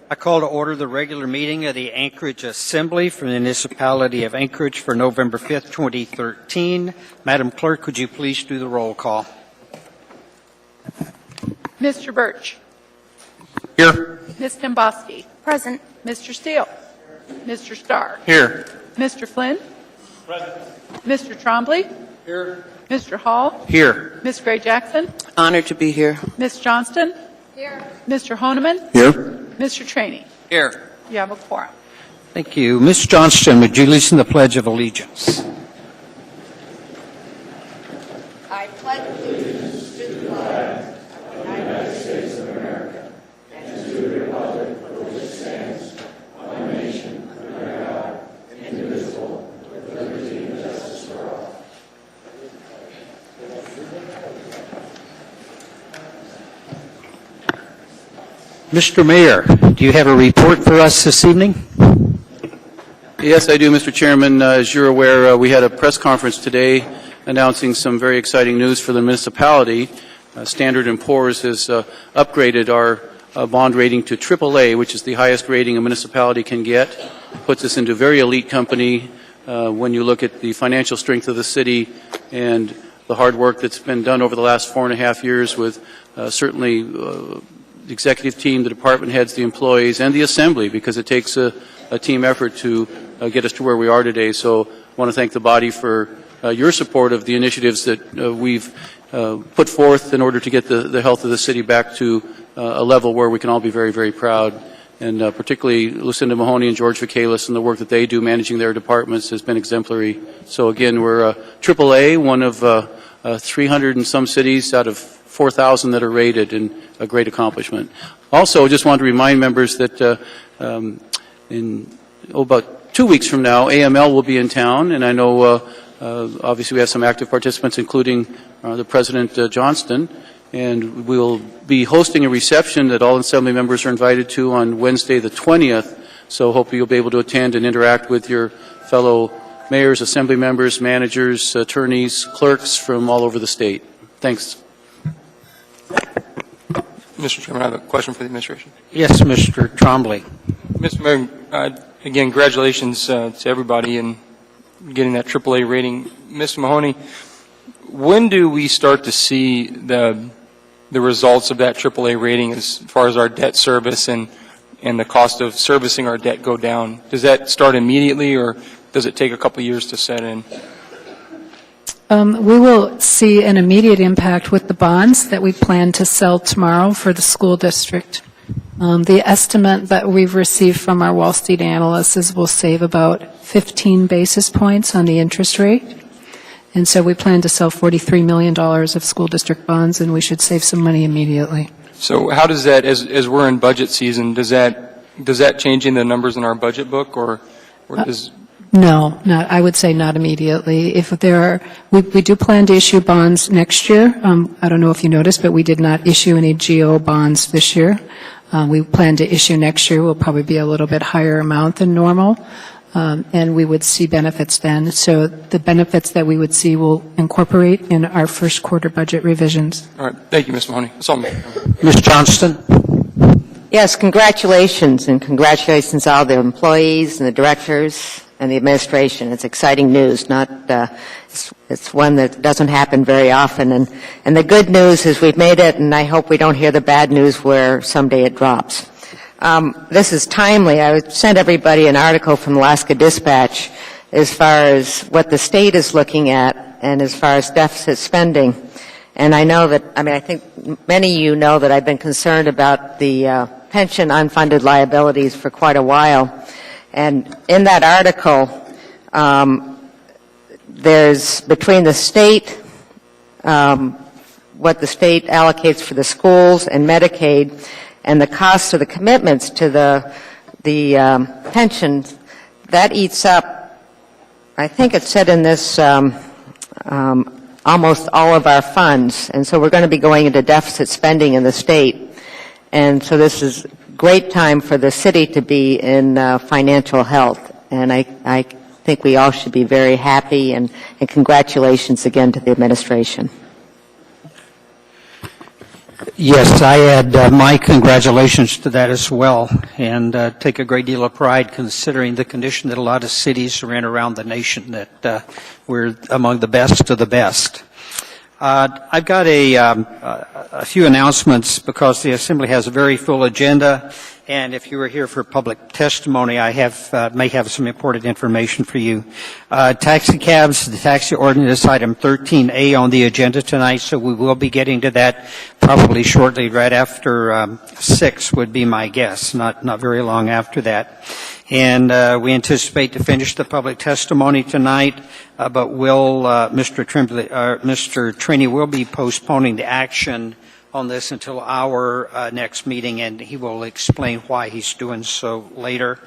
I call to order the regular meeting of the Anchorage Assembly for the Municipality of Anchorage for November 5th, 2013. Madam Clerk, would you please do the roll call? Mr. Birch. Here. Ms. Temboski. Present. Mr. Steele. Mr. Starr. Here. Mr. Flynn. Present. Mr. Trombley. Here. Mr. Hall. Here. Ms. Gray Jackson. Honored to be here. Ms. Johnston. Here. Mr. Honeman. Here. Mr. Traney. Here. You have a quorum. Thank you. Ms. Johnston, would you listen to the Pledge of Allegiance? I pledge allegiance to the flag of the United States of America and to the republic for which it stands, one nation, under God, indivisible, with liberty and justice for all. Mr. Mayor, do you have a report for us this evening? Yes, I do, Mr. Chairman. As you're aware, we had a press conference today announcing some very exciting news for the municipality. Standard & Poor's has upgraded our bond rating to AAA, which is the highest rating a municipality can get. Puts us into a very elite company when you look at the financial strength of the city and the hard work that's been done over the last 4.5 years with certainly the executive team, the department heads, the employees, and the assembly, because it takes a team effort to get us to where we are today. So I want to thank the body for your support of the initiatives that we've put forth in order to get the health of the city back to a level where we can all be very, very proud. And particularly Lucinda Mahoney and George Vacalis and the work that they do managing their departments has been exemplary. So again, we're AAA, one of 300 and some cities out of 4,000 that are rated, and a great accomplishment. Also, just want to remind members that about 2 weeks from now, AML will be in town, and I know obviously we have some active participants, including the President Johnston, and we'll be hosting a reception that all Assembly members are invited to on Wednesday the 20th, so hopefully you'll be able to attend and interact with your fellow mayors, Assembly members, managers, attorneys, clerks from all over the state. Thanks. Mr. Chairman, I have a question for the administration. Yes, Mr. Trombley. Mr. Mayor, again, congratulations to everybody in getting that AAA rating. Mr. Mahoney, when do we start to see the results of that AAA rating as far as our debt service and the cost of servicing our debt go down? Does that start immediately, or does it take a couple of years to set in? We will see an immediate impact with the bonds that we plan to sell tomorrow for the school district. The estimate that we've received from our Wall Street analysts is we'll save about 15 basis points on the interest rate. And so we plan to sell $43 million of school district bonds, and we should save some money immediately. So how does that, as we're in budget season, does that change in the numbers in our budget book, or does... No, I would say not immediately. If there are, we do plan to issue bonds next year. I don't know if you noticed, but we did not issue any GO bonds this year. We plan to issue next year. Will probably be a little bit higher amount than normal, and we would see benefits then. So the benefits that we would see will incorporate in our first quarter budget revisions. All right. Thank you, Mr. Mahoney. That's all. Ms. Johnston. Yes, congratulations, and congratulations to all the employees and the directors and the administration. It's exciting news. It's one that doesn't happen very often. And the good news is we've made it, and I hope we don't hear the bad news where someday it drops. This is timely. I sent everybody an article from Alaska Dispatch as far as what the state is looking at and as far as deficit spending. And I know that, I think many of you know that I've been concerned about the pension unfunded liabilities for quite a while. And in that article, there's between the state, what the state allocates for the schools and Medicaid, and the cost of the commitments to the pensions, that eats up, I think it said in this, almost all of our funds. And so we're going to be going into deficit spending in the state. And so this is great time for the city to be in financial health, and I think we all should be very happy, and congratulations again to the administration. Yes, I add my congratulations to that as well, and take a great deal of pride considering the condition that a lot of cities are in around the nation, that we're among the best of the best. I've got a few announcements because the Assembly has a very full agenda, and if you were here for public testimony, I may have some important information for you. Taxi cabs, the taxi ordinance item 13A on the agenda tonight, so we will be getting to that probably shortly, right after 6 would be my guess, not very long after that. And we anticipate to finish the public testimony tonight, but Mr. Trini will be postponing the action on this until our next meeting, and he will explain why he's doing so later.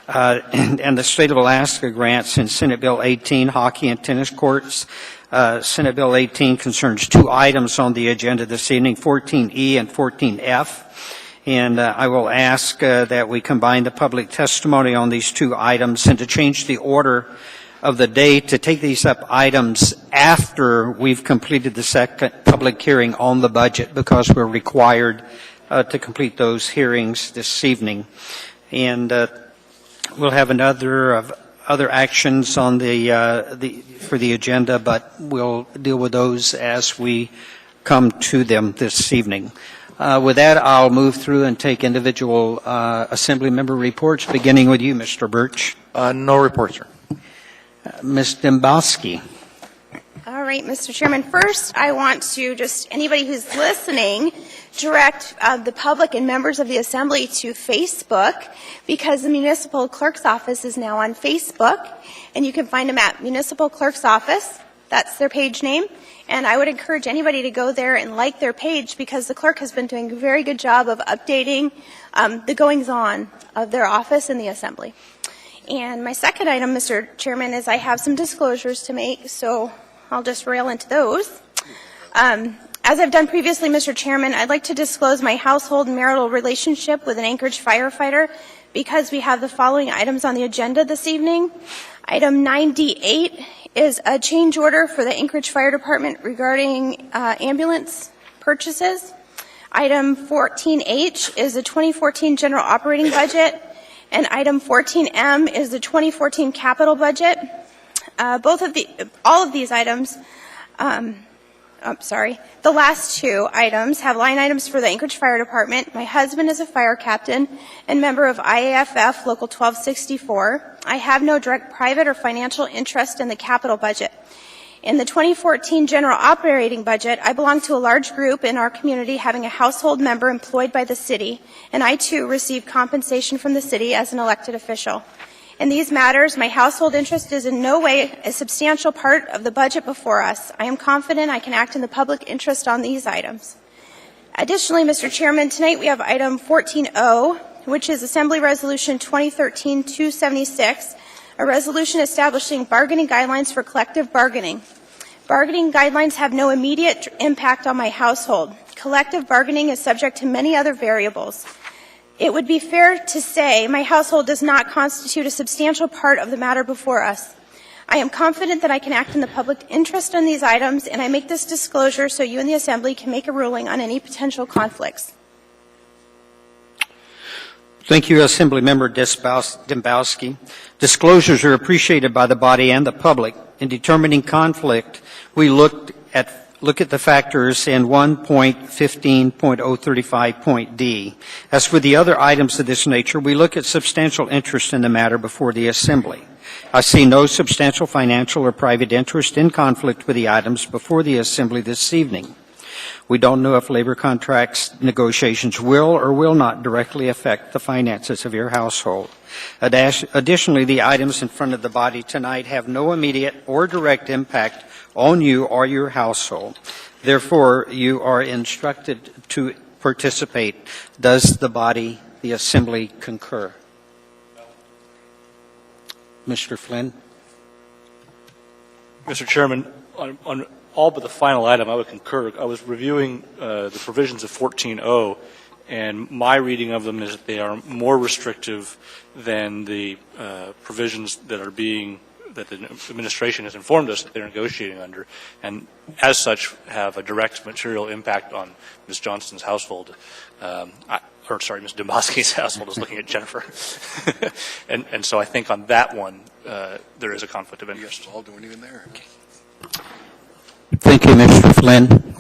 And the State of Alaska grants in Senate Bill 18, hockey and tennis courts. Senate Bill 18 concerns two items on the agenda this evening, 14E and 14F. And I will ask that we combine the public testimony on these two items and to change the order of the day to take these up items after we've completed the second public hearing on the budget, because we're required to complete those hearings this evening. And we'll have other actions on for the agenda, but we'll deal with those as we come to them this evening. With that, I'll move through and take individual Assembly member reports, beginning with you, Mr. Birch. No report, sir. Ms. Dembowski. All right, Mr. Chairman. First, I want to anybody who's listening, direct the public and members of the Assembly to Facebook, because the Municipal Clerk's Office is now on Facebook, and you can find them at Municipal Clerk's Office. That's their page name. And I would encourage anybody to go there and like their page, because the clerk has been doing a very good job of updating the goings-on of their office in the Assembly. And my second item, Mr. Chairman, is I have some disclosures to make, so I'll just rail into those. As I've done previously, Mr. Chairman, I'd like to disclose my household and marital relationship with an Anchorage firefighter, because we have the following items on the agenda this evening. Item 9D8 is a change order for the Anchorage Fire Department regarding ambulance purchases. Item 14H is the 2014 general operating budget, and item 14M is the 2014 capital budget. All of these items, the last two items have line items for the Anchorage Fire Department. My husband is a fire captain and member of IAFF Local 1264. I have no direct private or financial interest in the capital budget. In the 2014 general operating budget, I belong to a large group in our community having a household member employed by the city, and I too receive compensation from the city as an elected official. In these matters, my household interest is in no way a substantial part of the budget before us. I am confident I can act in the public interest on these items. Additionally, Mr. Chairman, tonight we have item 14O, which is Assembly Resolution 2013-276, a resolution establishing bargaining guidelines for collective bargaining. Bargaining guidelines have no immediate impact on my household. Collective bargaining is subject to many other variables. It would be fair to say my household does not constitute a substantial part of the matter before us. I am confident that I can act in the public interest on these items, and I make this disclosure so you and the Assembly can make a ruling on any potential conflicts. Thank you, Assemblymember Dembowski. Disclosures are appreciated by the body and the public. In determining conflict, we look at the factors in 1.15.035.d. As for the other items of this nature, we look at substantial interest in the matter before the Assembly. I see no substantial financial or private interest in conflict with the items before the Assembly this evening. We don't know if labor contracts negotiations will or will not directly affect the finances of your household. Additionally, the items in front of the body tonight have no immediate or direct impact on you or your household. Therefore, you are instructed to participate. Does the Assembly concur? Mr. Flynn? Mr. Chairman, on all but the final item, I would concur. I was reviewing the provisions of 14O, and my reading of them is that they are more restrictive than the provisions that are being that the administration has informed us that they're negotiating under, and as such have a direct material impact on Ms. Johnston's household. Ms. Domboski's household is looking at Jennifer. and so I think on that one, there is a conflict of interest. Thank you, Mr. Flynn.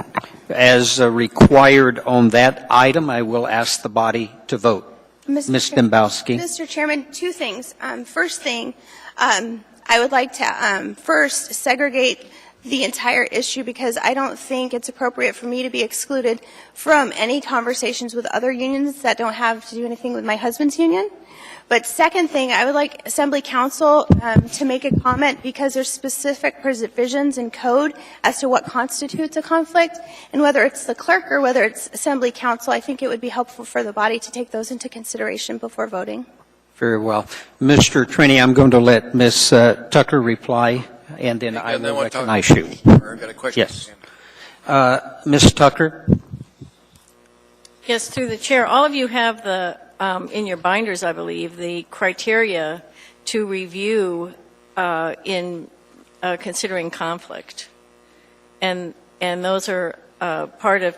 As required on that item, I will ask the body to vote. Ms. Dembowski. Mr. Chairman, two things. First thing, I would like to first segregate the entire issue because I don't think it's appropriate for me to be excluded from any conversations with other unions that don't have to do anything with my husband's union. But second thing, I would like Assembly Council to make a comment because there's specific provisions in code as to what constitutes a conflict, and whether it's the clerk or whether it's Assembly Council, I think it would be helpful for the body to take those into consideration before voting. Very well. Mr. Trini, I'm going to let Ms. Tucker reply, and then I will recognize you. I've got a question. Yes. Ms. Tucker? Yes, through the chair. All of you have the in your binders, I believe, the criteria to review in considering conflict. And those are part of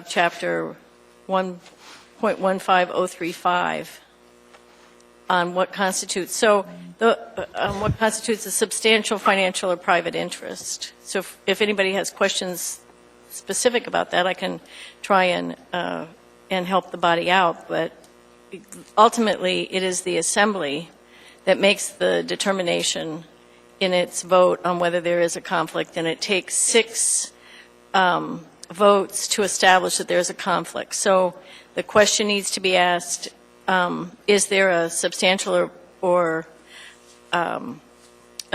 Chapter 1.15035 on what constitutes. So what constitutes a substantial financial or private interest. So if anybody has questions specific about that, I can try and help the body out. But ultimately, it is the Assembly that makes the determination in its vote on whether there is a conflict, and it takes 6 votes to establish that there is a conflict. So the question needs to be asked, is there a substantial or a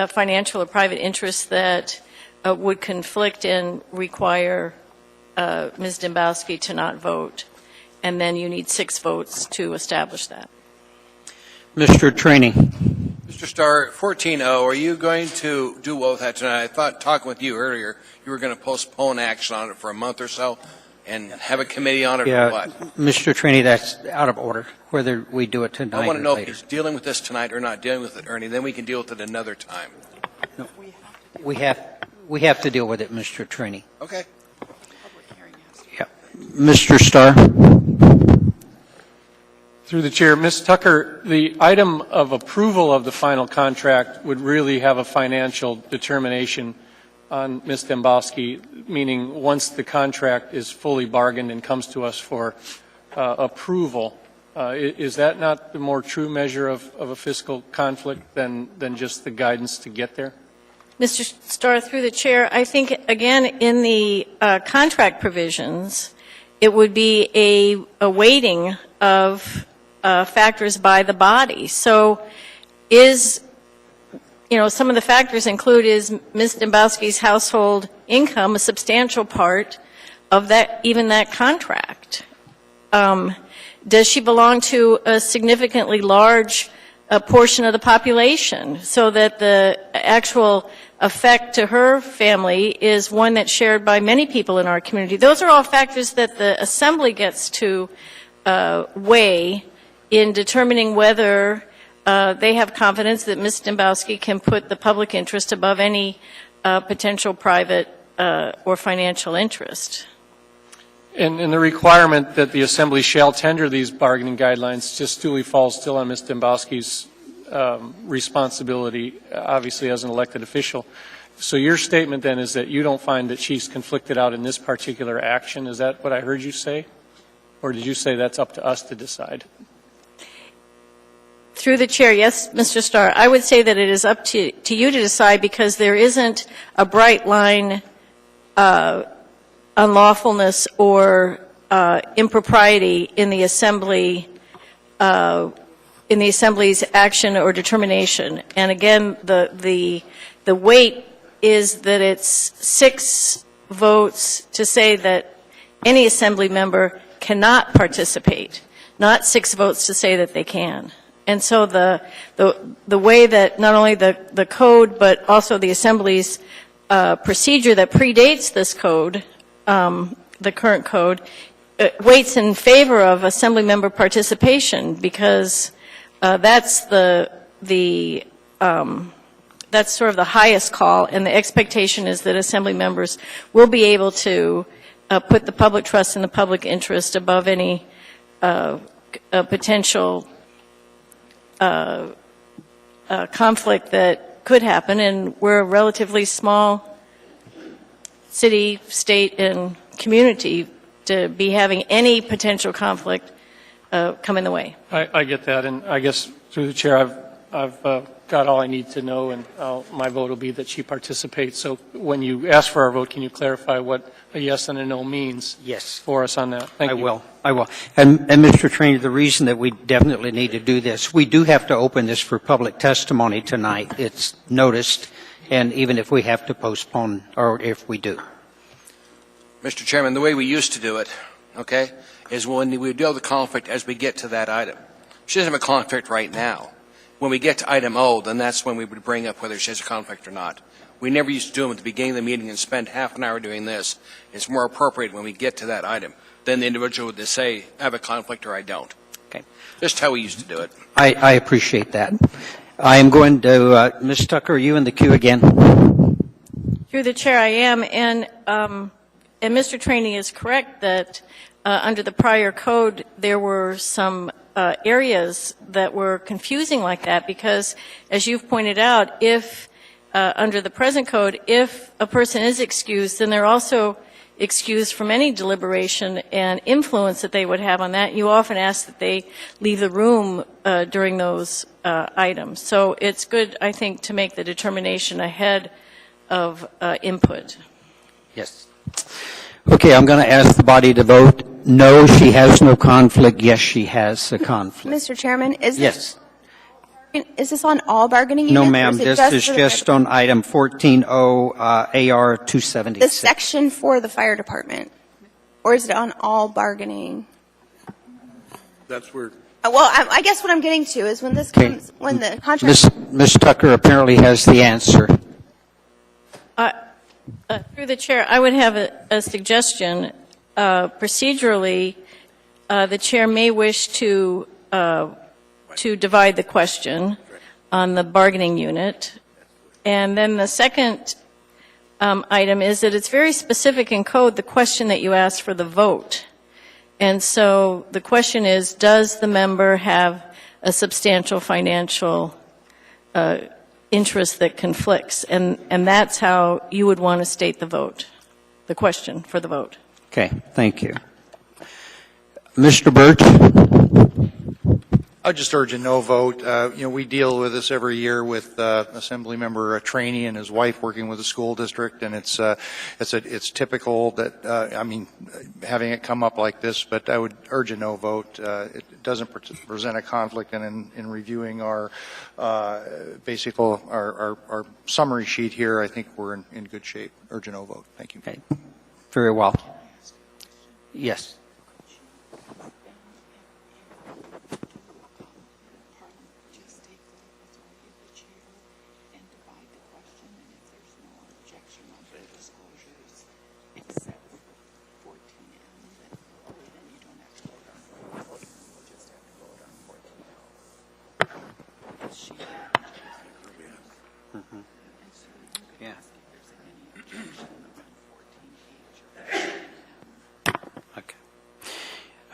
financial or private interest that would conflict and require Ms. Dembowski to not vote? And then you need 6 votes to establish that. Mr. Trini? Mr. Starr, 14-0, are you going to do well with that tonight? I thought, talking with you earlier, you were going to postpone action on it for a month or so and have a committee on it or what? Mr. Trini, that's out of order, whether we do it tonight or later. I want to know if he's dealing with this tonight or not dealing with it, Ernie. Then we can deal with it another time. No, we have to deal with it, Mr. Trini. Okay. Yeah. Mr. Starr? Through the chair, Ms. Tucker, the item of approval of the final contract would really have a financial determination on Ms. Dembowski, meaning once the contract is fully bargained and comes to us for approval. Is that not the more true measure of a fiscal conflict than just the guidance to get there? Mr. Starr, through the chair, I think, again, in the contract provisions, it would be a weighting of factors by the body. So some of the factors include, is Ms. Dembowski's household income a substantial part of that, even that contract? Does she belong to a significantly large portion of the population so that the actual effect to her family is one that's shared by many people in our community? Those are all factors that the Assembly gets to weigh in determining whether they have confidence that Ms. Dembowski can put the public interest above any potential private or financial interest. And the requirement that the Assembly shall tender these bargaining guidelines just duly falls still on Ms. Dembowski's responsibility, obviously, as an elected official. So your statement then is that you don't find that she's conflicted out in this particular action. Is that what I heard you say? Or did you say that's up to us to decide? Through the chair, yes, Mr. Starr. I would say that it is up to you to decide because there isn't a bright line unlawfulness or impropriety in the Assembly's action or determination. And again, the weight is that it's 6 votes to say that any Assembly member cannot participate, not 6 votes to say that they can. And so the way that not only the code but also the Assembly's procedure that predates this code, the current code, weights in favor of Assembly member participation because that's the that's sort of the highest call, and the expectation is that Assembly members will be able to put the public trust and the public interest above any potential conflict that could happen. And we're a relatively small city, state, and community to be having any potential conflict come in the way. I get that, and I guess through the chair, I've got all I need to know, and my vote will be that she participates. So when you ask for our vote, can you clarify what a yes and a no means? Yes. For us on that? Thank you. I will. And Mr. Trainor, the reason that we definitely need to do this, we do have to open this for public testimony tonight. It's noticed, and even if we have to postpone, or if we do. Mr. Chairman, the way we used to do it, okay, is when we deal with the conflict as we get to that item. She doesn't have a conflict right now. When we get to item O, then that's when we would bring up whether she has a conflict or not. We never used to do them at the beginning of the meeting and spend half an hour doing this. It's more appropriate when we get to that item. Then the individual would just say, I have a conflict or I don't. Okay. Just how we used to do it. I appreciate that. I am going to, Ms. Tucker, are you in the queue again? Through the chair, I am, and Mr. Trainee is correct that under the prior code, there were some areas that were confusing like that because, as you've pointed out, if under the present code, if a person is excused, then they're also excused from any deliberation and influence that they would have on that. You often ask that they leave the room during those items. So it's good, I think, to make the determination ahead of input. Yes. Okay, I'm going to ask the body to vote. No, she has no conflict. Yes, she has a conflict. Mr. Chairman, is Yes. this on all bargaining units? No, or ma'am. is it This is for the just fire on item 14O, AR the 276. section for the fire department? Or is it on all bargaining? That's where. Well, I guess what I'm getting to is when this Okay. comes, when the contract. Ms. Tucker apparently has the answer. Through the chair, I would have a suggestion. Procedurally, the chair may wish to divide the question on the bargaining unit. And then the second item is that it's very specific in code, the question that you asked for the vote. And so the question is, does the member have a substantial financial interest that conflicts? And that's how you would want to state the vote, the question for the vote. Okay, thank you. Mr. Birch? I would just urge a no vote. We deal with this every year with Assemblymember Trainee and his wife working with the school district, and it's typical that having it come up like this. But I would urge a no vote. It doesn't present a conflict, and in reviewing our our summary sheet here, I think we're in good shape. Urge a no vote. Thank you. Okay, very well. Yes. Yeah.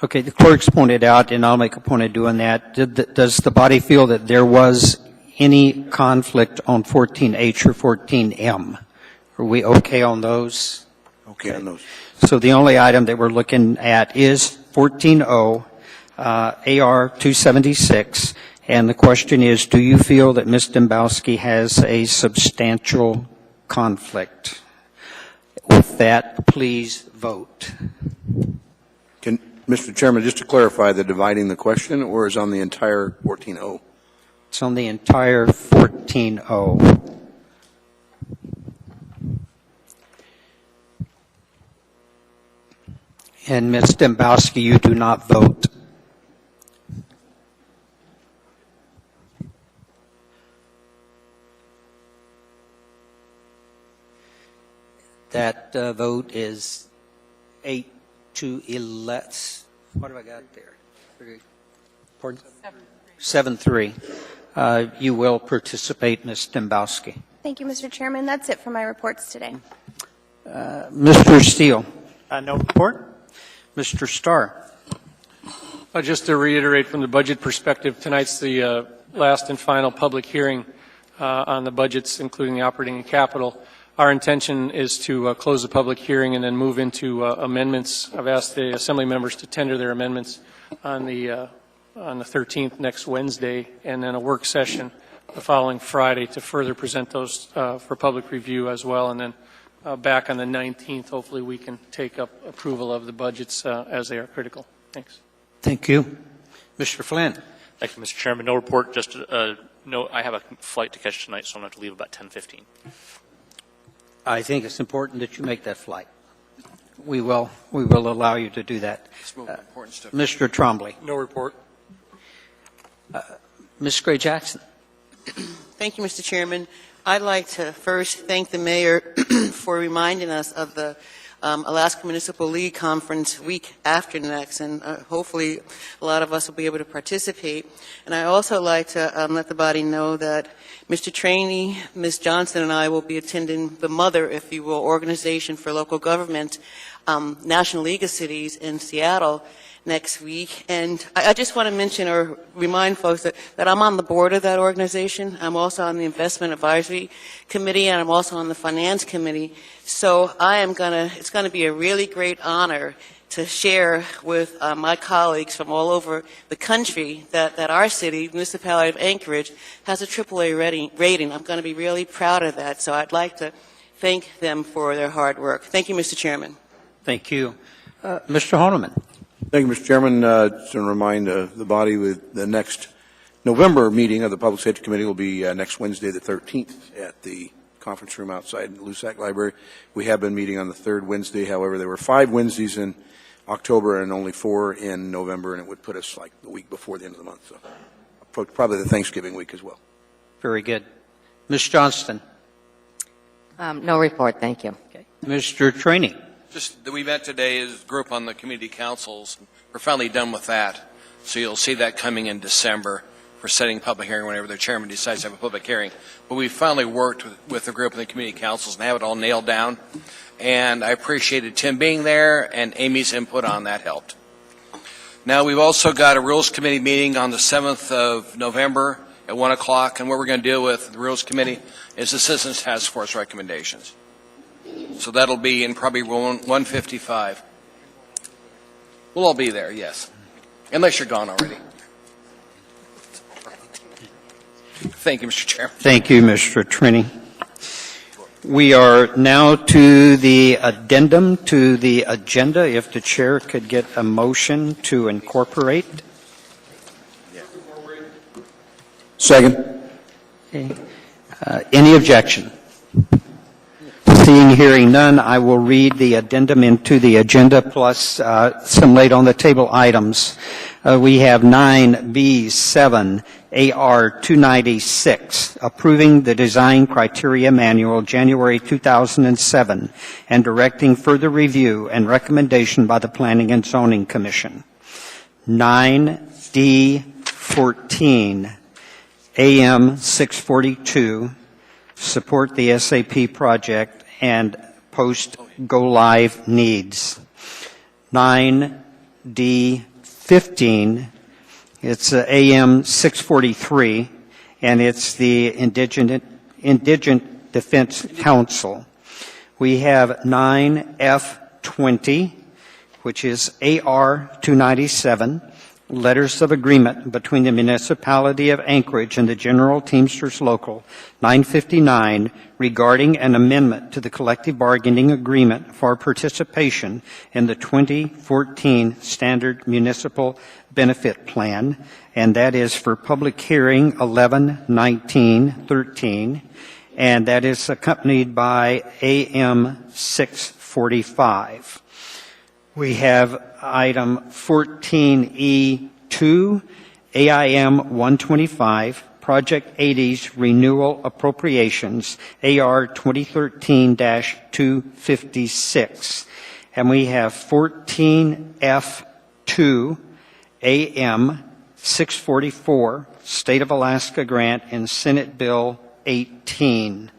Okay, the clerk's pointed out, and I'll make a point of doing that. Does the body feel that there was any conflict on 14H or 14M? Are we okay on those? Okay on those. So the only item that we're looking at is 14O, AR 276, and the question is, do you feel that Ms. Dembowski has a substantial conflict? With that, please vote. Mr. Chairman, just to clarify, the dividing the question, or is on the entire 14O? It's on the entire 14O. And Ms. Dembowski, you do not vote. That vote is 8 to 11. What have I got there? Pardon? 7-3. You will participate, Ms. Dembowski. Thank you, Mr. Chairman. That's it for my reports today. Mr. Steele. No report. Mr. Starr. Just to reiterate from the budget perspective, tonight's the last and final public hearing on the budgets, including the operating and capital. Our intention is to close the public hearing and then move into amendments. I've asked the Assembly members to tender their amendments on the 13th, next Wednesday, and then a work session the following Friday to further present those for public review as well. And then back on the 19th, hopefully we can take up approval of the budgets as they are critical. Thanks. Thank you. Mr. Flynn. Thank you, Mr. Chairman. No report. Just no. I have a flight to catch tonight, so I'm going to have to leave about 10:15. I think it's important that you make that flight. We will allow you to do that. Mr. Trombley. No report. Ms. Gray Jackson. Thank you, Mr. Chairman. I'd like to first thank the mayor for reminding us of the Alaska Municipal League Conference week after next, and hopefully a lot of us will be able to participate. And I also like to let the body know that Mr. Trainee, Ms. Johnson, and I will be attending the Mother, if you will, Organization for Local Government, National League of Cities in Seattle next week. And I just want to mention or remind folks that I'm on the board of that organization. I'm also on the Investment Advisory Committee, and I'm also on the Finance Committee. So it's going to be a really great honor to share with my colleagues from all over the country that our city, municipality of Anchorage, has a AAA rating. I'm going to be really proud of that. So I'd like to thank them for their hard work. Thank you, Mr. Chairman. Thank you. Mr. Honeman. Thank you, Mr. Chairman. Just to remind the body with the next November meeting of the Public Safety Committee will be next Wednesday, the 13th, at the conference room outside the Lusac Library. We have been meeting on the third Wednesday. However, there were 5 Wednesdays in October and only 4 in November, and it would put us like the week before the end of the month. So probably the Thanksgiving week as well. Very good. Ms. Johnston. No report, thank you. Okay. Mr. Trainee. Just the event today is group on the community councils. We're finally done with that. So you'll see that coming in December for setting public hearing whenever the chairman decides to have a public hearing. But we finally worked with the group in the community councils and have it all nailed down. And I appreciated Tim being there, and Amy's input on that helped. Now we've also got a Rules Committee meeting on the 7th of November at 1 o'clock. And what we're going to deal with the Rules Committee is the Citizens Task Force recommendations. So that'll be in probably 155. We'll all be there, yes. Unless you're gone already. Thank you, Mr. Chairman. Thank you, Mr. Trainee. We are now to the addendum to the agenda. If the chair could get a motion to incorporate. Second. Okay. Any objection? Seeing, hearing none, I will read the addendum into the agenda plus some laid on the table items. We have 9B7 AR 296, approving the design criteria manual January 2007 and directing further review and recommendation by the Planning and Zoning Commission. 9D14 AM 642, support the SAP project and post-go-live needs. 9D15, it's AM 643, and it's the Indigent Defense Council. We have 9F20, which is AR 297, letters of agreement between the municipality of Anchorage and the General Teamsters Local 959 regarding an amendment to the collective bargaining agreement for participation in the 2014 Standard Municipal Benefit Plan, and that is for public hearing 11/19/13, and that is accompanied by AM 645. We have item 14E2, AIM 125, Project 80's Renewal Appropriations, AR 2013-256. And we have 14F2, AM 644, State of Alaska Grant, and Senate Bill 18.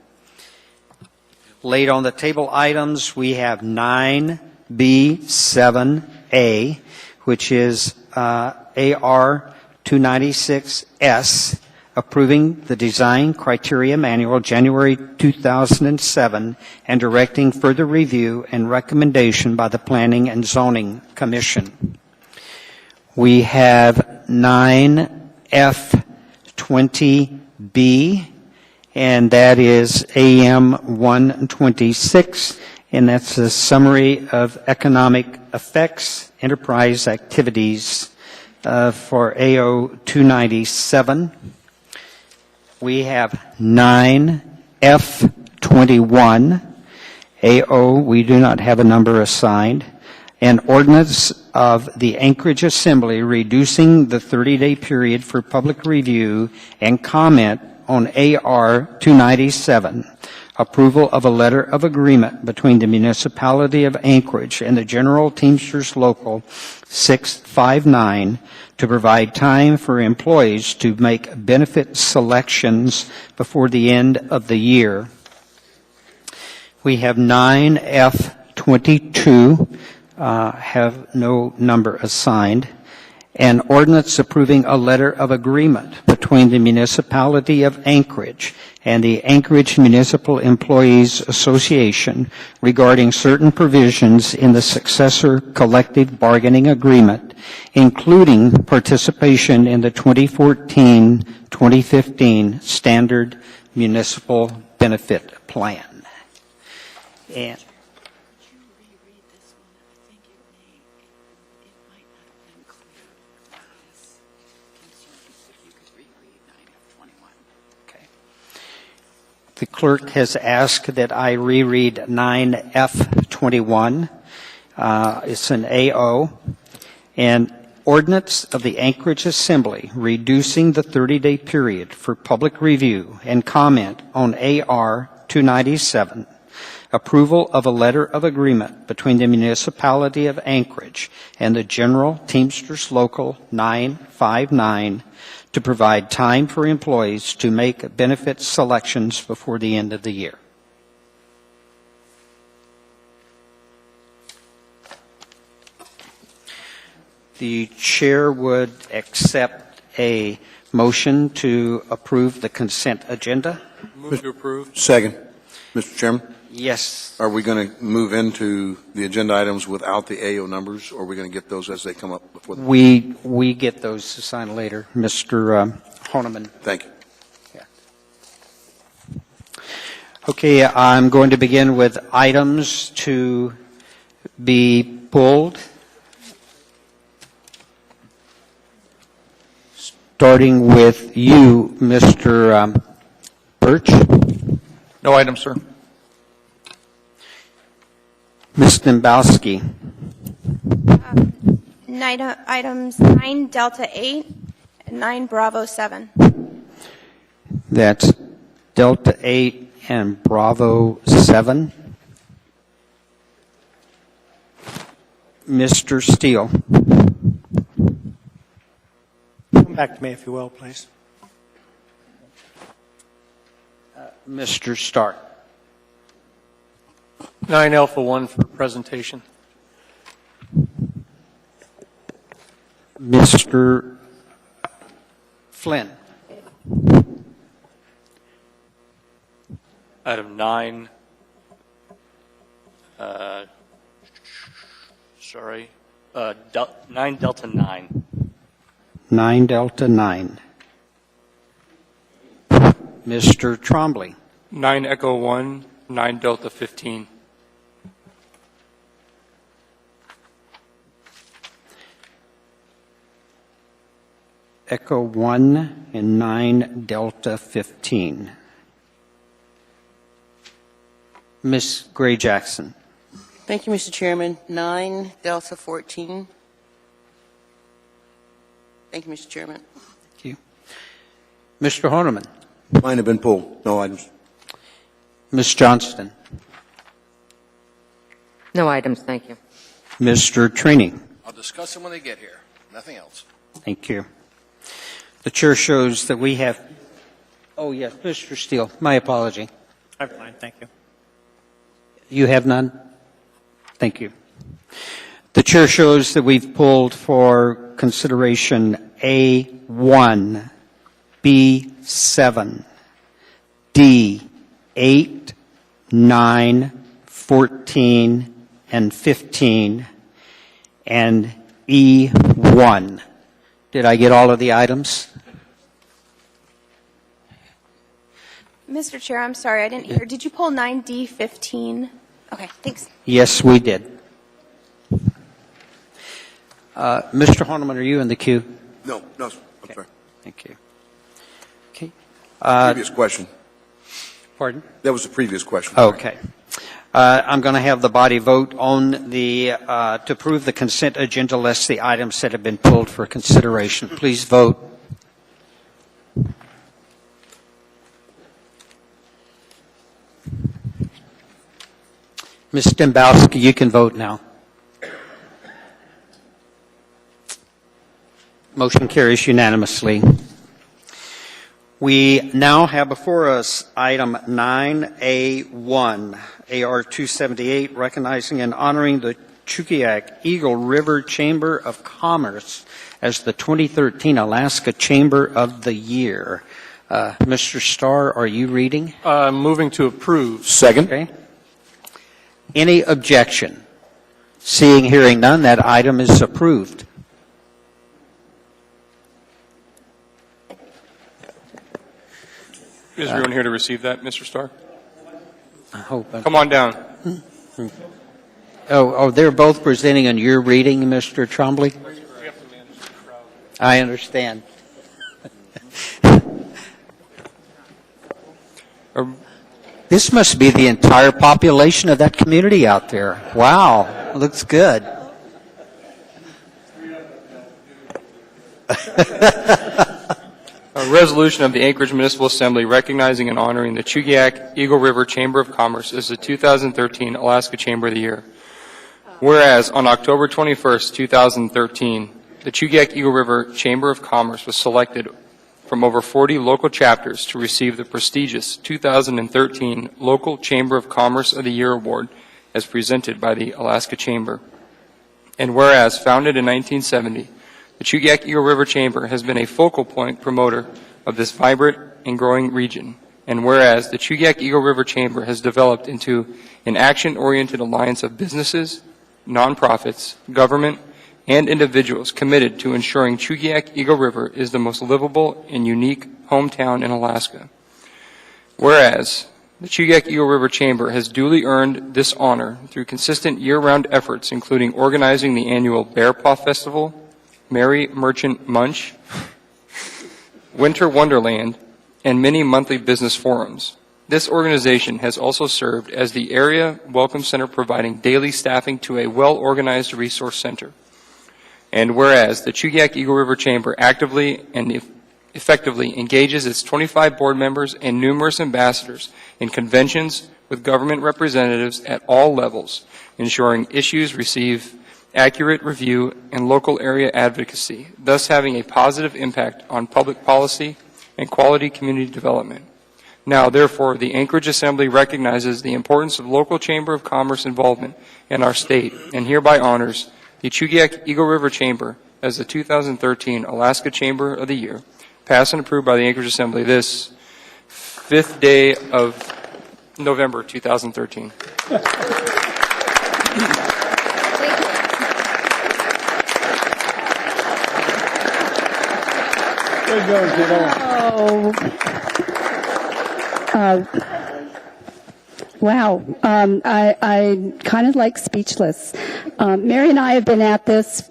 Laid on the table items, we have 9B7A, which is AR 296S, approving the Design Criteria Manual, January 2007, and directing further review and recommendation by the Planning and Zoning Commission. We have 9F20B, and that is AM 126, and that's a summary of economic effects, enterprise activities for AO 297. We have 9F21, AO, we do not have a number assigned, an ordinance of the Anchorage Assembly reducing the 30-day period for public review and comment on AR 297, approval of a letter of agreement between the Municipality of Anchorage and the General Teamsters Local 659 to provide time for employees to make benefit selections before the end of the year. We have 9F22, have no number assigned, an ordinance approving a letter of agreement between the Municipality of Anchorage and the Anchorage Municipal Employees Association regarding certain provisions in the successor collective bargaining agreement, including participation in the 2014-2015 Standard Municipal Benefit Plan. And the clerk has asked that I reread 9F21. It's an AO. An ordinance of the Anchorage Assembly reducing the 30-day period for public review and comment on AR 297. Approval of a letter of agreement between the Municipality of Anchorage and the General Teamsters Local 959 to provide time for employees to make benefit selections before the end of the year. The chair would accept a motion to approve the consent agenda. Move to approve. Second. Mr. Chairman, Yes. are we going to move into the agenda items without the AO numbers, or are we going to get those as they come up before the... We get those assigned later. Mr. Honeman. Thank you. Yeah. Okay, I'm going to begin with items to be pulled. Starting with you, Mr. Birch. No item, sir. Ms. Dembowski. Items 9 Delta 8 and 9 Bravo 7. That's Delta 8 and Bravo 7. Mr. Steele. Come back to me, if you will, please. Mr. Stark. 9 Alpha 1 for presentation. Mr. Flynn. Item 9, 9 Delta 9. 9 Delta 9. Mr. Trombley. 9 Echo 1, 9 Delta 15. Echo 1 and 9 Delta 15. Ms. Gray Jackson. Thank you, Mr. Chairman. 9 Delta 14. Thank you, Mr. Chairman. Thank you. Mr. Horniman. Mine have been pulled. No items. Ms. Johnston. No items, thank you. Mr. Trini. I'll discuss them when they get here. Nothing else. Thank you. The chair shows that we have, oh yes, Mr. Steele, my apology. I'm fine, thank you. You have none? Thank you. The chair shows that we've pulled for consideration A1, B7, D8, 9, 14, and 15, and E1. Did I get all of the items? Mr. Chair, I'm sorry, I didn't hear. Did you pull 9D15? Okay, thanks. Yes, we did. Mr. Horniman, are you in the queue? No, I'm sorry. Thank you. Okay. Previous question. Pardon? That was the previous question. Okay. I'm going to have the body vote on the, to approve the consent agenda list the items that have been pulled for consideration. Please vote. Ms. Dembowski, you can vote now. Motion carries unanimously. We now have before us item 9A1, AR 278, recognizing and honoring the Chukiak Eagle River Chamber of Commerce as the 2013 Alaska Chamber of the Year. Mr. Starr, are you reading? Moving to approve. Second. Okay. Any objection? Seeing, hearing none, that item is approved. Is everyone here to receive that, Mr. Starr? I hope. Come on down. Oh, they're both presenting and you're reading, Mr. Trombley? I understand. This must be the entire population of that community out there. Wow, looks good. A resolution of the Anchorage Municipal Assembly recognizing and honoring the Chugiak Eagle River Chamber of Commerce as the 2013 Alaska Chamber of the Year. Whereas on October 21st, 2013, the Chugiak Eagle River Chamber of Commerce was selected from over 40 local chapters to receive the prestigious 2013 Local Chamber of Commerce of the Year Award as presented by the Alaska Chamber. And whereas founded in 1970, the Chugiak Eagle River Chamber has been a focal point promoter of this vibrant and growing region. And whereas the Chugiak Eagle River Chamber has developed into an action-oriented alliance of businesses, nonprofits, government, and individuals committed to ensuring Chugiak Eagle River is the most livable and unique hometown in Alaska. Whereas the Chugiak Eagle River Chamber has duly earned this honor through consistent year-round efforts, including organizing the annual Bear Paw Festival, Merry Merchant Munch, Winter Wonderland, and many monthly business forums. This organization has also served as the area welcome center, providing daily staffing to a well-organized resource center. And whereas the Chugiak Eagle River Chamber actively and effectively engages its 25 board members and numerous ambassadors in conventions with government representatives at all levels, ensuring issues receive accurate review and local area advocacy, thus having a positive impact on public policy and quality community development. Now, therefore, the Anchorage Assembly recognizes the importance of local Chamber of Commerce involvement in our state and hereby honors the Chugiak Eagle River Chamber as the 2013 Alaska Chamber of the Year, passed and approved by the Anchorage Assembly this 5th day of November 2013. Wow. I kind of like speechless. Mary and I have been at this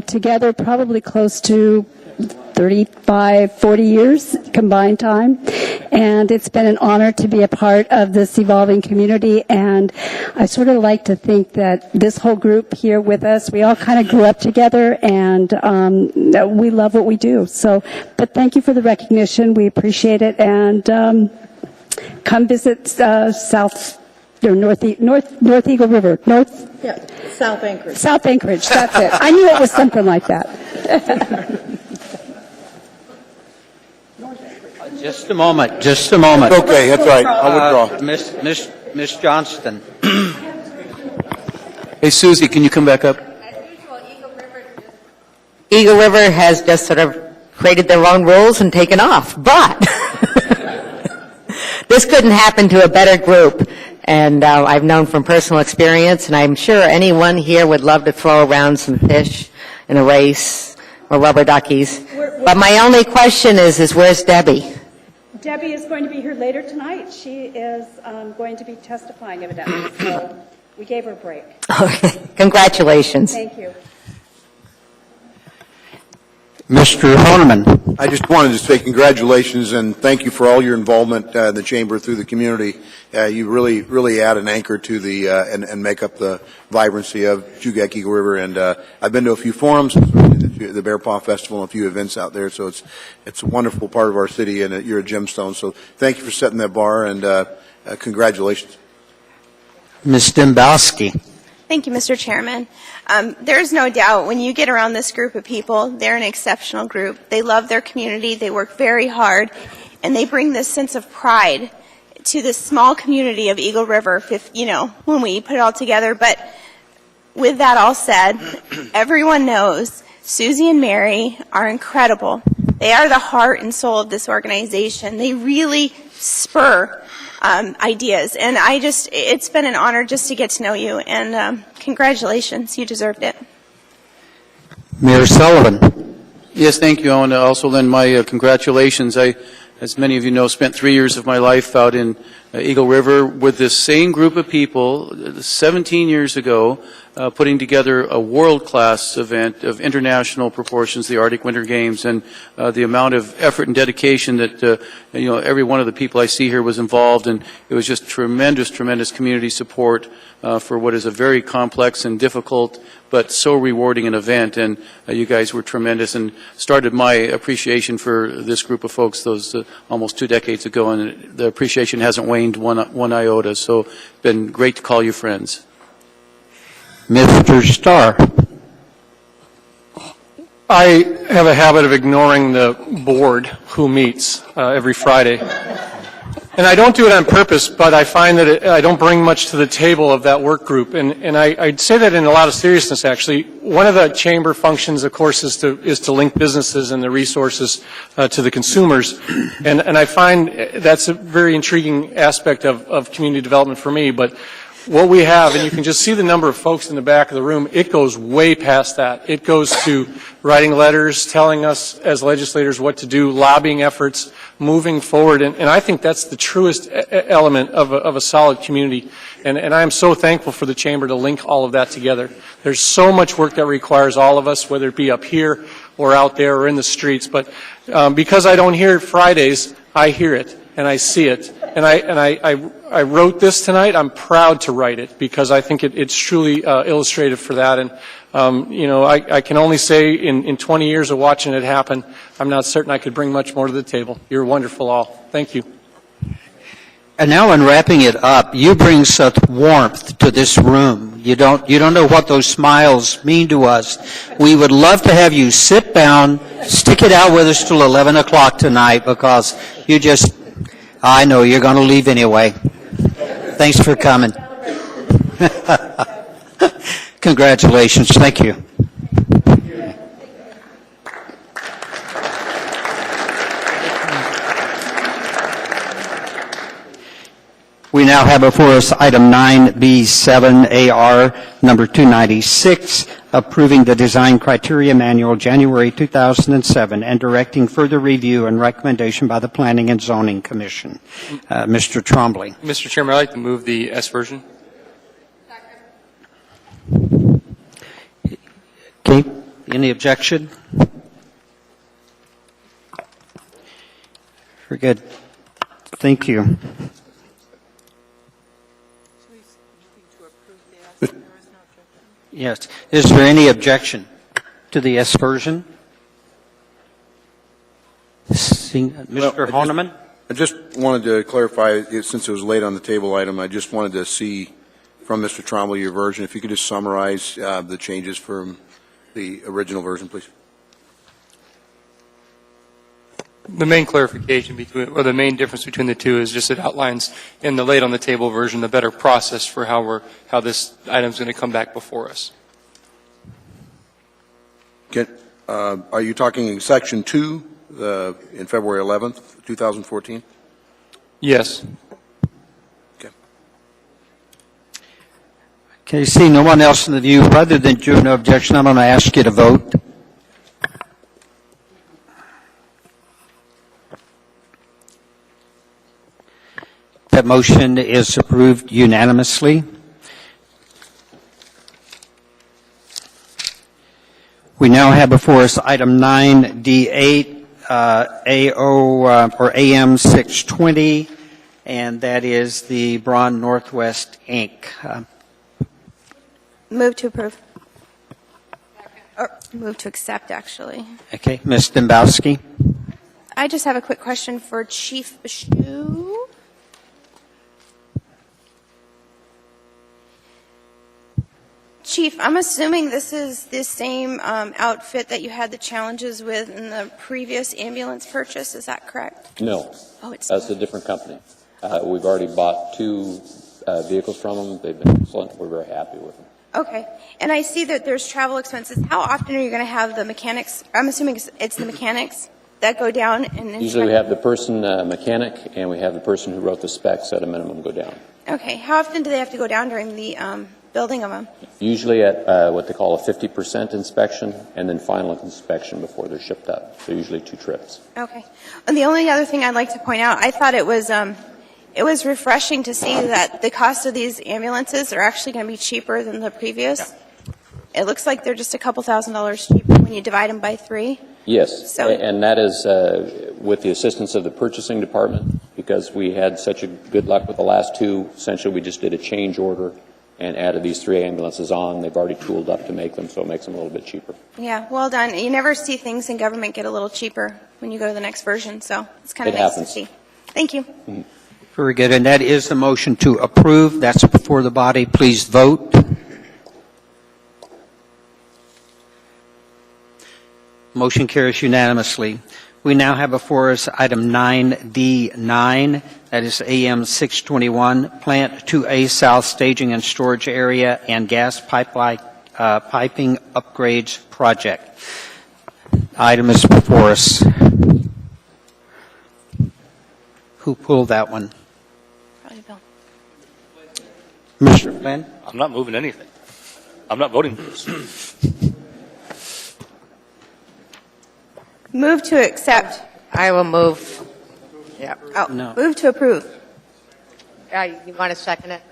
together probably close to 35, 40 years combined time. And it's been an honor to be a part of this evolving community. And I sort of like to think that this whole group here with us, we all kind of grew up together and we love what we do. So, but thank you for the recognition. We appreciate it. And come visit South Eagle River. South Anchorage. South Anchorage, that's it. I knew it was something like that. Just a moment. Okay, that's right. I'll withdraw. Miss Johnston. Hey, Susie, can you come back up? Eagle River has just sort of created their own rules and taken off, but this couldn't happen to a better group. And I've known from personal experience, and I'm sure anyone here would love to throw around some fish in a race or rubber duckies. But my only question is where's Debbie? Debbie is going to be here later tonight. She is going to be testifying, evidently, so we gave her a break. Okay, congratulations. Thank you. Mr. Honeman. I just wanted to say congratulations and thank you for all your involvement in the Chamber through the community. You really add an anchor to the and make up the vibrancy of Chugach Eagle River. And I've been to a few forums, the Bear Paw Festival, and a few events out there. So it's a wonderful part of our city, and you're a gemstone. So thank you for setting that bar, and congratulations. Ms. Dembowski. Thank you, Mr. Chairman. There's no doubt when you get around this group of people, they're an exceptional group. They love their community, they work very hard, and they bring this sense of pride to this small community of Eagle River, when we put it all together. But with that all said, everyone knows Susie and Mary are incredible. They are the heart and soul of this organization. They really spur ideas. And it's been an honor just to get to know you. And congratulations, you deserved it. Mayor Sullivan. Yes, thank you. I want to also lend my congratulations. I, as many of you know, spent 3 years of my life out in Eagle River with this same group of people 17 years ago, putting together a world-class event of international proportions, the Arctic Winter Games, and the amount of effort and dedication that every one of the people I see here was involved, and it was just tremendous community support for what is a very complex and difficult but so rewarding an event. And you guys were tremendous and started my appreciation for this group of folks those almost 2 decades ago, and the appreciation hasn't waned one iota. So it's been great to call you friends. Mr. Starr. I have a habit of ignoring the board who meets every Friday. And I don't do it on purpose, but I find that I don't bring much to the table of that work group. And I'd say that in a lot of seriousness, actually. One of the chamber functions, of course, is to link businesses and the resources to the consumers. And I find that's a very intriguing aspect of community development for me. But what we have, and you can just see the number of folks in the back of the room, it goes way past that. It goes to writing letters, telling us as legislators what to do, lobbying efforts, moving forward. And I think that's the truest element of a solid community. And I am so thankful for the Chamber to link all of that together. There's so much work that requires all of us, whether it be up here or out there or in the streets. But because I don't hear it Fridays, I hear it and I see it. And I wrote this tonight. I'm proud to write it because I think it's truly illustrative for that. And I can only say in 20 years of watching it happen, I'm not certain I could bring much more to the table. You're wonderful all. Thank you. And now in wrapping it up, you bring such warmth to this room. You don't know what those smiles mean to us. We would love to have you sit down, stick it out with us till 11 o'clock tonight because I know you're going to leave anyway. Thanks for coming. Congratulations. Thank you. We now have before us item 9B7AR number 296, approving the design criteria manual January 2007 and directing further review and recommendation by the Planning and Zoning Commission. Mr. Trombley. Mr. Chairman, I'd like to move the S version. Okay. Any objection? Very good. Thank you. Yes. Is there any objection to the S version? Mr. Honeman? I just wanted to clarify, since it was late on the table item, I just wanted to see from Mr. Trombley your version. If you could just summarize the changes from the original version, please. The main clarification between, or the main difference between the two is just it outlines in the laid on the table version the better process for how this item's going to come back before us. Are you talking Section 2 in February 11th, 2014? Yes. Okay, see no one else in the view. Rather than do no objection, I'm going to ask you to vote. That motion is approved unanimously. We now have before us item 9D8, or AM 620, and that is the Braun Northwest, Inc. Move to approve. Or move to accept, actually. Okay, Ms. Dembowski. I just have a quick question for Chief Bashu. Chief, I'm assuming this is the same outfit that you had the challenges with in the previous ambulance purchase. Is that correct? No. Oh, it's That's a different company. We've already bought 2 vehicles from them. They've been excellent. We're very happy with them. Okay. And I see that there's travel expenses. How often are you going to have the mechanics? I'm assuming it's the mechanics that go down and inspect? Usually we have the person mechanic and we have the person who wrote the specs at a minimum go down. Okay. How often do they have to go down during the building of them? Usually at what they call a 50% inspection and then final inspection before they're shipped up. So usually 2 trips. Okay. And the only other thing I'd like to point out, I thought it was refreshing to see that the cost of these ambulances are actually going to be cheaper than the previous. Yeah. It looks like they're just a couple $1,000s cheaper when you divide them by 3. Yes, so, and that is with the assistance of the purchasing department, because we had such a good luck with the last 2. Essentially, we just did a change order and added these 3 ambulances on. They've already tooled up to make them, so it makes them a little bit cheaper. Yeah, well done. You never see things in government get a little cheaper when you go to the next version, so it's kind of nice to see. Thank you. Mm-hmm. Very good. And that is the motion to approve. That's before the body. Please vote. Motion carries unanimously. We now have before us item 9D9. That is AM 621, Plant 2A South Staging and Storage Area and Gas Pipeline Piping Upgrades Project. Item is before us. Who pulled that one? Probably Bill. Mr. Flynn? I'm not moving anything. I'm not voting for this. Move to accept. I will move. Yeah. Oh, No. Move to approve. You want to second it?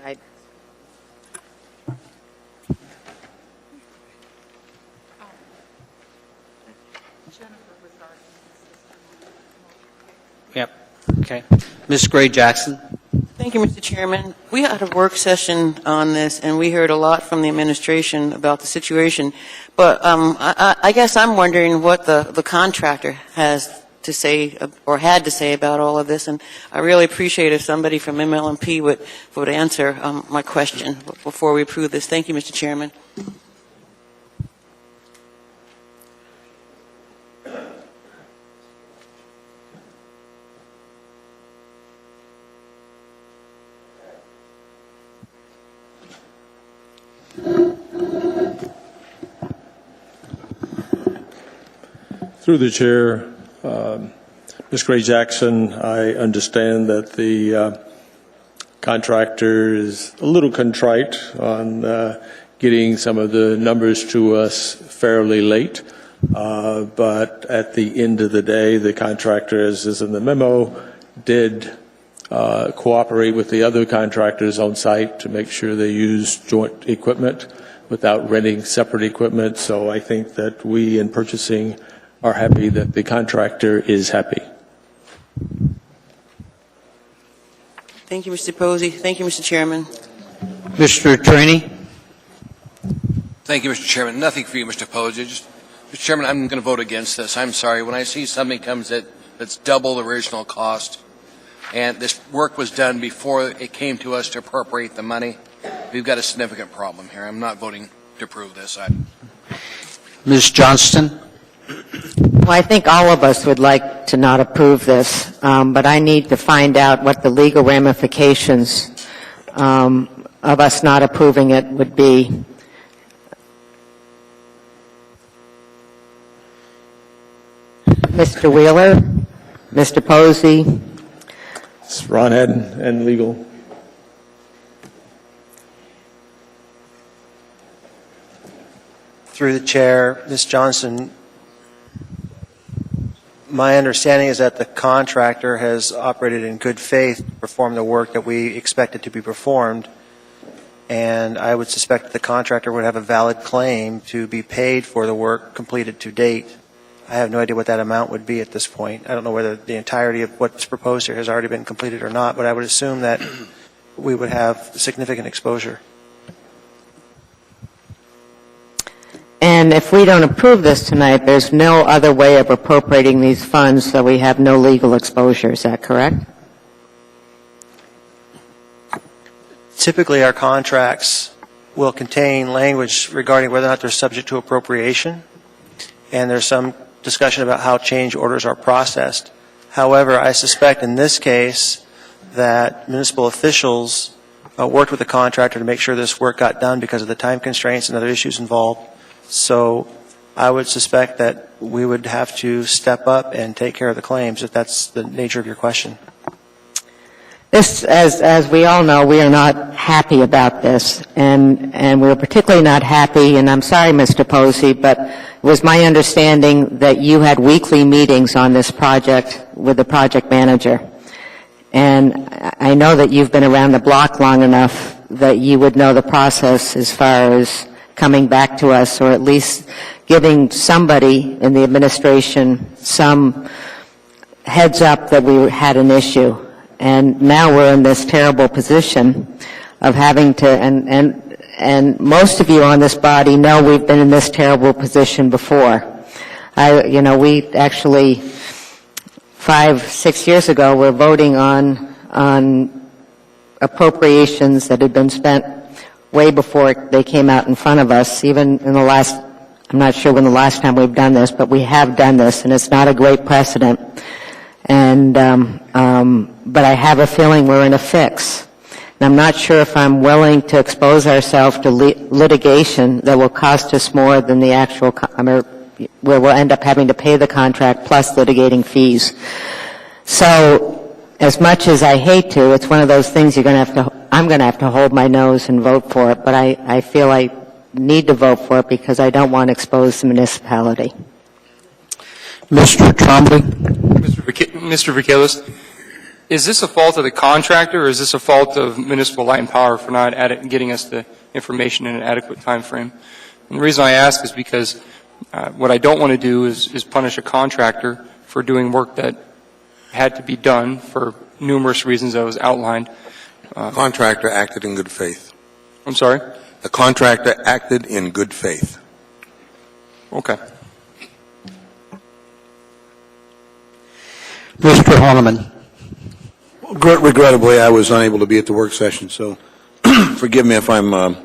Yep. Okay. Ms. Gray Jackson? Thank you, Mr. Chairman. We had a work session on this, and we heard a lot from the administration about the situation. But I guess I'm wondering what the contractor has to say or had to say about all of this. And I really appreciate if somebody from MLMP would answer my question before we approve this. Thank you, Mr. Chairman. Through the chair, Ms. Gray Jackson, I understand that the contractor is a little contrite on getting some of the numbers to us fairly late. But at the end of the day, the contractor, as is in the memo, did cooperate with the other contractors on site to make sure they use joint equipment without renting separate equipment. So I think that we in purchasing are happy that the contractor is happy. Thank you, Mr. Posey. Thank you, Mr. Chairman. Mr. Attorney? Thank you, Mr. Chairman. Nothing for you, Mr. Posey. Mr. Chairman, I'm going to vote against this. I'm sorry. When I see something comes that's double the original cost, and this work was done before it came to us to appropriate the money, we've got a significant problem here. I'm not voting to approve this item. Ms. Johnston? Well, I think all of us would like to not approve this, but I need to find out what the legal ramifications of us not approving it would be. Mr. Wheeler, Mr. Posey. It's Ron Hadden and legal. Through the chair, Ms. Johnson, my understanding is that the contractor has operated in good faith to perform the work that we expected to be performed, and I would suspect that the contractor would have a valid claim to be paid for the work completed to date. I have no idea what that amount would be at this point. I don't know whether the entirety of what's proposed here has already been completed or not, but I would assume that we would have significant exposure. And if we don't approve this tonight, there's no other way of appropriating these funds, so we have no legal exposure. Is that correct? Typically, our contracts will contain language regarding whether or not they're subject to appropriation, and there's some discussion about how change orders are processed. However, I suspect in this case that municipal officials worked with the contractor to make sure this work got done because of the time constraints and other issues involved. So I would suspect that we would have to step up and take care of the claims, if that's the nature of your question. This, as we all know, we are not happy about this, and we're particularly not happy, and I'm sorry, Mr. Posey, but it was my understanding that you had weekly meetings on this project with the project manager. And I know that you've been around the block long enough that you would know the process as far as coming back to us, or at least giving somebody in the administration some heads up that we had an issue. And now we're in this terrible position of having to, and most of you on this body know we've been in this terrible position before. We actually 5-6 years ago were voting on appropriations that had been spent way before they came out in front of us. Even in the last, I'm not sure when the last time we've done this, but we have done this, and it's not a great precedent. And but I have a feeling we're in a fix. And I'm not sure if I'm willing to expose ourselves to litigation that will cost us more than the actual, where we'll end up having to pay the contract plus litigating fees. So as much as I hate to, it's one of those things I'm going to have to hold my nose and vote for it, but I feel I need to vote for it because I don't want to expose the municipality. Mr. Trombley. Mr. Vakelis, is this a fault of the contractor, or is this a fault of Municipal Light and Power for not getting us the information in an adequate time frame? And the reason I ask is because what I don't want to do is punish a contractor for doing work that had to be done for numerous reasons that was outlined. The contractor acted in good faith. I'm sorry? The contractor acted in good faith. Okay. Mr. Horniman. Regrettably, I was unable to be at the work session, so forgive me if I'm a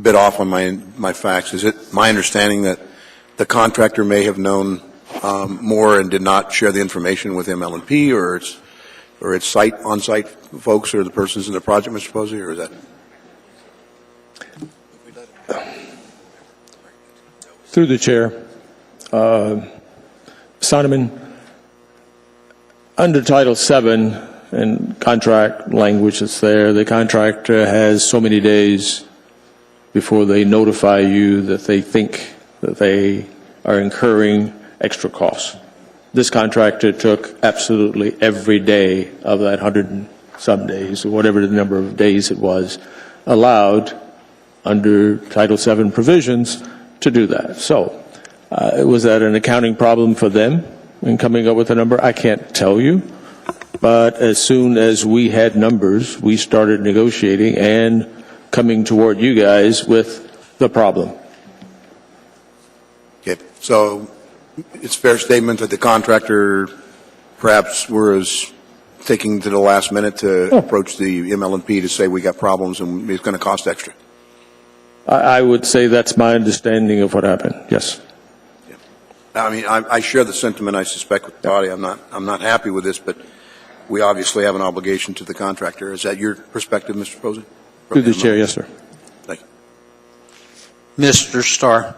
bit off on my facts. Is it my understanding that the contractor may have known more and did not share the information with ML&P or its on-site folks or the persons in the project, Mr. Posey, or is that? Through the chair, Sonneman, under Title VII and contract language that's there, the contractor has so many days before they notify you that they think that they are incurring extra costs. This contractor took absolutely every day of that 100 and some days, or whatever the number of days it was, allowed under Title VII provisions to do that. So, was that an accounting problem for them in coming up with a number? I can't tell you. But as soon as we had numbers, we started negotiating and coming toward you guys with the problem. Okay. So it's a fair statement that the contractor perhaps was taking to the last minute to approach the ML&P to say we got problems and it's going to cost extra. I would say that's my understanding of what happened, yes. I mean, I share the sentiment, I suspect, with the body. I'm not happy with this, but we obviously have an obligation to the contractor. Is that your perspective, Mr. Posey? Through the chair, yes, sir. Thank you. Mr. Starr.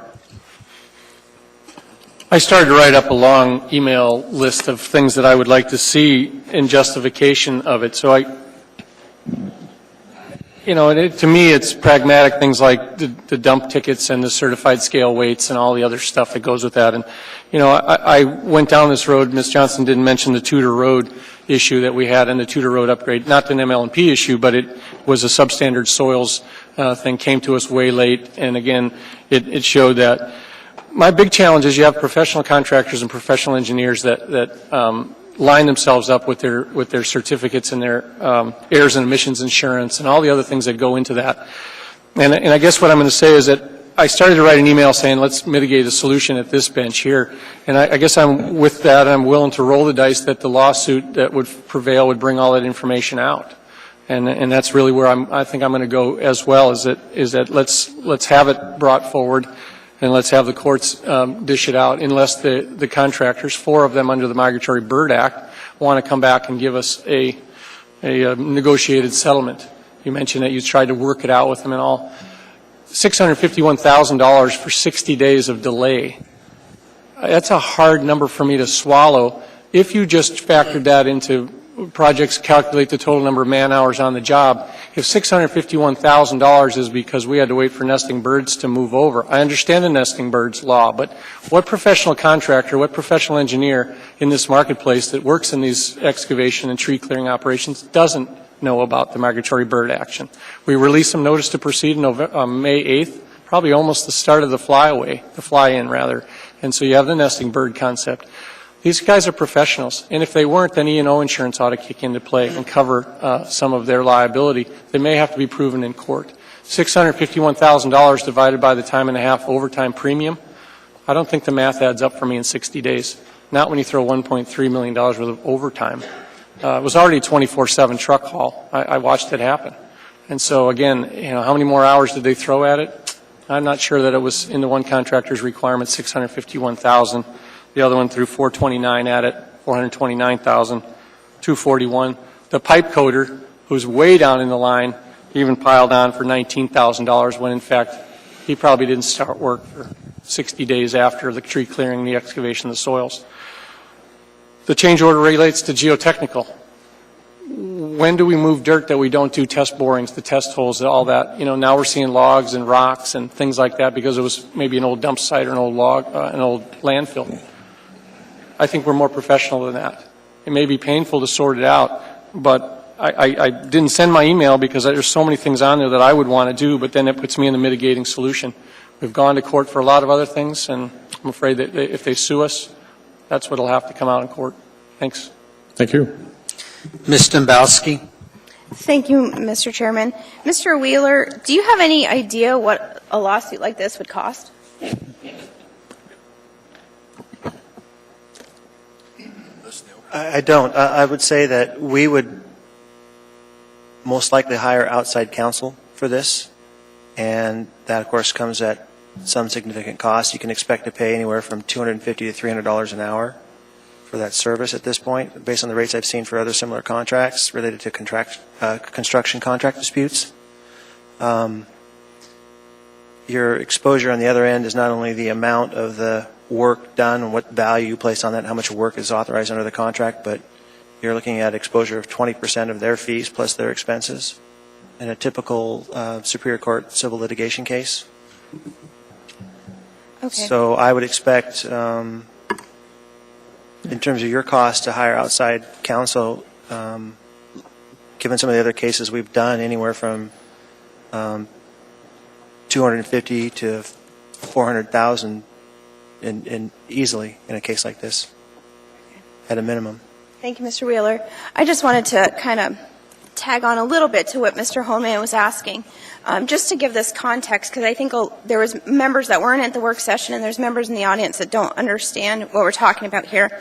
I started to write up a long email list of things that I would like to see in justification of it. So to me, it's pragmatic things like the dump tickets and the certified scale weights and all the other stuff that goes with that. And, I went down this road. Ms. Johnson didn't mention the Tudor Road issue that we had and the Tudor Road upgrade. Not an ML&P issue, but it was a substandard soils thing, came to us way late. And again, it showed that. My big challenge is you have professional contractors and professional engineers that line themselves up with their certificates and their errors and emissions insurance and all the other things that go into that. And I guess what I'm going to say is that I started to write an email saying let's mitigate a solution at this bench here. And I guess I'm with that. I'm willing to roll the dice that the lawsuit that would prevail would bring all that information out. And that's really where I think I'm going to go as well. Is that let's have it brought forward. And let's have the courts dish it out unless the contractors, 4 of them under the Migratory Bird Act, want to come back and give us a negotiated settlement. You mentioned that you tried to work it out with them and all. $651,000 for 60 days of delay. That's a hard number for me to swallow. If you just factored that into projects, calculate the total number of man hours on the job, if $651,000 is because we had to wait for nesting birds to move over, I understand the nesting birds law, but what professional contractor, what professional engineer in this marketplace that works in these excavation and tree clearing operations doesn't know about the Migratory Bird Action? We released some notice to proceed May 8th, probably almost the start of the fly-in rather, and so you have the nesting bird concept. These guys are professionals, and if they weren't, then E&O insurance ought to kick into play and cover some of their liability. They may have to be proven in court. $651,000 divided by the time and a half overtime premium, I don't think the math adds up for me in 60 days. Not when you throw $1.3 million worth of overtime. It was already a 24/7 truck haul. I watched it happen. And so again, how many more hours did they throw at it? I'm not sure that it was in the one contractor's requirement, $651,000. The other one threw $429,000 at it, $429,000, $241,000. The pipe coater, who's way down in the line, even piled on for $19,000 when in fact he probably didn't start work for 60 days after the tree clearing, the excavation of the soils. The change order relates to geotechnical. When do we move dirt that we don't do test borings, the test holes, all that? Now we're seeing logs and rocks and things like that because it was maybe an old dump site or an old landfill. I think we're more professional than that. It may be painful to sort it out, but I didn't send my email because there's so many things on there that I would want to do, but then it puts me in the mitigating solution. We've gone to court for a lot of other things, and I'm afraid that if they sue us, that's what will have to come out in court. Thanks. Thank you. Ms. Dembowski. Thank you, Mr. Chairman. Mr. Wheeler, do you have any idea what a lawsuit like this would cost? I don't. I would say that we would most likely hire outside counsel for this, and that, of course, comes at some significant cost. You can expect to pay anywhere from $250 to $300 an hour for that service at this point, based on the rates I've seen for other similar contracts related to construction contract disputes. Your exposure on the other end is not only the amount of the work done and what value you place on that, how much work is authorized under the contract, but you're looking at exposure of 20% of their fees plus their expenses in a typical Superior Court civil litigation case. Okay. So I would expect, in terms of your cost to hire outside counsel, given some of the other cases we've done, anywhere from $250,000 to $400,000 in easily in a case like this, at a minimum. Thank you, Mr. Wheeler. I just wanted to kind of tag on a little bit to what Mr. Holman was asking, just to give this context, because I think there was members that weren't at the work session and there's members in the audience that don't understand what we're talking about here.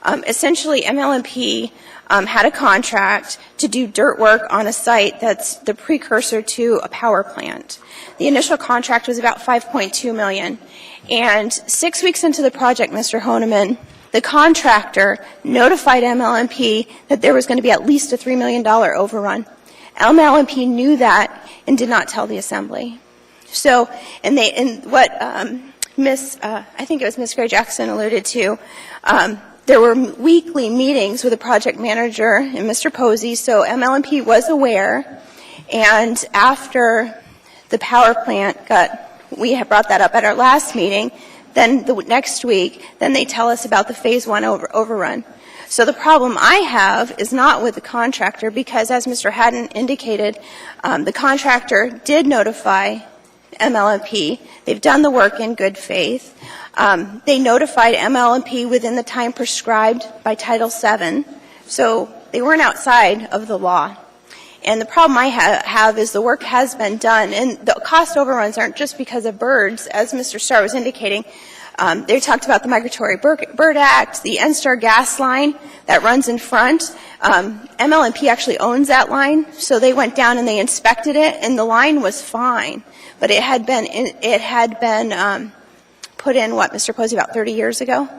Essentially, MLMP had a contract to do dirt work on a site that's the precursor to a power plant. The initial contract was about $5.2 million. And 6 weeks into the project, Mr. Honeman, the contractor notified MLMP that there was going to be at least a $3 million overrun. MLMP knew that and did not tell the Assembly. So, I think it was Ms. Gray Jackson alluded to, there were weekly meetings with the project manager and Mr. Posey, so MLMP was aware. And after the power plant we had brought that up at our last meeting, then the next week, then they tell us about the phase 1 overrun. So the problem I have is not with the contractor, because as Mr. Haddon indicated, the contractor did notify MLMP. They've done the work in good faith. They notified MLMP within the time prescribed by Title VII, so they weren't outside of the law. And the problem I have is the work has been done, and the cost overruns aren't just because of birds, as Mr. Starr was indicating. They talked about the Migratory Bird Act, the NSTAR gas line that runs in front. MLMP actually owns that line, so they went down and they inspected it, and the line was fine. But it had been put in, what, Mr. Posey, about 30 years ago?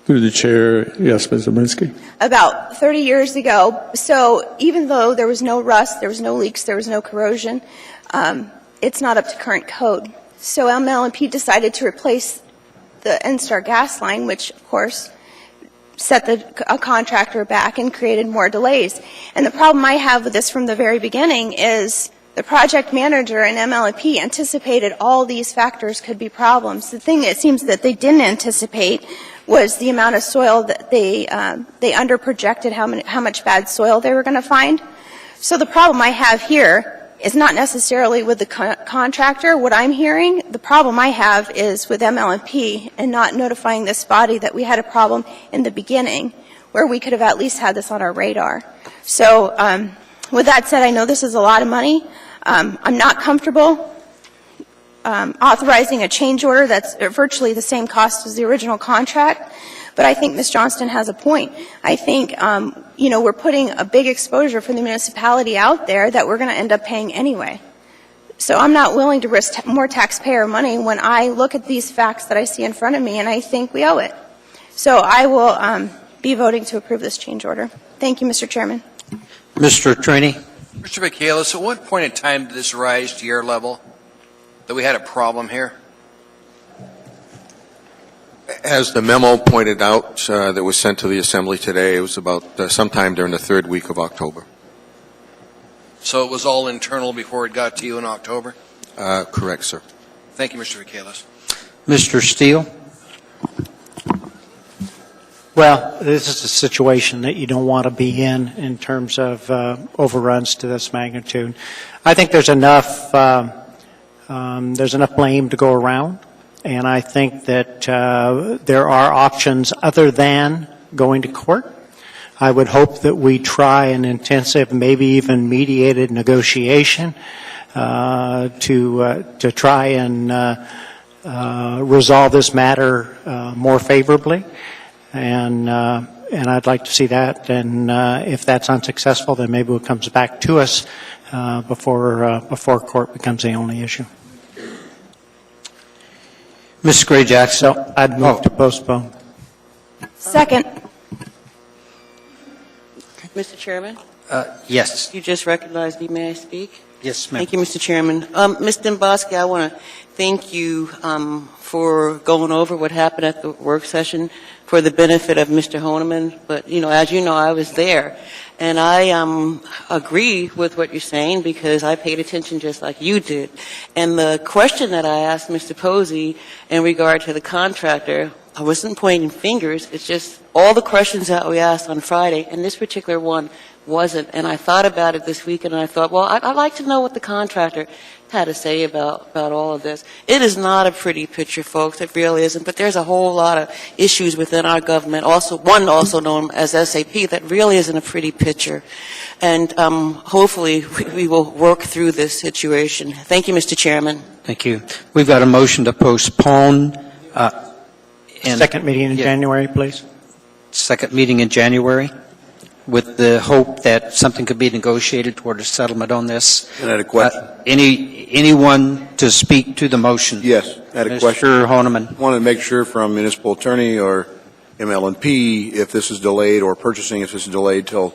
Through the chair, yes, Ms. Zeminski. About 30 years ago. So even though there was no rust, there was no leaks, there was no corrosion, it's not up to current code. So MLMP decided to replace the NSTAR gas line, which, of course, set a contractor back and created more delays. And the problem I have with this from the very beginning is the project manager and MLMP anticipated all these factors could be problems. The thing it seems that they didn't anticipate was the amount of soil that they underprojected how much bad soil they were going to find. So the problem I have here is not necessarily with the contractor. What I'm hearing, the problem I have is with MLMP and not notifying this body that we had a problem in the beginning where we could have at least had this on our radar. So with that said, I know this is a lot of money. I'm not comfortable authorizing a change order that's virtually the same cost as the original contract. But I think Ms. Johnston has a point. I think, we're putting a big exposure for the municipality out there that we're going to end up paying anyway. So I'm not willing to risk more taxpayer money when I look at these facts that I see in front of me, and I think we owe it. So I will be voting to approve this change order. Thank you, Mr. Chairman. Mr. Trainee. Mr. Michaelis, at what point in time did this rise to your level, that we had a problem here? As the memo pointed out that was sent to the Assembly today, it was about sometime during the third week of October. So it was all internal before it got to you in October? Correct, sir. Thank you, Mr. Michaelis. Mr. Steele. Well, this is a situation that you don't want to be in terms of overruns to this magnitude. I think there's enough blame to go around, and I think that there are options other than going to court. I would hope that we try an intensive, maybe even mediated negotiation to try and resolve this matter more favorably. And I'd like to see that. And if that's unsuccessful, then maybe it comes back to us before court becomes the only issue. Ms. Gray Jackson. So I'd move to postpone. Second. Mr. Chairman? Yes. You just recognized me. May I speak? Yes, ma'am. Thank you, Mr. Chairman. Ms. Demboski, I want to thank you for going over what happened at the work session for the benefit of Mr. Honeman. But, as you know, I was there. And I agree with what you're saying because I paid attention just like you did. And the question that I asked Mr. Posey in regard to the contractor, I wasn't pointing fingers. It's just all the questions that we asked on Friday, and this particular one wasn't. And I thought about it this week, and I thought, well, I'd like to know what the contractor had to say about all of this. It is not a pretty picture, folks. It really isn't. But there's a whole lot of issues within our government, one also known as SAP, that really isn't a pretty picture. And hopefully we will work through this situation. Thank you, Mr. Chairman. Thank you. We've got a motion to postpone. Second meeting in January, please. second meeting in January, with the hope that something could be negotiated toward a settlement on this. And I had a question. Anyone to speak to the motion? Yes, I had a question. Mr. Honeman. Wanted to make sure from municipal attorney or ML&P, if this is delayed, or purchasing, if this is delayed till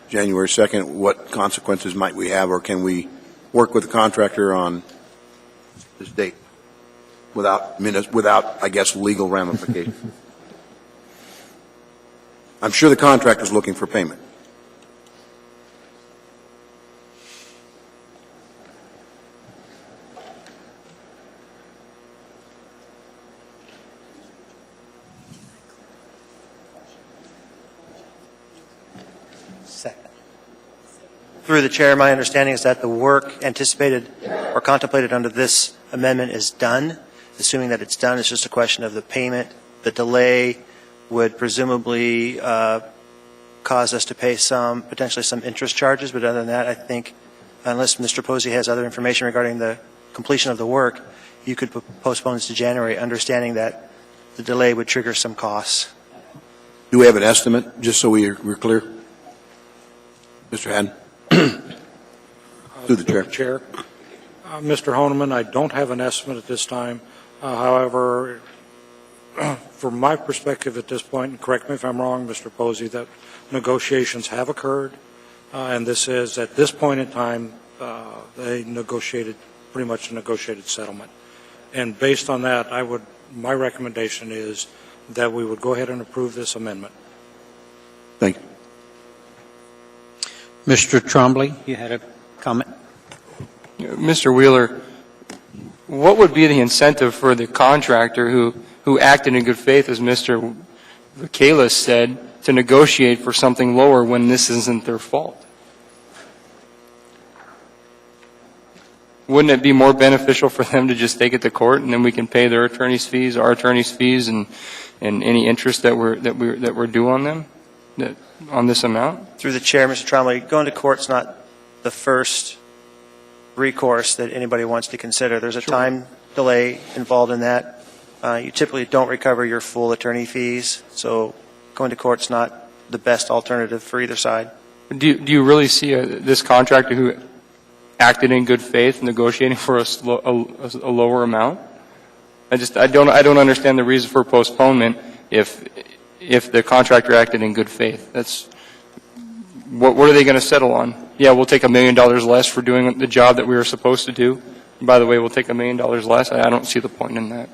January 2nd, what consequences might we have, or can we work with the contractor on this date without, I guess, legal ramifications? I'm sure the contractor's looking for payment. Through the chair, my understanding is that the work anticipated or contemplated under this amendment is done. Assuming that it's done, it's just a question of the payment. The delay would presumably cause us to pay potentially some interest charges, but other than that, I think, unless Mr. Posey has other information regarding the completion of the work, you could postpone this to January, understanding that the delay would trigger some costs. Do we have an estimate, just so we're clear? Mr. Haddon? Through the chair. Chair. Mr. Honeman, I don't have an estimate at this time. However, from my perspective at this point, and correct me if I'm wrong, Mr. Posey, that negotiations have occurred, and this is, at this point in time, they pretty much negotiated settlement. And based on that, my recommendation is that we would go ahead and approve this amendment. Thank you. Mr. Trombley, you had a comment? Mr. Wheeler, what would be the incentive for the contractor who acted in good faith, as Mr. Kalis said, to negotiate for something lower when this isn't their fault? Wouldn't it be more beneficial for them to just take it to court, and then we can pay their attorney's fees, our attorney's fees, and any interest that we're due on them, on this amount? Through the chair, Mr. Trombley, going to court's not the first recourse that anybody wants to consider. There's a time delay involved in that. You typically don't recover your full attorney fees, so going to court's not the best alternative for either side. Do you really see this contractor who acted in good faith negotiating for a lower amount? I don't understand the reason for postponement if the contractor acted in good faith. What are they going to settle on? Yeah, we'll take $1 million less for doing the job that we were supposed to do. And by the way, we'll take $1 million less. I don't see the point in that.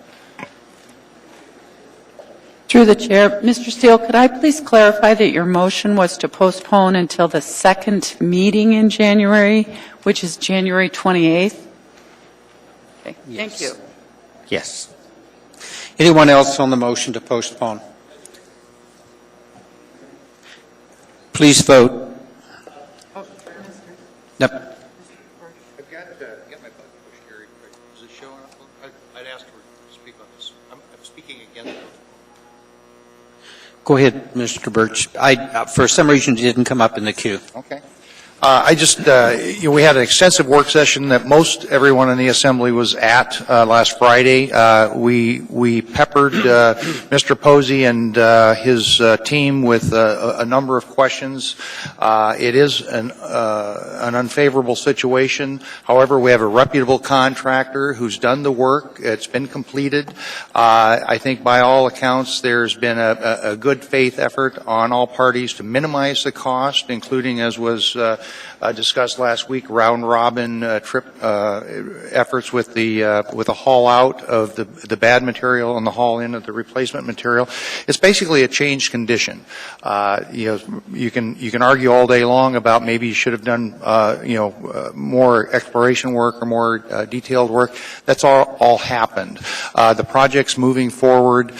Through the chair, Mr. Steele, could I please clarify that your motion was to postpone until the second meeting in January, which is January 28th? Okay, thank you. Yes. Anyone else on the motion to postpone? Please vote. Yep. I've got to get my button pushed here. Is it showing up? I'd ask her to speak on this. I'm speaking against it. Go ahead, Mr. Birch. For some reason, it didn't come up in the queue. Okay. We had an extensive work session that most everyone in the Assembly was at last Friday. We peppered Mr. Posey and his team with a number of questions. It is an unfavorable situation. However, we have a reputable contractor who's done the work. It's been completed. I think by all accounts, there's been a good faith effort on all parties to minimize the cost, including, as was discussed last week, round-robin trip efforts with the haul out of the bad material and the haul in of the replacement material. It's basically a changed condition. You can argue all day long about maybe you should have done more exploration work or more detailed work. That's all happened. The project's moving forward.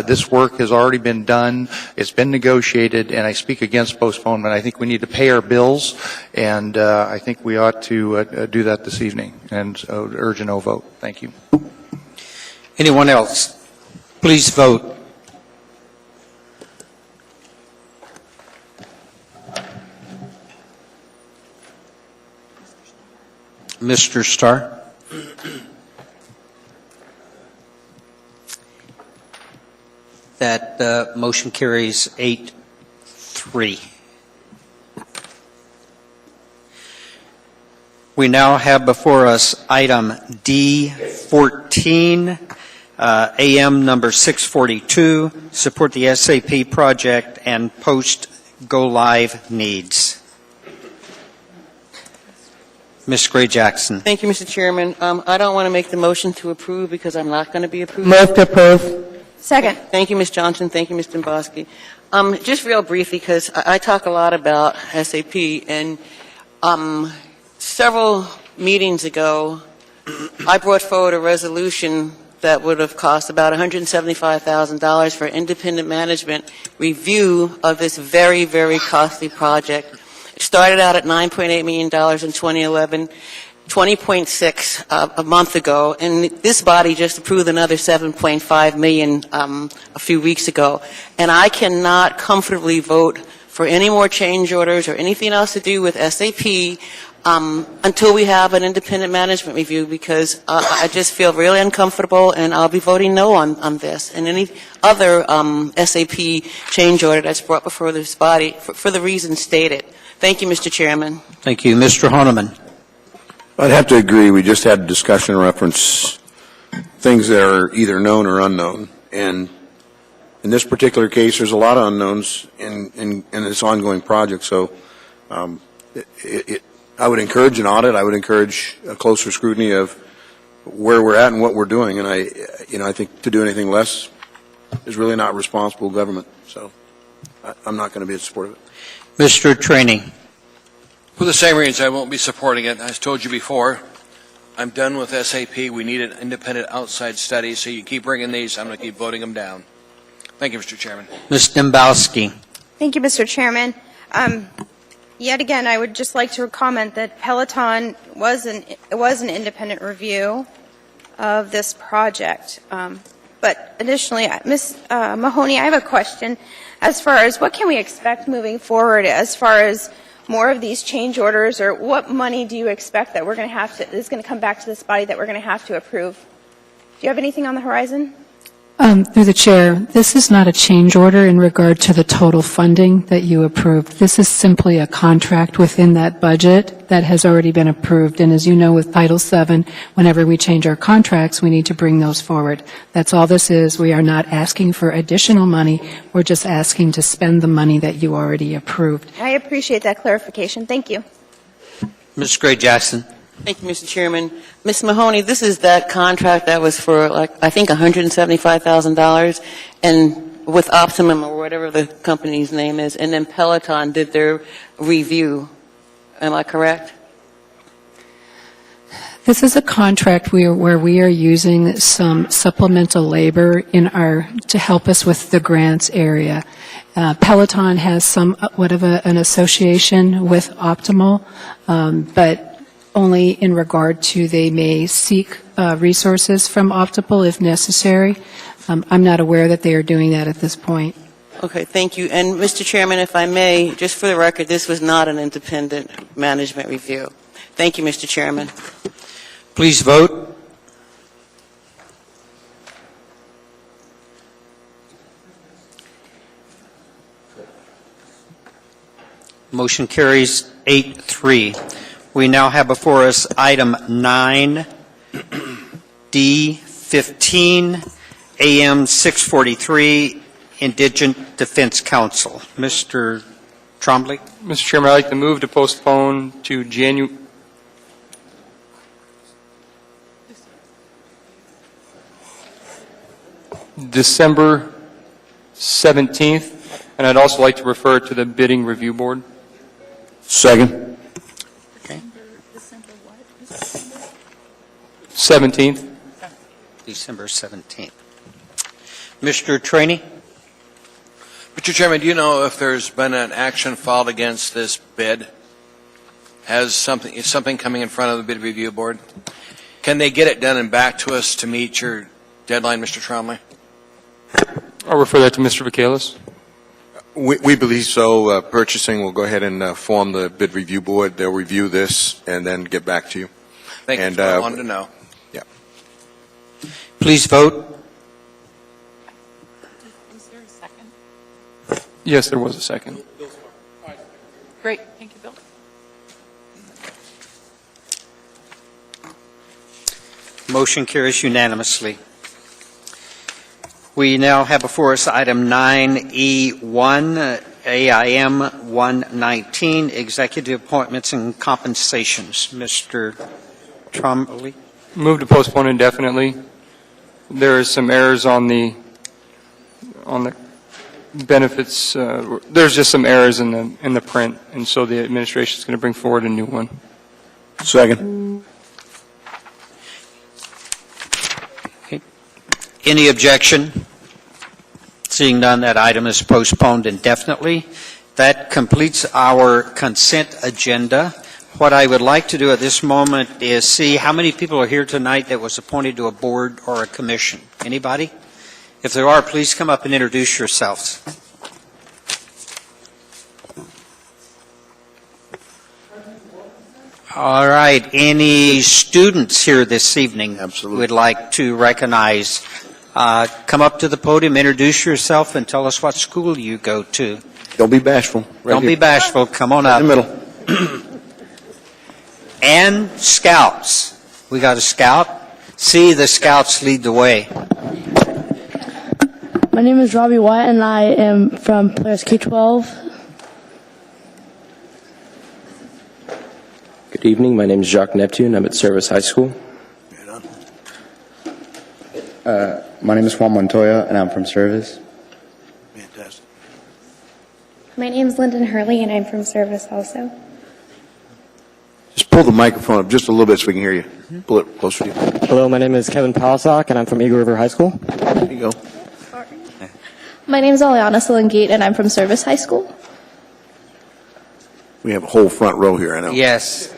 This work has already been done. It's been negotiated, and I speak against postponement. I think we need to pay our bills, and I think we ought to do that this evening, and urge a no vote. Thank you. Anyone else? Please vote. Mr. Starr? That motion carries 8-3. We now have before us item D14, AM number 642, support the SAP project and post-go-live needs. Ms. Gray Jackson. Thank you, Mr. Chairman. I don't want to make the motion to approve because I'm not going to be approved. Move to approve. Second. Thank you, Ms. Johnson. Thank you, Ms. Dombrowski. Just real briefly, because I talk a lot about SAP, and several meetings ago, I brought forward a resolution that would have cost about $175,000 for independent management review of this very, very costly project. It started out at $9.8 million in 2011. 20.6 a month ago, and this body just approved another 7.5 million a few weeks ago. And I cannot comfortably vote for any more change orders or anything else to do with SAP until we have an independent management review, because I just feel really uncomfortable, and I'll be voting no on this and any other SAP change order that's brought before this body for the reasons stated. Thank you, Mr. Chairman. Thank you. Mr. Honeman. I'd have to agree. We just had a discussion reference things that are either known or unknown. And in this particular case, there's a lot of unknowns in this ongoing project. So I would encourage an audit. I would encourage a closer scrutiny of where we're at and what we're doing. And I think to do anything less is really not responsible government. So I'm not going to be in support of it. Mr. Trainee. For the same reasons, I won't be supporting it. As told you before, I'm done with SAP. We need an independent outside study, so you keep bringing these. I'm going to keep voting them down. Thank you, Mr. Chairman. Ms. Dembowski. Thank you, Mr. Chairman. Yet again, I would just like to comment that Peloton was an independent review of this project. But additionally, Ms. Mahoney, I have a question as far as what can we expect moving forward as far as more of these change orders, or what money do you expect that we're going to have to, is going to come back to this body that we're going to have to approve? Do you have anything on the horizon? Through the chair, this is not a change order in regard to the total funding that you approved. This is simply a contract within that budget that has already been approved. And as you know, with Title VII, whenever we change our contracts, we need to bring those forward. That's all this is. We are not asking for additional money. We're just asking to spend the money that you already approved. I appreciate that clarification. Thank you. Ms. Gray Jackson. Thank you, Mr. Chairman. Ms. Mahoney, this is that contract that was for, I think, $175,000, and with Optimum or whatever the company's name is, and then Peloton did their review. Am I correct? This is a contract where we are using some supplemental labor to help us with the grants area. Peloton has somewhat of an association with Optimal, but only in regard to they may seek resources from Optimal if necessary. I'm not aware that they are doing that at this point. Okay, thank you. And Mr. Chairman, if I may, just for the record, this was not an independent management review. Thank you, Mr. Chairman. Please vote. Motion carries 8-3. We now have before us item 9D15, AM 643, Indigent Defense Council. Mr. Trombley. Mr. Chairman, I'd like to move to postpone to December 17th, and I'd also like to refer to the bidding review board. Second. 17th. December 17th. Mr. Trainee. Mr. Chairman, do you know if there's been an action filed against this bid? Is something coming in front of the bid review board? Can they get it done and back to us to meet your deadline, Mr. Trombley? I'll refer that to Mr. Vacalis. We believe so. Purchasing will go ahead and form the bid review board. They'll review this and then get back to you. Thank you. I wanted to know. Please vote. there a second? Yes, there was a second. Great, thank you, Bill. Motion carries unanimously. We now have before us item 9E1, AIM 119, Executive Appointments and Compensations. Mr. Trombley? Move to postpone indefinitely. There is some errors on the benefits. There's just some errors in the print, and so the administration is going to bring forward a new one. Second. Any objection? Seeing none, that item is postponed indefinitely. That completes our consent agenda. What I would like to do at this moment is see how many people are here tonight that was appointed to a board or a commission. Anybody? If there are, please come up and introduce yourselves. All right. Any students here this evening Absolutely. would like to recognize? Come up to the podium, introduce yourself, and tell us what school you go to. Don't be bashful. Right Don't here. be bashful. Come on up. In the middle. And scouts. We got a scout. See, the scouts lead the way. My name is Robbie White, and I am from Polaris K-12. Good evening. My name is Jacques Neptune. I'm at Service High School. My name is Juan Montoya, and I'm from Service. Fantastic. My name is Lyndon Hurley, and I'm from Service also. Just pull the microphone up just a little bit so we can hear you. Pull it closer to you. Hello, my name is Kevin Palisak, and I'm from Eagle River High School. There you go. My name is Aliana Silengate, and I'm from Service High School. We have a whole front row here, I know. Yes.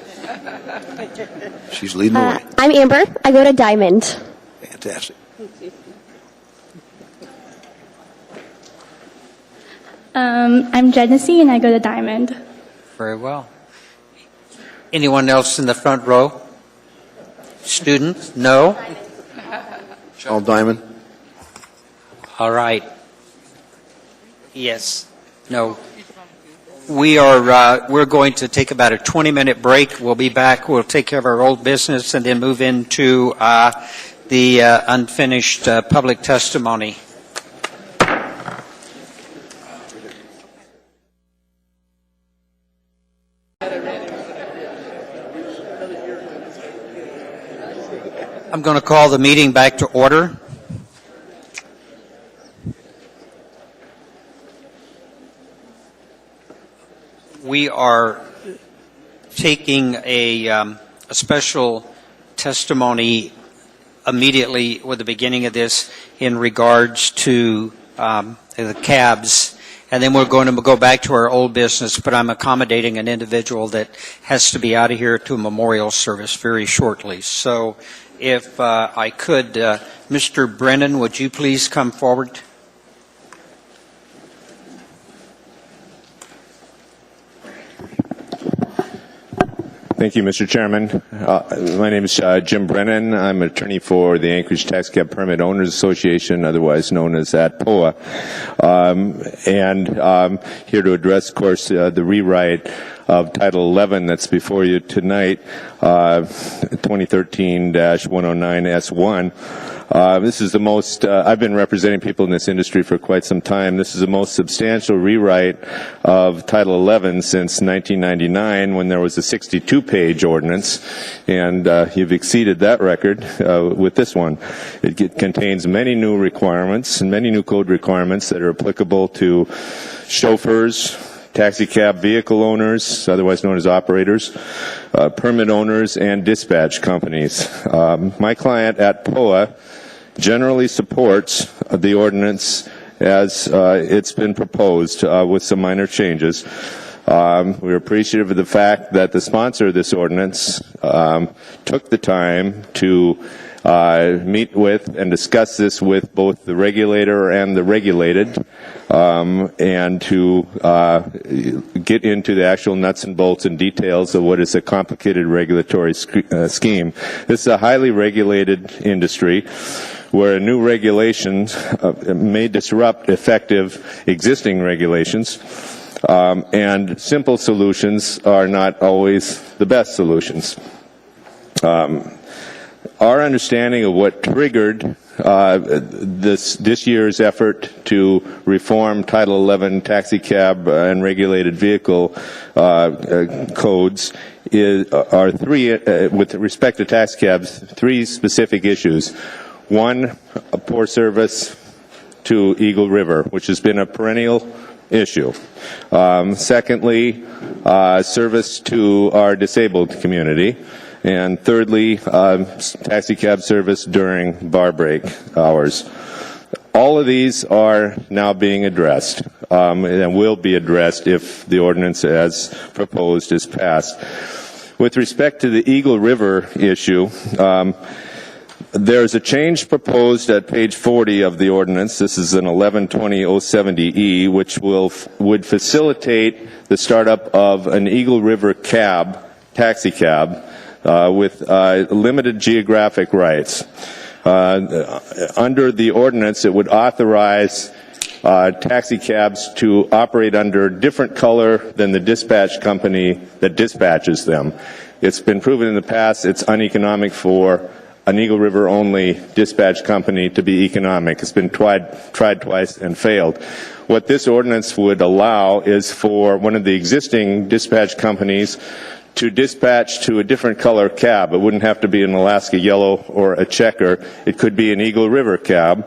She's leading the way. I'm Amber. I go to Diamond. Fantastic. I'm Genesee, and I go to Diamond. Very well. Anyone else in the front row? Students? No? All Diamond. All right. Yes. No. We're going to take about a 20-minute break. We'll be back. We'll take care of our old business and then move into the unfinished public testimony. I'm going to call the meeting back to order. We are taking a special testimony immediately with the beginning of this in regards to the cabs, and then we're going to go back to our old business, but I'm accommodating an individual that has to be out of here to a memorial service very shortly. So if I could, Mr. Brennan, would you please come forward? Thank you, Mr. Chairman. My name is Jim Brennan. I'm an attorney for the Anchorage Tax Cab Permit Owners Association, otherwise known as ATPOA. And here to address, of course, the rewrite of Title 11 that's before you tonight, 2013-109S1. This is the most, I've been representing people in this industry for quite some time. This is the most substantial rewrite of Title 11 since 1999 when there was a 62-page ordinance, and you've exceeded that record with this one. It contains many new requirements and many new code requirements that are applicable to chauffeurs, taxi cab vehicle owners, otherwise known as operators, permit owners, and dispatch companies. My client ATPOA generally supports the ordinance as it's been proposed with some minor changes. We're appreciative of the fact that the sponsor of this ordinance took the time to meet with and discuss this with both the regulator and the regulated, and to get into the actual nuts and bolts and details of what is a complicated regulatory scheme. This is a highly regulated industry where a new regulation may disrupt effective existing regulations, and simple solutions are not always the best solutions. Our understanding of what triggered this year's effort to reform Title 11 taxi cab and regulated vehicle codes are three, with respect to taxi cabs, three specific issues. One, a poor service to Eagle River, which has been a perennial issue. Secondly, service to our disabled community. And thirdly, taxi cab service during bar break hours. All of these are now being addressed and will be addressed if the ordinance as proposed is passed. With respect to the Eagle River issue, there's a change proposed at page 40 of the ordinance. This is an 1120-070E, which would facilitate the startup of an Eagle River cab, taxi cab, with limited geographic rights. Under the ordinance, it would authorize taxi cabs to operate under a different color than the dispatch company that dispatches them. It's been proven in the past it's uneconomic for an Eagle River only dispatch company to be economic. It's been tried twice and failed. What this ordinance would allow is for one of the existing dispatch companies to dispatch to a different color cab. It wouldn't have to be an Alaska yellow or a checker. It could be an Eagle River cab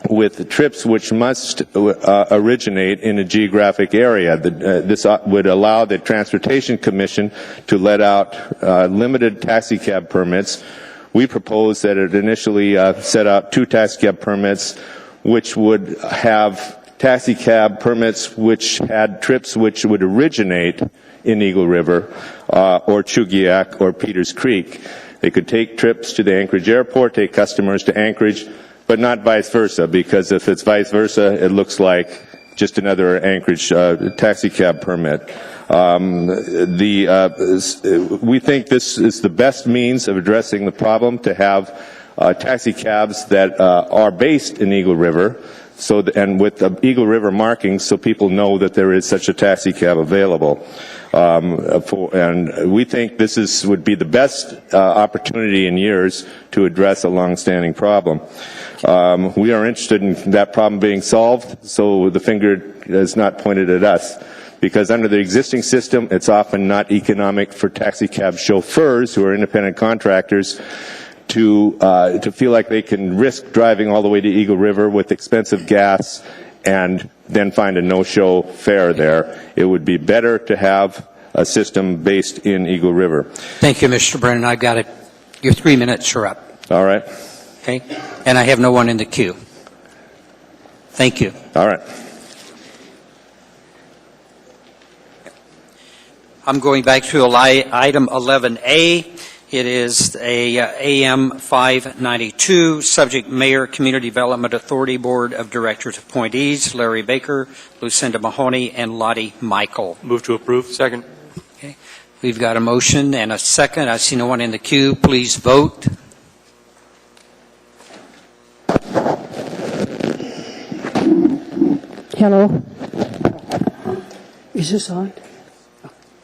with trips which must originate in a geographic area. This would allow the Transportation Commission to let out limited taxi cab permits. We propose that it initially set out 2 taxi cab permits, which would have taxi cab permits which had trips which would originate in Eagle River or Chugiak or Peters Creek. They could take trips to the Anchorage airport, take customers to Anchorage, but not vice versa, because if it's vice versa, it looks like just another Anchorage taxi cab permit. We think this is the best means of addressing the problem, to have taxi cabs that are based in Eagle River, and with the Eagle River markings, so people know that there is such a taxi cab available. And we think this would be the best opportunity in years to address a long-standing problem. We are interested in that problem being solved, so the finger is not pointed at us. Because under the existing system, it's often not economic for taxi cab chauffeurs who are independent contractors to feel like they can risk driving all the way to Eagle River with expensive gas and then find a no-show fare there. It would be better to have a system based in Eagle River. Thank you, Mr. Brennan. I've got it. Your 3 minutes are up. All right. Okay. And I have no one in the queue. Thank you. All right. I'm going back to item 11A. It is a AM 592, subject Mayor, Community Development Authority Board of Directors appointees, Larry Baker, Lucinda Mahoney, and Lottie Michael. Move to approve. Second. Okay. We've got a motion and a second. I see no one in the queue. Please vote. Hello. Is this on?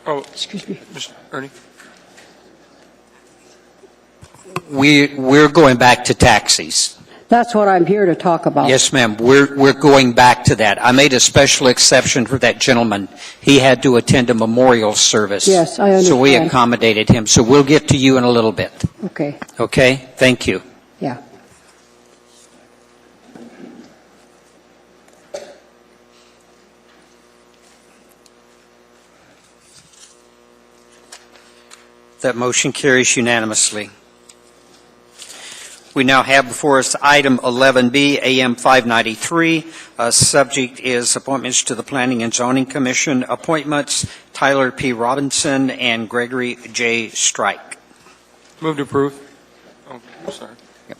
Oh, excuse me. Mr. Ernie. We're going back to taxis. That's what I'm here to talk about. Yes, ma'am. We're going back to that. I made a special exception for that gentleman. He had to attend a memorial service. Yes, I understand. So we accommodated him. So we'll get to you in a little bit. Okay. Okay? Thank you. Yeah. That motion carries unanimously. We now have before us item 11B, AM 593. Subject is appointments to the Planning and Zoning Commission. Appointments, Tyler P. Robinson and Gregory J. Strike. Move to approve. Oh, sorry. Yep.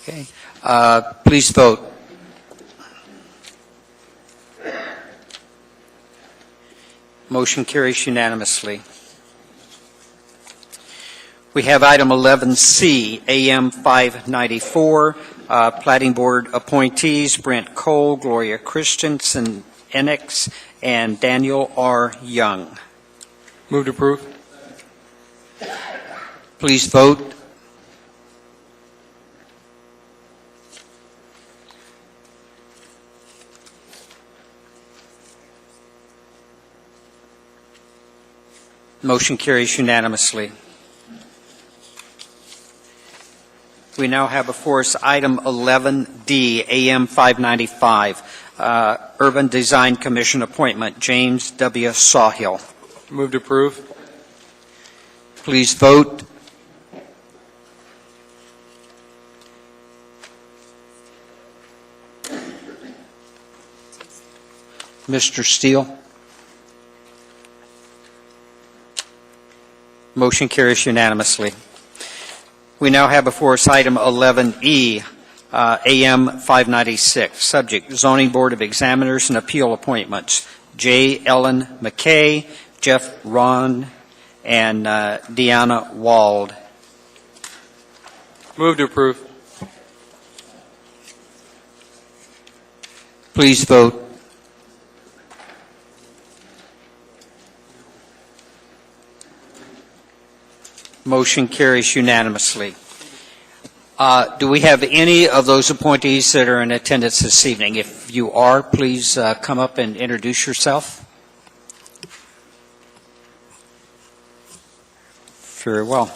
Okay. Please vote. Motion carries unanimously. We have item 11C, AM 594, Plating Board appointees Brent Cole, Gloria Christensen Enix, and Daniel R. Young. Move to approve. Please vote. Motion carries unanimously. We now have before us item 11D, AM 595, Urban Design Commission appointment, James W. Sawhill. Move to approve. Please vote. Mr. Steele? Motion carries unanimously. We now have before us item 11E, AM 596, subject Zoning Board of Examiners and Appeal Appointments, J. Ellen McKay, Jeff Ron, and Deanna Wald. Move to approve. Please vote. Motion carries unanimously. Do we have any of those appointees that are in attendance this evening? If you are, please come up and introduce yourself. Very well.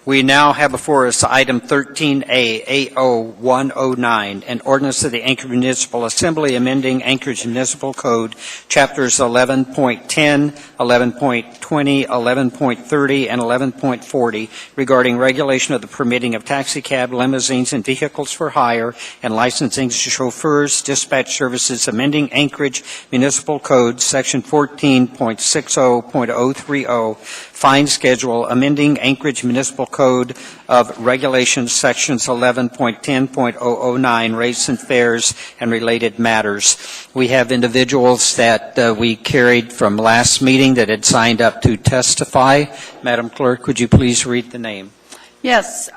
We now have before us item 13A, AO109, an ordinance of the Anchorage Municipal Assembly amending Anchorage Municipal Code, chapters 11.10, 11.20, 11.30, and 11.40 regarding regulation of the permitting of taxi cab, limousines, and vehicles for hire, and licensing chauffeurs, dispatch services, amending Anchorage Municipal Code, section 14.60.030, fine schedule, amending Anchorage Municipal Code of Regulations, sections 11.10.009, rates and fares and related matters. We have individuals that we carried from last meeting that had signed up to testify. Madam Clerk, would you please read the name? Yes,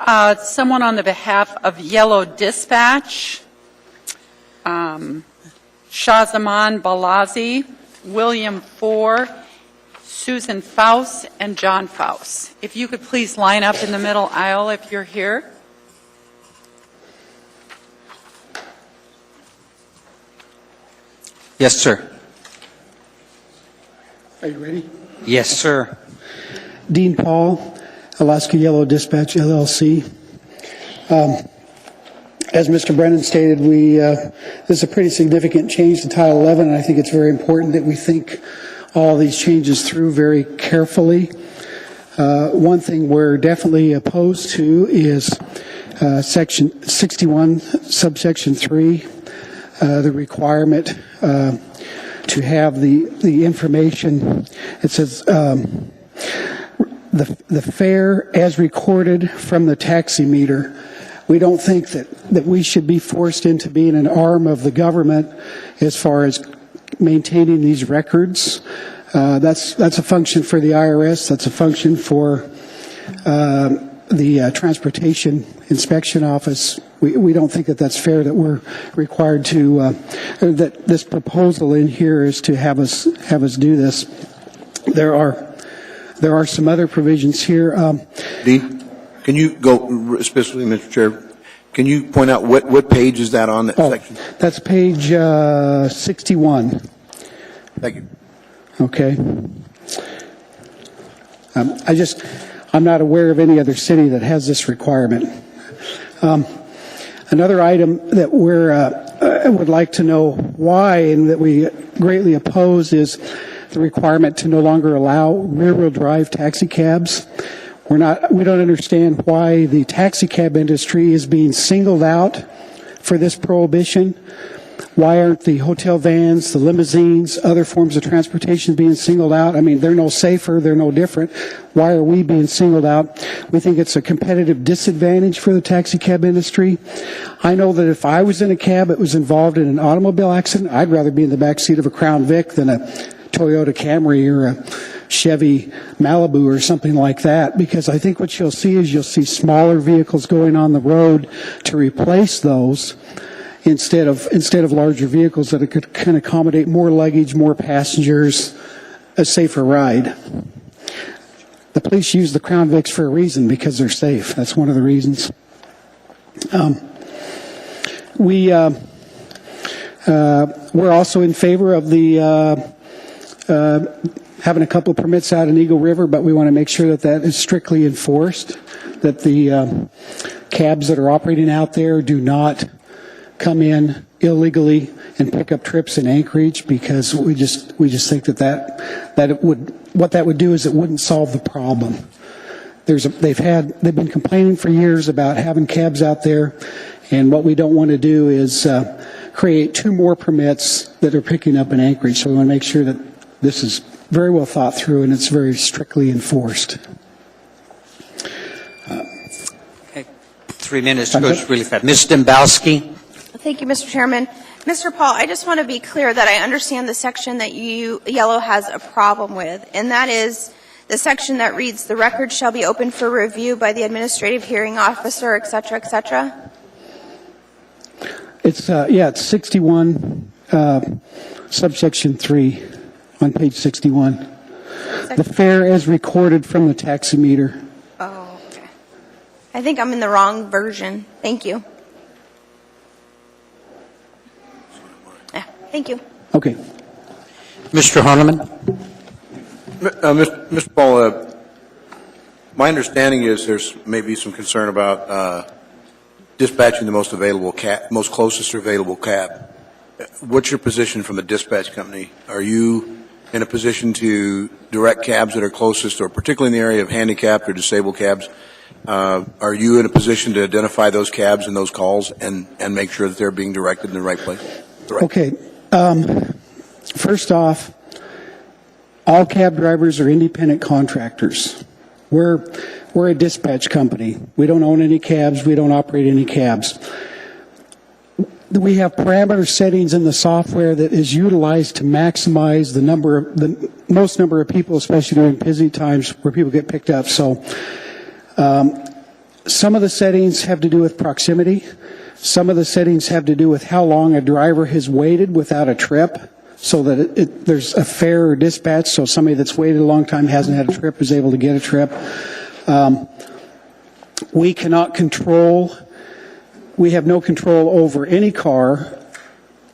someone on the behalf of Yellow Dispatch, Shazaman Balazi, William Four, Susan Faust, and John Faust. If you could please line up in the middle aisle if you're here. Yes, sir. Are you ready? Yes, sir. Dean Paul, Alaska Yellow Dispatch, LLC. As Mr. Brennan stated, this is a pretty significant change to Title 11, and I think it's very important that we think all these changes through very carefully. One thing we're definitely opposed to is Section 61, subsection 3, the requirement to have the information. It says the fare as recorded from the taxi meter. We don't think that we should be forced into being an arm of the government as far as maintaining these records. That's a function for the IRS. That's a function for the Transportation Inspection Office. We don't think that that's fair that we're required to, that this proposal in here is to have us do this. There are some other provisions here. Dee, can you go specifically, Mr. Chair? Can you point out what page is that on that section? That's page 61. Thank you. Okay. I'm not aware of any other city that has this requirement. Another item that would like to know why and that we greatly oppose is the requirement to no longer allow rear-wheel drive taxi cabs. We don't understand why the taxi cab industry is being singled out for this prohibition. Why aren't the hotel vans, the limousines, other forms of transportation being singled out? I mean, they're no safer, they're no different. Why are we being singled out? We think it's a competitive disadvantage for the taxi cab industry. I know that if I was in a cab that was involved in an automobile accident, I'd rather be in the back seat of a Crown Vic than a Toyota Camry or a Chevy Malibu or something like that, because I think what you'll see is you'll see smaller vehicles going on the road to replace those instead of larger vehicles that can accommodate more luggage, more passengers, a safer ride. The police use the Crown Vics for a reason, because they're safe. That's one of the reasons. We're also in favor of the having a couple of permits out in Eagle River, but we want to make sure that that is strictly enforced, that the cabs that are operating out there do not come in illegally and pick up trips in Anchorage, because we just think that it would, what that would do is it wouldn't solve the problem. They've been complaining for years about having cabs out there, and what we don't want to do is create 2 more permits that are picking up in Anchorage. So we want to make sure that this is very well thought through and it's very strictly enforced. 3 minutes goes really fast. Ms. Dembowski. Thank you, Mr. Chairman. Mr. Paul, I just want to be clear that I understand the section that Yellow has a problem with, and that is the section that reads, "The record shall be open for review by the administrative hearing officer," et cetera, et cetera. It's 61, subsection 3 on page 61. The fare as recorded from the taximeter. Oh, okay. I think I'm in the wrong version. Thank you. Yeah, thank you. Okay. Mr. Horniman. Mr. Paul, my understanding is there's maybe some concern about dispatching the most closest available cab. What's your position from the dispatch company? Are you in a position to direct cabs that are closest, or particularly in the area of handicapped or disabled cabs? Are you in a position to identify those cabs and those calls and make sure that they're being directed in the right place? Okay. First off, all cab drivers are independent contractors. We're a dispatch company. We don't own any cabs. We don't operate any cabs. We have parameter settings in the software that is utilized to maximize the most number of people, especially during busy times where people get picked up. So some of the settings have to do with proximity. Some of the settings have to do with how long a driver has waited without a trip, so that there's a fair dispatch, so somebody that's waited a long time, hasn't had a trip, is able to get a trip. We cannot control, we have no control over any car,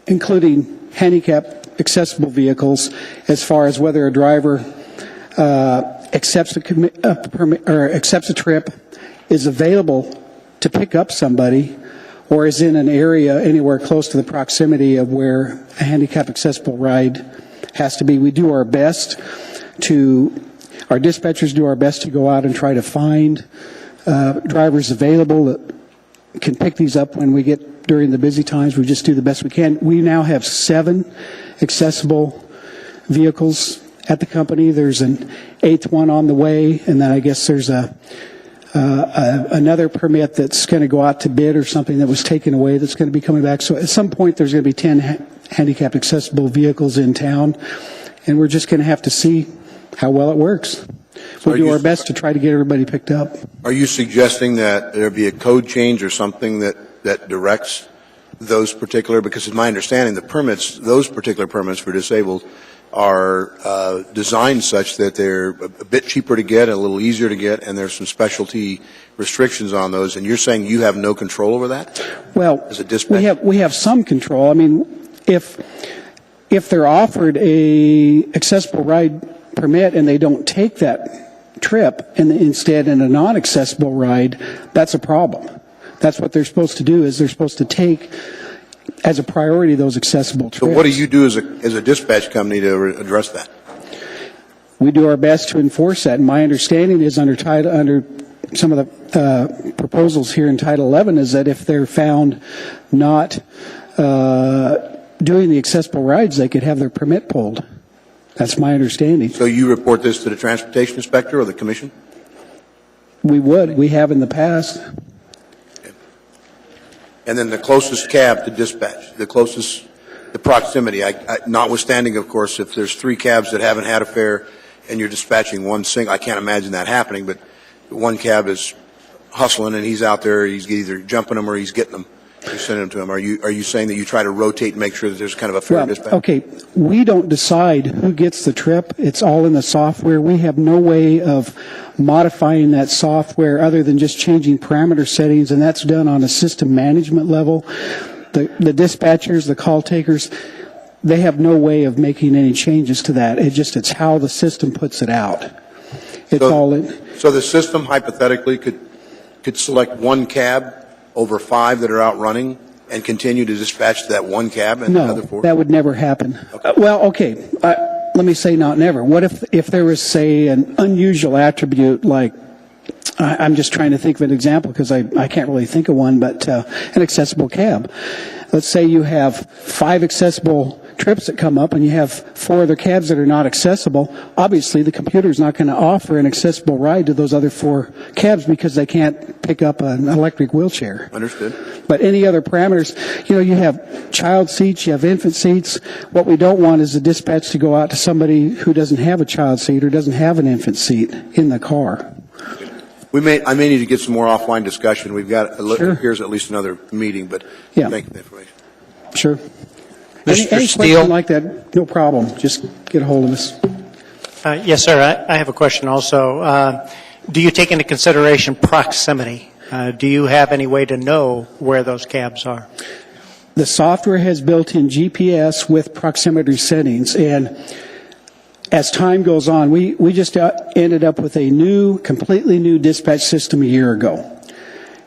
including handicap accessible vehicles, as far as whether a driver accepts a trip, is available to pick up somebody, or is in an area anywhere close to the proximity of where a handicap accessible ride has to be. We do our best our dispatchers do our best to go out and try to find drivers available that can pick these up when we get during the busy times. We just do the best we can. We now have 7 accessible vehicles at the company. There's an 8th one on the way, and then I guess there's another permit that's going to go out to bid, or something that was taken away that's going to be coming back. So at some point there's going to be 10 handicap accessible vehicles in town, and we're just going to have to see how well it works. We'll do our best to try to get everybody picked up. Are you suggesting that there be a code change or something that directs those particular, because it's my understanding the permits, those particular permits for disabled are designed such that they're a bit cheaper to get, a little easier to get, and there's some specialty restrictions on those, and you're saying you have no control over that? Well, as a dispatcher? we have some control. I mean, if they're offered a accessible ride permit and they don't take that trip, and instead in a non-accessible ride, that's a problem. That's what they're supposed to do, is they're supposed to take as a priority those accessible trips. So what do you do as a dispatch company to address that? We do our best to enforce that. And my understanding is under some of the proposals here in Title 11 is that if they're found not doing the accessible rides, they could have their permit pulled. That's my understanding. So you report this to the transportation inspector or the commission? We would. We have in the past. And then the closest cab to dispatch, the proximity, notwithstanding, of course, if there's 3 cabs that haven't had a fare and you're dispatching one single, I can't imagine that happening, but one cab is hustling and he's out there, he's either jumping them or he's getting them. You're sending them to him. Are you saying that you try to rotate and make sure that there's kind of a fair dispatch? Okay, we don't decide who gets the trip. It's all in the software. We have no way of modifying that software other than just changing parameter settings, and that's done on a system management level. The dispatchers, the call takers, they have no way of making any changes to that. It's how the system puts it out. It's all in. So the system hypothetically could select one cab over 5 that are out running and continue to dispatch to that one cab and the other 4? No, that would never happen. Okay. Let me say not never. What if there was, say, an unusual attribute like, I'm just trying to think of an example because I can't really think of one, but an accessible cab. Let's say you have 5 accessible trips that come up and you have 4 other cabs that are not accessible. Obviously, the computer's not going to offer an accessible ride to those other 4 cabs because they can't pick up an electric wheelchair. Understood. But any other parameters, you have child seats, you have infant seats. What we don't want is the dispatch to go out to somebody who doesn't have a child seat or doesn't have an infant seat in the car. I may need to get some more offline discussion. We've got, here's at least another meeting, but thank you for the information. Sure. Mr. Any Steele? question like that, no problem. Just get a hold of us. Yes, sir. I have a question also. Do you take into consideration proximity? Do you have any way to know where those cabs are? The software has built-in GPS with proximity settings, and as time goes on, we just ended up with a completely new dispatch system a year ago.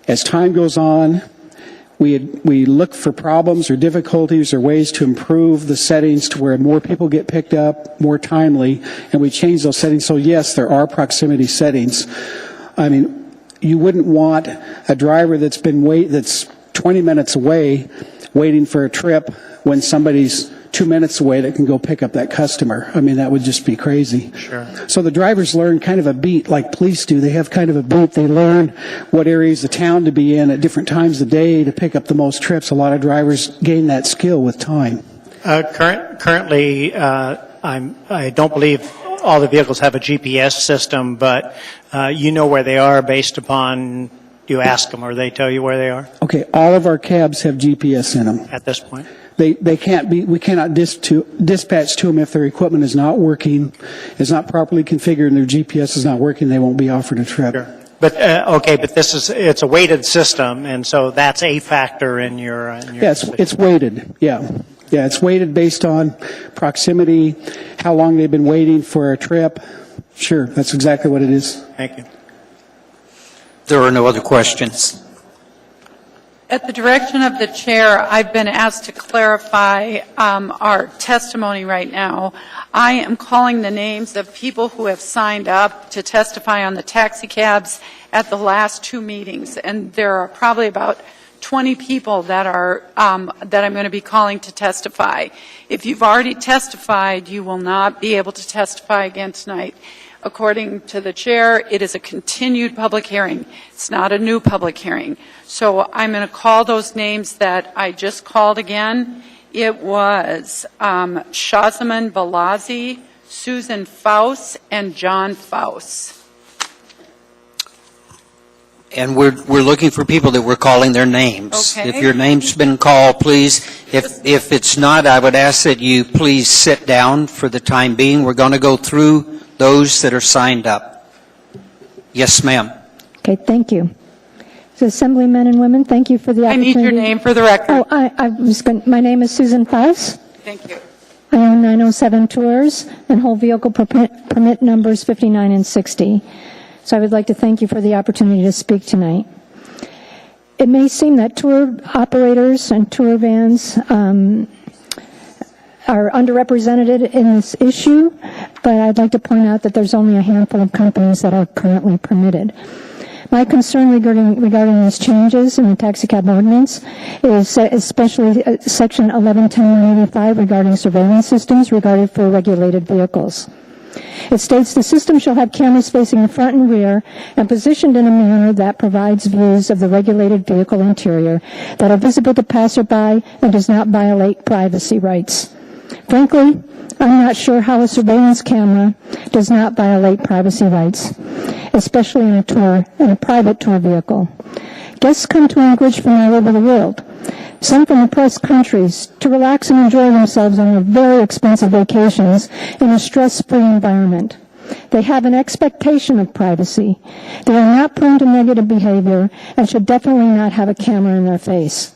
As time goes on, we look for problems or difficulties or ways to improve the settings to where more people get picked up more timely, and we change those settings. So yes, there are proximity settings. I mean, you wouldn't want a driver that's 20 minutes away waiting for a trip when somebody's 2 minutes away that can go pick up that customer. I mean, that would just be crazy. Sure. So the drivers learn kind of a beat like police do. They have kind of a beat. They learn what areas of town to be in at different times of the day to pick up the most trips. A lot of drivers gain that skill with time. Currently, I don't believe all the vehicles have a GPS system, but you know where they are based upon, you ask them or they tell you where they are? Okay, all of our cabs have GPS in them. At this point? We cannot dispatch to them if their equipment is not working, is not properly configured, and their GPS is not working. They won't be offered a trip. Sure. But but it's a weighted system, and so that's a factor in your. Yeah, it's weighted. Yeah, it's weighted based on proximity, how long they've been waiting for a trip. Sure, that's exactly what it is. Thank you. There are no other questions. At the direction of the chair, I've been asked to clarify our testimony right now. I am calling the names of people who have signed up to testify on the taxi cabs at the last 2 meetings, and there are probably about 20 people that I'm going to be calling to testify. If you've already testified, you will not be able to testify again tonight. According to the chair, it is a continued public hearing. It's not a new public hearing. So I'm going to call those names that I just called again. It was Shazaman Balazi, Susan Faust, and John Faust. And we're looking for people that we're calling their names. Okay. If your name's been called, please. If it's not, I would ask that you please sit down for the time being. We're going to go through those that are signed up. Yes, ma'am. Okay, thank you. So Assemblymen and women, thank you for the opportunity. I need your name for the record. Oh, my name is Susan Faust. Thank you. I own 907 Tours and hold vehicle permit numbers 59 and 60. So I would like to thank you for the opportunity to speak tonight. It may seem that tour operators and tour vans are underrepresented in this issue, but I'd like to point out that there's only a handful of companies that are currently permitted. My concern regarding these changes in the taxicab ordinance is especially Section 1110-185 regarding surveillance systems regarding for regulated vehicles. It states the system shall have cameras facing the front and rear and positioned in a manner that provides views of the regulated vehicle interior that are visible to passerby and does not violate privacy rights. Frankly, I'm not sure how a surveillance camera does not violate privacy rights, especially in a private tour vehicle. Guests come to Anchorage from all over the world, some from oppressed countries, to relax and enjoy themselves on their very expensive vacations in a stress-free environment. They have an expectation of privacy. They are not prone to negative behavior and should definitely not have a camera in their face.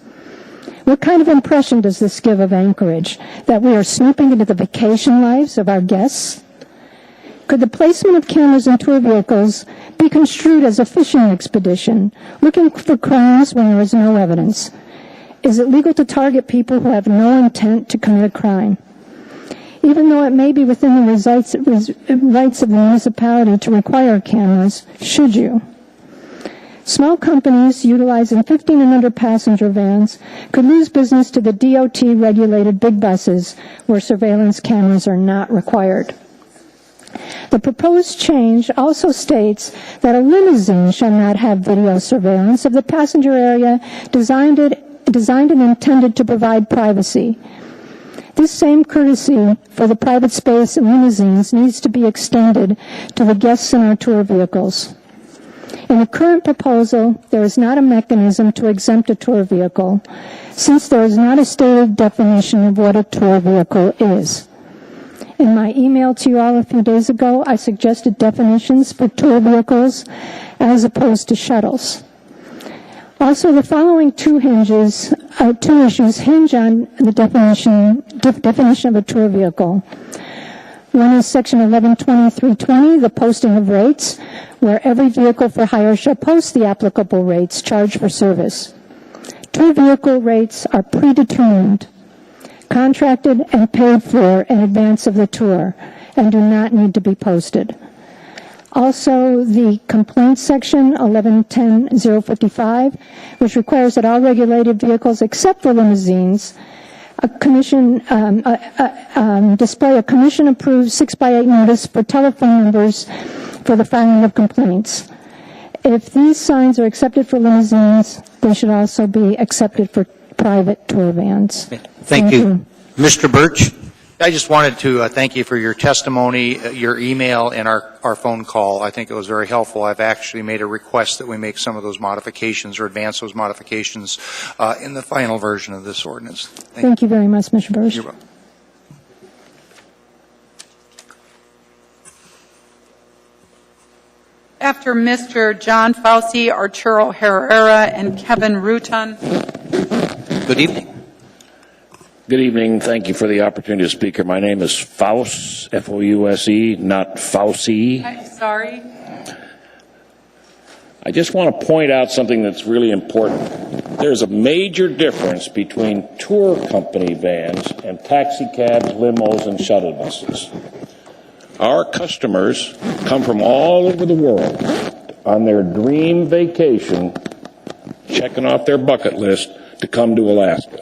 What kind of impression does this give of Anchorage? That we are snooping into the vacation lives of our guests? Could the placement of cameras in tour vehicles be construed as a fishing expedition, looking for crimes when there is no evidence? Is it legal to target people who have no intent to commit a crime? Even though it may be within the rights of the municipality to require cameras, should you? Small companies utilizing 15 and under passenger vans could lose business to the DOT-regulated big buses where surveillance cameras are not required. The proposed change also states that a limousine shall not have video surveillance of the passenger area designed and intended to provide privacy. This same courtesy for the private space in limousines needs to be extended to the guests in our tour vehicles. In the current proposal, there is not a mechanism to exempt a tour vehicle, since there is not a stated definition of what a tour vehicle is. In my email to you all a few days ago, I suggested definitions for tour vehicles as opposed to shuttles. Also, the following two issues hinge on the definition of a tour vehicle. One is Section 112320, the posting of rates, where every vehicle for hire shall post the applicable rates charged for service. Tour vehicle rates are predetermined, contracted and paid for in advance of the tour, and do not need to be posted. Also, the complaints section, 1110-055, which requires that all regulated vehicles except for limousines display a commission-approved 6x8 notice for telephone numbers for the filing of complaints. If these signs are accepted for limousines, they should also be accepted for private tour vans. Thank you. Mr. Birch? I just wanted to thank you for your testimony, your email, and our phone call. I think it was very helpful. I've actually made a request that we make some of those modifications or advance those modifications in the final version of this ordinance. Thank you very much, Mr. Bursch. You're welcome. After Mr. John Fauci, Arturo Herrera, and Kevin Rutan. Good evening. Good evening. Thank you for the opportunity to speak here. My name is Faust, F-O-U-S-E, not Fauci. Sorry. I just want to point out something that's really important. There's a major difference between tour company vans and taxi cabs, limos, and shuttle buses. Our customers come from all over the world on their dream vacation, checking off their bucket list to come to Alaska.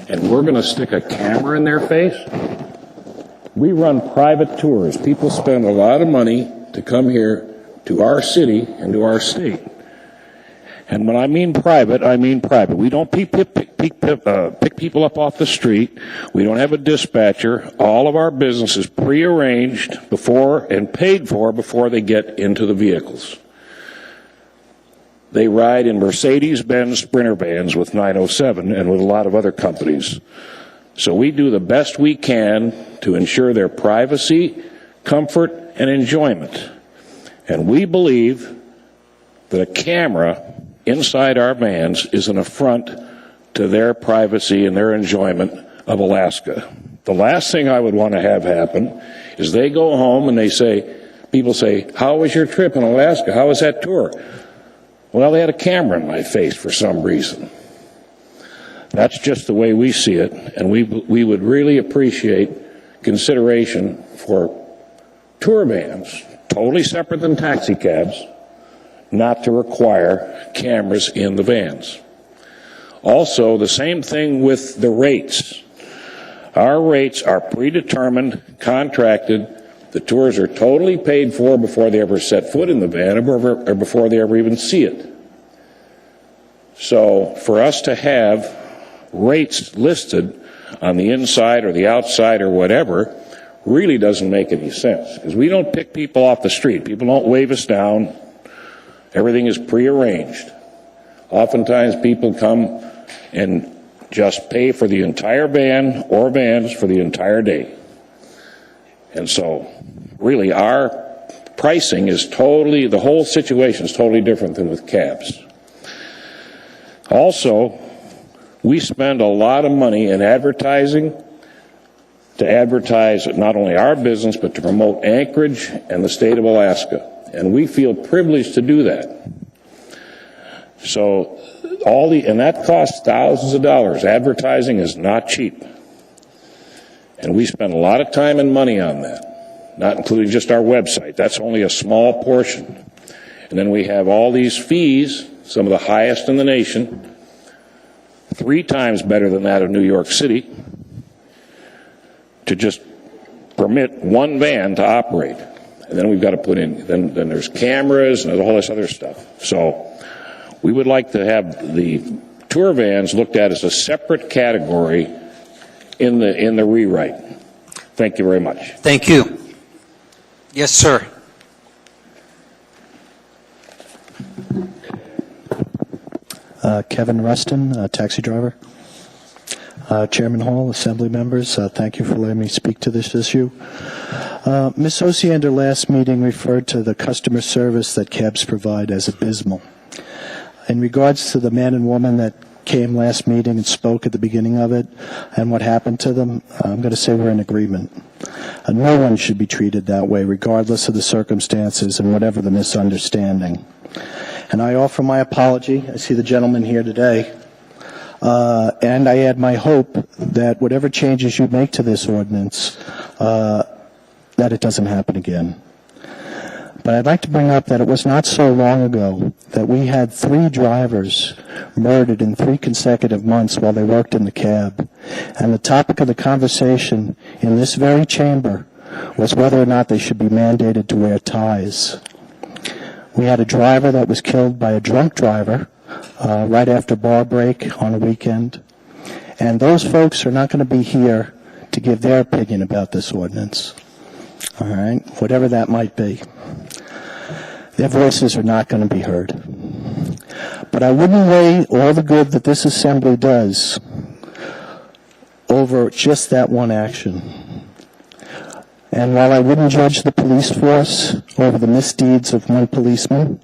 And we're going to stick a camera in their face? We run private tours. People spend a lot of money to come here to our city and to our state. And when I mean private, I mean private. We don't pick people up off the street. We don't have a dispatcher. All of our business is prearranged before and paid for before they get into the vehicles. They ride in Mercedes-Benz Sprinter vans with 907 and with a lot of other companies. So we do the best we can to ensure their privacy, comfort, and enjoyment. And we believe that a camera inside our vans is an affront to their privacy and their enjoyment of Alaska. The last thing I would want to have happen is they go home and people say, how was your trip in Alaska? How was that tour? Well, they had a camera in my face for some reason. That's just the way we see it, and we would really appreciate consideration for tour vans, totally separate than taxi cabs, not to require cameras in the vans. Also, the same thing with the rates. Our rates are predetermined, contracted. The tours are totally paid for before they ever set foot in the van or before they ever even see it. So for us to have rates listed on the inside or the outside or whatever really doesn't make any sense, because we don't pick people off the street. People don't wave us down. Everything is prearranged. Oftentimes people come and just pay for the entire van or vans for the entire day. And so really our pricing is totally, the whole situation is totally different than with cabs. Also, we spend a lot of money in advertising to advertise not only our business, but to promote Anchorage and the state of Alaska. And we feel privileged to do that. So and that costs thousands of dollars. Advertising is not cheap. And we spend a lot of time and money on that, not including just our website. That's only a small portion. And then we have all these fees, some of the highest in the nation, 3 times better than that of New York City, to just permit one van to operate. And then we've got to put in, then there's cameras and there's all this other stuff. So we would like to have the tour vans looked at as a separate category in the rewrite. Thank you very much. Thank you. Yes, sir. Kevin Rustin, taxi driver. Chairman Hall, Assembly members, thank you for letting me speak to this issue. Ms. Osiander last meeting referred to the customer service that cabs provide as abysmal. In regards to the man and woman that came last meeting and spoke at the beginning of it and what happened to them, I'm going to say we're in agreement. No one should be treated that way, regardless of the circumstances and whatever the misunderstanding. And I offer my apology. I see the gentleman here today. And I add my hope that whatever changes you make to this ordinance, that it doesn't happen again. But I'd like to bring up that it was not so long ago that we had 3 drivers murdered in 3 consecutive months while they worked in the cab. And the topic of the conversation in this very chamber was whether or not they should be mandated to wear ties. We had a driver that was killed by a drunk driver right after bar break on a weekend. And those folks are not going to be here to give their opinion about this ordinance. All right, whatever that might be. Their voices are not going to be heard. But I wouldn't weigh all the good that this assembly does over just that one action. And while I wouldn't judge the police force over the misdeeds of one policeman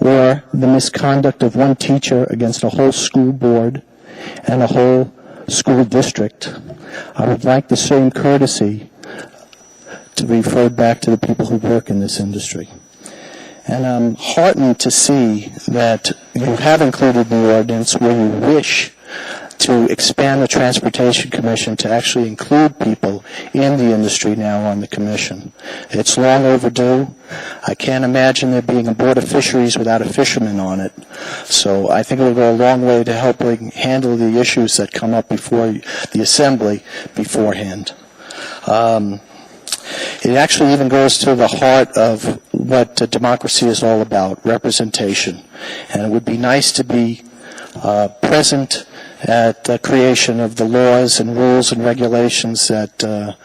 or the misconduct of one teacher against a whole school board and a whole school district, I would like the same courtesy to be referred back to the people who work in this industry. And I'm heartened to see that you have included in the ordinance where you wish to expand the Transportation Commission to actually include people in the industry now on the commission. It's long overdue. I can't imagine there being a Board of Fisheries without a fisherman on it. So I think it will go a long way to helping handle the issues that come up before the Assembly beforehand. It actually even goes to the heart of what democracy is all about, representation. And it would be nice to be present at the creation of the laws and rules and regulations that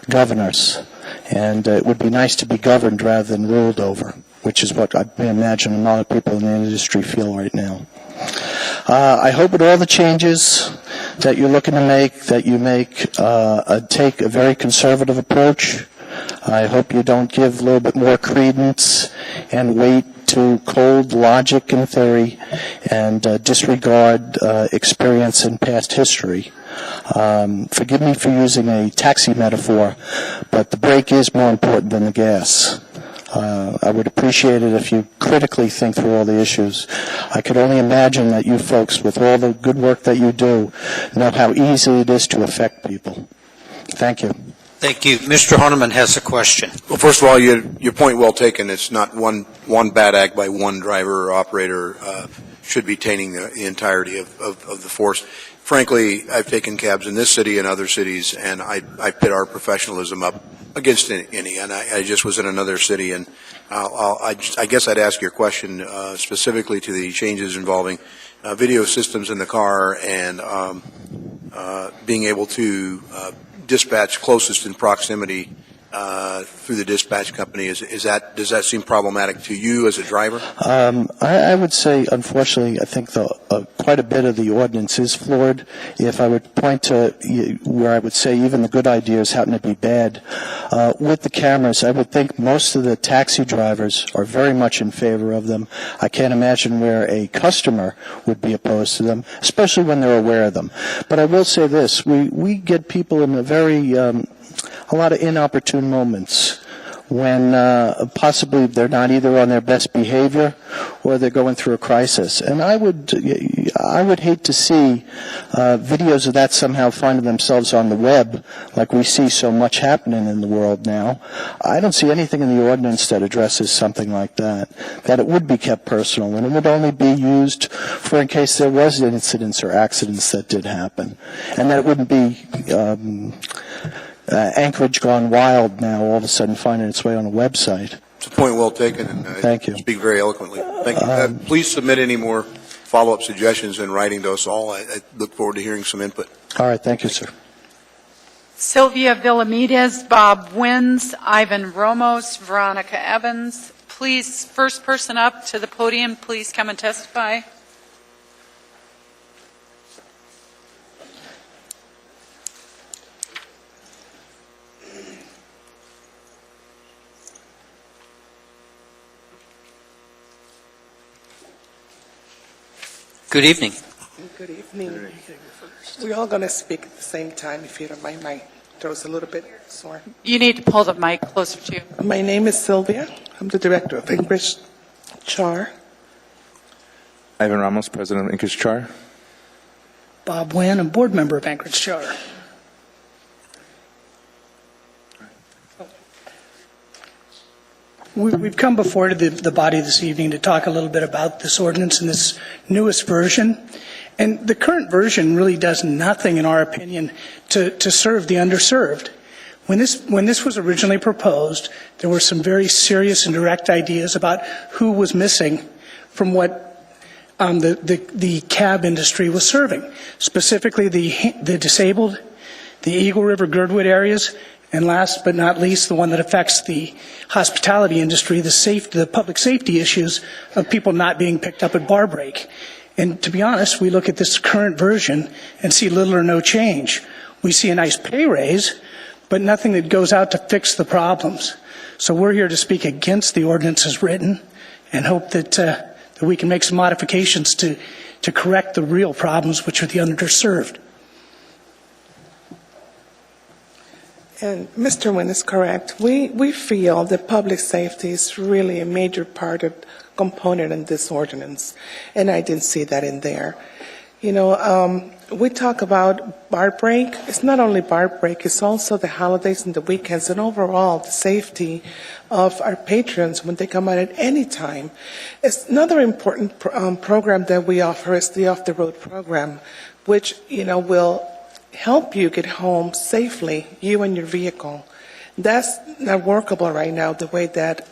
govern us. And it would be nice to be governed rather than ruled over, which is what I imagine a lot of people in the industry feel right now. I hope with all the changes that you're looking to make, that you take a very conservative approach. I hope you don't give a little bit more credence and weight to cold logic and theory and disregard experience and past history. Forgive me for using a taxi metaphor, but the brake is more important than the gas. I would appreciate it if you critically think through all the issues. I could only imagine that you folks, with all the good work that you do, know how easy it is to affect people. Thank you. Thank you. Mr. Horniman has a question. Well, first of all, your point well taken. It's not one bad act by one driver or operator should be tainting the entirety of the force. Frankly, I've taken cabs in this city and other cities, and I pit our professionalism up against any. And I just was in another city, and I guess I'd ask your question specifically to the changes involving video systems in the car and being able to dispatch closest in proximity through the dispatch company. Does that seem problematic to you as a driver? I would say, unfortunately, I think quite a bit of the ordinance is flawed. If I would point to where I would say even the good ideas happen to be bad, with the cameras, I would think most of the taxi drivers are very much in favor of them. I can't imagine where a customer would be opposed to them, especially when they're aware of them. But I will say this, we get people in a lot of inopportune moments when possibly they're not either on their best behavior or they're going through a crisis. And I would hate to see videos of that somehow finding themselves on the web like we see so much happening in the world now. I don't see anything in the ordinance that addresses something like that it would be kept personal and it would only be used for in case there was incidents or accidents that did happen. And that it wouldn't be Anchorage gone wild now, all of a sudden finding its way on a website. It's a point well taken, and Thank you. Speak very eloquently. Thank you. Please submit any more follow-up suggestions in writing to us all. I look forward to hearing some input. All right, thank you, sir. Sylvia Villamides, Bob Wins, Ivan Romos, Veronica Evans. Please, first person up to the podium, please come and testify. Good evening. Good evening. We're all going to speak at the same time, if you don't mind. My throat's a little bit sore. You need to pull the mic closer to you. My name is Sylvia. I'm the director of Anchorage Char. Ivan Ramos, president of Anchorage Char. Bob Wynn, a board member of Anchorage Char. We've come before the body this evening to talk a little bit about this ordinance and this newest version. And the current version really does nothing, in our opinion, to serve the underserved. When this was originally proposed, there were some very serious and direct ideas about who was missing from what the cab industry was serving, specifically the disabled, the Eagle River Girdwood areas, and last but not least, the one that affects the hospitality industry, the public safety issues of people not being picked up at bar break. And to be honest, we look at this current version and see little or no change. We see a nice pay raise, but nothing that goes out to fix the problems. So we're here to speak against the ordinance as written and hope that we can make some modifications to correct the real problems, which are the underserved. And Mr. Wynn is correct. We feel that public safety is really a major component in this ordinance, and I didn't see that in there. You know, we talk about bar break. It's not only bar break, it's also the holidays and the weekends, and overall the safety of our patrons when they come out at any time. It's another important program that we offer is the Off the Road program, which, you know, will help you get home safely, you and your vehicle. That's not workable right now, the way that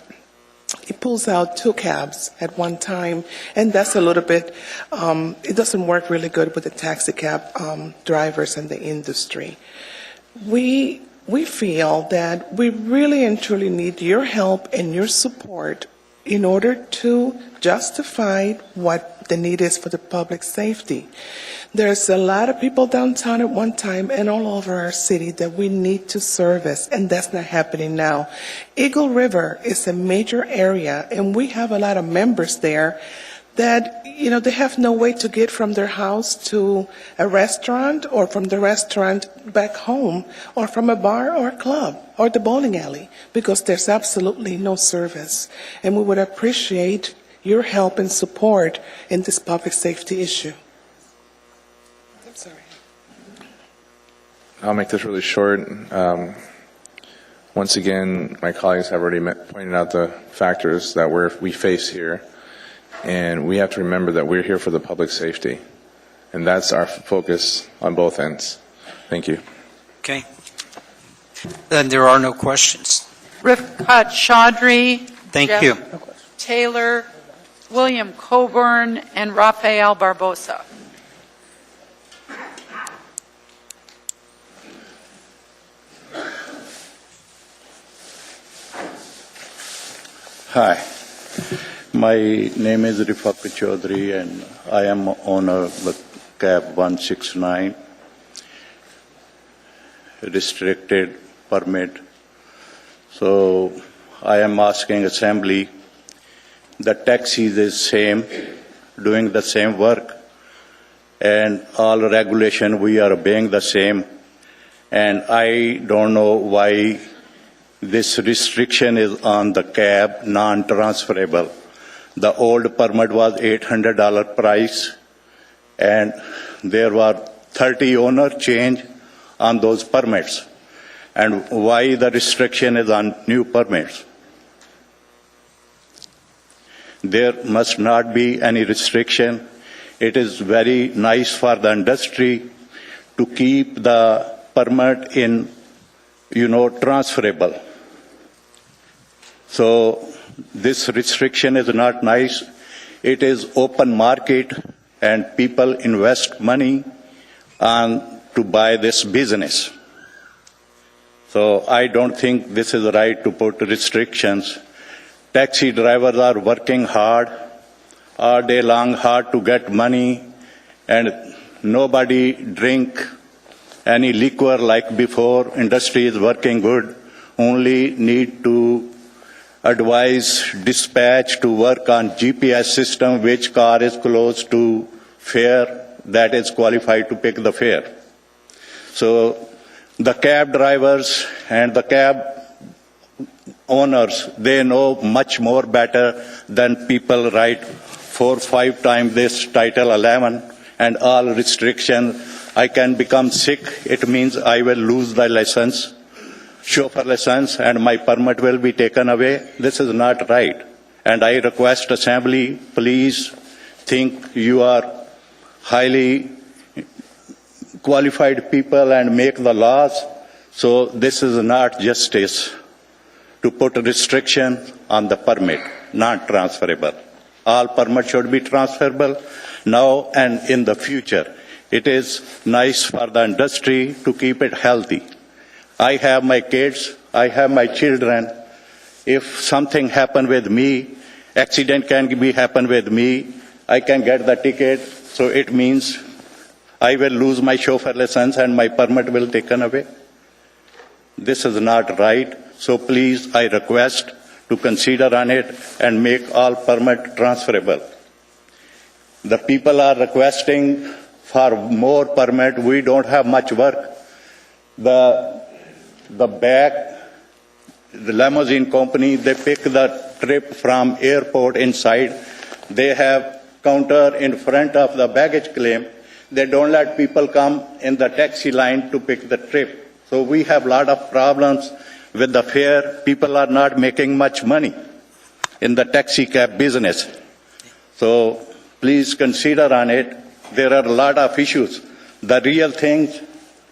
it pulls out 2 cabs at one time, and that's a little bit, it doesn't work really good with the taxi cab drivers in the industry. We feel that we really and truly need your help and your support in order to justify what the need is for the public safety. There's a lot of people downtown at one time and all over our city that we need to service, and that's not happening now. Eagle River is a major area, and we have a lot of members there that, you know, they have no way to get from their house to a restaurant or from the restaurant back home or from a bar or a club or the bowling alley because there's absolutely no service. And we would appreciate your help and support in this public safety issue. I'm sorry. I'll make this really short. Once again, my colleagues have already pointed out the factors that we face here. And we have to remember that we're here for the public safety. And that's our focus on both ends. Thank you. Okay. Then there are no questions. Rifkat Chaudhry. Thank Jeff you. Taylor, William Coburn, and Rafael Barbosa. Hi, my name is Rifat Chaudhary and I am owner of the cab 169, restricted permit. So I am asking Assembly, the taxis is same, doing the same work, and all regulation we are obeying the same, and I don't know why this restriction is on the cab, non-transferable. The old permit was $800 price, and there were 30 owner change on those permits. And why the restriction is on new permits? There must not be any restriction. It is very nice for the industry to keep the permit in, transferable. So this restriction is not nice. It is open market and people invest money to buy this business. So I don't think this is right to put restrictions. Taxi drivers are working hard, all day long hard to get money, and nobody drink any liquor like before. Industry is working good. Only need to advise dispatch to work on GPS system, which car is close to fare that is qualified to pick the fare. So the cab drivers and the cab owners, they know much more better than people write 4 or 5 times this Title 11 and all restriction. I can become sick. It means I will lose the license, chauffeur license, and my permit will be taken away. This is not right. And I request Assembly, please think you are highly qualified people and make the laws. So this is not justice to put a restriction on the permit, not transferable. All permits should be transferable now and in the future. It is nice for the industry to keep it healthy. I have my kids, I have my children. If something happen with me, accident can happen with me, I can get the ticket, so it means I will lose my chauffeur license and my permit will be taken away. This is not right, so please, I request to consider on it and make all permit transferable. The people are requesting for more permit. We don't have much work. The limousine company, they pick the trip from airport inside. They have counter in front of the baggage claim. They don't let people come in the taxi line to pick the trip. So we have a lot of problems with the fare. People are not making much money in the taxi cab business. So please consider on it. There are a lot of issues. The real things,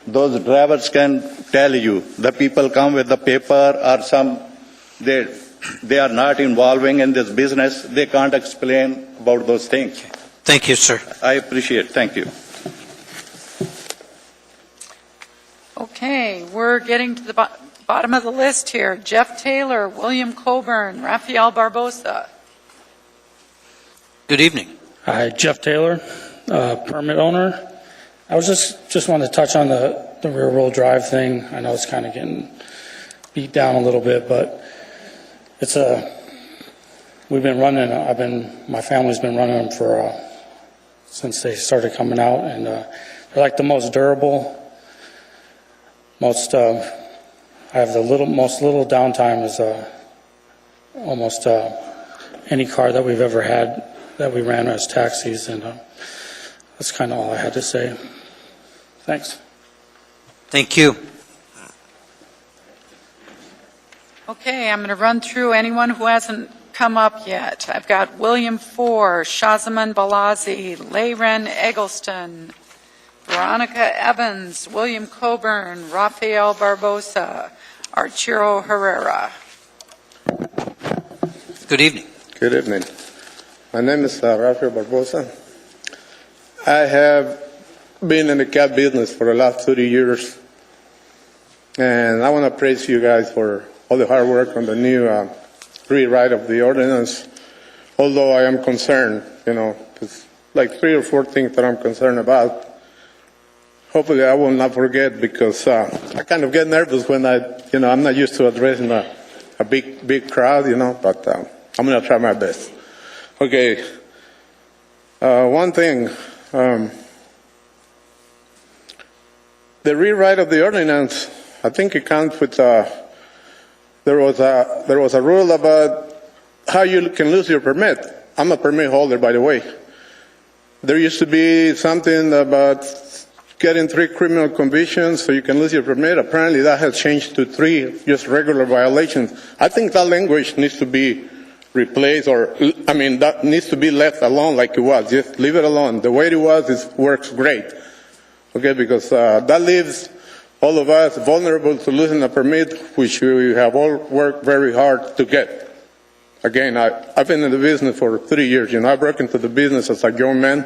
those drivers can tell you. The people come with the paper or they are not involving in this business. They can't explain about those things. Thank you, sir. I appreciate it. Thank you. Okay, we're getting to the bottom of the list here. Jeff Taylor, William Coburn, Rafael Barbosa. Good evening. Hi, Jeff Taylor, permit owner. I was just wanted to touch on the rear-wheel drive thing. I know it's kind of getting beat down a little bit, but it's we've been running. My family's been running them since they started coming out, and they're like the most durable. I have the most little downtime is almost any car that we've ever had that we ran as taxis, and that's kind of all I had to say. Thanks. Thank you. Okay, I'm going to run through anyone who hasn't come up yet. I've got William Four, Shazaman Balazi, Layren Eggleston, Veronica Evans, William Coburn, Rafael Barbosa, Arturo Herrera. Good evening. Good evening. My name is Rafael Barbosa. I have been in the cab business for the last 30 years, and I want to praise you guys for all the hard work on the new rewrite of the ordinance, although I am concerned, there's like 3 or 4 things that I'm concerned about. Hopefully I will not forget, because I kind of get nervous when I'm not used to addressing a big crowd, but I'm going to try my best. Okay. One thing, the rewrite of the ordinance, I think it comes with, there was a rule about how you can lose your permit. I'm a permit holder, by the way. There used to be something about getting 3 criminal convictions so you can lose your permit. Apparently that has changed to 3 just regular violations. I think that language needs to be replaced, that needs to be left alone like it was. Just leave it alone. The way it was, works great. Okay, because that leaves all of us vulnerable to losing a permit, which we have all worked very hard to get. Again, I've been in the business for 3 years. I broke into the business as a young man,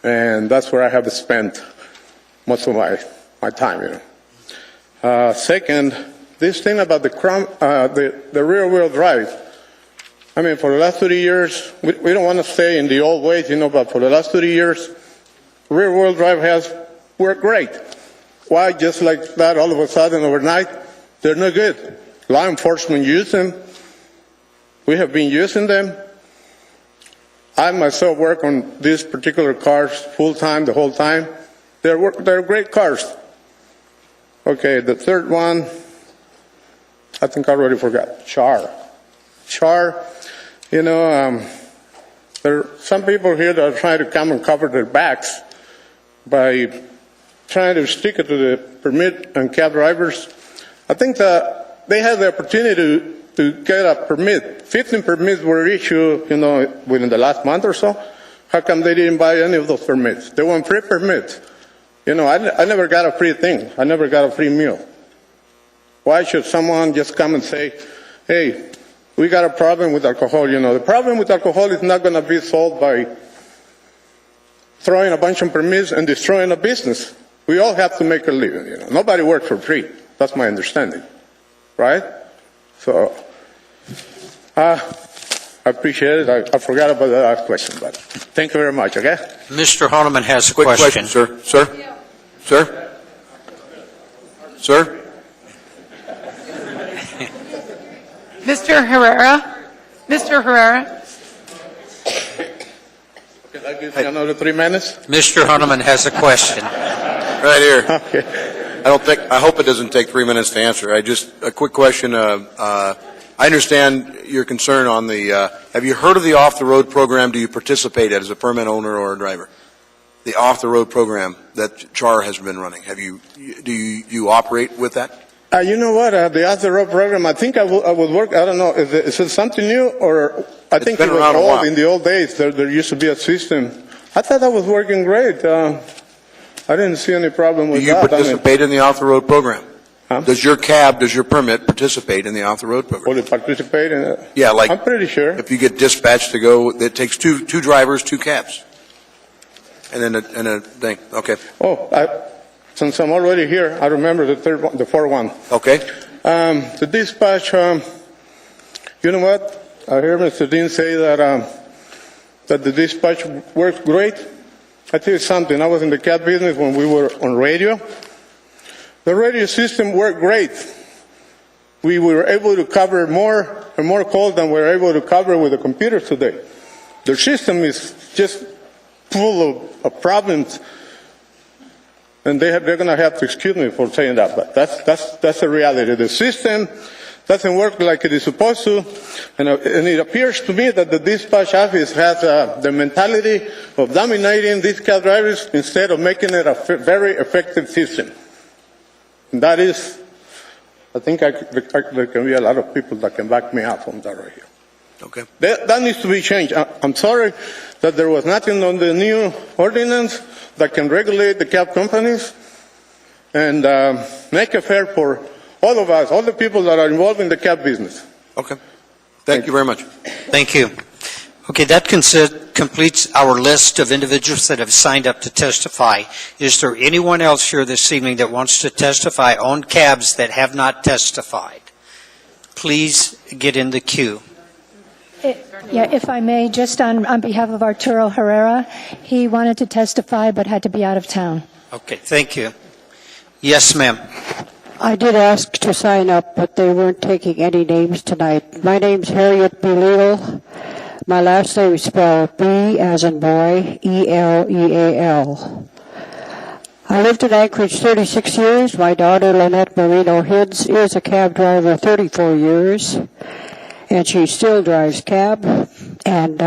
and that's where I have spent most of my time. Second, this thing about the rear-wheel drive. I mean, for the last 30 years, we don't want to stay in the old ways, but for the last 30 years, rear-wheel drive has worked great. Why? Just like that, all of a sudden, overnight, they're no good. Law enforcement use them. We have been using them. I myself work on these particular cars full-time, the whole time. They're great cars. Okay, the third one, I think I already forgot. Char. There are some people here that are trying to come and cover their backs by trying to stick it to the permit and cab drivers. I think that they had the opportunity to get a permit. 15 permits were issued, within the last month or so. How come they didn't buy any of those permits? They want free permits. I never got a free thing. I never got a free meal. Why should someone just come and say, hey, we got a problem with alcohol? The problem with alcohol is not going to be solved by throwing a bunch of permits and destroying a business. We all have to make a living. Nobody works for free. That's my understanding. Right? So, I appreciate it. I forgot about the last question, but thank you very much, okay? Mr. Honeman has a Quick question. sir. Mr. Herrera? Mr. Herrera? Can I give you another 3 minutes? Mr. Honeman has a question. Right here. Okay. I hope it doesn't take 3 minutes to answer. A quick question. I understand your concern on have you heard of the off-the-road program? Do you participate as a permit owner or a driver? The off-the-road program that CHAR has been running. Do you operate with that? You know what? The off-the-road program, I think I would work, I don't know, is it something new? Or I think it was old. In the old days, there used to be a system. I thought that was working great. I didn't see any problem with that. Do you participate in the off-the-road program? Huh? Does your permit participate in the off-the-road program? Will it participate in it? Yeah, like I'm pretty sure. If you get dispatched to go, it takes two drivers, 2 cabs, and then a thing. Okay. Since I'm already here, I remember the fourth one. Okay. The dispatch. You know what? I heard Mr. Dean say that the dispatch works great. I tell you something. I was in the cab business when we were on radio. The radio system worked great. We were able to cover more and more calls than we're able to cover with the computers today. The system is just full of problems, and they're going to have to excuse me for saying that, but that's the reality. The system doesn't work like it is supposed to, and it appears to me that the dispatch office has the mentality of dominating these cab drivers instead of making it a very effective system. And that is, I think there can be a lot of people that can back me up on that right here. Okay. That needs to be changed. I'm sorry that there was nothing on the new ordinance that can regulate the cab companies and make it fair for all of us, all the people that are involved in the cab business. Okay. Thank you very much. Thank you. Okay, that completes our list of individuals that have signed up to testify. Is there anyone else here this evening that wants to testify on cabs that have not testified? Please get in the queue. Yeah, if I may, just on behalf of Arturo Herrera, he wanted to testify but had to be out of town. Okay, thank you. Yes, ma'am. I did ask to sign up, but they weren't taking any names tonight. My name's Harriet B. Leal. My last name is spelled B as in boy, E-L-E-A-L. I lived in Anchorage 36 years. My daughter, Lynette Marino Hidds, is a cab driver 34 years, and she still drives cab. And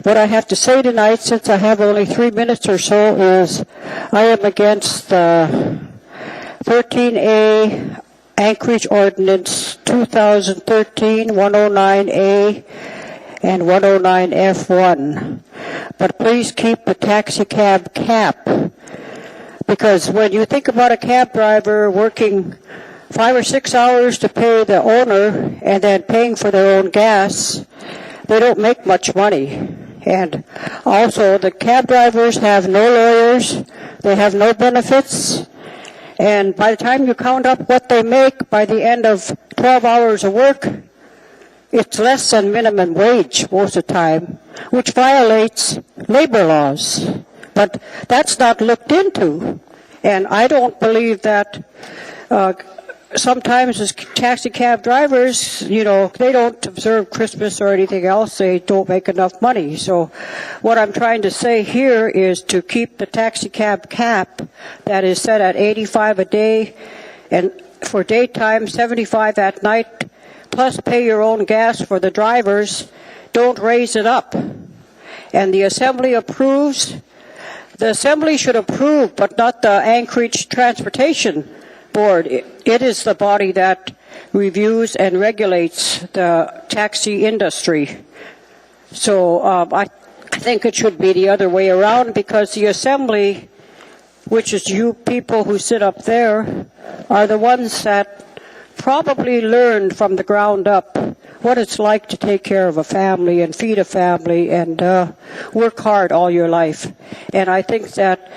what I have to say tonight, since I have only 3 minutes or so, is I am against the 13A Anchorage Ordinance 2013-109A and 109F1. But please keep the taxi cab cap, because when you think about a cab driver working 5 or 6 hours to pay the owner and then paying for their own gas, they don't make much money. And also, the cab drivers have no lawyers, they have no benefits, and by the time you count up what they make by the end of 12 hours of work, it's less than minimum wage most of the time, which violates labor laws. But that's not looked into. And I don't believe that sometimes as taxi cab drivers, you know, they don't observe Christmas or anything else. They don't make enough money. So what I'm trying to say here is to keep the taxi cab cap that is set at $85 a day, and for daytime, $75 at night, plus pay your own gas for the drivers. Don't raise it up. And the Assembly approves. The Assembly should approve, but not the Anchorage Transportation Board. It is the body that reviews and regulates the taxi industry. So I think it should be the other way around, because the Assembly, which is you people who sit up there, are the ones that probably learned from the ground up what it's like to take care of a family and feed a family and work hard all your life. And I think that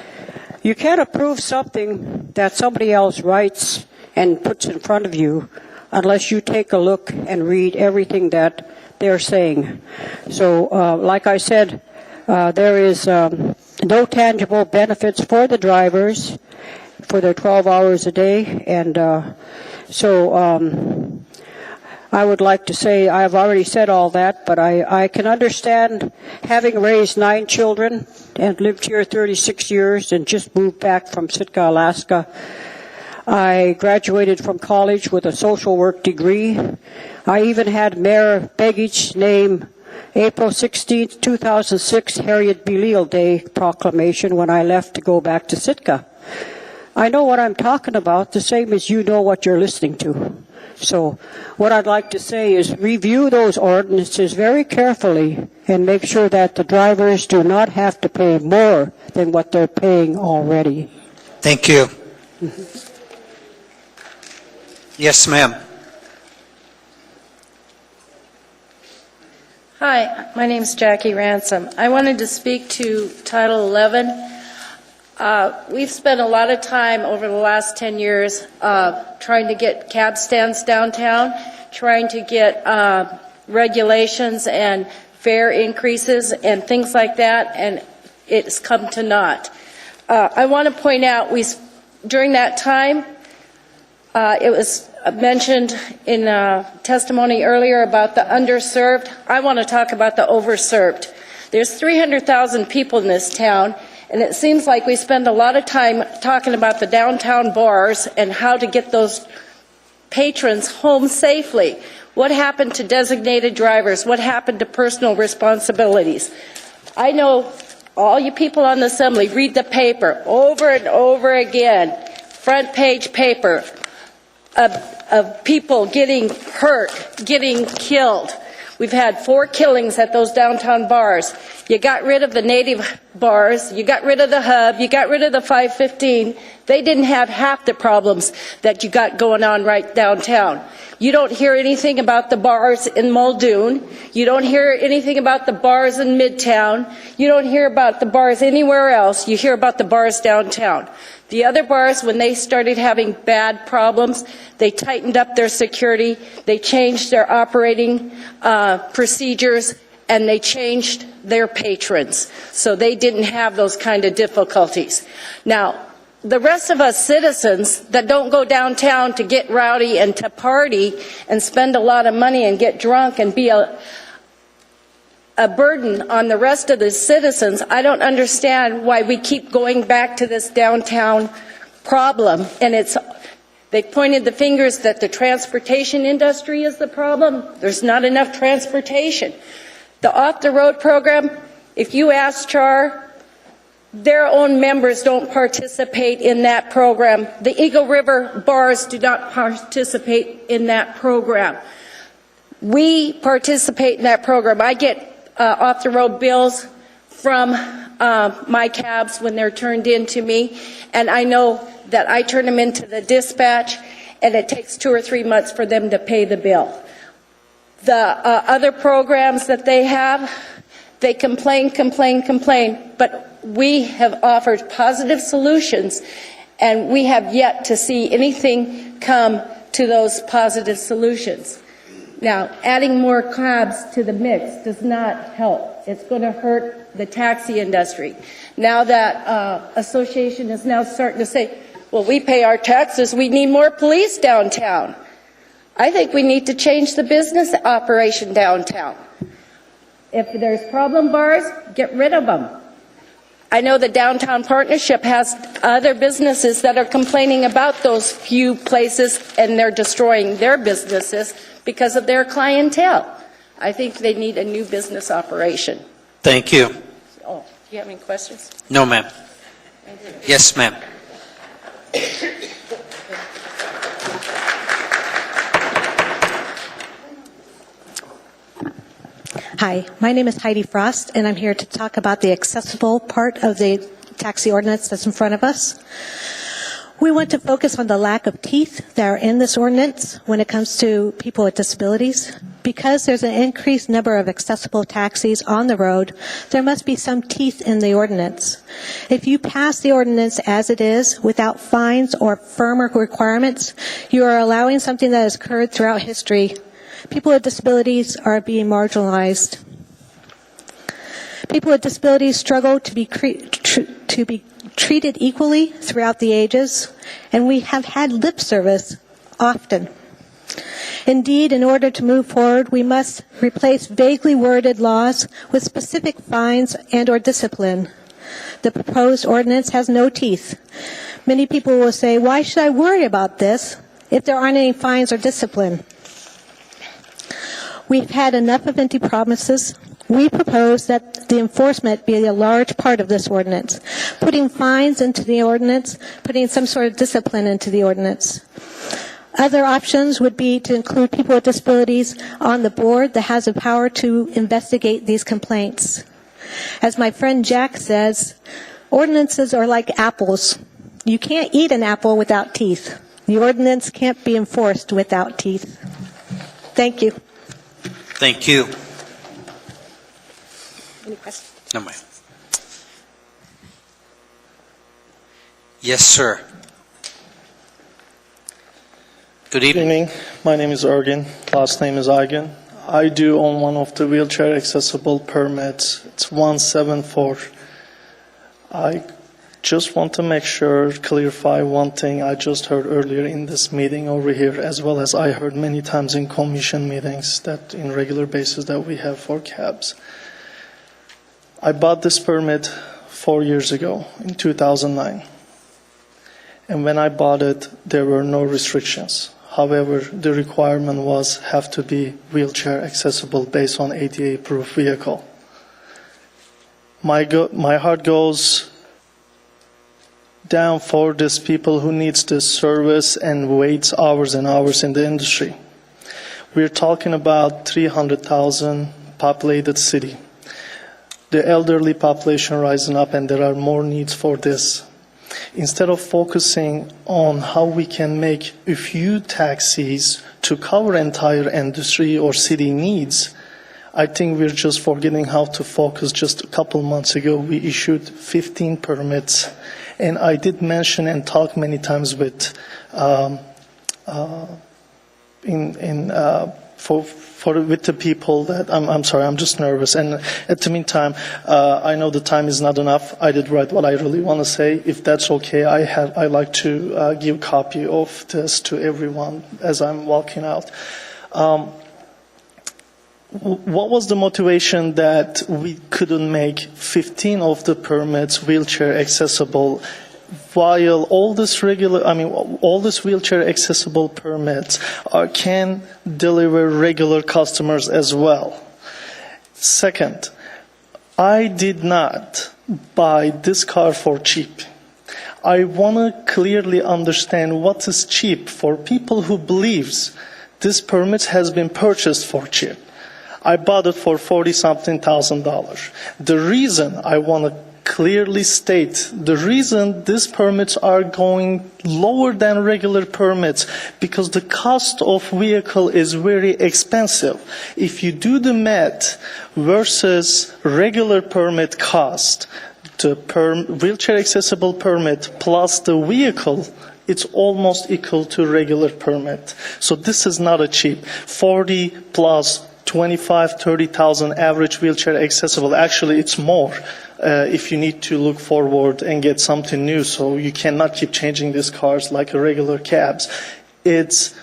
you can't approve something that somebody else writes and puts in front of you unless you take a look and read everything that they're saying. So, like I said, there is no tangible benefits for the drivers for their 12 hours a day. And so I would like to say, I've already said all that, but I can understand, having raised 9 children and lived here 36 years and just moved back from Sitka, Alaska. I graduated from college with a social work degree. I even had Mayor Begich name April 16, 2006 Harriet B. Leal Day proclamation when I left to go back to Sitka. I know what I'm talking about, the same as you know what you're listening to. So what I'd like to say is review those ordinances very carefully and make sure that the drivers do not have to pay more than what they're paying already. Thank you. Yes, ma'am. Hi, my name's Jackie Ransom. I wanted to speak to Title 11. We've spent a lot of time over the last 10 years trying to get cab stands downtown, trying to get regulations and fare increases and things like that, and it's come to naught. I want to point out, during that time, it was mentioned in testimony earlier about the underserved. I want to talk about the overserved. There's 300,000 people in this town, and it seems like we spend a lot of time talking about the downtown bars and how to get those patrons home safely. What happened to designated drivers? What happened to personal responsibilities? I know all you people on the Assembly read the paper over and over again, front page paper, of people getting hurt, getting killed. We've had 4 killings at those downtown bars. You got rid of the native bars, you got rid of the hub, you got rid of the 515. They didn't have half the problems that you got going on right downtown. You don't hear anything about the bars in Muldoon. You don't hear anything about the bars in Midtown. You don't hear about the bars anywhere else. You hear about the bars downtown. The other bars, when they started having bad problems, they tightened up their security, they changed their operating procedures, and they changed their patrons. So they didn't have those kind of difficulties. Now, the rest of us citizens that don't go downtown to get rowdy and to party and spend a lot of money and get drunk and be a burden on the rest of the citizens, I don't understand why we keep going back to this downtown problem. And they pointed the fingers that the transportation industry is the problem. There's not enough transportation. The off-the-road program, if you ask CHAR, their own members don't participate in that program. The Eagle River bars do not participate in that program. We participate in that program. I get off-the-road bills from my cabs when they're turned in to me, and I know that I turn them into the dispatch, and it takes 2 or 3 months for them to pay the bill. The other programs that they have, they complain, but we have offered positive solutions, and we have yet to see anything come to those positive solutions. Now, adding more cabs to the mix does not help. It's going to hurt the taxi industry. Now that association is now starting to say, well, we pay our taxes, we need more police downtown. I think we need to change the business operation downtown. If there's problem bars, get rid of them. I know the Downtown Partnership has other businesses that are complaining about those few places, and they're destroying their businesses because of their clientele. I think they need a new business operation. Thank you. Oh, do you have any questions? No, ma'am. Yes, ma'am. Hi, my name is Heidi Frost, and I'm here to talk about the accessible part of the taxi ordinance that's in front of us. We want to focus on the lack of teeth that are in this ordinance when it comes to people with disabilities. Because there's an increased number of accessible taxis on the road, there must be some teeth in the ordinance. If you pass the ordinance as it is, without fines or firmer requirements, you are allowing something that has occurred throughout history. People with disabilities are being marginalized. People with disabilities struggle to be treated equally throughout the ages, and we have had lip service often. Indeed, in order to move forward, we must replace vaguely worded laws with specific fines and/or discipline. The proposed ordinance has no teeth. Many people will say, why should I worry about this if there aren't any fines or discipline? We've had enough of empty promises. We propose that the enforcement be a large part of this ordinance, putting fines into the ordinance, putting some sort of discipline into the ordinance. Other options would be to include people with disabilities on the board that has the power to investigate these complaints. As my friend Jack says, ordinances are like apples. You can't eat an apple without teeth. The ordinance can't be enforced without teeth. Thank you. Thank you. Any questions? No, ma'am. Yes, sir. Good evening. My name is Ergin. Last name is Eigen. I do own one of the wheelchair accessible permits. It's 174. I just want to make sure, clarify one thing I just heard earlier in this meeting over here, as well as I heard many times in commission meetings that in regular basis that we have for cabs. I bought this permit 4 years ago in 2009. And when I bought it, there were no restrictions. However, the requirement was have to be wheelchair accessible based on ADA-approved vehicle. My heart goes down for these people who needs this service and waits hours and hours in the industry. We're talking about 300,000 populated city. The elderly population rising up, and there are more needs for this. Instead of focusing on how we can make a few taxis to cover entire industry or city needs, I think we're just forgetting how to focus. Just a couple months ago, we issued 15 permits, and I did mention and talk many times with with the people that I'm sorry, I'm just nervous. And at the meantime, I know the time is not enough. I did write what I really want to say. If that's okay, I like to give a copy of this to everyone as I'm walking out. What was the motivation that we couldn't make 15 of the permits wheelchair accessible, while all this wheelchair accessible permits can deliver regular customers as well? Second, I did not buy this car for cheap. I want to clearly understand what is cheap for people who believes this permit has been purchased for cheap. I bought it for $40-something thousand. The reason I want to clearly state the reason these permits are going lower than regular permits, because the cost of vehicle is very expensive. If you do the math versus regular permit cost, the wheelchair accessible permit plus the vehicle, it's almost equal to regular permit. So this is not a cheap 40 plus 25, 30,000 average wheelchair accessible. Actually, it's more if you need to look forward and get something new. So you cannot keep changing these cars like a regular cabs. It's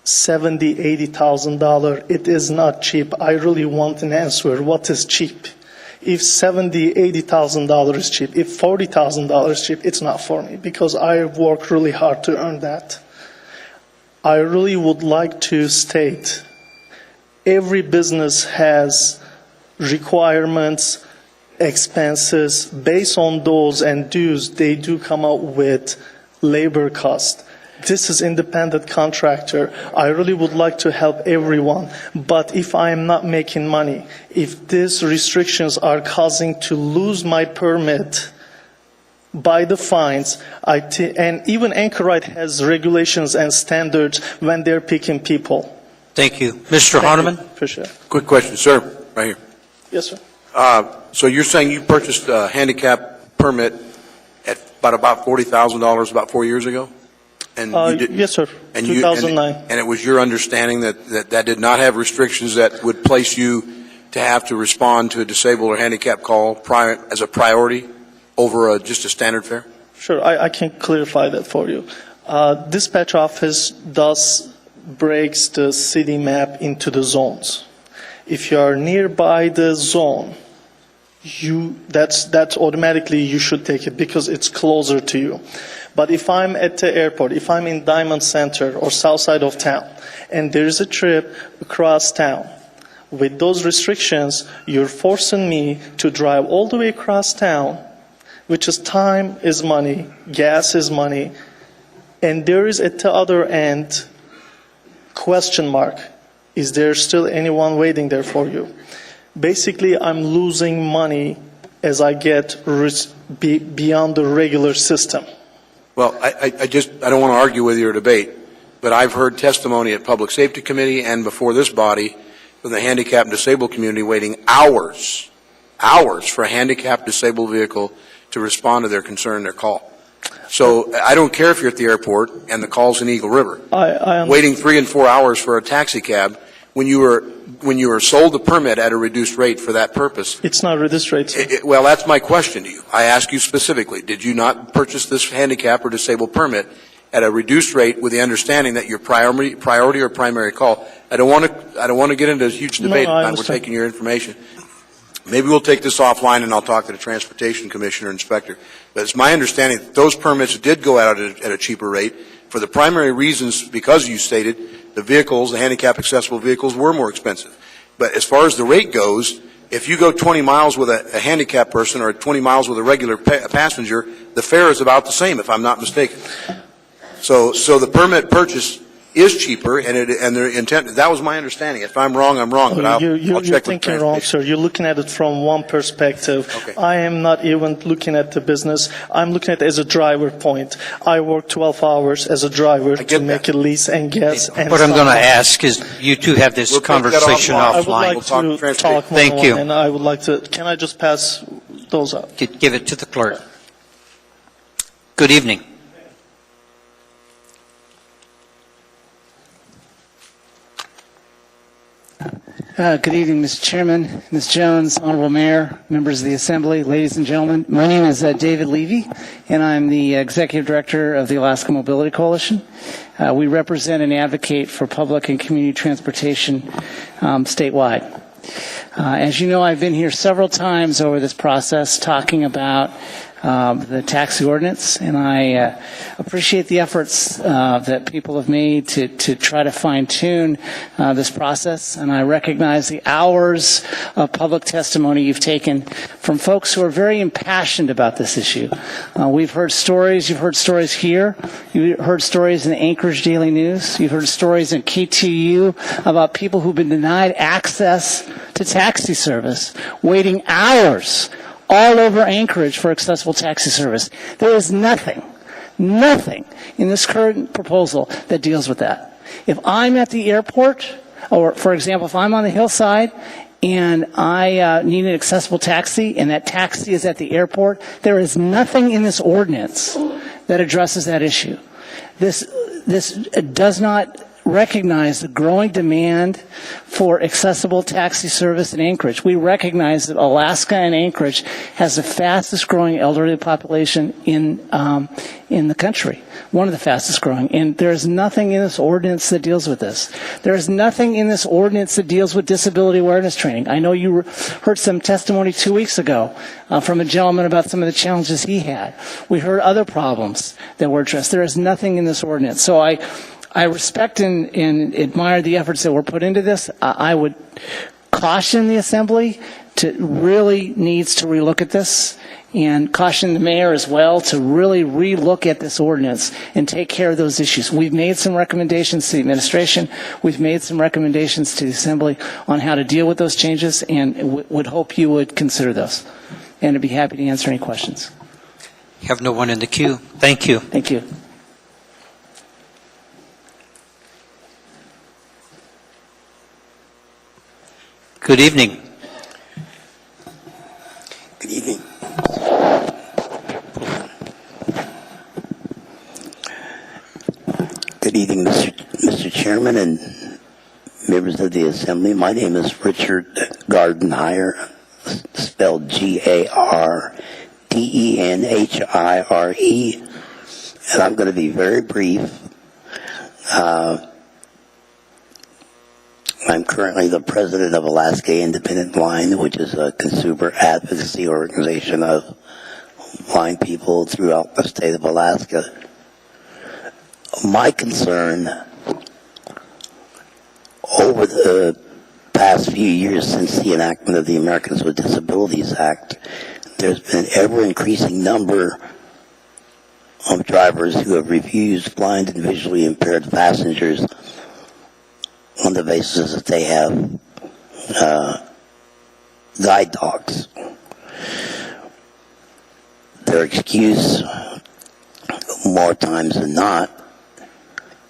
$70,000, $80,000. It is not cheap. I really want an answer. What is cheap? If $70,000, $80,000 is cheap, if $40,000 is cheap, it's not for me, because I work really hard to earn that. I really would like to state every business has requirements, expenses. Based on those and dues, they do come up with labor cost. This is independent contractor. I really would like to help everyone. But if I am not making money, if these restrictions are causing to lose my permit by the fines, and even Anchorite has regulations and standards when they're picking people. Thank you. Mr. Hardeman? Appreciate it. Quick question, sir, right here. Yes, sir. So you're saying you purchased a handicap permit at about $40,000 about 4 years ago? And yes, sir. And 2009. And it was your understanding that did not have restrictions that would place you to have to respond to a disabled or handicap call as a priority over just a standard fare? Sure, I can clarify that for you. Dispatch office breaks the city map into the zones. If you are nearby the zone, that's automatically you should take it because it's closer to you. But if I'm at the airport, if I'm in Diamond Center or south side of town, and there is a trip across town, with those restrictions, you're forcing me to drive all the way across town, which is time is money, gas is money, and there is at the other end question mark. Is there still anyone waiting there for you? Basically, I'm losing money as I get beyond the regular system. Well, I don't want to argue with your debate, but I've heard testimony at Public Safety Committee and before this body from the handicapped and disabled community waiting hours for a handicapped disabled vehicle to respond to their concern, their call. So I don't care if you're at the airport and the call's in Eagle River. Waiting 3 and 4 hours for a taxi cab when you were sold the permit at a reduced rate for that purpose. It's not reduced rate. Well, that's my question to you. I ask you specifically, did you not purchase this handicap or disabled permit at a reduced rate with the understanding that your priority or primary call? I don't want to get into a huge debate. We're taking your information. Maybe we'll take this offline and I'll talk to the Transportation Commissioner Inspector. But it's my understanding that those permits did go out at a cheaper rate for the primary reasons, because you stated the vehicles, the handicap accessible vehicles were more expensive. But as far as the rate goes, if you go 20 miles with a handicapped person or 20 miles with a regular passenger, the fare is about the same, if I'm not mistaken. So the permit purchase is cheaper, and their intent, that was my understanding. If I'm wrong, I'm wrong, but I'll You check think with you're wrong, sir. You're looking at it from one perspective. Okay. I am not even looking at the business. I'm looking at it as a driver point. I work 12 hours as a driver to make a lease and gas. And What I'm going to stop. ask is you two have this We'll take that conversation offline. I would offline. like to talk Thank one-on-one, you. and I would like to. Can I just pass those up? Give it to the clerk. Good evening. Good evening, Mr. Chairman, Ms. Jones, Honorable Mayor, members of the Assembly, ladies and gentlemen. My name is David Levy, and I'm the Executive Director of the Alaska Mobility Coalition. We represent and advocate for public and community transportation statewide. As you know, I've been here several times over this process talking about the taxi ordinance, and I appreciate the efforts that people have made to try to fine-tune this process, and I recognize the hours of public testimony you've taken from folks who are very impassioned about this issue. We've heard stories, you've heard stories here, you've heard stories in the Anchorage Daily News, you've heard stories in KTU about people who've been denied access to taxi service, waiting hours all over Anchorage for accessible taxi service. There is nothing in this current proposal that deals with that. If I'm at the airport, or for example, if I'm on the hillside and I need an accessible taxi and that taxi is at the airport, there is nothing in this ordinance that addresses that issue. This does not recognize the growing demand for accessible taxi service in Anchorage. We recognize that Alaska and Anchorage has the fastest growing elderly population in the country, one of the fastest growing. And there is nothing in this ordinance that deals with this. There is nothing in this ordinance that deals with disability awareness training. I know you heard some testimony 2 weeks ago from a gentleman about some of the challenges he had. We heard other problems that were addressed. There is nothing in this ordinance. So I respect and admire the efforts that were put into this. I would caution the Assembly to really needs to relook at this, and caution the Mayor as well to really relook at this ordinance and take care of those issues. We've made some recommendations to the administration. We've made some recommendations to the Assembly on how to deal with those changes, and would hope you would consider those. And I'd be happy to answer any questions. You have no one in the queue. Thank you. Thank you. Good evening. Good evening. Good evening, Mr. Chairman and members of the Assembly. My name is Richard Gardenhire, spelled Gardenhire, and I'm going to be very brief. I'm currently the president of Alaska Independent Blind, which is a consumer advocacy organization of blind people throughout the state of Alaska. My concern over the past few years since the enactment of the Americans with Disabilities Act, there's been an ever-increasing number of drivers who have refused blind and visually impaired passengers on the basis that they have guide dogs. Their excuse, more times than not,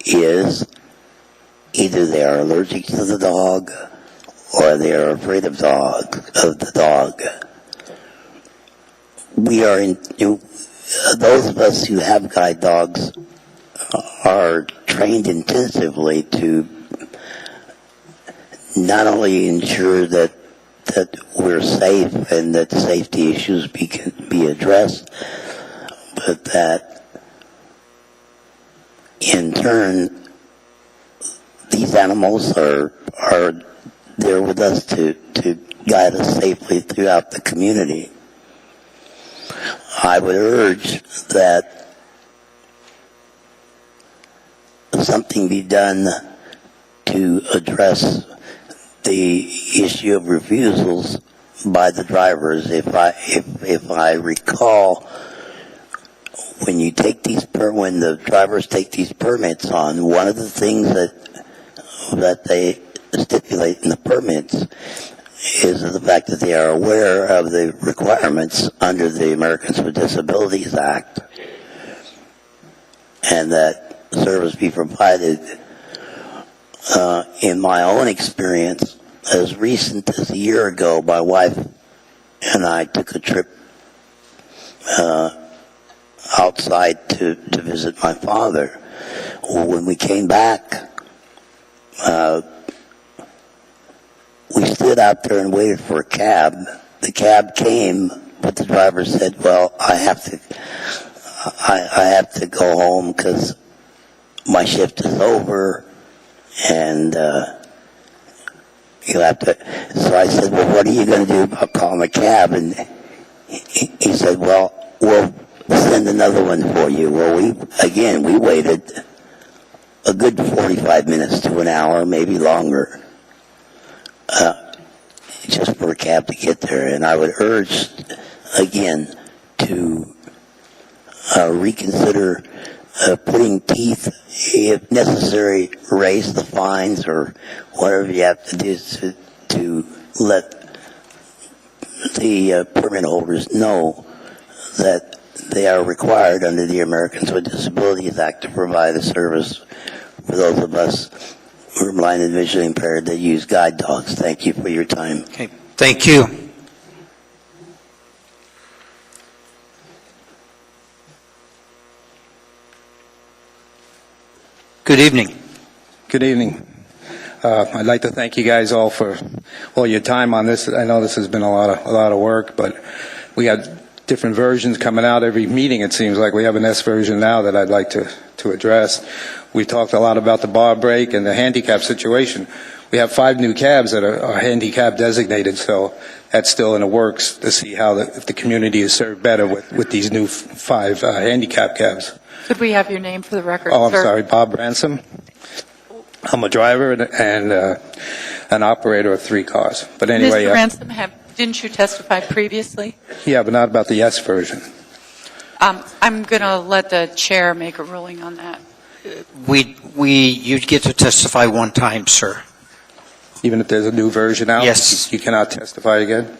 is either they are allergic to the dog or they are afraid of the dog. We are those of us who have guide dogs are trained intensively to not only ensure that we're safe and that safety issues can be addressed, but that in turn these animals are there with us to guide us safely throughout the community. I would urge that something be done to address the issue of refusals by the drivers. If I recall, when you take when the drivers take these permits on, one of the things that they stipulate in the permits is the fact that they are aware of the requirements under the Americans with Disabilities Act, and that service be provided. In my own experience, as recent as a year ago, my wife and I took a trip outside to visit my father. When we came back, we stood out there and waited for a cab. The cab came, but the driver said, "Well, I have to go home because my shift is over, and you'll have to." So I said, "Well, what are you going to do about calling a cab?" And he said, "Well, we'll send another one for you." Well, we waited a good 45 minutes to an hour, maybe longer, just for a cab to get there. And I would urge again to reconsider putting teeth, if necessary, raise the fines or whatever you have to do to let the permit holders know that they are required under the Americans with Disabilities Act to provide a service for those of us who are blind and visually impaired that use guide dogs. Thank you for your time. Okay, thank you. Good evening. Good evening. I'd like to thank you guys all for all your time on this. I know this has been a lot of work, but we have different versions coming out every meeting. It seems like we have an S version now that I'd like to address. We talked a lot about the bar break and the handicap situation. We have 5 new cabs that are handicap designated, so that's still in the works to see how if the community is served better with these new 5 handicap cabs. Could we have your name for the record, Oh, I'm sir? sorry, Bob Ransom. I'm a driver and an operator of 3 cars. But anyway, Mr. Ransom, didn't you testify previously? yeah, but not about the yes version. I'm going to let the chair make a ruling on that. You get to testify one time, sir. Even if there's a new version out? Yes. You cannot testify again?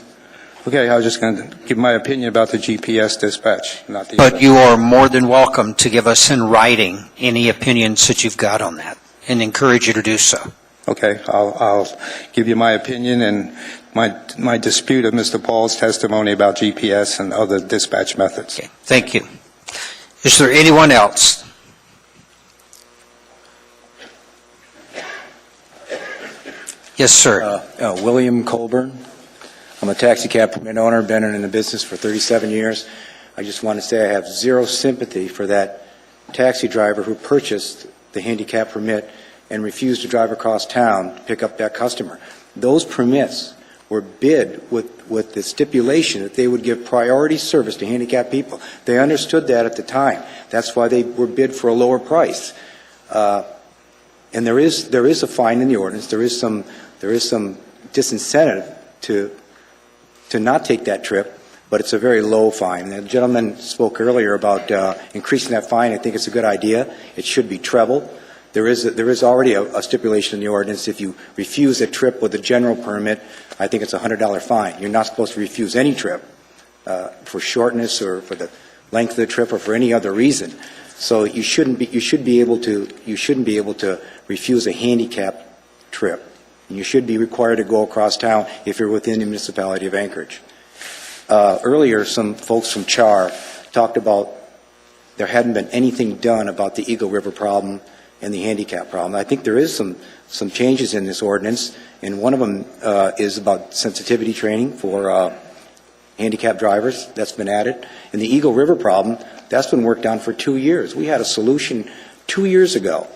Okay, I was just going to give my opinion about the GPS dispatch, not the... But you are more than welcome to give us in writing any opinions that you've got on that, and encourage you to do so. Okay, I'll give you my opinion and my dispute of Mr. Paul's testimony about GPS and other dispatch methods. Okay, thank you. Is there anyone else? Yes, sir. William Colburn. I'm a taxi cab permit owner, been in the business for 37 years. I just want to say I have zero sympathy for that taxi driver who purchased the handicap permit and refused to drive across town to pick up that customer. Those permits were bid with the stipulation that they would give priority service to handicapped people. They understood that at the time. That's why they were bid for a lower price. And there is a fine in the ordinance. There is some disincentive to not take that trip, but it's a very low fine. The gentleman spoke earlier about increasing that fine. I think it's a good idea. It should be treble. There is already a stipulation in the ordinance. If you refuse a trip with a general permit, I think it's a $100 fine. You're not supposed to refuse any trip for shortness or for the length of the trip or for any other reason. So you shouldn't be able to refuse a handicap trip. And you should be required to go across town if you're within the municipality of Anchorage. Earlier, some folks from CHAR talked about there hadn't been anything done about the Eagle River problem and the handicap problem. I think there is some changes in this ordinance, and one of them is about sensitivity training for handicapped drivers. That's been added. And the Eagle River problem, that's been worked on for 2 years. We had a solution 2 years ago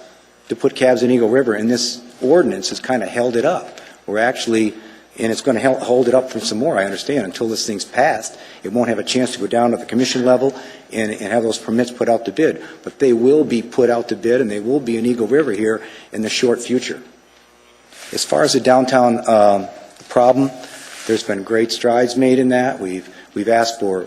to put cabs in Eagle River, and this ordinance has kind of held it up. We're actually, and it's going to hold it up for some more, I understand, until this thing's passed. It won't have a chance to go down to the commission level and have those permits put out to bid. But they will be put out to bid, and they will be in Eagle River here in the short future. As far as the downtown problem, there's been great strides made in that. We've asked for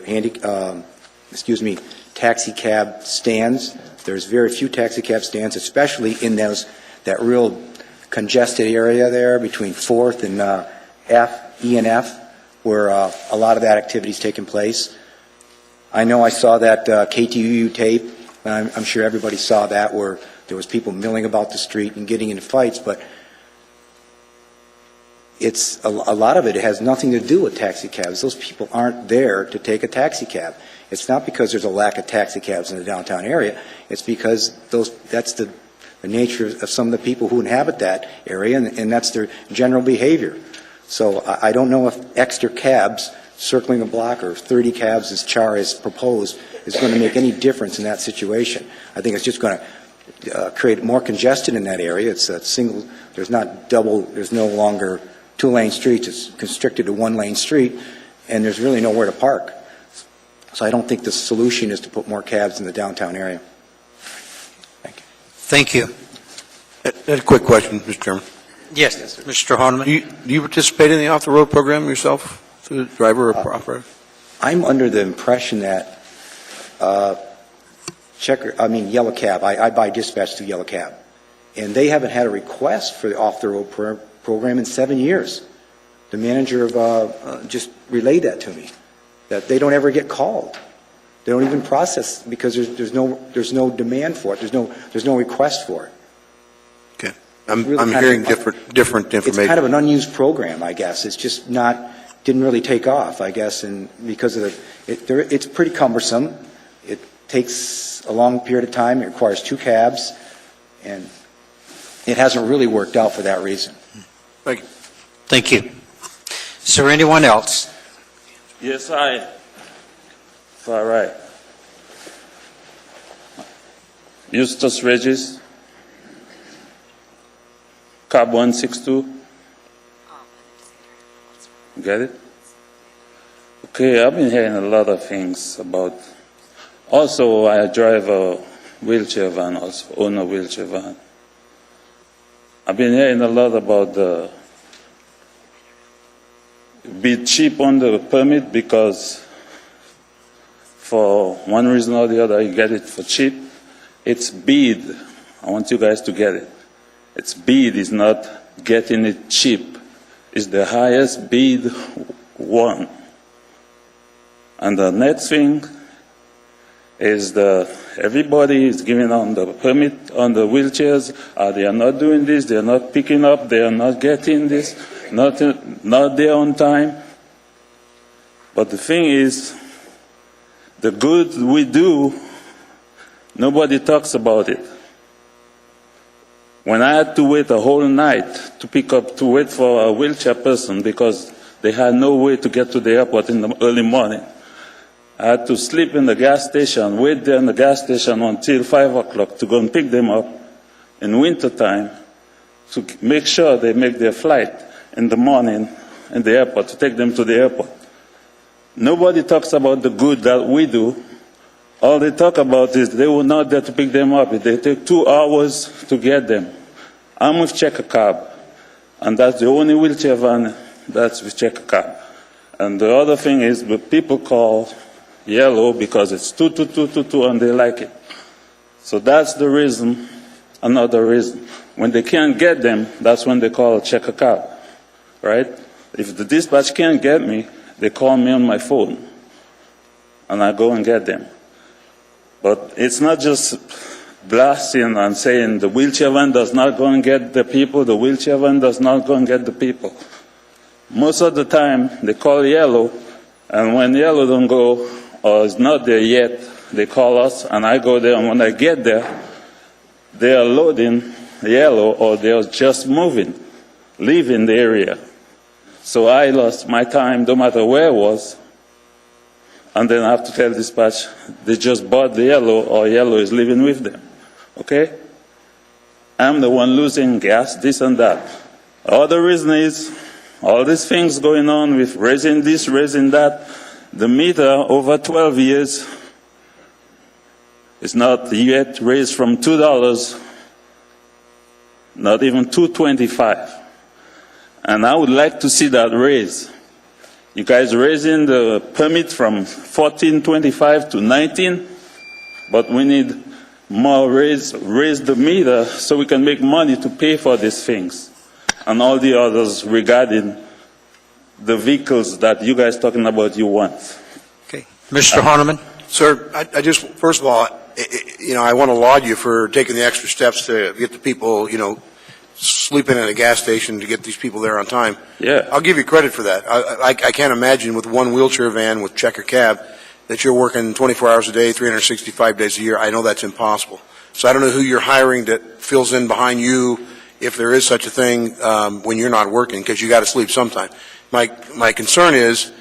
taxi cab stands. There's very few taxi cab stands, especially in that real congested area there between 4th and E and F, where a lot of that activity is taking place. I know I saw that KTUU tape, and I'm sure everybody saw that, where there was people milling about the street and getting into fights, but it's a lot of it has nothing to do with taxi cabs. Those people aren't there to take a taxi cab. It's not because there's a lack of taxi cabs in the downtown area. It's because that's the nature of some of the people who inhabit that area, and that's their general behavior. So I don't know if extra cabs circling a block or 30 cabs, as Char has proposed, is going to make any difference in that situation. I think it's just going to create more congestion in that area. It's a single. There's no longer two-lane streets. It's constricted to one-lane street, and there's really nowhere to park. So I don't think the solution is to put more cabs in the downtown area. Thank you. A quick question, Mr. Chairman. Yes, Mr. Horniman. Do you participate in the off-the-road program yourself, through the driver or operator? I'm under the impression that Yellow Cab. I buy dispatch through Yellow Cab, and they haven't had a request for the off-the-road program in 7 years. The manager of just relayed that to me, that they don't ever get called. They don't even process because there's no demand for it. There's no request for it. Okay, I'm hearing different information. It's kind of an unused program, I guess. It's just didn't really take off, I guess, and because of it's pretty cumbersome. It takes a long period of time. It requires 2 cabs, and it hasn't really worked out for that reason. Thank you. Thank you. Is there anyone else? Yes, Far right. Eustace Regis, Cab 162. Get it? Okay, I've been hearing a lot of things about. Also, I drive a wheelchair van, also own a wheelchair van. I've been hearing a lot about be cheap on the permit because for one reason or the other, you get it for cheap. It's bid. I want you guys to get it. It's bid is not getting it cheap. It's the highest bid one. And the next thing is everybody is giving on the permit on the wheelchairs. They are not doing this. They are not picking up. They are not getting this. Not there on time. But the thing is, the good we do, nobody talks about it. When I had to wait a whole night to wait for a wheelchair person because they had no way to get to the airport in the early morning, I had to sleep in the gas station, wait there in the gas station until 5 o'clock to go and pick them up in winter time to make sure they make their flight in the morning in the airport, to take them to the airport. Nobody talks about the good that we do. All they talk about is they were not there to pick them up. They take 2 hours to get them. I'm with Checker Cab, and that's the only wheelchair van that's with Checker Cab. And the other thing is, people call Yellow because it's 22222 and they like it. So that's the reason, another reason. When they can't get them, that's when they call Checker Cab, right? If the dispatch can't get me, they call me on my phone, and I go and get them. But it's not just blasting and saying the wheelchair van does not go and get the people, the wheelchair van does not go and get the people. Most of the time, they call Yellow, and when Yellow don't go or is not there yet, they call us, and I go there, and when I get there, they are loading Yellow or they are just moving, leaving the area. So I lost my time, no matter where it was, and then I have to tell dispatch, they just bought the Yellow or Yellow is leaving with them. Okay? I'm the one losing gas, this and that. The other reason is all these things going on with raising this, raising that. The meter over 12 years is not yet raised from $2, not even $2.25. And I would like to see that raise. You guys raising the permit from $14.25 to $19. but we need more raise the meter so we can make money to pay for these things and all the others regarding the vehicles that you guys talking about you want. Okay. Mr. Horniman? Sir, I just, first of all, I want to laud you for taking the extra steps to get the people, sleeping at a gas station to get these people there on time. Yeah. I'll give you credit for that. I can't imagine with one wheelchair van with checker cab that you're working 24 hours a day, 365 days a year. I know that's impossible. So I don't know who you're hiring that fills in behind you if there is such a thing when you're not working, because you got to sleep sometime. My concern is,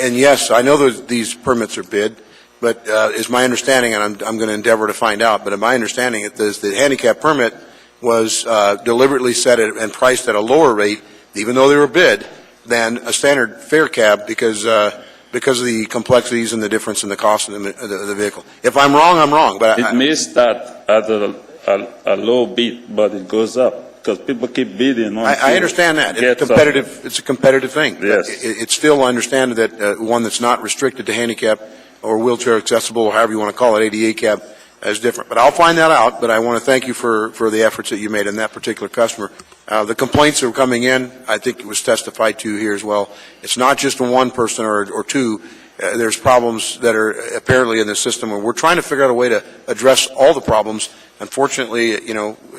and yes, I know these permits are bid, but is my understanding, and I'm going to endeavor to find out, but in my understanding, the handicap permit was deliberately set at, and priced at a lower rate, even though they were bid, than a standard fare cab because of the complexities and the difference in the cost of the vehicle. If I'm wrong, I'm wrong. But it may start at a low bid, but it goes up because people keep bidding. I understand that. It's a competitive thing. Yes. It's still, I understand that one that's not restricted to handicap or wheelchair accessible, or however you want to call it, ADA cab, is different. But I'll find that out, but I want to thank you for the efforts that you made in that particular customer. The complaints that are coming in, I think it was testified to here as well. It's not just one person or two. There's problems that are apparently in the system, and we're trying to figure out a way to address all the problems. Unfortunately,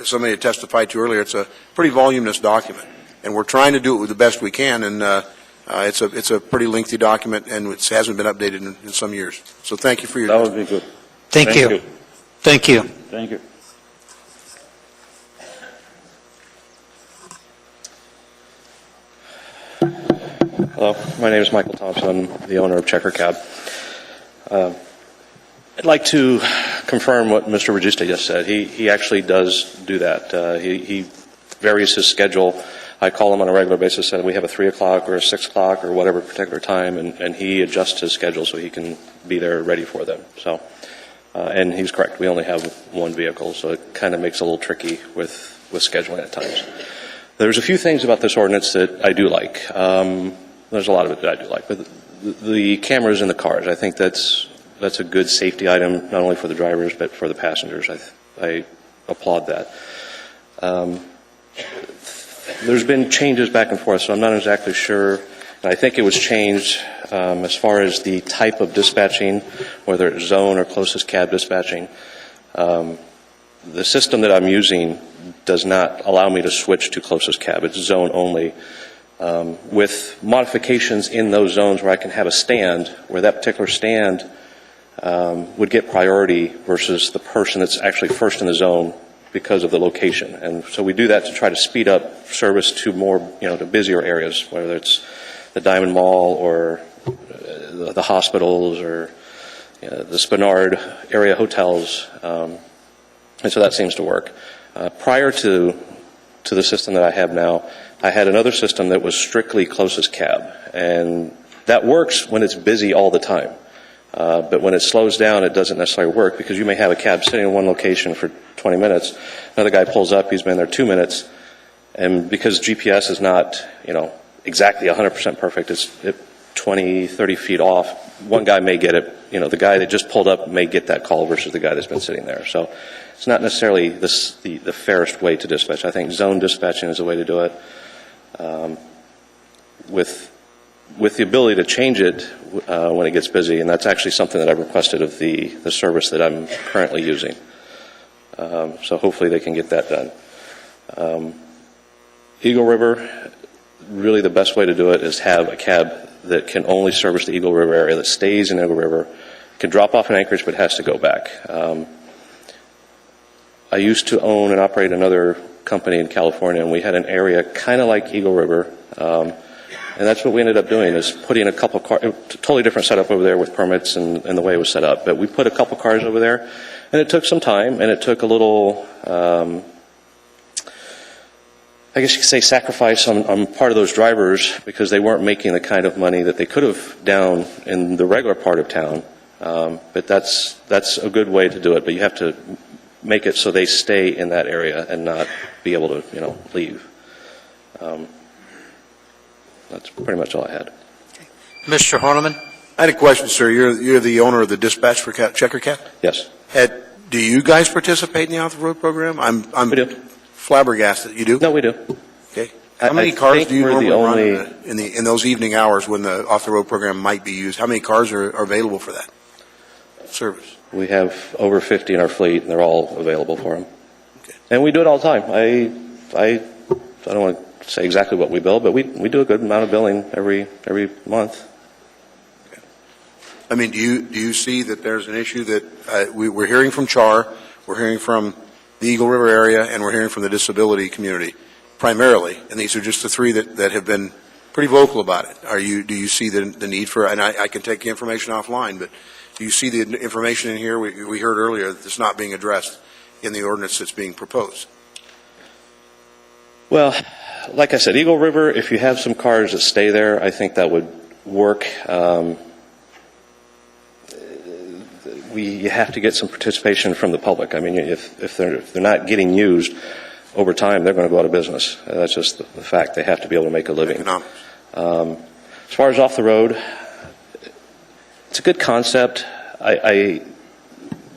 somebody had testified to earlier, it's a pretty voluminous document, and we're trying to do it with the best we can, and it's a pretty lengthy document, and it hasn't been updated in some years. So thank you for your... That would be good. Thank you. Thank you. Thank you. Hello, my name is Michael Thompson. I'm the owner of Checker Cab. I'd like to confirm what Mr. Regista just said. He actually does do that. He varies his schedule. I call him on a regular basis, and we have a 3 o'clock or a 6 o'clock or whatever particular time, and he adjusts his schedule so he can be there ready for them. So, and he's correct. We only have one vehicle, so it kind of makes it a little tricky with scheduling at times. There's a few things about this ordinance that I do like. There's a lot of it that I do like, but the cameras in the cars, I think that's a good safety item, not only for the drivers but for the passengers. I applaud that. There's been changes back and forth, so I'm not exactly sure. And I think it was changed as far as the type of dispatching, whether it's zone or closest cab dispatching. The system that I'm using does not allow me to switch to closest cab. It's zone only. With modifications in those zones where I can have a stand, where that particular stand would get priority versus the person that's actually first in the zone because of the location. And so we do that to try to speed up service to more, to busier areas, whether it's the Diamond Mall or the hospitals or the Spenard area hotels. And so that seems to work. Prior to the system that I have now, I had another system that was strictly closest cab. And that works when it's busy all the time. But when it slows down, it doesn't necessarily work because you may have a cab sitting in one location for 20 minutes. Another guy pulls up, he's been there 2 minutes. And because GPS is not, exactly 100% perfect, it's 20, 30 feet off, one guy may get it. The guy that just pulled up may get that call versus the guy that's been sitting there. So it's not necessarily the fairest way to dispatch. I think zone dispatching is the way to do it. With the ability to change it when it gets busy, and that's actually something that I've requested of the service that I'm currently using. So hopefully they can get that done. Eagle River, really the best way to do it is have a cab that can only service the Eagle River area, that stays in Eagle River, can drop off in Anchorage but has to go back. I used to own and operate another company in California, and we had an area kind of like Eagle River. And that's what we ended up doing, is putting a couple cars, totally different setup over there with permits and the way it was set up. But we put a couple cars over there, and it took some time, and it took a little, I guess you could say, sacrifice on part of those drivers because they weren't making the kind of money that they could have down in the regular part of town. But that's a good way to do it. But you have to make it so they stay in that area and not be able to, leave. That's pretty much all I had. Mr. Horniman? I had a question, sir. You're the owner of the dispatch for Checker Cab? Yes. Do you guys participate in the off-the-road program? I'm flabbergasted. You do? No, we do. Okay. How many cars do you we're the normally only- run in those evening hours when the off-the-road program might be used? How many cars are available for that service? We have over 50 in our fleet, and they're all available for them. And we do it all the time. I don't want to say exactly what we bill, but we do a good amount of billing every month. I mean, do you see that there's an issue that we're hearing from CHAR, we're hearing from the Eagle River area, and we're hearing from the disability community primarily, and these are just the three that have been pretty vocal about it. Do you see the need for, and I can take the information offline, but do you see the information in here? We heard earlier that it's not being addressed in the ordinance that's being proposed. Well, like I said, Eagle River, if you have some cars that stay there, I think that would work. You have to get some participation from the public. I mean, if they're not getting used over time, they're going to go out of business. That's just the fact. They have to be able to make a living. As far as off the road, it's a good concept.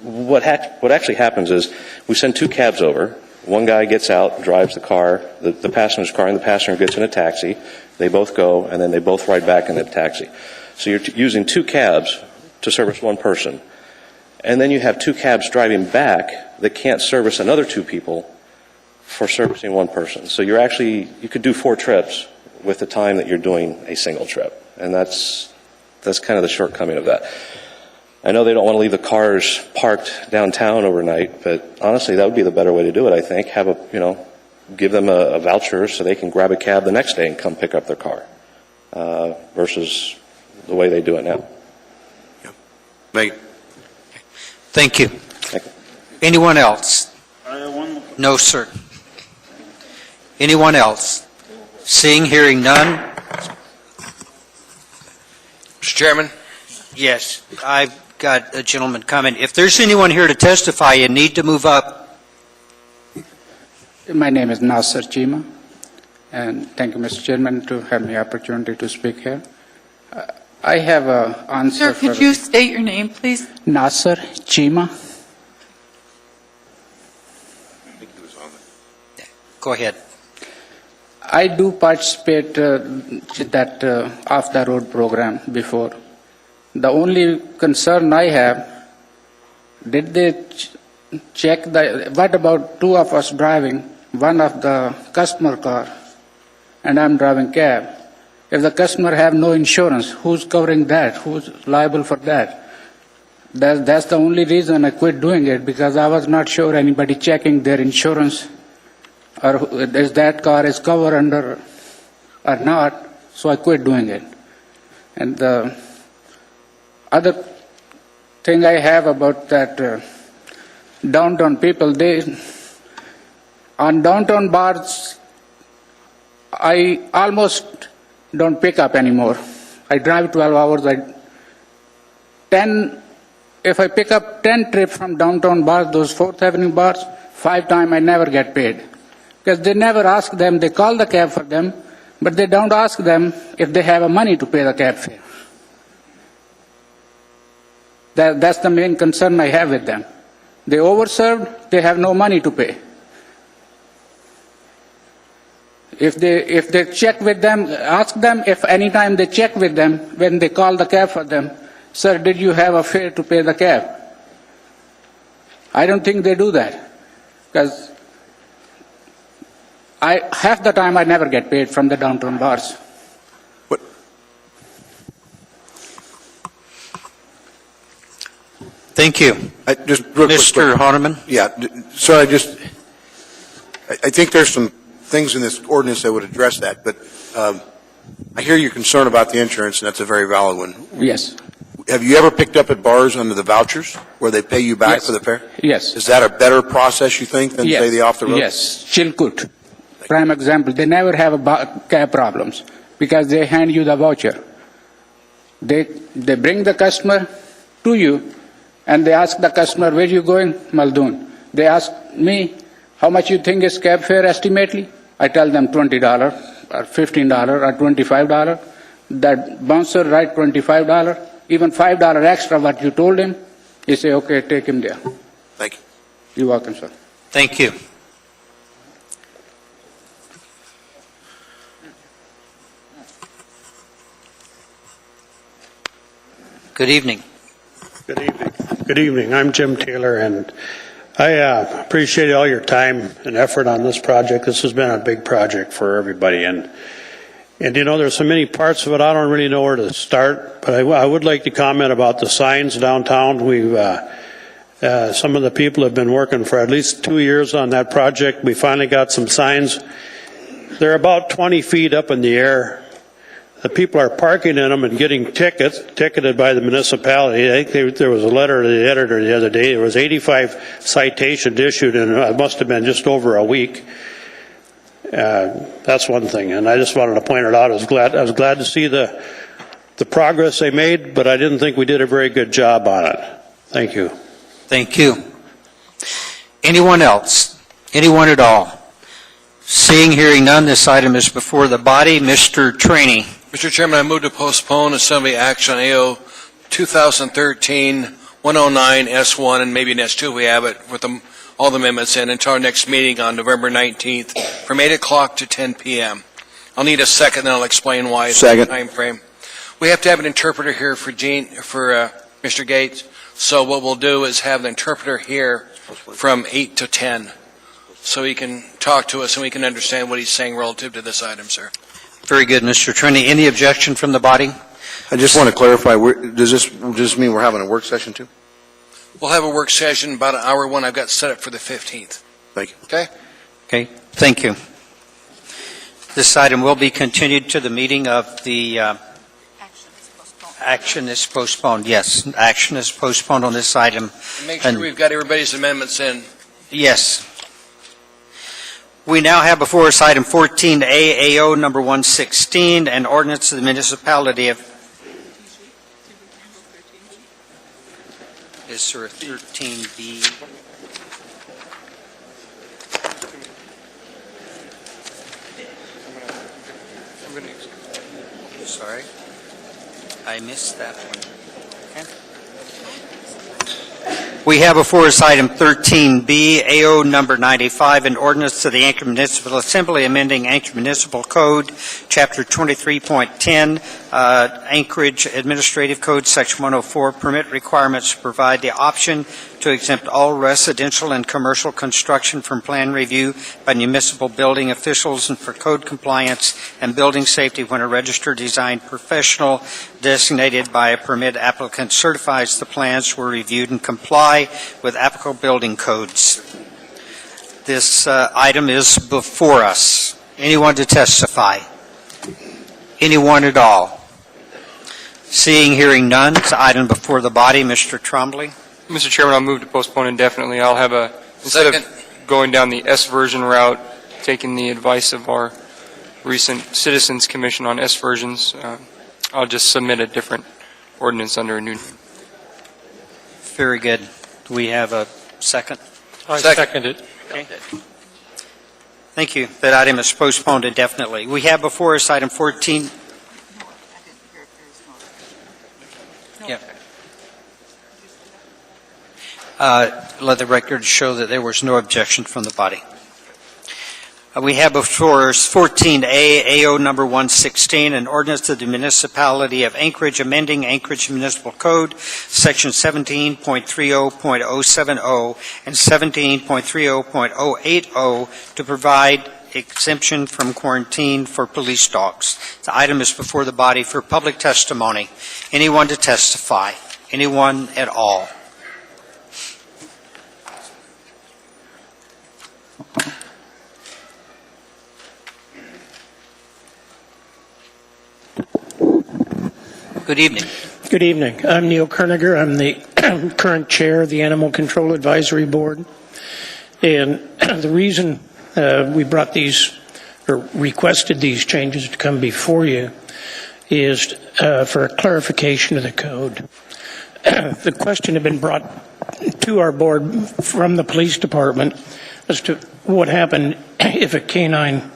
What actually happens is we send 2 cabs over. One guy gets out, drives the car, the passenger's car, and the passenger gets in a taxi. They both go, and then they both ride back in the taxi. So you're using 2 cabs to service one person. And then you have 2 cabs driving back that can't service another 2 people for servicing one person. So you could do 4 trips with the time that you're doing a single trip. And that's kind of the shortcoming of that. I know they don't want to leave the cars parked downtown overnight, but honestly, that would be the better way to do it, I think. Give them a voucher so they can grab a cab the next day and come pick up their car, versus the way they do it now. Megan. Thank you. Anyone else? No, sir. Anyone else? Seeing, hearing none? Mr. Chairman? Yes, I've got a gentleman comment. If there's anyone here to testify, you need to move up. My name is Nasser Chima, and thank you, Mr. Chairman, to have me opportunity to speak here. I have an answer. Sir, could you state your name, please? Nasser Chima. Go ahead. I do participate that off the road program before. The only concern I have, did they check what about 2 of us driving, one of the customer car, and I'm driving cab. If the customer have no insurance, who's covering that? Who's liable for that? That's the only reason I quit doing it, because I was not sure anybody checking their insurance or if that car is covered under or not, so I quit doing it. And the other thing I have about that downtown people, on downtown bars, I almost don't pick up anymore. I drive 12 hours. If I pick up 10 trips from downtown bars, those 4th Avenue bars, 5 times I never get paid. Because they never ask them, they call the cab for them, but they don't ask them if they have money to pay the cab fare. That's the main concern I have with them. They overserved, they have no money to pay. If they check with them, ask them if anytime they check with them, when they call the cab for them, sir, did you have a fare to pay the cab? I don't think they do that. Because half the time I never get paid from the downtown bars. Thank you. Just real Mr. Honeman? Yeah, sir, I think there's some things in this ordinance that would address that, but I hear your concern about the insurance, and that's a very valid one. Yes. Have you ever picked up at bars under the vouchers where they pay you back for the fare? Yes. Is that a better process, you think, than, say, the off-the-road? Yes. Chilkoot. Prime example. They never have cab problems because they hand you the voucher. They bring the customer to you, and they ask the customer, where are you going? Muldoon. They ask me, how much you think is cab fare estimately? I tell them $20 or $15 or $25. That bouncer write $25, even $5 extra what you told him. He say, okay, take him there. Thank you. You're welcome, sir. Thank you. Good evening. Good evening. Good evening. I'm Jim Taylor, and I appreciate all your time and effort on this project. This has been a big project for everybody, and you know, there's so many parts of it. I don't really know where to start, but I would like to comment about the signs downtown. We've some of the people have been working for at least 2 years on that project. We finally got some signs. They're about 20 feet up in the air. The people are parking in them and getting ticketed by the municipality. I think there was a letter to the editor the other day. There was 85 citations issued, and it must have been just over a week. That's one thing, and I just wanted to point it out. I was glad to see the progress they made, but I didn't think we did a very good job on it. Thank you. Thank you. Anyone else? Anyone at all? Seeing, hearing none, this item is before the body. Mr. Trainee. Mr. Chairman, I move to postpone Assembly action on AO 2013-109 S1 and maybe an S2 if we have it with all the amendments in until our next meeting on November 19th from 8 o'clock to 10 p.m. I'll need a second, then I'll explain why. Second. Time frame. We have to have an interpreter here for Mr. Gates. So what we'll do is have the interpreter here from 8 to 10 so he can talk to us and we can understand what he's saying relative to this item, sir. Very good, Mr. Trainee. Any objection from the body? I just want to clarify, does this mean we're having a work session too? We'll have a work session about an hour one I've got set up for the 15th. Thank you. Okay? Okay, thank you. This item will be continued to the meeting of the... Action is postponed. Yes, action is postponed on this item. And make sure we've got everybody's amendments in. Yes. We now have before us item 14A, AO number 116, an ordinance of the municipality of... Is there a 13B? Sorry. I missed that one. Okay. We have before us item 13B, AO number 95, an ordinance to the Anchorage Municipal Assembly amending Anchorage Municipal Code, Chapter 23.10, Anchorage Administrative Code, Section 104, permit requirements to provide the option to exempt all residential and commercial construction from plan review by municipal building officials and for code compliance and building safety when a registered design professional designated by a permit applicant certifies the plans were reviewed and comply with applicable building codes. This item is before us. Anyone to testify? Anyone at all? Seeing, hearing none, it's an item before the body. Mr. Trombley. Mr. Chairman, I'll move to postpone indefinitely. I'll have instead of going down the S version route, taking the advice of our recent Citizens Commission on S versions, I'll just submit a different ordinance under a new name. Very good. Do we have a second? I second it. Okay. Thank you. That item is postponed indefinitely. We have before us item 14. Yeah. Let the record show that there was no objection from the body. We have before us 14A, AO number 116, an ordinance of the municipality of Anchorage amending Anchorage Municipal Code, Section 17.30.070 and 17.30.080 to provide exemption from quarantine for police dogs. The item is before the body for public testimony. Anyone to testify? Anyone at all? Good evening. Good evening. I'm Neil Kerniger. I'm the current chair of the Animal Control Advisory Board. And the reason we brought these or requested these changes to come before you is for a clarification of the code. The question had been brought to our board from the police department as to what happened if a canine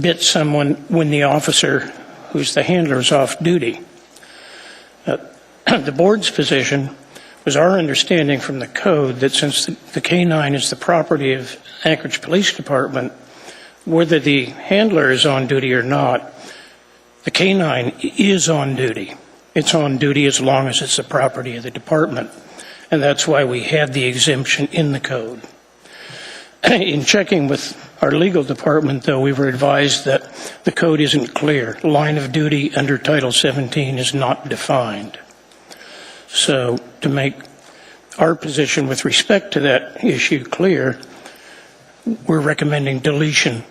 bit someone when the officer who's the handler is off duty. The board's position was our understanding from the code that since the K-9 is the property of Anchorage Police Department, whether the handler is on duty or not, the K-9 is on duty. It's on duty as long as it's the property of the department, and that's why we had the exemption in the code. In checking with our legal department, though, we were advised that the code isn't clear. Line of duty under Title 17 is not defined. So to make our position with respect to that issue clear, we're recommending deletion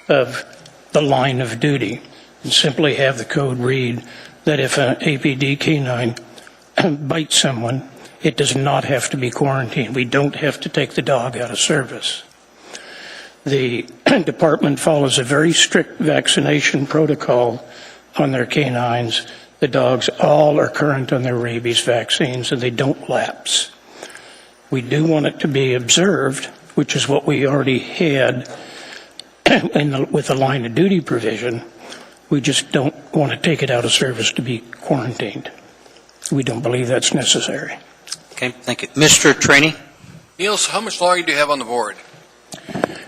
of the line of duty and simply have the code read that if an APD K-9 bites someone, it does not have to be quarantined. We don't have to take the dog out of service. The department follows a very strict vaccination protocol on their K-9s. The dogs all are current on their rabies vaccines and they don't lapse. We do want it to be observed, which is what we already had with the line of duty provision. We just don't want to take it out of service to be quarantined. We don't believe that's necessary. Okay, thank you. Mr. Trainee? Neil, so how much longer do you have on the board?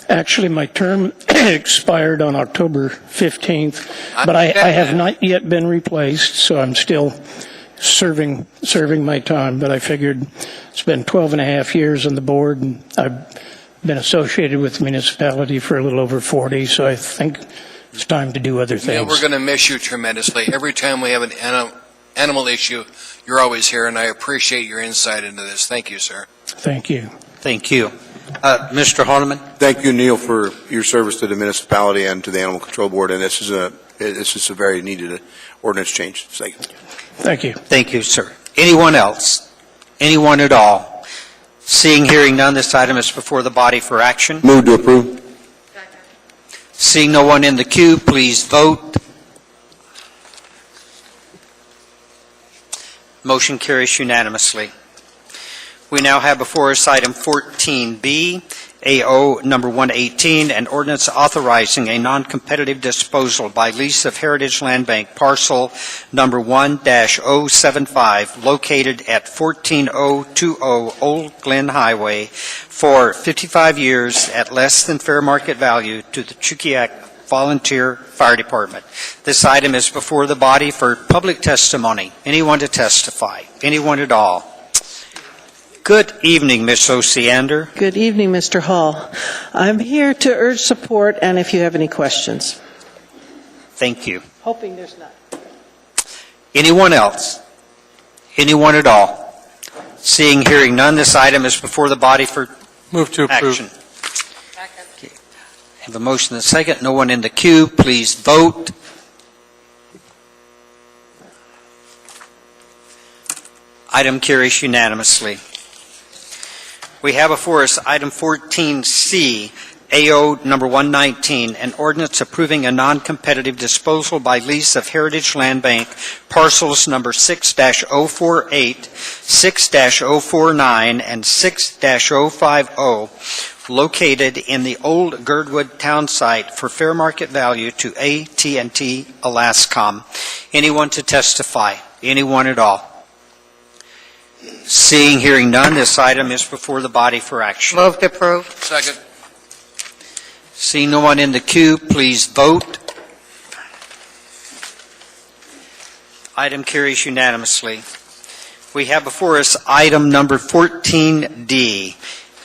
Actually, my term expired on October 15th, but I have not yet been replaced, so I'm still serving my time. But I figured it's been 12 and a half years on the board, and I've been associated with the municipality for a little over 40, so I think it's time to do other things. Neil, we're going to miss you tremendously. Every time we have an animal issue, you're always here, and I appreciate your insight into this. Thank you, sir. Thank you. Thank you. Mr. Holloman? Thank you, Neil, for your service to the municipality and to the Animal Control Board, and this is a very needed ordinance change. Thank you. Thank you. Thank you, sir. Anyone else? Anyone at all? Seeing, hearing none, this item is before the body for action. Move to approve. Seeing no one in the queue, please vote. Motion carries unanimously. We now have before us item 14B, AO number 118, an ordinance authorizing a non-competitive disposal by lease of Heritage Land Bank parcel number 1-075 located at 14020 Old Glen Highway for 55 years at less than fair market value to the Chuquiac Volunteer Fire Department. This item is before the body for public testimony. Anyone to testify? Anyone at all? Good evening, Ms. Osiander. Good evening, Mr. Hall. I'm here to urge support and if you have any questions. Thank you. Hoping there's none. Anyone else? Anyone at all? Seeing, hearing none, this item is before the body for Move to approve. action. Okay. I have a motion and a second. No one in the queue. Please vote. Item carries unanimously. We have before us item 14C, AO number 119, an ordinance approving a non-competitive disposal by lease of Heritage Land Bank parcels number 6-048, 6-049, and 6-050, located in the old Girdwood town site for fair market value to AT&T Alascom. Anyone to testify? Anyone at all? Seeing, hearing none, this item is before the body for action. Move to approve. Second. Seeing no one in the queue, please vote. Item carries unanimously. We have before us item number 14D,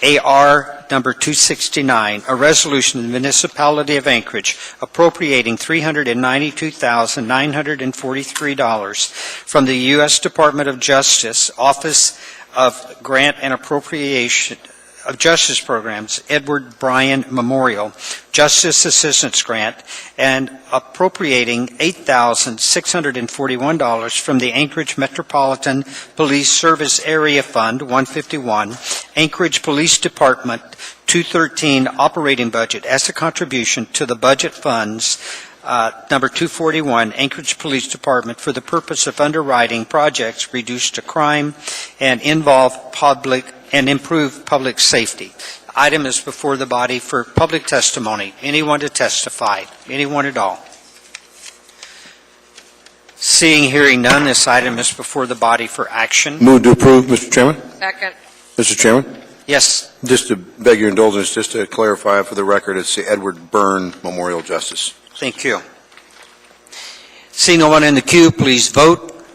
AR number 269, a resolution of the Municipality of Anchorage appropriating $392,943 from the U.S. Department of Justice Office of Grant and Appropriation of Justice Programs, Edward Bryan Memorial Justice Assistance Grant, and appropriating $8,641 from the Anchorage Metropolitan Police Service Area Fund 151, Anchorage Police Department 213 operating budget as a contribution to the budget funds number 241, Anchorage Police Department, for the purpose of underwriting projects reduced to crime and improve public safety. Item is before the body for public testimony. Anyone to testify? Anyone at all? Seeing, hearing none, this item is before the body for action. Move to approve, Mr. Chairman. Second. Mr. Chairman, Yes. just to beg your indulgence, just to clarify for the record, it's the Edward Byrne Memorial Justice. Thank you. Seeing no one in the queue, please vote.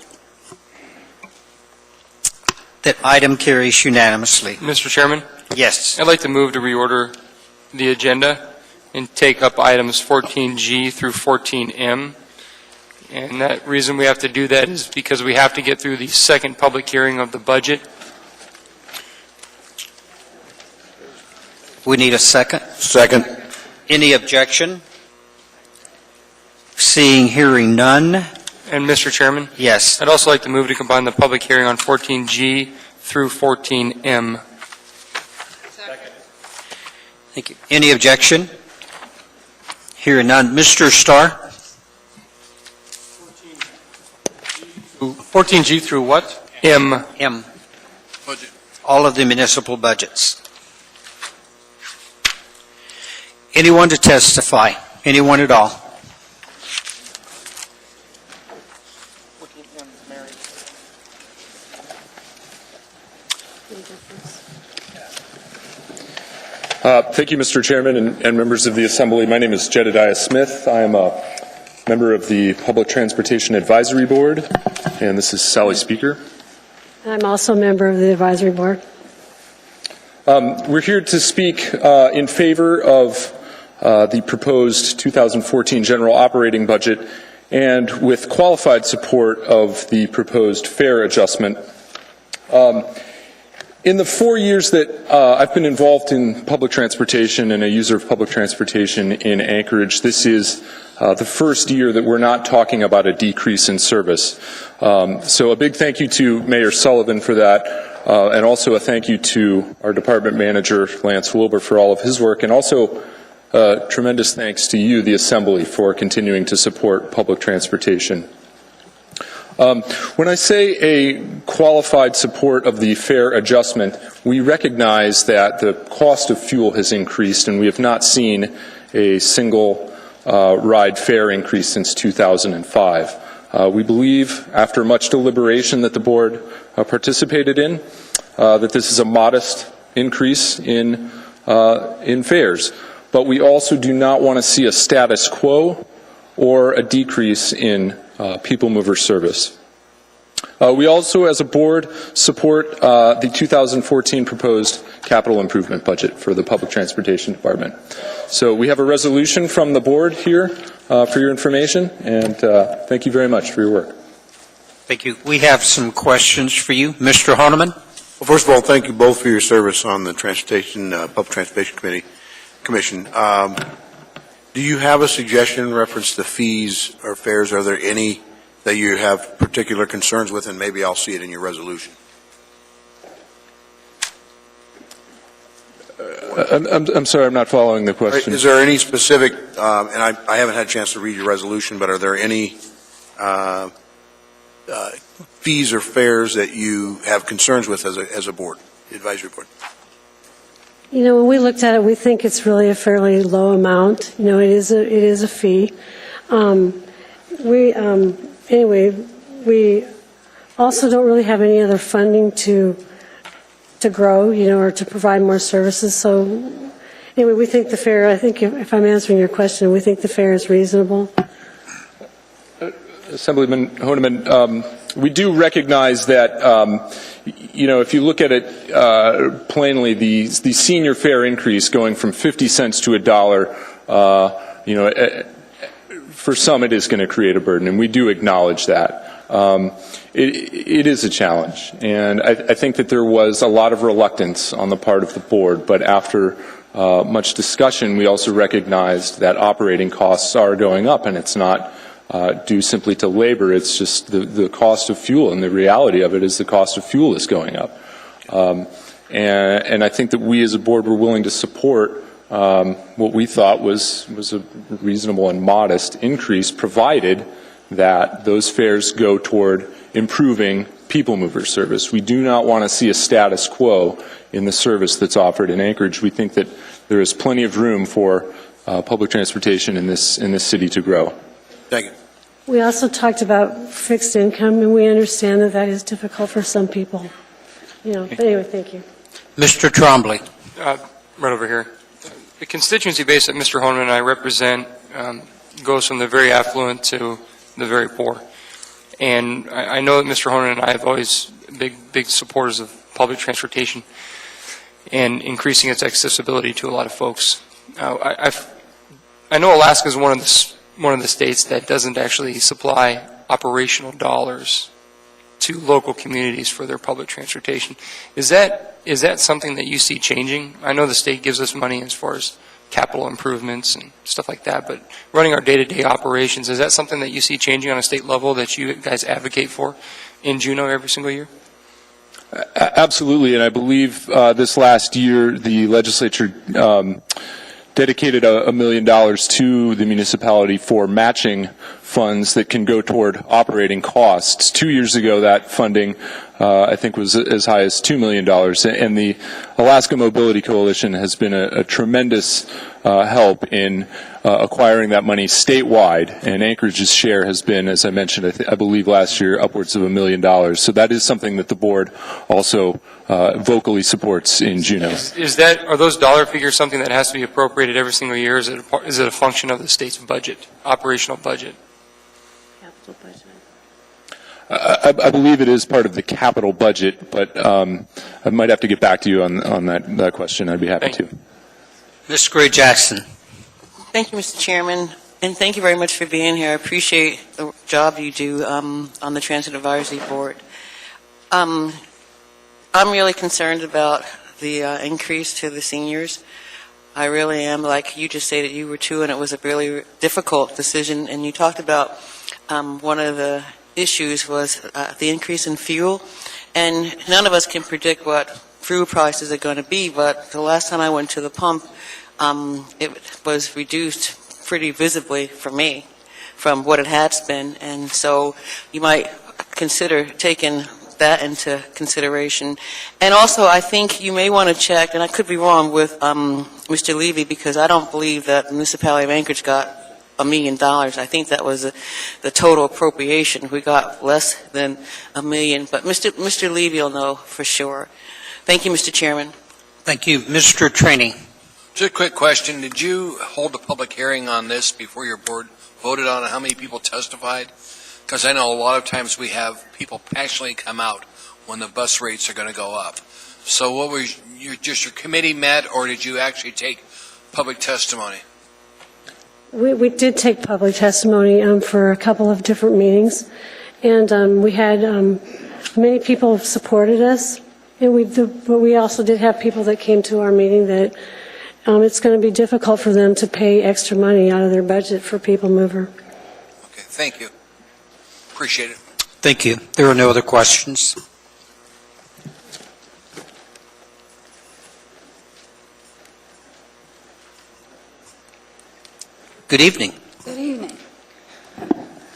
That item carries unanimously. Mr. Chairman, Yes. I'd like to move to reorder the agenda and take up items 14G through 14M. And that reason we have to do that is because we have to get through the second public hearing of the budget. We need a second. Second. Any objection? Seeing, hearing none. And Mr. Chairman, Yes. I'd also like to move to combine the public hearing on 14G through 14M. Thank you. Any objection? Hearing none. Mr. Starr? 14G through what? M. M. All of the municipal budgets. Anyone to testify? Anyone at all? Thank you, Mr. Chairman and members of the Assembly. My name is Jedediah Smith. I am a member of the Public Transportation Advisory Board, and this is Sally Speaker. I'm also a member of the advisory board. We're here to speak in favor of the proposed 2014 general operating budget and with qualified support of the proposed fare adjustment. In the 4 years that I've been involved in public transportation and a user of public transportation in Anchorage, this is the first year that we're not talking about a decrease in service. So a big thank you to Mayor Sullivan for that, and also a thank you to our department manager, Lance Wilbur, for all of his work, and also tremendous thanks to you, the Assembly, for continuing to support public transportation. When I say a qualified support of the fare adjustment, we recognize that the cost of fuel has increased, and we have not seen a single ride fare increase since 2005. We believe, after much deliberation that the board participated in, that this is a modest increase in fares. But we also do not want to see a status quo or a decrease in people mover service. We also, as a board, support the 2014 proposed capital improvement budget for the Public Transportation Department. So we have a resolution from the board here for your information, and thank you very much for your work. Thank you. We have some questions for you. Mr. Honeman? Well, first of all, thank you both for your service on the Public Transportation Commission. Do you have a suggestion in reference to fees or fares? Are there any that you have particular concerns with, and maybe I'll see it in your resolution? I'm sorry, I'm not following the question. Is there any specific, and I haven't had a chance to read your resolution, but are there any fees or fares that you have concerns with as a board, advisory board? You know, when we looked at it, we think it's really a fairly low amount. You know, it is a fee. We also don't really have any other funding to grow, you know, or to provide more services. So anyway, we think the fare, I think if I'm answering your question, we think the fare is reasonable. Assemblyman Honeman, we do recognize that, you know, if you look at it plainly, the senior fare increase going from 50 cents to $1, you know, for some it is going to create a burden, and we do acknowledge that. It is a challenge, and I think that there was a lot of reluctance on the part of the board, but after much discussion, we also recognized that operating costs are going up, and it's not due simply to labor. It's just the cost of fuel, and the reality of it is the cost of fuel is going up. And I think that we as a board were willing to support what we thought was a reasonable and modest increase, provided that those fares go toward improving people mover service. We do not want to see a status quo in the service that's offered in Anchorage. We think that there is plenty of room for public transportation in this city to grow. Thank you. We also talked about fixed income, and we understand that that is difficult for some people. But anyway, thank you. Mr. Trombley. Right over here. The constituency base that Mr. Honan and I represent goes from the very affluent to the very poor. And I know that Mr. Honan and I have always big supporters of public transportation and increasing its accessibility to a lot of folks. I know Alaska is one of the states that doesn't actually supply operational dollars to local communities for their public transportation. Is that something that you see changing? I know the state gives us money as far as capital improvements and stuff like that, but running our day-to-day operations, is that something that you see changing on a state level that you guys advocate for in Juneau every single year? Absolutely, and I believe this last year the legislature dedicated $1 million to the municipality for matching funds that can go toward operating costs. 2 years ago, that funding, I think, was as high as $2 million. And the Alaska Mobility Coalition has been a tremendous help in acquiring that money statewide. And Anchorage's share has been, as I mentioned, I believe last year, upwards of $1 million. So that is something that the board also vocally supports in Juneau. Are those dollar figures something that has to be appropriated every single year? Is it a function of the state's budget, operational budget? Capital budget. I believe it is part of the capital budget, but I might have to get back to you on that question. I'd be happy to. Ms. Gray-Jackson. Thank you, Mr. Chairman, and thank you very much for being here. I appreciate the job you do on the Transit Advisory Board. I'm really concerned about the increase to the seniors. I really am. Like you just stated, you were too, and it was a really difficult decision. And you talked about one of the issues was the increase in fuel. And none of us can predict what fuel prices are going to be, but the last time I went to the pump, it was reduced pretty visibly for me from what it had been. And so you might consider taking that into consideration. And also, I think you may want to check, and I could be wrong with Mr. Levy, because I don't believe that the municipality of Anchorage got $1 million. I think that was the total appropriation. We got less than $1 million, but Mr. Levy will know for sure. Thank you, Mr. Chairman. Thank you. Mr. Trainee. Just a quick question. Did you hold a public hearing on this before your board voted on it? How many people testified? Because I know a lot of times we have people passionately come out when the bus rates are going to go up. So what was your committee met, or did you actually take public testimony? We did take public testimony for a couple of different meetings, and we had many people have supported us, and but we also did have people that came to our meeting that it's going to be difficult for them to pay extra money out of their budget for People Mover. Okay, thank you. Appreciate it. Thank you. There are no other questions. Good evening. Good evening.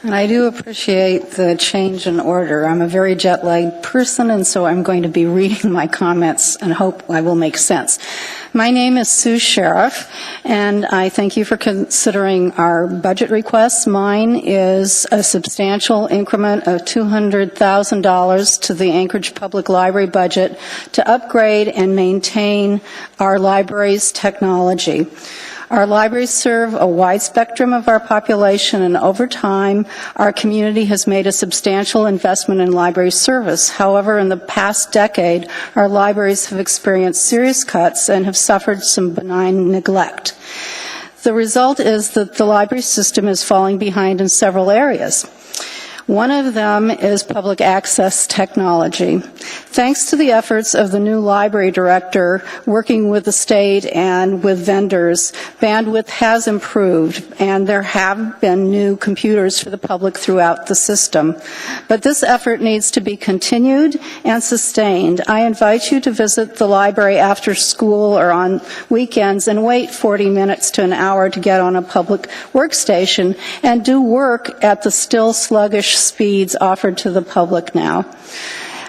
And I do appreciate the change in order. I'm a very jet-lagged person, and so I'm going to be reading my comments and hope I will make sense. My name is Sue Sheriff, and I thank you for considering our budget requests. Mine is a substantial increment of $200,000 to the Anchorage Public Library budget to upgrade and maintain our library's technology. Our libraries serve a wide spectrum of our population, and over time, our community has made a substantial investment in library service. However, in the past decade, our libraries have experienced serious cuts and have suffered some benign neglect. The result is that the library system is falling behind in several areas. One of them is public access technology. Thanks to the efforts of the new library director working with the state and with vendors, bandwidth has improved, and there have been new computers for the public throughout the system. But this effort needs to be continued and sustained. I invite you to visit the library after school or on weekends and wait 40 minutes to an hour to get on a public workstation and do work at the still sluggish speeds offered to the public now.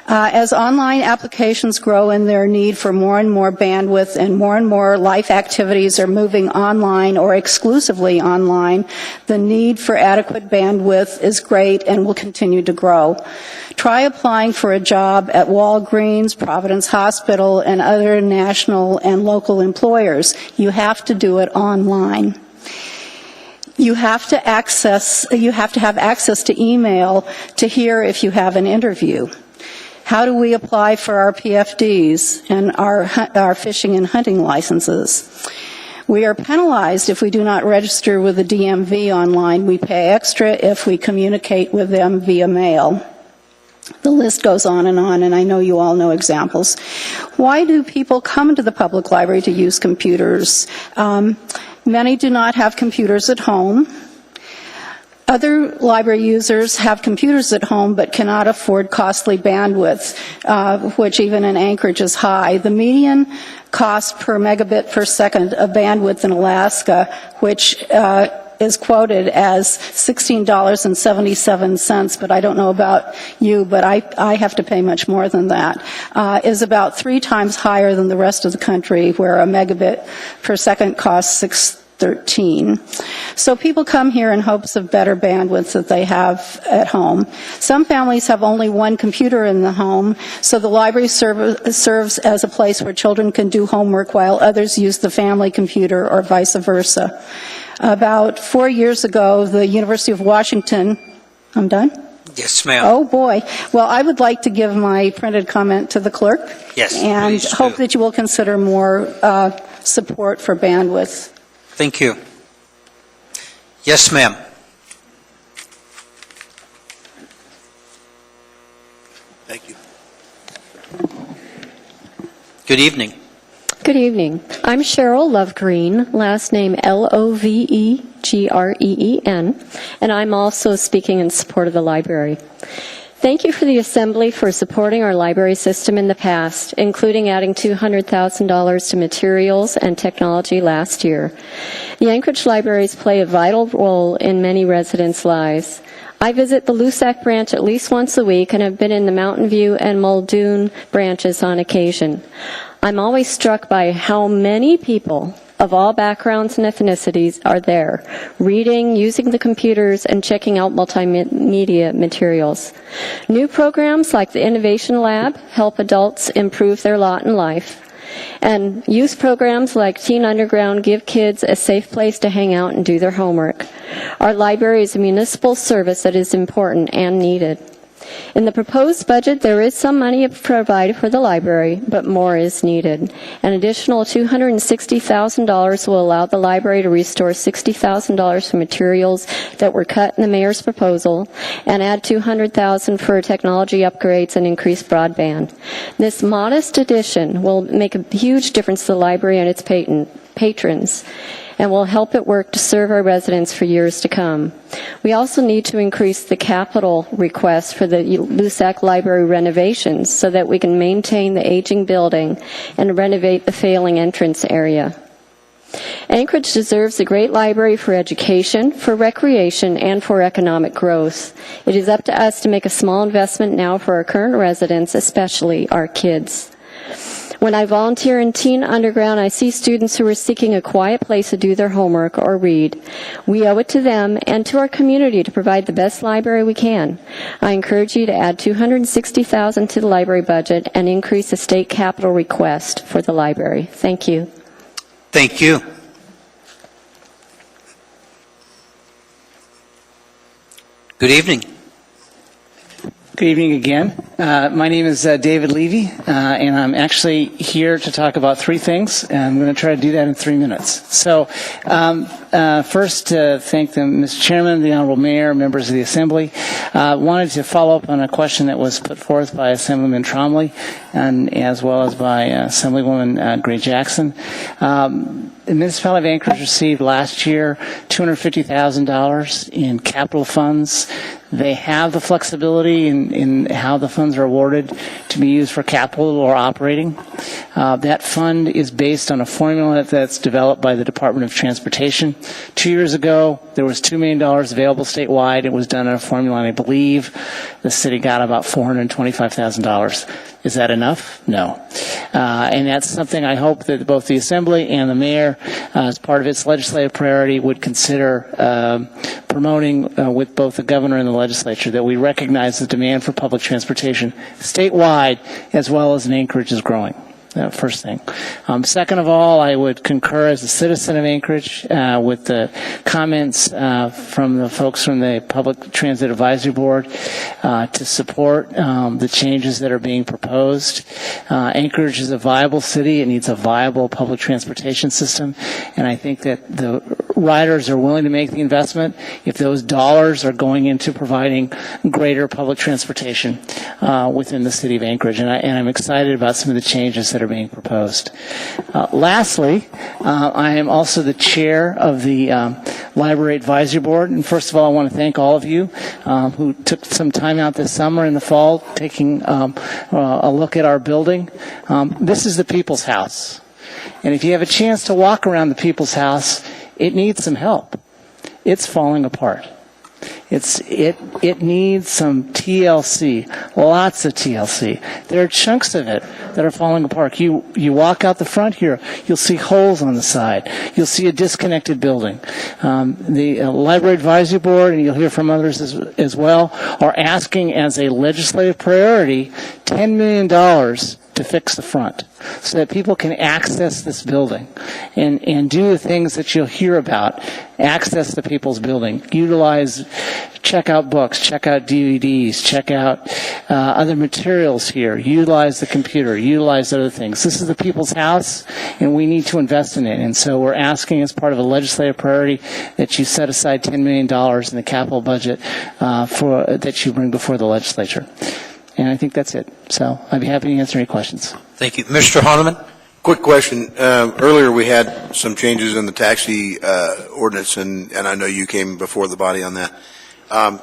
As online applications grow in their need for more and more bandwidth and more life activities are moving online or exclusively online, the need for adequate bandwidth is great and will continue to grow. Try applying for a job at Walgreens, Providence Hospital, and other national and local employers. You have to do it online. You have to have access to email to hear if you have an interview. How do we apply for our PFDs and our fishing and hunting licenses? We are penalized if we do not register with the DMV online. We pay extra if we communicate with them via mail. The list goes on, and I know you all know examples. Why do people come to the public library to use computers? Many do not have computers at home. Other library users have computers at home but cannot afford costly bandwidth, which even in Anchorage is high. The median cost per megabit per second of bandwidth in Alaska, which is quoted as $16.77, but I don't know about you, but I have to pay much more than that, is about 3 times higher than the rest of the country, where a megabit per second costs $6.13. So people come here in hopes of better bandwidth that they have at home. Some families have only one computer in the home, so the library serves as a place where children can do homework while others use the family computer or vice versa. About 4 years ago, the University of Washington, I'm done? Yes, ma'am. Oh, boy. Well, I would like to give my printed comment to the clerk. Yes, and please hope do. that you will consider more support for bandwidth. Thank you. Yes, ma'am. Thank you. Good evening. Good evening. I'm Cheryl Lovegreen, last name Lovegreen, and I'm also speaking in support of the library. Thank you for the Assembly for supporting our library system in the past, including adding $200,000 to materials and technology last year. The Anchorage libraries play a vital role in many residents' lives. I visit the Lusac branch at least once a week and have been in the Mountain View and Muldoon branches on occasion. I'm always struck by how many people of all backgrounds and ethnicities are there, reading, using the computers, and checking out multimedia materials. New programs like the Innovation Lab help adults improve their lot in life. And youth programs like Teen Underground give kids a safe place to hang out and do their homework. Our library is a municipal service that is important and needed. In the proposed budget, there is some money provided for the library, but more is needed. An additional $260,000 will allow the library to restore $60,000 for materials that were cut in the mayor's proposal and add $200,000 for technology upgrades and increased broadband. This modest addition will make a huge difference to the library and its patrons, and will help it work to serve our residents for years to come. We also need to increase the capital request for the Lusac Library renovations so that we can maintain the aging building and renovate the failing entrance area. Anchorage deserves a great library for education, for recreation, and for economic growth. It is up to us to make a small investment now for our current residents, especially our kids. When I volunteer in Teen Underground, I see students who are seeking a quiet place to do their homework or read. We owe it to them and to our community to provide the best library we can. I encourage you to add $260,000 to the library budget and increase the state capital request for the library. Thank you. Thank you. Good evening. Good evening again. My name is David Levy, and I'm actually here to talk about 3 things, and I'm going to try to do that in 3 minutes. So first, thank Mr. Chairman, the Honorable Mayor, members of the Assembly. Wanted to follow up on a question that was put forth by Assemblyman Trombley, and as well as by Assemblywoman Gray Jackson. The municipality of Anchorage received last year $250,000 in capital funds. They have the flexibility in how the funds are awarded to be used for capital or operating. That fund is based on a formula that's developed by the Department of Transportation. 2 years ago, there was $2 million available statewide. It was done on a formula, and I believe The city got about $425,000. Is that enough? No. And that's something I hope that both the Assembly and the Mayor, as part of its legislative priority, would consider promoting with both the Governor and the Legislature, that we recognize the demand for public transportation statewide as well as in Anchorage is growing. First thing. Second of all, I would concur as a citizen of Anchorage with the comments from the folks from the Public Transit Advisory Board to support the changes that are being proposed. Anchorage is a viable city. It needs a viable public transportation system, and I think that the riders are willing to make the investment if those dollars are going into providing greater public transportation within the city of Anchorage, and I'm excited about some of the changes that are being proposed. Lastly, I am also the chair of the Library Advisory Board, and first of all, I want to thank all of you who took some time out this summer and the fall taking a look at our building. This is the People's House, and if you have a chance to walk around the People's House, it needs some help. It's falling apart. It needs some TLC, lots of TLC. There are chunks of it that are falling apart. You walk out the front here, you'll see holes on the side. You'll see a disconnected building. The Library Advisory Board, and you'll hear from others as well, are asking as a legislative priority $10 million to fix the front so that people can access this building and do the things that you'll hear about. Access the people's building. Check out books, check out DVDs, check out other materials here. Utilize the computer, utilize other things. This is the people's house, and we need to invest in it. And so we're asking as part of a legislative priority that you set aside $10 million in the capital budget that you bring before the legislature. And I think that's it. So I'd be happy to answer any questions. Thank you. Mr. Honeman? Quick question. Earlier we had some changes in the taxi ordinance, and I know you came before the body on that. I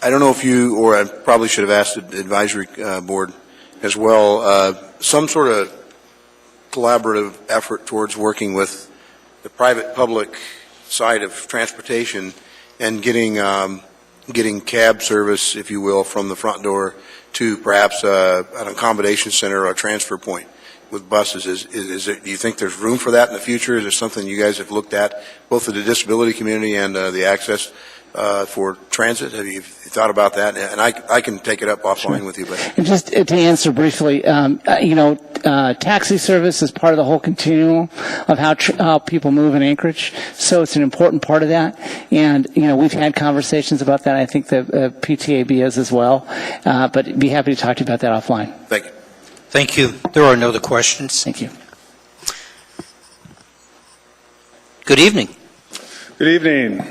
don't know if you, or I probably should have asked the advisory board as well, some sort of collaborative effort towards working with the private-public side of transportation and getting cab service, if you will, from the front door to perhaps an accommodation center or a transfer point with buses. Do you think there's room for that in the future? Is there something you guys have looked at, both for the disability community and the access for transit? Have you thought about that? And I can take it up offline with you. But And just to answer briefly, taxi service is part of the whole continuum of how people move in Anchorage. So it's an important part of that. And, we've had conversations about that. I think the PTAB is as well. But I'd be happy to talk to you about that offline. Thank you. Thank you. There are no other questions. Thank you. Good evening. Good evening.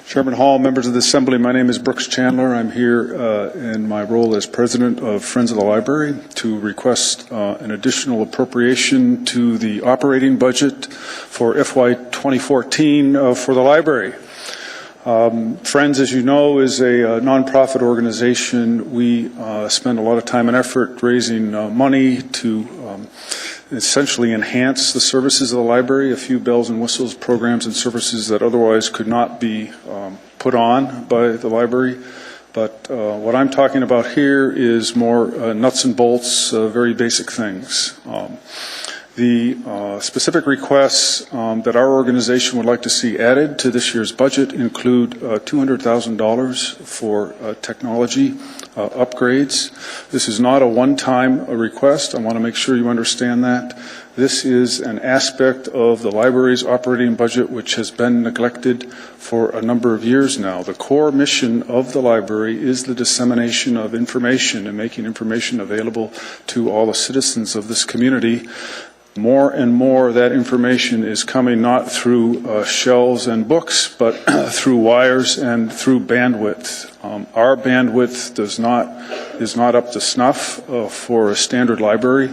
Chairman Hall, members of the Assembly, my name is Brooks Chandler. I'm here in my role as President of Friends of the Library to request an additional appropriation to the operating budget for FY 2014 for the library. Friends, as you know, is a nonprofit organization. We spend a lot of time and effort raising money to essentially enhance the services of the library, a few bells and whistles, programs and services that otherwise could not be put on by the library. But what I'm talking about here is more nuts and bolts, very basic things. The specific requests that our organization would like to see added to this year's budget include $200,000 for technology upgrades. This is not a one-time request. I want to make sure you understand that. This is an aspect of the library's operating budget which has been neglected for a number of years now. The core mission of the library is the dissemination of information and making information available to all the citizens of this community. More and more that information is coming not through shelves and books, but through wires and through bandwidth. Our bandwidth is not up to snuff for a standard library.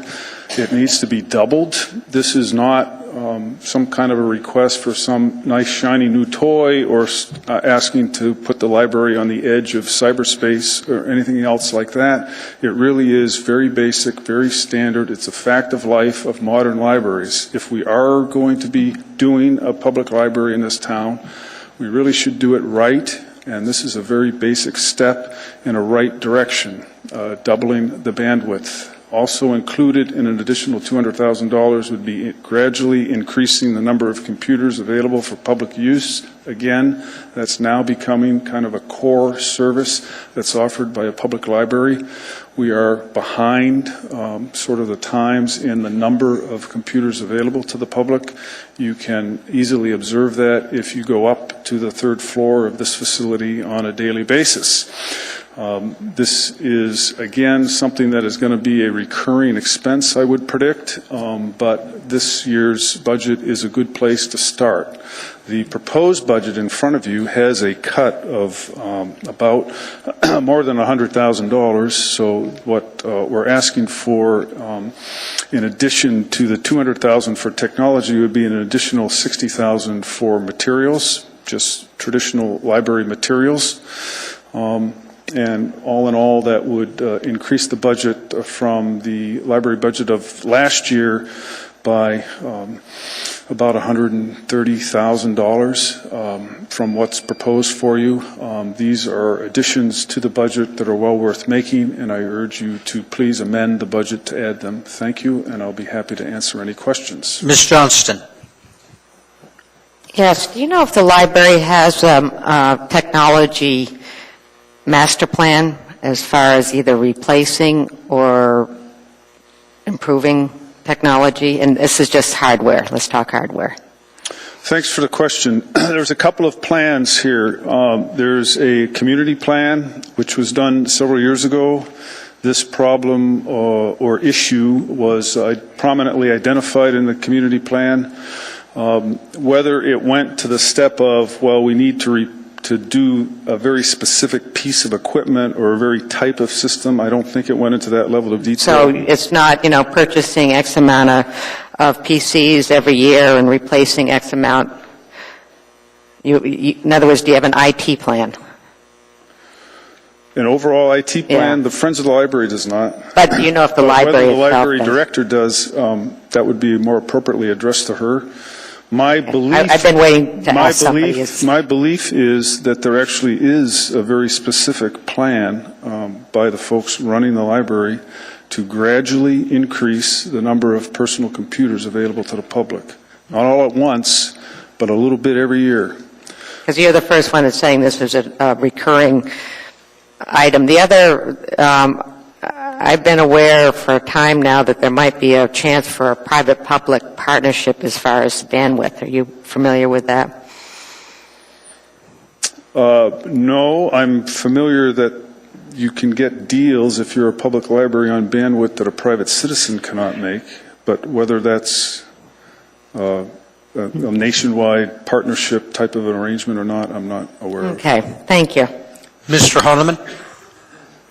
It needs to be doubled. This is not some kind of a request for some nice shiny new toy or asking to put the library on the edge of cyberspace or anything else like that. It really is very basic, very standard. It's a fact of life of modern libraries. If we are going to be doing a public library in this town, we really should do it right. And this is a very basic step in a right direction, doubling the bandwidth. Also included in an additional $200,000 would be gradually increasing the number of computers available for public use. Again, that's now becoming kind of a core service that's offered by a public library. We are behind sort of the times in the number of computers available to the public. You can easily observe that if you go up to the third floor of this facility on a daily basis. This is, again, something that is going to be a recurring expense, I would predict, but this year's budget is a good place to start. The proposed budget in front of you has a cut of about more than $100,000, so what we're asking for, in addition to the $200,000 for technology, would be an additional $60,000 for materials, just traditional library materials. And all in all, that would increase the budget from the library budget of last year by about $130,000 from what's proposed for you. These are additions to the budget that are well worth making, and I urge you to please amend the budget to add them. Thank you, and I'll be happy to answer any questions. Ms. Johnston. Yes. Do you know if the library has a technology master plan as far as either replacing or improving technology? And this is just hardware. Let's talk hardware. Thanks for the question. There's a couple of plans here. There's a community plan, which was done several years ago. This problem or issue was prominently identified in the community plan. Whether it went to the step of, well, we need to do a very specific piece of equipment or a very type of system, I don't think it went into that level of detail. So it's not, purchasing X amount of PCs every year and replacing X amount. In other words, do you have an IT plan? An overall IT plan? Yeah. The Friends of the Library does not. But do you know if the library whether the library does? director does, that would be more appropriately addressed to her. My belief, I've been waiting to ask somebody. My belief is that there actually is a very specific plan by the folks running the library to gradually increase the number of personal computers available to the public. Not all at once, but a little bit every year. Because you're the first one that's saying this is a recurring item. The other, I've been aware for a time now that there might be a chance for a private-public partnership as far as bandwidth. Are you familiar with that? No, I'm familiar that you can get deals if you're a public library on bandwidth that a private citizen cannot make, but whether that's a nationwide partnership type of an arrangement or not, I'm not aware of. Okay, thank you. Mr. Honeman?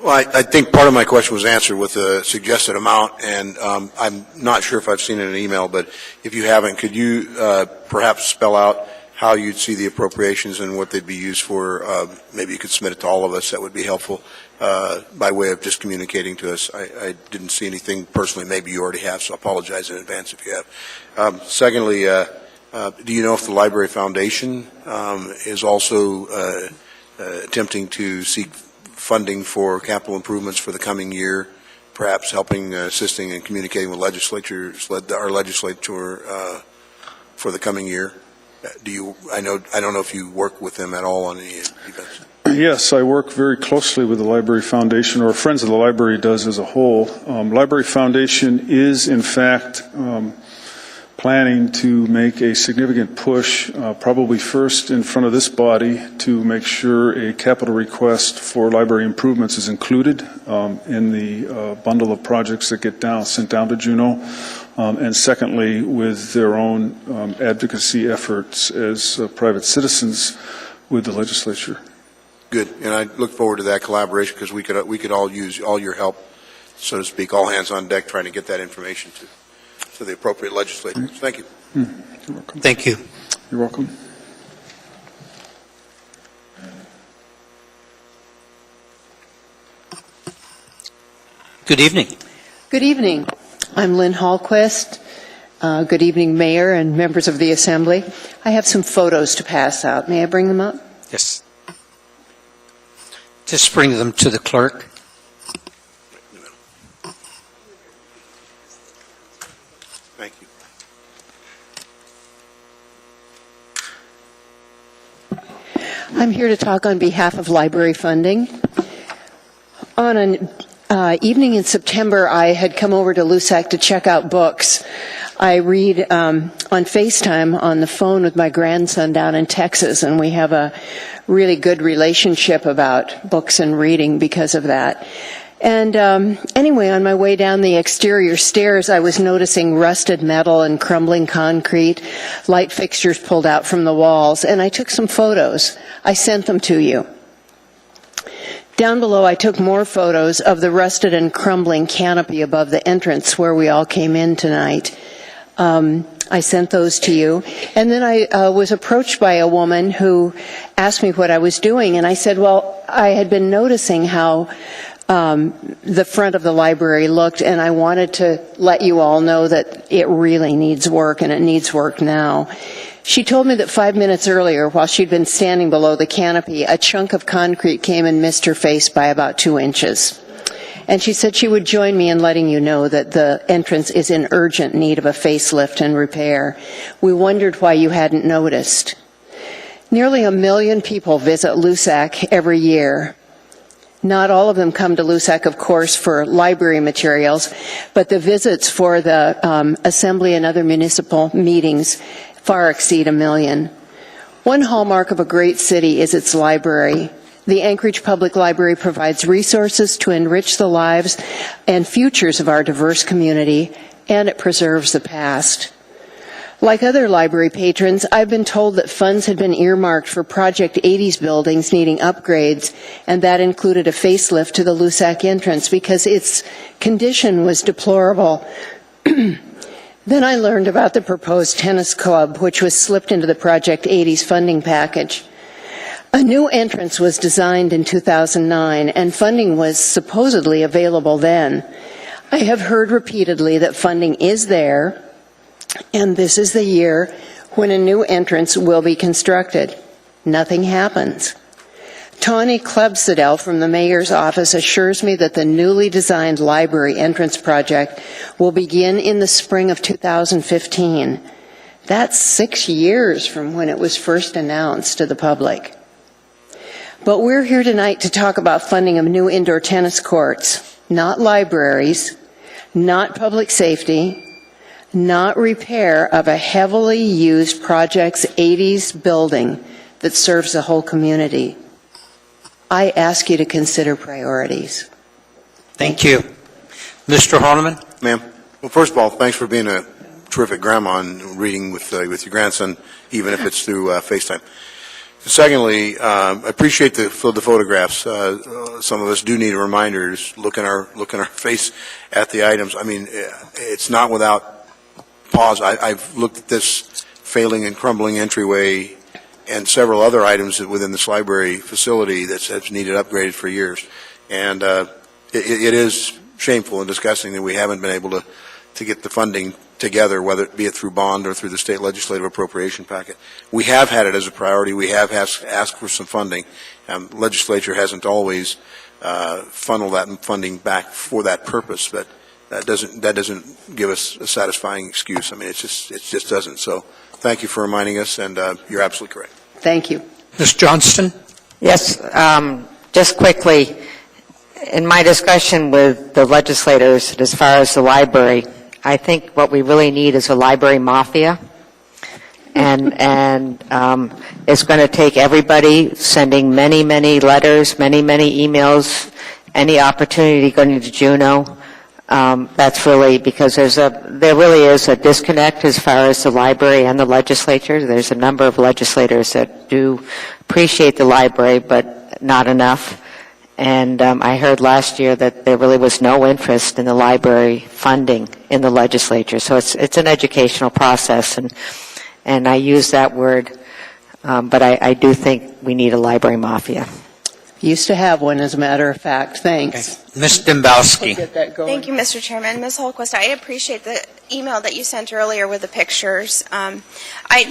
Well, I think part of my question was answered with a suggested amount, and I'm not sure if I've seen it in an email, but if you haven't, could you perhaps spell out how you'd see the appropriations and what they'd be used for? Maybe you could submit it to all of us. That would be helpful by way of just communicating to us. I didn't see anything personally. Maybe you already have, so I apologize in advance if you have. Secondly, do you know if the Library Foundation is also attempting to seek funding for capital improvements for the coming year, perhaps helping, assisting and communicating with our legislature for the coming year? I don't know if you work with them at all on any events. Yes, I work very closely with the Library Foundation, or Friends of the Library does as a whole. Library Foundation is, in fact, planning to make a significant push, probably first in front of this body, to make sure a capital request for library improvements is included in the bundle of projects that get sent down to Juneau. And secondly, with their own advocacy efforts as private citizens with the legislature. Good, and I look forward to that collaboration because we could all use all your help, so to speak, all hands on deck trying to get that information to the appropriate legislators. Thank you. You're welcome. Thank you. You're welcome. Good evening. Good evening. I'm Lynn Hallquist. Good evening, Mayor and members of the Assembly. I have some photos to pass out. May I bring them up? Yes. Just bring them to the clerk. Thank you. I'm here to talk on behalf of library funding. On an evening in September, I had come over to LUSAC to check out books. I read on FaceTime on the phone with my grandson down in Texas, and we have a really good relationship about books and reading because of that. And anyway, on my way down the exterior stairs, I was noticing rusted metal and crumbling concrete, light fixtures pulled out from the walls, and I took some photos. I sent them to you. Down below, I took more photos of the rusted and crumbling canopy above the entrance where we all came in tonight. I sent those to you. And then I was approached by a woman who asked me what I was doing, and I said, well, I had been noticing how the front of the library looked, and I wanted to let you all know that it really needs work, and it needs work now. She told me that 5 minutes earlier, while she'd been standing below the canopy, a chunk of concrete came and missed her face by about 2 inches. And she said she would join me in letting you know that the entrance is in urgent need of a facelift and repair. We wondered why you hadn't noticed. Nearly 1 million people visit LUSAC every year. Not all of them come to LUSAC, of course, for library materials, but the visits for the Assembly and other municipal meetings far exceed 1 million. One hallmark of a great city is its library. The Anchorage Public Library provides resources to enrich the lives and futures of our diverse community, and it preserves the past. Like other library patrons, I've been told that funds had been earmarked for Project 80's buildings needing upgrades, and that included a facelift to the LUSAC entrance because its condition was deplorable. Then I learned about the proposed tennis club, which was slipped into the Project 80's funding package. A new entrance was designed in 2009, and funding was supposedly available then. I have heard repeatedly that funding is there, and this is the year when a new entrance will be constructed. Nothing happens. Tawny Klebsidel from the mayor's office assures me that the newly designed library entrance project will begin in the spring of 2015. That's 6 years from when it was first announced to the public. But we're here tonight to talk about funding of new indoor tennis courts, not libraries, not public safety, not repair of a heavily used Project 80's building that serves the whole community. I ask you to consider priorities. Thank you. Mr. Horniman? Ma'am. Well, first of all, thanks for being a terrific grandma and reading with your grandson, even if it's through FaceTime. Secondly, I appreciate the photographs. Some of us do need reminders. Look in our face at the items. I mean, it's not without pause. I've looked at this failing and crumbling entryway and several other items within this library facility that's needed upgraded for years. And it is shameful and disgusting that we haven't been able to get the funding together, whether it be through bond or through the state legislative appropriation packet. We have had it as a priority. We have asked for some funding. Legislature hasn't always funneled that funding back for that purpose, but that doesn't give us a satisfying excuse. I mean, it just doesn't. So thank you for reminding us, and you're absolutely correct. Thank you. Ms. Johnston? Yes, just quickly, in my discussion with the legislators as far as the library, I think what we really need is a library mafia, and it's going to take everybody sending many, many letters, many, many emails, any opportunity going to Juneau. That's really because there really is a disconnect as far as the library and the legislature. There's a number of legislators that do appreciate the library, but not enough. And I heard last year that there really was no interest in the library funding in the legislature. So it's an educational process, and I use that word, but I do think we need a library mafia. Used to have one, as a matter of fact. Thanks. Ms. Dembowski. Get that going. Thank you, Mr. Chairman. Ms. Holquist, I appreciate the email that you sent earlier with the pictures. I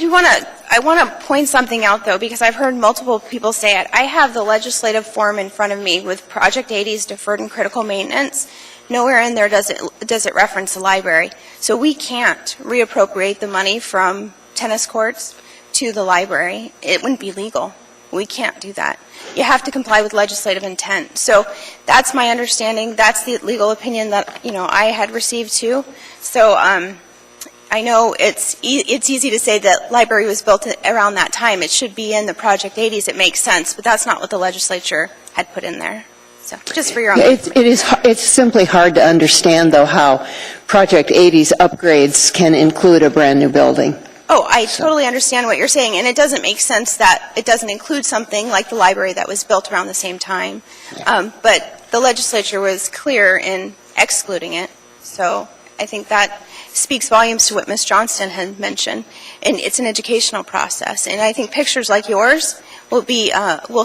want to point something out, though, because I've heard multiple people say it. I have the legislative form in front of me with Project 80's deferred and critical maintenance. Nowhere in there does it reference the library. So we can't reappropriate the money from tennis courts to the library. It wouldn't be legal. We can't do that. You have to comply with legislative intent. So that's my understanding. That's the legal opinion that I had received too. So I know it's easy to say that library was built around that time. It should be in the Project 80s. It makes sense, but that's not what the legislature had put in there. So just for your own. It's simply hard to understand, though, how Project 80's upgrades can include a brand new building. Oh, I totally understand what you're saying, and it doesn't make sense that it doesn't include something like the library that was built around the same time. But the legislature was clear in excluding it, so I think that speaks volumes to what Ms. Johnston had mentioned. And it's an educational process, and I think pictures like yours will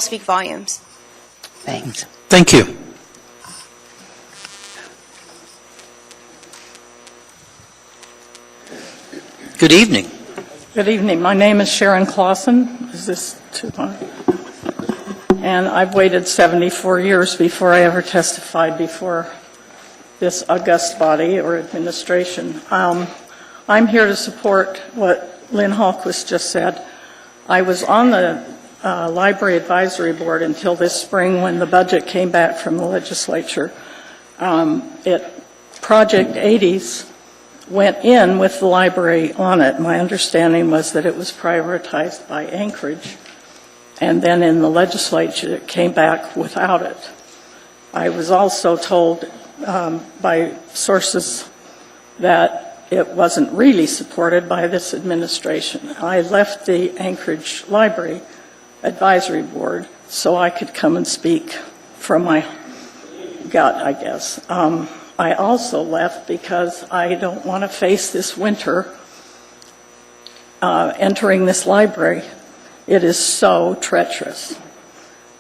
speak volumes. Thanks. Thank you. Good evening. Good evening. My name is Sharon Clausen. Is this too long? And I've waited 74 years before I ever testified before this august body or administration. I'm here to support what Lynn Hallquist just said. I was on the Library Advisory Board until this spring when the budget came back from the legislature. Project 80's went in with the library on it. My understanding was that it was prioritized by Anchorage, and then in the legislature it came back without it. I was also told by sources that it wasn't really supported by this administration. I left the Anchorage Library Advisory Board so I could come and speak from my gut, I guess. I also left because I don't want to face this winter entering this library. It is so treacherous.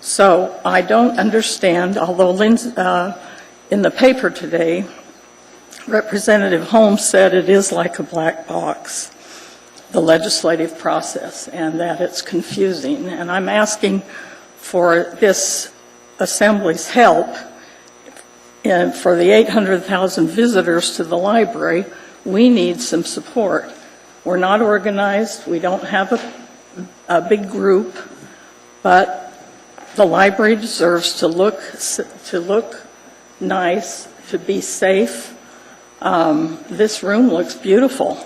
So I don't understand, although in the paper today, Representative Holmes said it is like a black box, the legislative process, and that it's confusing. And I'm asking for this Assembly's help. And for the 800,000 visitors to the library, we need some support. We're not organized. We don't have a big group, but the library deserves to look nice, to be safe. This room looks beautiful.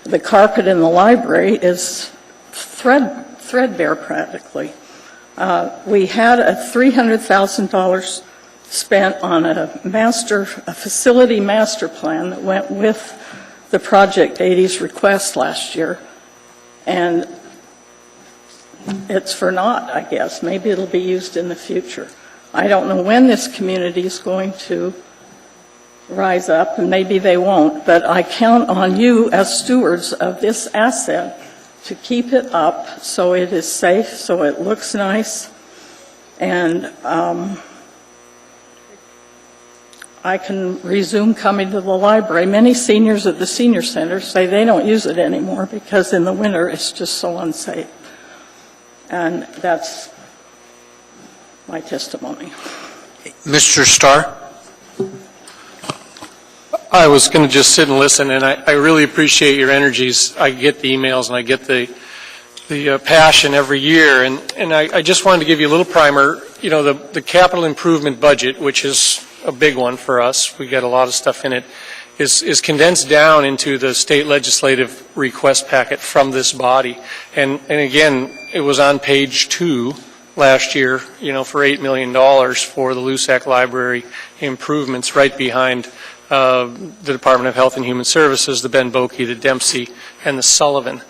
The carpet in the library is threadbare practically. We had a $300,000 spent on a facility master plan that went with the Project 80's request last year, and it's for naught, I guess. Maybe it'll be used in the future. I don't know when this community is going to rise up, and maybe they won't, but I count on you as stewards of this asset to keep it up so it is safe, so it looks nice, and I can resume coming to the library. Many seniors at the senior center say they don't use it anymore because in the winter it's just so unsafe. And that's my testimony. Mr. Starr? I was going to just sit and listen, and I really appreciate your energies. I get the emails and I get the passion every year, and I just wanted to give you a little primer. You know, the capital improvement budget, which is a big one for us, we get a lot of stuff in it, is condensed down into the state legislative request packet from this body. And again, it was on page 2 last year, you know, for $8 million for the Lusac Library improvements right behind the Department of Health and Human Services, the Ben Boeke, the Dempsey, and the Sullivan.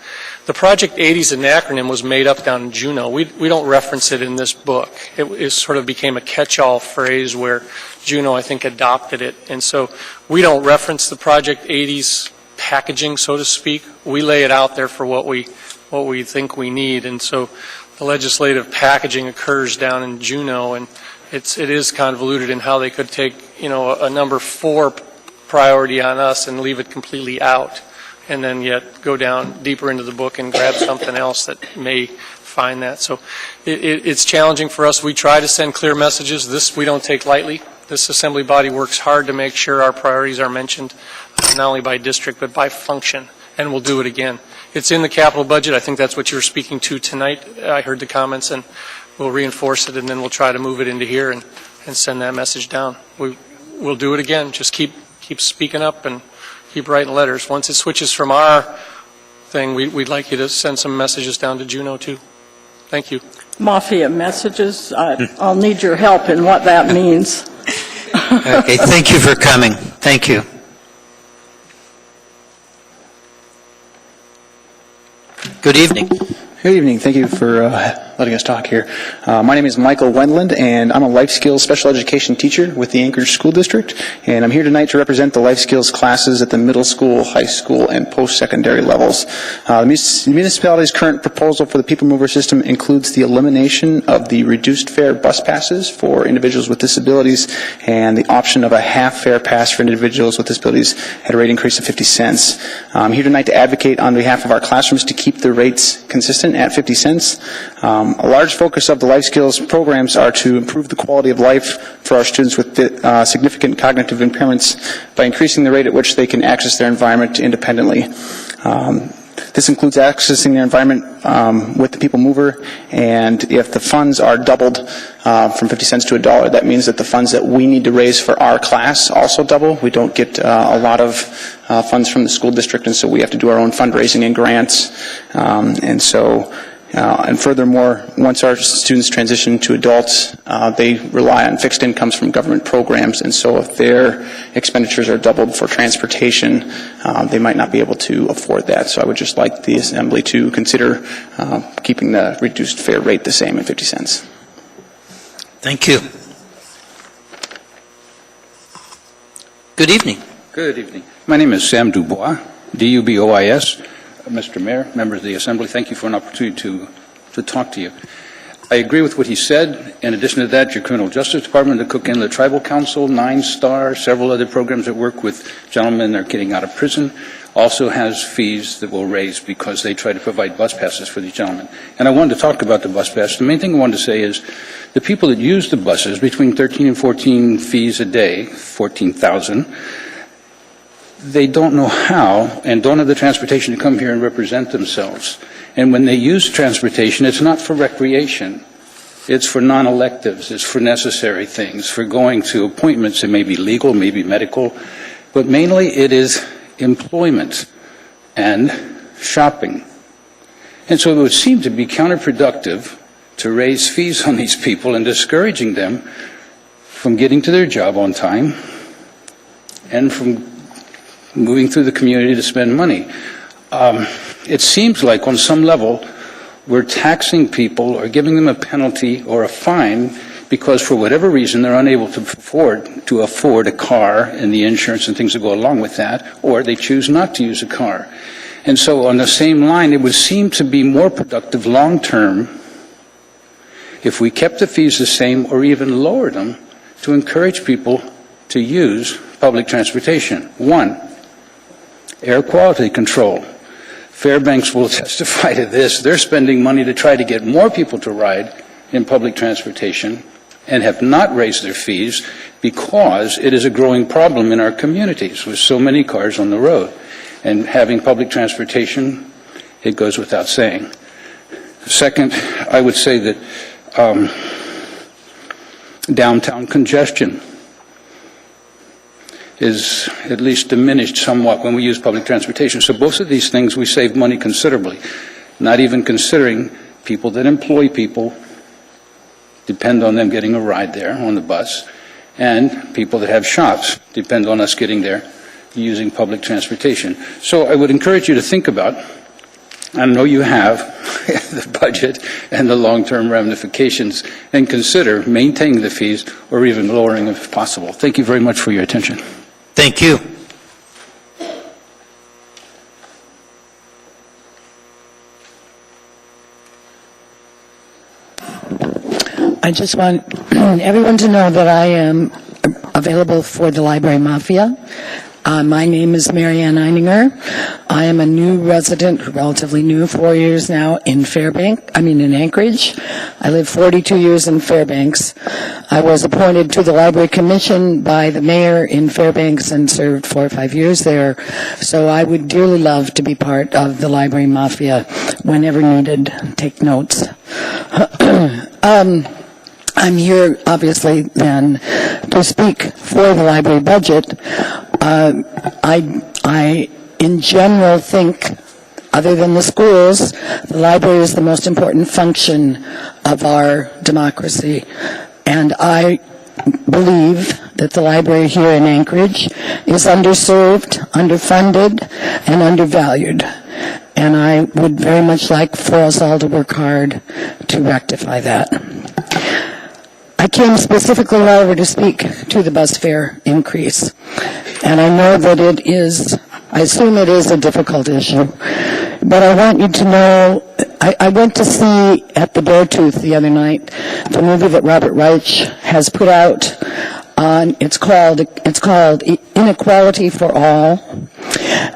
The Project 80's an acronym was made up down in Juneau. We don't reference it in this book. It sort of became a catch-all phrase where Juneau, I think, adopted it. And so we don't reference the Project 80's packaging, so to speak. We lay it out there for what we think we need, and so the legislative packaging occurs down in Juneau, and it is convoluted in how they could take, a number 4 priority on us and leave it completely out, and then yet go down deeper into the book and grab something else that may find that. So it's challenging for us. We try to send clear messages. This we don't take lightly. This assembly body works hard to make sure our priorities are mentioned, not only by district but by function, and we'll do it again. It's in the capital budget. I think that's what you were speaking to tonight. I heard the comments, and we'll reinforce it, and then we'll try to move it into here and send that message down. We'll do it again. Just keep speaking up and keep writing letters. Once it switches from our thing, we'd like you to send some messages down to Juneau, too. Thank you. Mafia messages, I'll need your help in what that means. Okay, thank you for coming. Thank you. Good evening. Good evening. Thank you for letting us talk here. My name is Michael Wendland, and I'm a life skills special education teacher with the Anchorage School District, and I'm here tonight to represent the life skills classes at the middle school, high school, and post-secondary levels. The municipality's current proposal for the People Mover system includes the elimination of the reduced fare bus passes for individuals with disabilities and the option of a half-fare pass for individuals with disabilities at a rate increase of 50 cents. I'm here tonight to advocate on behalf of our classrooms to keep the rates consistent at 50 cents. A large focus of the life skills programs are to improve the quality of life for our students with significant cognitive impairments by increasing the rate at which they can access their environment independently. This includes accessing their environment with the People Mover, and if the funds are doubled from 50 cents to $1, that means that the funds that we need to raise for our class also double. We don't get a lot of funds from the school district, and so we have to do our own fundraising and grants. And furthermore, once our students transition to adults, they rely on fixed incomes from government programs, and so if their expenditures are doubled for transportation, they might not be able to afford that. So I would just like the Assembly to consider keeping the reduced fare rate the same at 50 cents. Thank you. Good evening. Good evening. My name is Sam Dubois, D-U-B-O-I-S. Mr. Mayor, members of the Assembly, thank you for an opportunity to talk to you. I agree with what he said. In addition to that, your Criminal Justice Department, the Cook Inlet Tribal Council, 9 Star, several other programs that work with gentlemen that are getting out of prison, also has fees that will raise because they try to provide bus passes for these gentlemen. And I wanted to talk about the bus pass. The main thing I wanted to say is the people that use the buses, between 13 and 14 fees a day, 14,000, they don't know how and don't have the transportation to come here and represent themselves. And when they use transportation, it's not for recreation. It's for non-electives. It's for necessary things, for going to appointments that may be legal, maybe medical. But mainly it is employment and shopping. And so it would seem to be counterproductive to raise fees on these people and discouraging them from getting to their job on time and from moving through the community to spend money. It seems like on some level we're taxing people or giving them a penalty or a fine because for whatever reason they're unable to afford a car and the insurance and things that go along with that, or they choose not to use a car. And so on the same line, it would seem to be more productive long term if we kept the fees the same or even lowered them to encourage people to use public transportation. 1, air quality control. Fairbanks will testify to this. They're spending money to try to get more people to ride in public transportation and have not raised their fees because it is a growing problem in our communities with so many cars on the road. And having public transportation, it goes without saying. Second, I would say that downtown congestion is at least diminished somewhat when we use public transportation. So both of these things we save money considerably, not even considering people that employ people, depend on them getting a ride there on the bus, and people that have shops depend on us getting there using public transportation. So I would encourage you to think about, I know you have, the budget and the long-term ramifications, and consider maintaining the fees or even lowering them if possible. Thank you very much for your attention. Thank you. I just want everyone to know that I am available for the Library Mafia. My name is Marianne Eininger. I am a new resident, relatively new, 4 years now in in Anchorage. I live 42 years in Fairbanks. I was appointed to the Library Commission by the mayor in Fairbanks and served 4 or 5 years there. So I would dearly love to be part of the Library Mafia whenever needed. Take notes. I'm here, obviously, then, to speak for the library budget. I, in general, think, other than the schools, the library is the most important function of our democracy. And I believe that the library here in Anchorage is underserved, underfunded, and undervalued. And I would very much like for us all to work hard to rectify that. I came specifically, however, to speak to the bus fare increase. And I know that I assume it is a difficult issue. But I want you to know, I went to see at the Beartooth the other night the movie that Robert Reich has put out. It's called Inequality for All.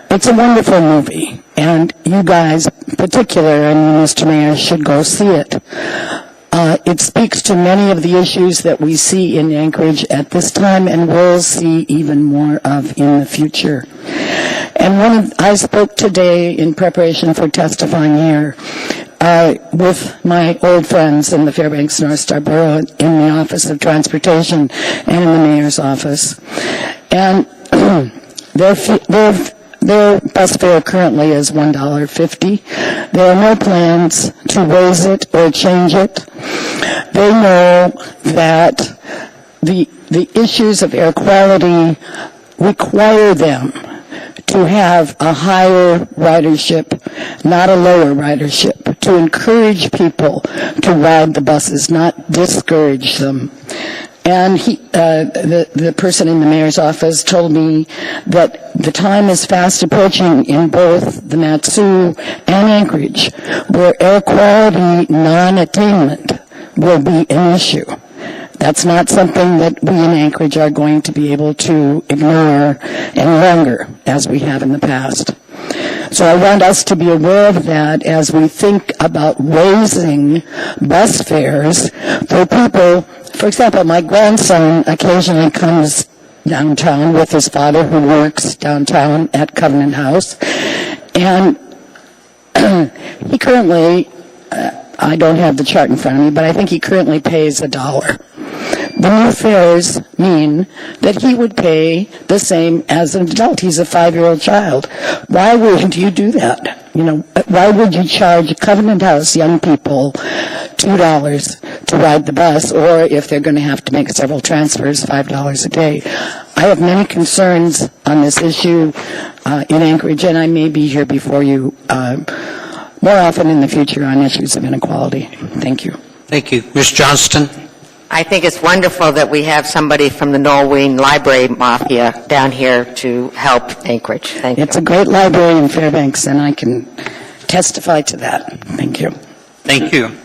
It's a wonderful movie. And you guys, in particular, and you, Mr. Mayor, should go see it. It speaks to many of the issues that we see in Anchorage at this time and will see even more of in the future. And I spoke today in preparation for testifying here with my old friends in the Fairbanks North Star Borough in the Office of Transportation and in the Mayor's office. And their bus fare currently is $1.50. There are no plans to raise it or change it. They know that the issues of air quality require them to have a higher ridership, not a lower ridership, to encourage people to ride the buses, not discourage them. And the person in the mayor's office told me that the time is fast approaching in both the Mat-Su and Anchorage where air quality non-attainment will be an issue. That's not something that we in Anchorage are going to be able to ignore any longer, as we have in the past. So I want us to be aware of that as we think about raising bus fares for people. For example, my grandson occasionally comes downtown with his father who works downtown at Covenant House. And he currently, I don't have the chart in front of me, but I think he currently pays $1. The new fares mean that he would pay the same as an adult. He's a 5-year-old child. Why would you do that? Why would you charge Covenant House young people $2 to ride the bus, or if they're going to have to make several transfers, $5 a day? I have many concerns on this issue in Anchorage, and I may be here before you more often in the future on issues of inequality. Thank you. Thank you. Ms. Johnston? I think it's wonderful that we have somebody from the Norween Library Mafia down here to help Anchorage. Thank you. It's a great library in Fairbanks, and I can testify to that. Thank you. Thank you.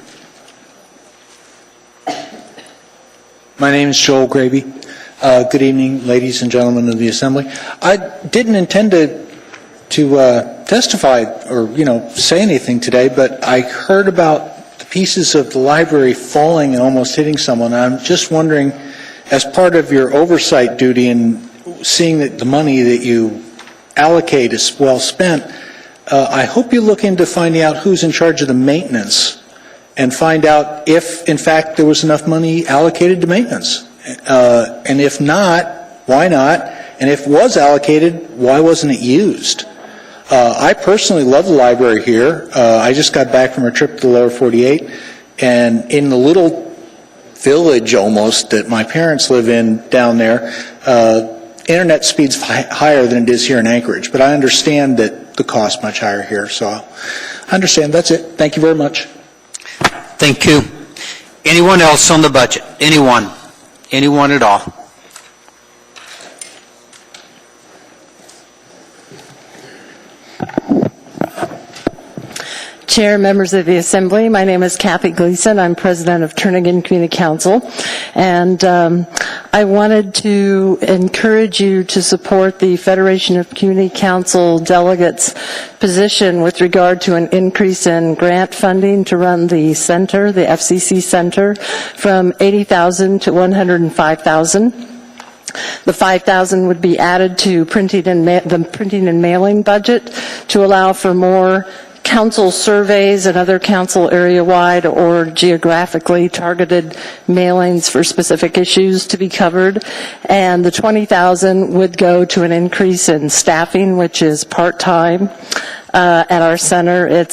My name is Joel Gravy. Good evening, ladies and gentlemen of the Assembly. I didn't intend to testify or, say anything today, but I heard about pieces of the library falling and almost hitting someone. I'm just wondering, as part of your oversight duty and seeing that the money that you allocate is well spent, I hope you look into finding out who's in charge of the maintenance and find out if, in fact, there was enough money allocated to maintenance. And if not, why not? And if it was allocated, why wasn't it used? I personally love the library here. I just got back from a trip to the lower 48, and in the little village almost that my parents live in down there, internet speed's higher than it is here in Anchorage, but I understand that the cost's much higher here, so I understand. That's it. Thank you very much. Thank you. Anyone else on the budget? Anyone? Anyone at all? Chair, members of the Assembly, my name is Kathy Gleason. I'm president of Turnagain Community Council, and I wanted to encourage you to support the Federation of Community Council delegates' position with regard to an increase in grant funding to run the center, the FCC Center, from $80,000 to $105,000. The $5,000 would be added to the printing and mailing budget to allow for more council surveys and other council area-wide or geographically targeted mailings for specific issues to be covered. And the $20,000 would go to an increase in staffing, which is part-time at our center.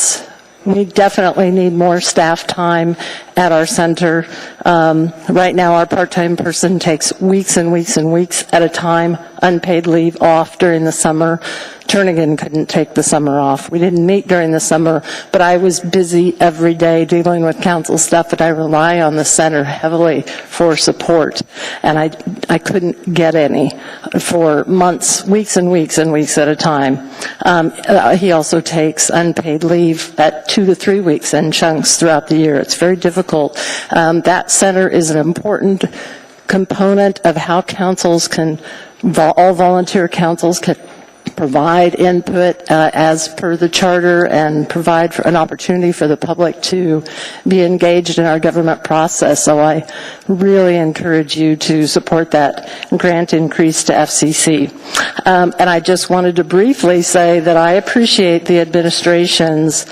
We definitely need more staff time at our center. Right now, our part-time person takes weeks and weeks and weeks at a time, unpaid leave off during the summer. Turnagain couldn't take the summer off. We didn't meet during the summer, but I was busy every day dealing with council stuff, and I rely on the center heavily for support. And I couldn't get any for months, weeks and weeks and weeks at a time. He also takes unpaid leave at 2 to 3 weeks in chunks throughout the year. It's very difficult. That center is an important component of how councils can, all volunteer councils can provide input as per the charter and provide for an opportunity for the public to be engaged in our government process. So I really encourage you to support that grant increase to FCC. And I just wanted to briefly say that I appreciate the administration's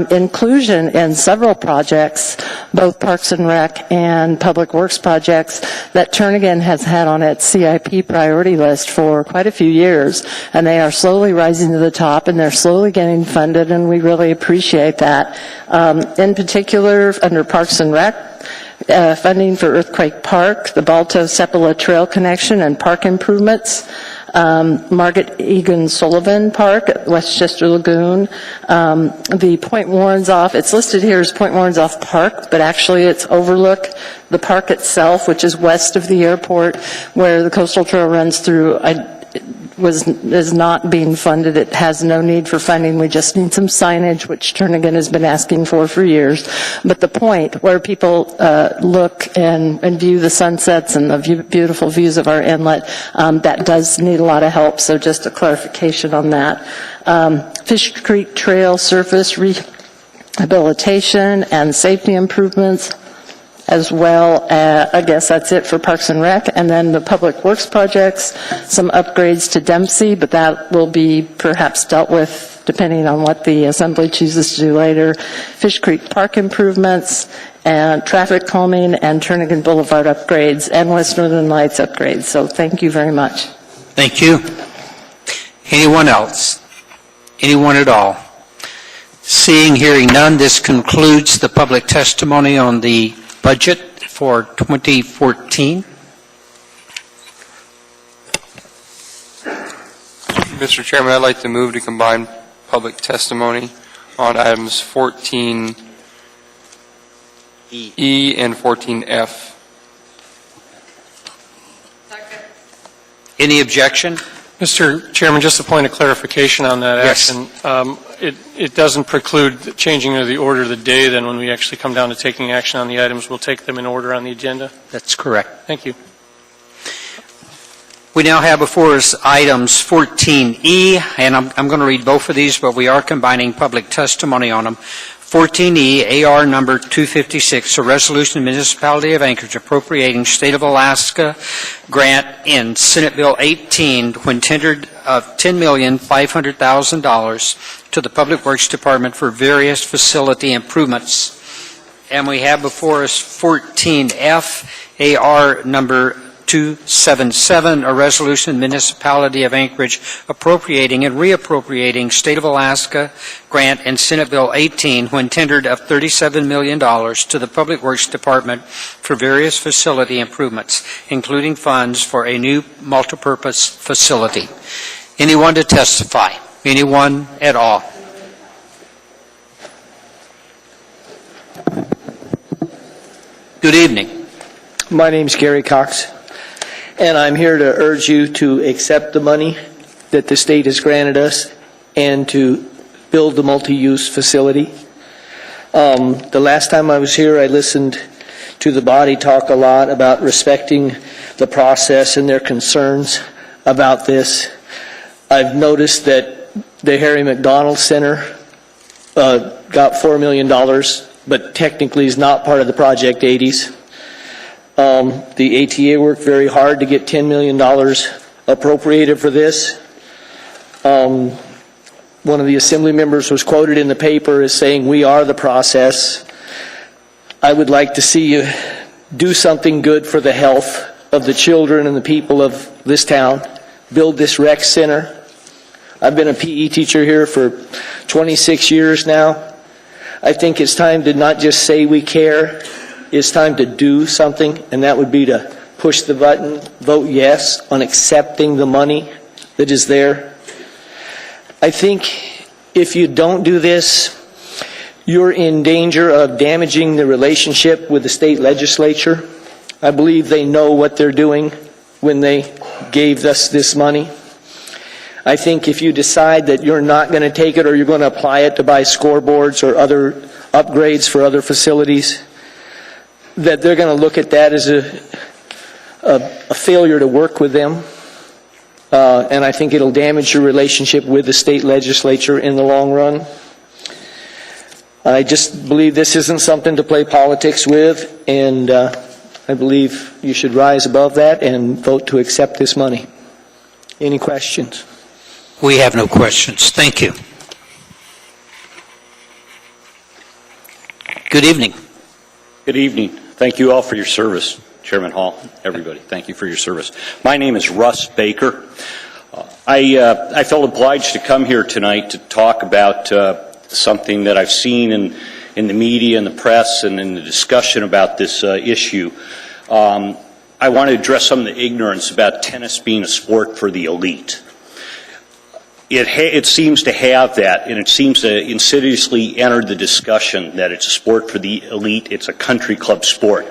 inclusion in several projects, both Parks and Rec and Public Works projects, that Turnagain has had on its CIP priority list for quite a few years. And they are slowly rising to the top, and they're slowly getting funded, and we really appreciate that. In particular, under Parks and Rec, funding for Earthquake Park, the Balto Sepulveda Trail connection and park improvements, Margaret Egan Sullivan Park at Westchester Lagoon, the Point Warrenzoff, it's listed here as Point Warrenzoff Park, but actually it's Overlook, the park itself, which is west of the airport, where the coastal trail runs through. Is not being funded. It has no need for funding. We just need some signage, which Turnagain has been asking for years. But the point where people look and view the sunsets and the beautiful views of our inlet, that does need a lot of help. So just a clarification on that. Fish Creek Trail surface rehabilitation and safety improvements, as well. I guess that's it for Parks and Rec. And then the Public Works projects, some upgrades to Dempsey, but that will be perhaps dealt with depending on what the Assembly chooses to do later. Fish Creek Park improvements, and traffic calming, and Turnagain Boulevard upgrades, and West Northern Lights upgrades. So thank you very much. Thank you. Anyone else? Anyone at all? Seeing, hearing none, this concludes the public testimony on the budget for 2014. Mr. Chairman, I'd like to move to combine public testimony on items 14E and 14F. Any objection? Mr. Chairman, just a point of clarification on that action. It doesn't preclude the changing of the order of the day. Then when we actually come down to taking action on the items, we'll take them in order on the agenda. That's correct. Thank you. We now have before us items 14E, and I'm going to read both of these, but we are combining public testimony on them. 14E, AR number 256, a resolution of the Municipality of Anchorage appropriating State of Alaska grant in Senate Bill 18 when tendered of $10,500,000 to the Public Works Department for various facility improvements. And we have before us 14F, AR number 277, a resolution of the Municipality of Anchorage appropriating and reappropriating State of Alaska grant in Senate Bill 18 when tendered of $37 million to the Public Works Department for various facility improvements, including funds for a new multipurpose facility. Anyone to testify? Anyone at all? Good evening. My name's Gary Cox, and I'm here to urge you to accept the money that the state has granted us and to build the multi-use facility. The last time I was here, I listened to the body talk a lot about respecting the process and their concerns about this. I've noticed that the Harry McDonald Center got $4 million, but technically is not part of the Project 80s. The ATA worked very hard to get $10 million appropriated for this. One of the Assembly members was quoted in the paper as saying, "We are the process." I would like to see you do something good for the health of the children and the people of this town. Build this rec center. I've been a PE teacher here for 26 years now. I think it's time to not just say we care. It's time to do something, and that would be to push the button, vote yes on accepting the money that is there. I think if you don't do this, you're in danger of damaging the relationship with the state legislature. I believe they know what they're doing when they gave us this money. I think if you decide that you're not going to take it or you're going to apply it to buy scoreboards or other upgrades for other facilities, that they're going to look at that as a failure to work with them. And I think it'll damage your relationship with the state legislature in the long run. I just believe this isn't something to play politics with, and I believe you should rise above that and vote to accept this money. Any questions? We have no questions. Thank you. Good evening. Good evening. Thank you all for your service, Chairman Hall, everybody. Thank you for your service. My name is Russ Baker. I felt obliged to come here tonight to talk about something that I've seen in the media and the press and in the discussion about this issue. I want to address some of the ignorance about tennis being a sport for the elite. It seems to have that, and it seems to insidiously enter the discussion that it's a sport for the elite. It's a country club sport.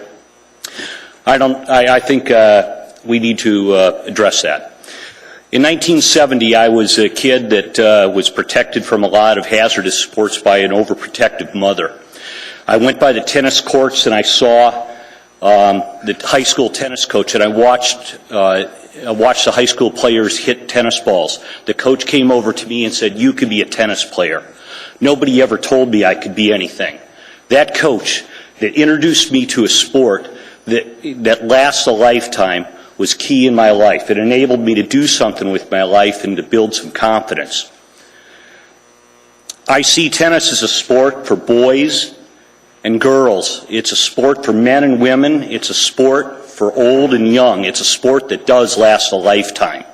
I think we need to address that. In 1970, I was a kid that was protected from a lot of hazardous sports by an overprotective mother. I went by the tennis courts and I saw the high school tennis coach, and I watched the high school players hit tennis balls. The coach came over to me and said, "You could be a tennis player." Nobody ever told me I could be anything. That coach that introduced me to a sport that lasts a lifetime was key in my life. It enabled me to do something with my life and to build some confidence. I see tennis as a sport for boys and girls. It's a sport for men and women. It's a sport for old and young. It's a sport that does last a lifetime.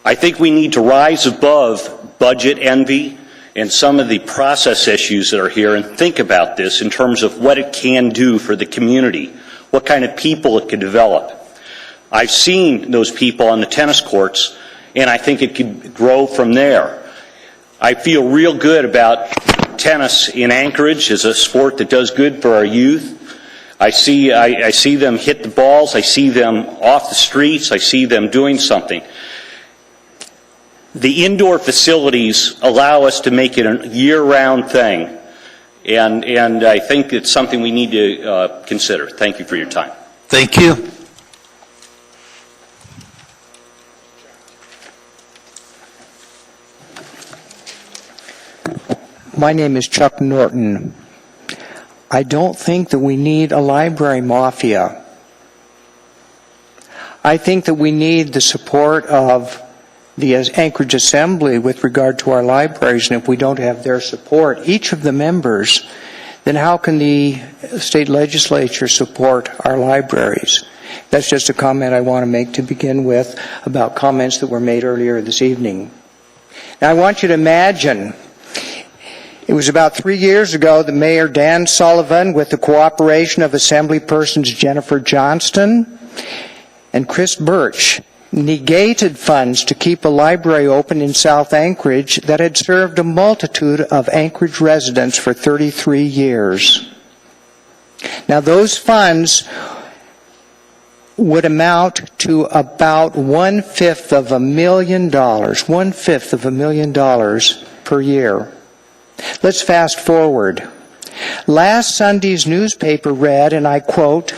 I think we need to rise above budget envy and some of the process issues that are here and think about this in terms of what it can do for the community, what kind of people it can develop. I've seen those people on the tennis courts, and I think it could grow from there. I feel real good about tennis in Anchorage as a sport that does good for our youth. I see them hit the balls. I see them off the streets. I see them doing something. The indoor facilities allow us to make it a year-round thing, and I think it's something we need to consider. Thank you for your time. Thank you. My name is Chuck Norton. I don't think that we need a library mafia. I think that we need the support of the Anchorage Assembly with regard to our libraries, and if we don't have their support, each of the members, then how can the state legislature support our libraries? That's just a comment I want to make to begin with about comments that were made earlier this evening. Now, I want you to imagine, it was about 3 years ago that Mayor Dan Sullivan, with the cooperation of Assemblypersons Jennifer Johnston and Chris Birch, negated funds to keep a library open in South Anchorage that had served a multitude of Anchorage residents for 33 years. Now, those funds would amount to about $1/5 of $1 million per year. Let's fast forward. Last Sunday's newspaper read, and I quote,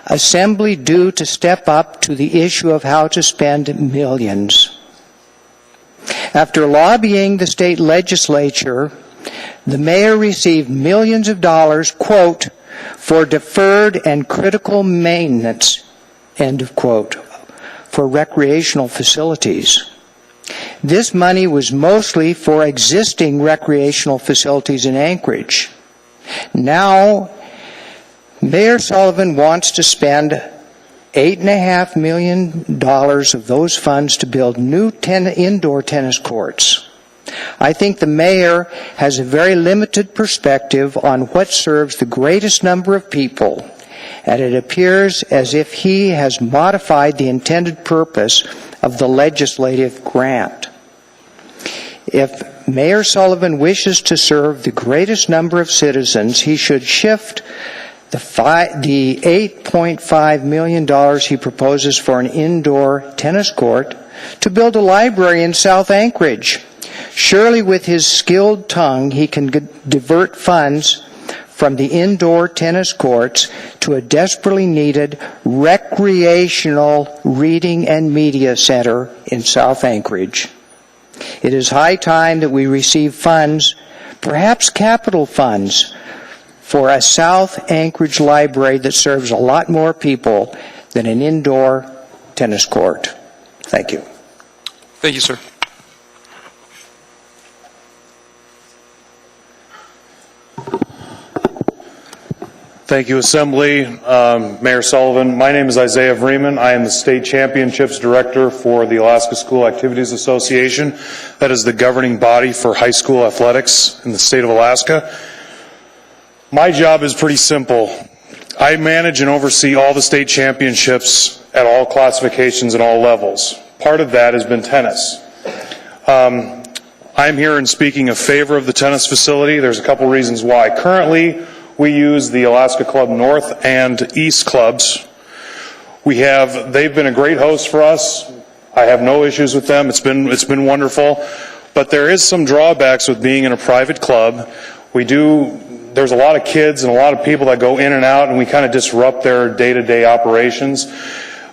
"Assembly due to step up to the issue of how to spend millions." After lobbying the state legislature, the mayor received millions of dollars, quote, "for deferred and critical maintenance," end of quote, for recreational facilities. This money was mostly for existing recreational facilities in Anchorage. Now, Mayor Sullivan wants to spend $8.5 million of those funds to build new indoor tennis courts. I think the mayor has a very limited perspective on what serves the greatest number of people, and it appears as if he has modified the intended purpose of the legislative grant. If Mayor Sullivan wishes to serve the greatest number of citizens, he should shift the $8.5 million he proposes for an indoor tennis court to build a library in South Anchorage. Surely with his skilled tongue, he can divert funds from the indoor tennis courts to a desperately needed recreational reading and media center in South Anchorage. It is high time that we receive funds, perhaps capital funds, for a South Anchorage library that serves a lot more people than an indoor tennis court. Thank you. Thank you, sir. Thank you, Assembly. Mayor Sullivan, my name is Isaiah Vreeman. I am the State Championships Director for the Alaska School Activities Association. That is the governing body for high school athletics in the state of Alaska. My job is pretty simple. I manage and oversee all the state championships at all classifications and all levels. Part of that has been tennis. I'm here and speaking in favor of the tennis facility. There's a couple reasons why. Currently, we use the Alaska Club North and East clubs. They've been a great host for us. I have no issues with them. It's been wonderful. But there is some drawbacks with being in a private club. There's a lot of kids and a lot of people that go in and out, and we kind of disrupt their day-to-day operations.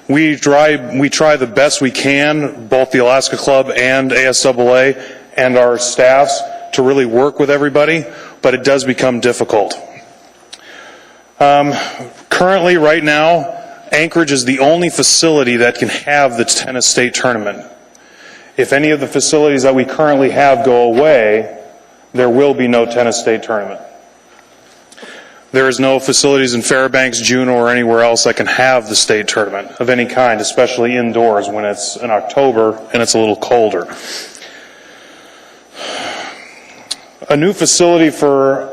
We try the best we can, both the Alaska Club and ASAA and our staffs, to really work with everybody, but it does become difficult. Currently, right now, Anchorage is the only facility that can have the tennis state tournament. If any of the facilities that we currently have go away, there will be no tennis state tournament. There is no facilities in Fairbanks, Juneau, or anywhere else that can have the state tournament of any kind, especially indoors when it's in October and it's a little colder. A new facility for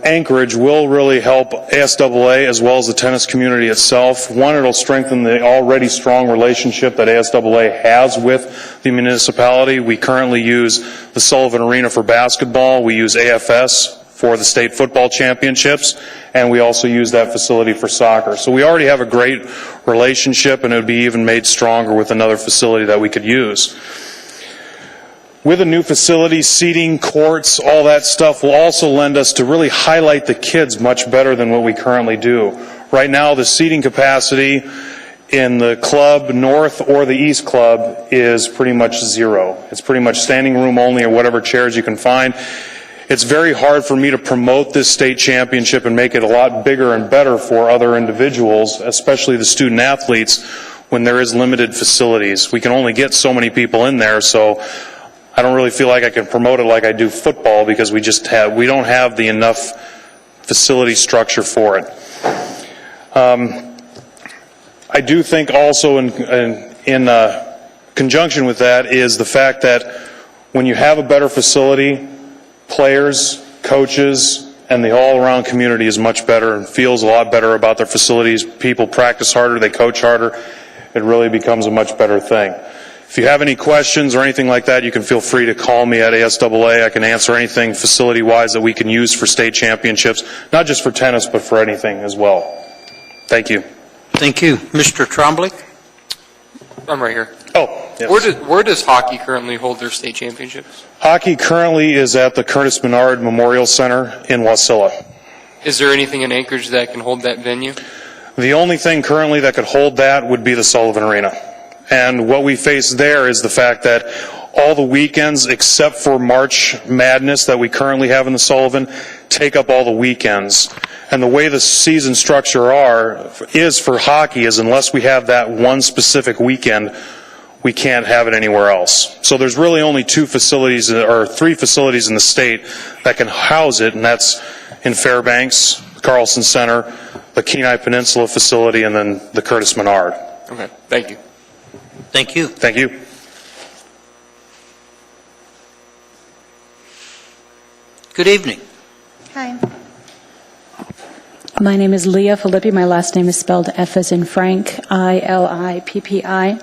Anchorage will really help ASAA as well as the tennis community itself. One, it'll strengthen the already strong relationship that ASAA has with the municipality. We currently use the Sullivan Arena for basketball. We use AFS for the state football championships, and we also use that facility for soccer. So we already have a great relationship, and it would be even made stronger with another facility that we could use. With a new facility, seating, courts, all that stuff will also lend us to really highlight the kids much better than what we currently do. Right now, the seating capacity in the club north or the east club is pretty much zero. It's pretty much standing room only or whatever chairs you can find. It's very hard for me to promote this state championship and make it a lot bigger and better for other individuals, especially the student athletes, when there is limited facilities. We can only get so many people in there, so I don't really feel like I can promote it like I do football because we don't have the enough facility structure for it. I do think also in conjunction with that is the fact that when you have a better facility, players, coaches, and the all-around community is much better and feels a lot better about their facilities. People practice harder, they coach harder. It really becomes a much better thing. If you have any questions or anything like that, you can feel free to call me at ASAA. I can answer anything facility-wise that we can use for state championships, not just for tennis, but for anything as well. Thank you. Thank you. Mr. Trombley? I'm right here. Oh, yes. Where does hockey currently hold their state championships? Hockey currently is at the Curtis Menard Memorial Center in Wasilla. Is there anything in Anchorage that can hold that venue? The only thing currently that could hold that would be the Sullivan Arena. And what we face there is the fact that all the weekends, except for March Madness that we currently have in the Sullivan, take up all the weekends. And the way the season structure is for hockey is unless we have that one specific weekend, we can't have it anywhere else. So there's really only 2 facilities or 3 facilities in the state that can house it, and that's in Fairbanks, Carlson Center, the Kenai Peninsula facility, and then the Curtis Menard. Okay, thank you. Thank you. Thank you. Good evening. Hi. My name is Leah Filippi. My last name is spelled F as in Frank, I-L-I-P-P-I.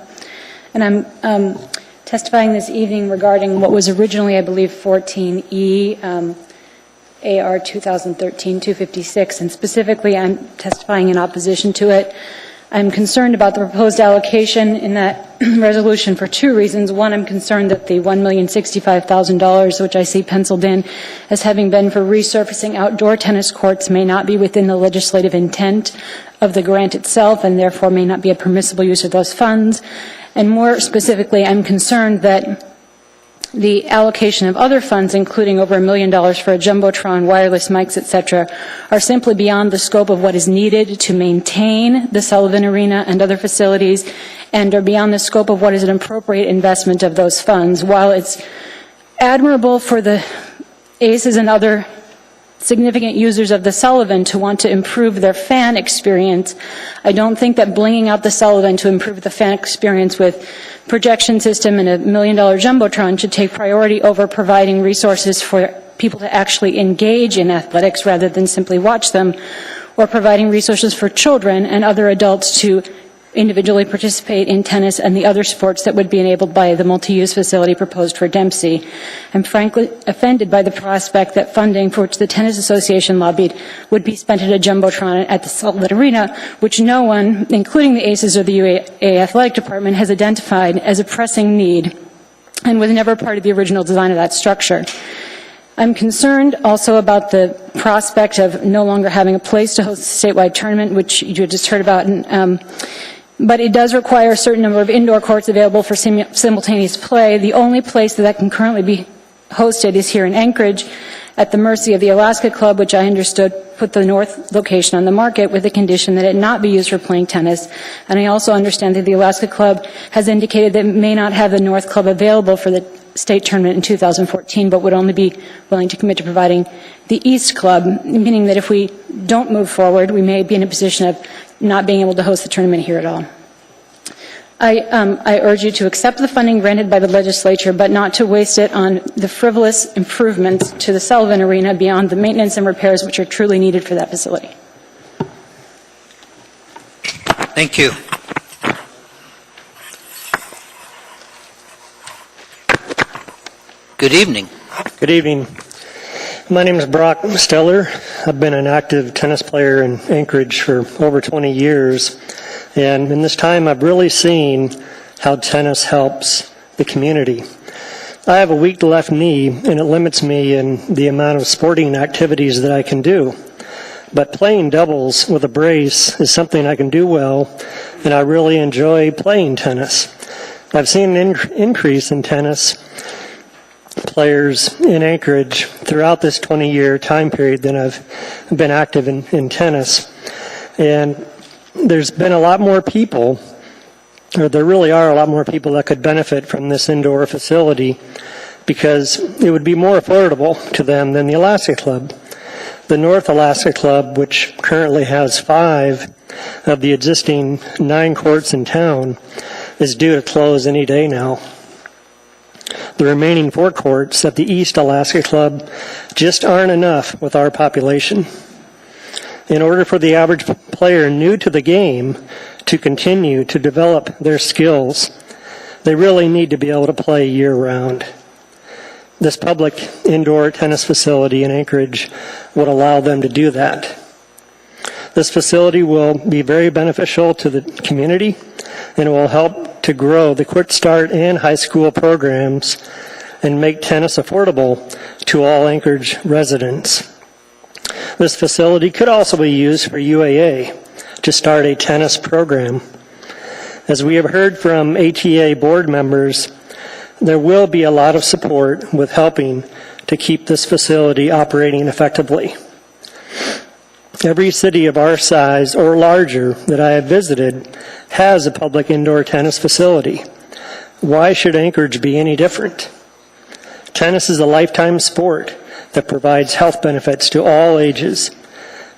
And I'm testifying this evening regarding what was originally, I believe, 14E, AR 2013-256, and specifically I'm testifying in opposition to it. I'm concerned about the proposed allocation in that resolution for 2 reasons. One, I'm concerned that the $1,065,000, which I see penciled in as having been for resurfacing outdoor tennis courts, may not be within the legislative intent of the grant itself and therefore may not be a permissible use of those funds. And more specifically, I'm concerned that the allocation of other funds, including over $1 million for a jumbotron, wireless mics, etc., are simply beyond the scope of what is needed to maintain the Sullivan Arena and other facilities, and are beyond the scope of what is an appropriate investment of those funds. While it's admirable for the ACEs and other significant users of the Sullivan to want to improve their fan experience, I don't think that blinging out the Sullivan to improve the fan experience with projection system and $1 million jumbotron should take priority over providing resources for people to actually engage in athletics rather than simply watch them, or providing resources for children and other adults to individually participate in tennis and the other sports that would be enabled by the multi-use facility proposed for Dempsey. I'm frankly offended by the prospect that funding for which the Tennis Association lobbied would be spent at a jumbotron at the Sullivan Arena, which no one, including the ACES or the UAA Athletic Department, has identified as a pressing need and was never part of the original design of that structure. I'm concerned also about the prospect of no longer having a place to host a statewide tournament, which you just heard about, but it does require a certain number of indoor courts available for simultaneous play. The only place that can currently be hosted is here in Anchorage at the mercy of the Alaska Club, which I understood put the north location on the market with the condition that it not be used for playing tennis. And I also understand that the Alaska Club has indicated that it may not have the North Club available for the state tournament in 2014, but would only be willing to commit to providing the East Club, meaning that if we don't move forward, we may be in a position of not being able to host the tournament here at all. I urge you to accept the funding granted by the legislature, but not to waste it on the frivolous improvements to the Sullivan Arena beyond the maintenance and repairs which are truly needed for that facility. Thank you. Good evening. Good evening. My name is Brock Steller. I've been an active tennis player in Anchorage for over 20 years. And in this time, I've really seen how tennis helps the community. I have a weak left knee, and it limits me in the amount of sporting activities that I can do. But playing doubles with a brace is something I can do well, and I really enjoy playing tennis. I've seen an increase in tennis players in Anchorage throughout this 20-year time period that I've been active in tennis. And there's been a lot more people, or there really are a lot more people that could benefit from this indoor facility because it would be more affordable to them than the Alaska Club. The North Alaska Club, which currently has 5 of the existing 9 courts in town, is due to close any day now. The remaining 4 courts at the East Alaska Club just aren't enough with our population. In order for the average player new to the game to continue to develop their skills, they really need to be able to play year-round. This public indoor tennis facility in Anchorage would allow them to do that. This facility will be very beneficial to the community, and it will help to grow the Quick Start and high school programs and make tennis affordable to all Anchorage residents. This facility could also be used for UAA to start a tennis program. As we have heard from ATA board members, there will be a lot of support with helping to keep this facility operating effectively. Every city of our size or larger that I have visited has a public indoor tennis facility. Why should Anchorage be any different? Tennis is a lifetime sport that provides health benefits to all ages.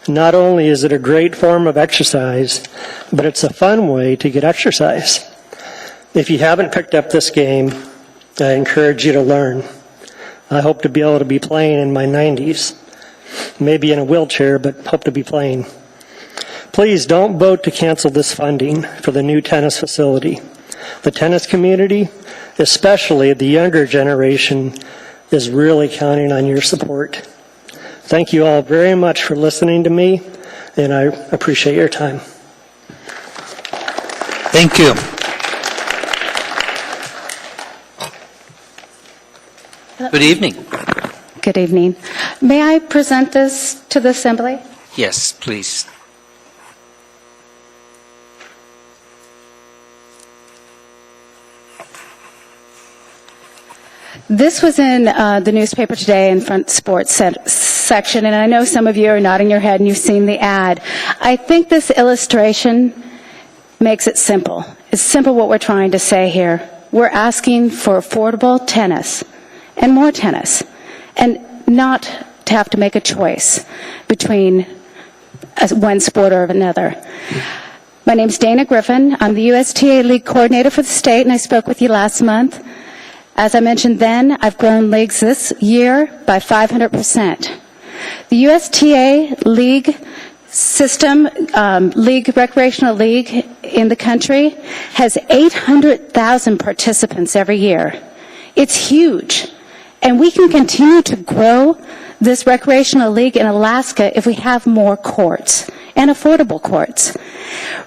Not only is it a great form of exercise, but it's a fun way to get exercise. If you haven't picked up this game, I encourage you to learn. I hope to be able to be playing in my 90s. Maybe in a wheelchair, but hope to be playing. Please don't vote to cancel this funding for the new tennis facility. The tennis community, especially the younger generation, is really counting on your support. Thank you all very much for listening to me, and I appreciate your time. Thank you. Good evening. Good evening. May I present this to the Assembly? Yes, please. This was in the newspaper today in front sports section, and I know some of you are nodding your head and you've seen the ad. I think this illustration makes it simple. It's simple what we're trying to say here. We're asking for affordable tennis and more tennis, and not to have to make a choice between one sport or another. My name's Dana Griffin. I'm the USTA League Coordinator for the state, and I spoke with you last month. As I mentioned then, I've grown leagues this year by 500%. The USTA League system, recreational league in the country, has 800,000 participants every year. It's huge. And we can continue to grow this recreational league in Alaska if we have more courts, and affordable courts.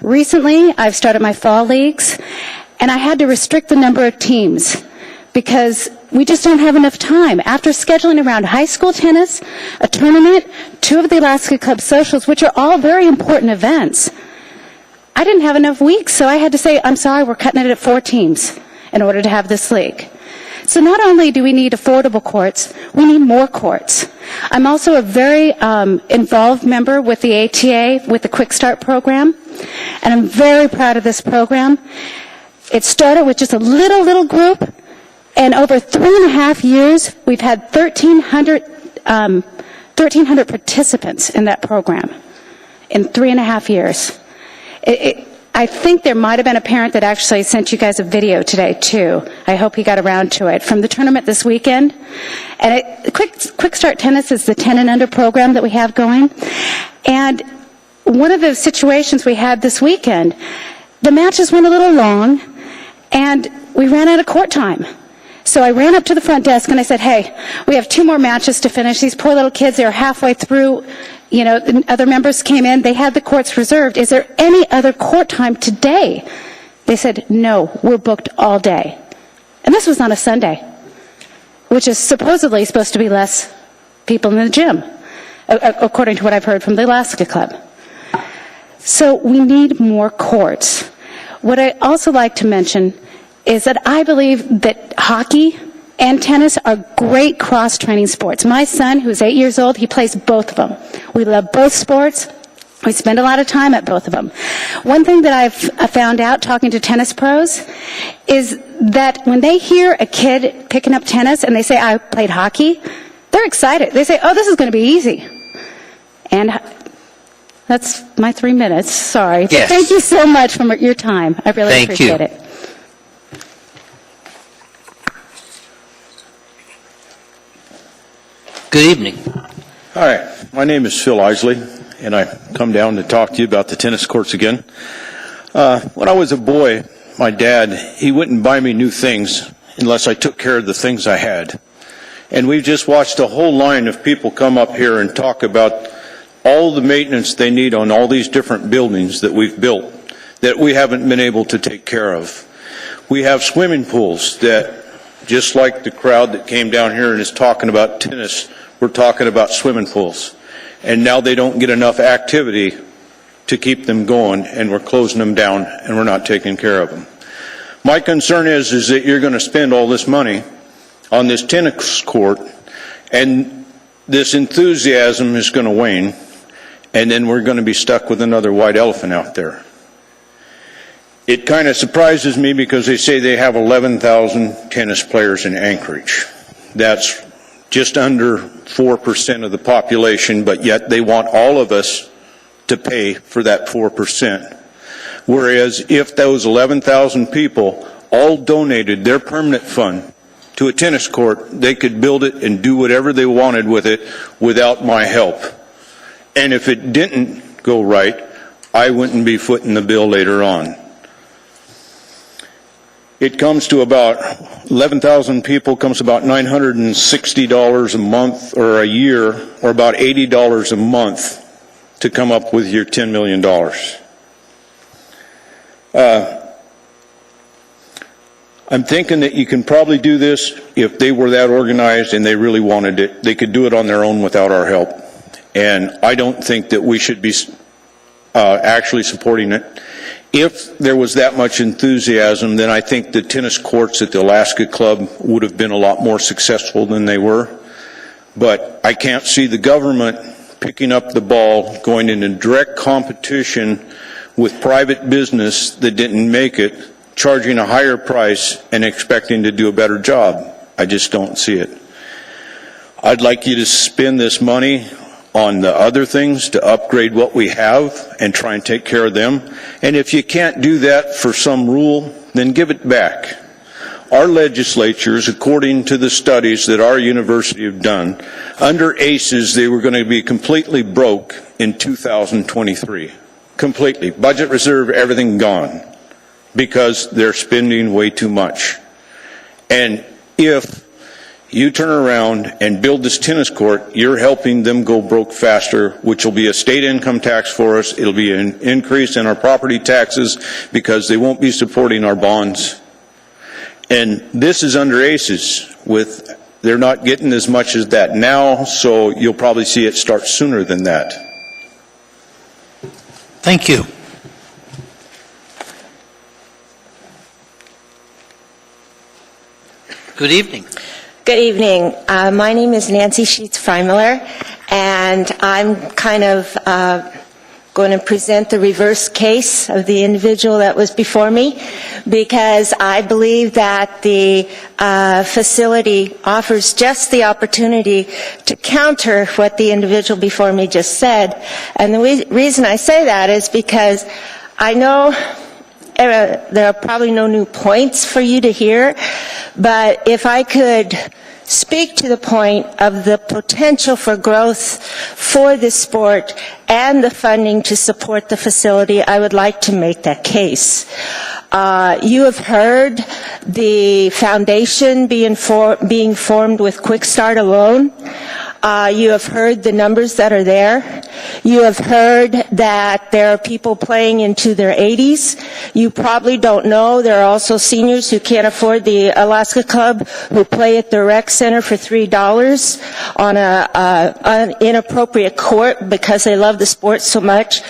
Recently, I've started my fall leagues, and I had to restrict the number of teams because we just don't have enough time. After scheduling around high school tennis, a tournament, 2 of the Alaska Club socials, which are all very important events, I didn't have enough weeks, so I had to say, I'm sorry, we're cutting it at 4 teams in order to have this league. So not only do we need affordable courts, we need more courts. I'm also a very involved member with the ATA, with the Quick Start program, and I'm very proud of this program. It started with just a little group, and over 3.5 years, we've had 1,300 participants in that program in 3.5 years. I think there might have been a parent that actually sent you guys a video today, too. I hope he got around to it, from the tournament this weekend. And Quick Start Tennis is the 10 and under program that we have going. And one of the situations we had this weekend, the matches went a little long, and we ran out of court time. So I ran up to the front desk and I said, hey, we have 2 more matches to finish. These poor little kids, they're halfway through. You know, the other members came in. They had the courts reserved. Is there any other court time today? They said, no, we're booked all day. And this was on a Sunday, which is supposedly supposed to be less people in the gym, according to what I've heard from the Alaska Club. So we need more courts. What I also like to mention is that I believe that hockey and tennis are great cross-training sports. My son, who's 8 years old, he plays both of them. We love both sports. We spend a lot of time at both of them. One thing that I've found out talking to tennis pros is that when they hear a kid picking up tennis and they say, I played hockey, they're excited. They say, oh, this is going to be easy. And that's my 3 minutes. Sorry. Yes. Thank you so much for your time. I really appreciate it. Good evening. Hi, my name is Phil Isley, and I come down to talk to you about the tennis courts again. When I was a boy, my dad, he wouldn't buy me new things unless I took care of the things I had. And we've just watched a whole line of people come up here and talk about all the maintenance they need on all these different buildings that we've built that we haven't been able to take care of. We have swimming pools that, just like the crowd that came down here and is talking about tennis, we're talking about swimming pools. and now they don't get enough activity to keep them going, and we're closing them down, and we're not taking care of them. My concern is that you're going to spend all this money on this tennis court, and this enthusiasm is going to wane, and then we're going to be stuck with another white elephant out there. It kind of surprises me because they say they have 11,000 tennis players in Anchorage. That's just under 4% of the population, but yet they want all of us to pay for that 4%. Whereas if those 11,000 people all donated their permanent fund to a tennis court, they could build it and do whatever they wanted with it without my help. And if it didn't go right, I wouldn't be footing the bill later on. It comes to about 11,000 people, comes about $960 a month or a year, or about $80 a month to come up with your $10 million. I'm thinking that you can probably do this if they were that organized and they really wanted it. They could do it on their own without our help. And I don't think that we should be actually supporting it. If there was that much enthusiasm, then I think the tennis courts at the Alaska Club would have been a lot more successful than they were. But I can't see the government picking up the ball, going into direct competition with private business that didn't make it, charging a higher price and expecting to do a better job. I just don't see it. I'd like you to spend this money on the other things to upgrade what we have and try and take care of them. And if you can't do that for some rule, then give it back. Our legislatures, according to the studies that our university have done, under ACES, they were going to be completely broke in 2023. Completely. Budget reserve, everything gone, because they're spending way too much. And if you turn around and build this tennis court, you're helping them go broke faster, which will be a state income tax for us. It'll be an increase in our property taxes because they won't be supporting our bonds. And this is under ACES. They're not getting as much as that now, so you'll probably see it start sooner than that. Thank you. Good evening. Good evening. My name is Nancy Sheets-Freimiller, and I'm kind of going to present the reverse case of the individual that was before me, because I believe that the facility offers just the opportunity to counter what the individual before me just said. And the reason I say that is because I know there are probably no new points for you to hear, but if I could speak to the point of the potential for growth for this sport and the funding to support the facility, I would like to make that case. You have heard the foundation being formed with Quick Start alone. You have heard the numbers that are there. You have heard that there are people playing into their 80s. You probably don't know there are also seniors who can't afford the Alaska Club who play at the rec center for $3 on an inappropriate court because they love the sport so much.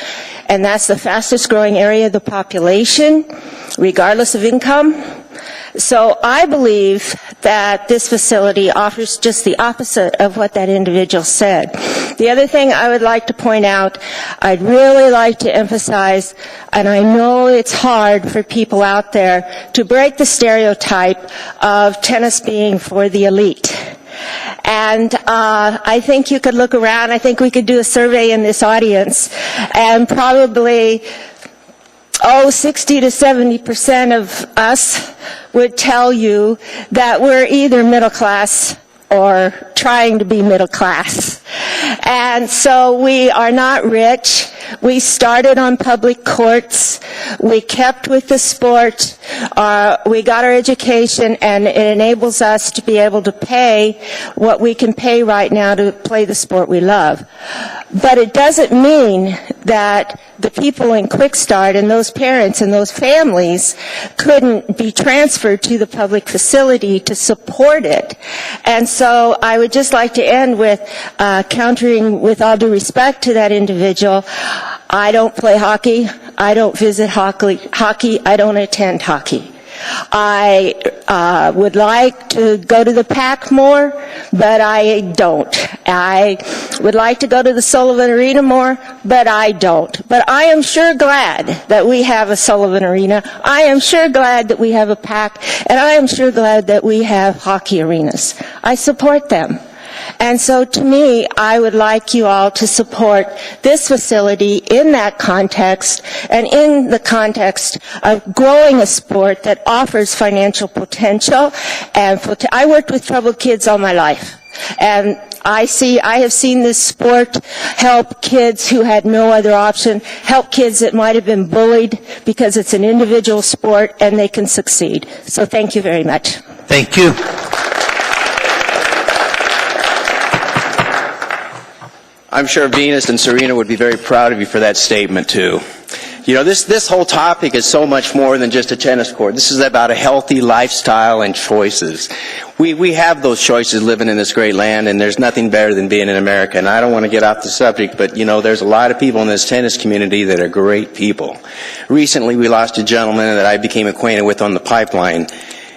And that's the fastest growing area of the population, regardless of income. So I believe that this facility offers just the opposite of what that individual said. The other thing I would like to point out, I'd really like to emphasize, and I know it's hard for people out there to break the stereotype of tennis being for the elite. And I think you could look around, I think we could do a survey in this audience, and probably 60 to 70% of us would tell you that we're either middle class or trying to be middle class. And so we are not rich. We started on public courts. We kept with the sport. We got our education, and it enables us to be able to pay what we can pay right now to play the sport we love. But it doesn't mean that the people in Quick Start and those parents and those families couldn't be transferred to the public facility to support it. And so I would just like to end with countering, with all due respect to that individual, I don't play hockey, I don't visit hockey, I don't attend hockey. I would like to go to the PAC more, but I don't. I would like to go to the Sullivan Arena more, but I don't. But I am sure glad that we have a Sullivan Arena. I am sure glad that we have a PAC, and I am sure glad that we have hockey arenas. I support them. And so to me, I would like you all to support this facility in that context and in the context of growing a sport that offers financial potential. And I worked with troubled kids all my life. And I have seen this sport help kids who had no other option, help kids that might have been bullied because it's an individual sport and they can succeed. So thank you very much. Thank you. I'm sure Venus and Serena would be very proud of you for that statement, too. You know, this whole topic is so much more than just a tennis court. This is about a healthy lifestyle and choices. We have those choices living in this great land, and there's nothing better than being in America. And I don't want to get off the subject, but, you know, there's a lot of people in this tennis community that are great people. Recently, we lost a gentleman that I became acquainted with on the pipeline.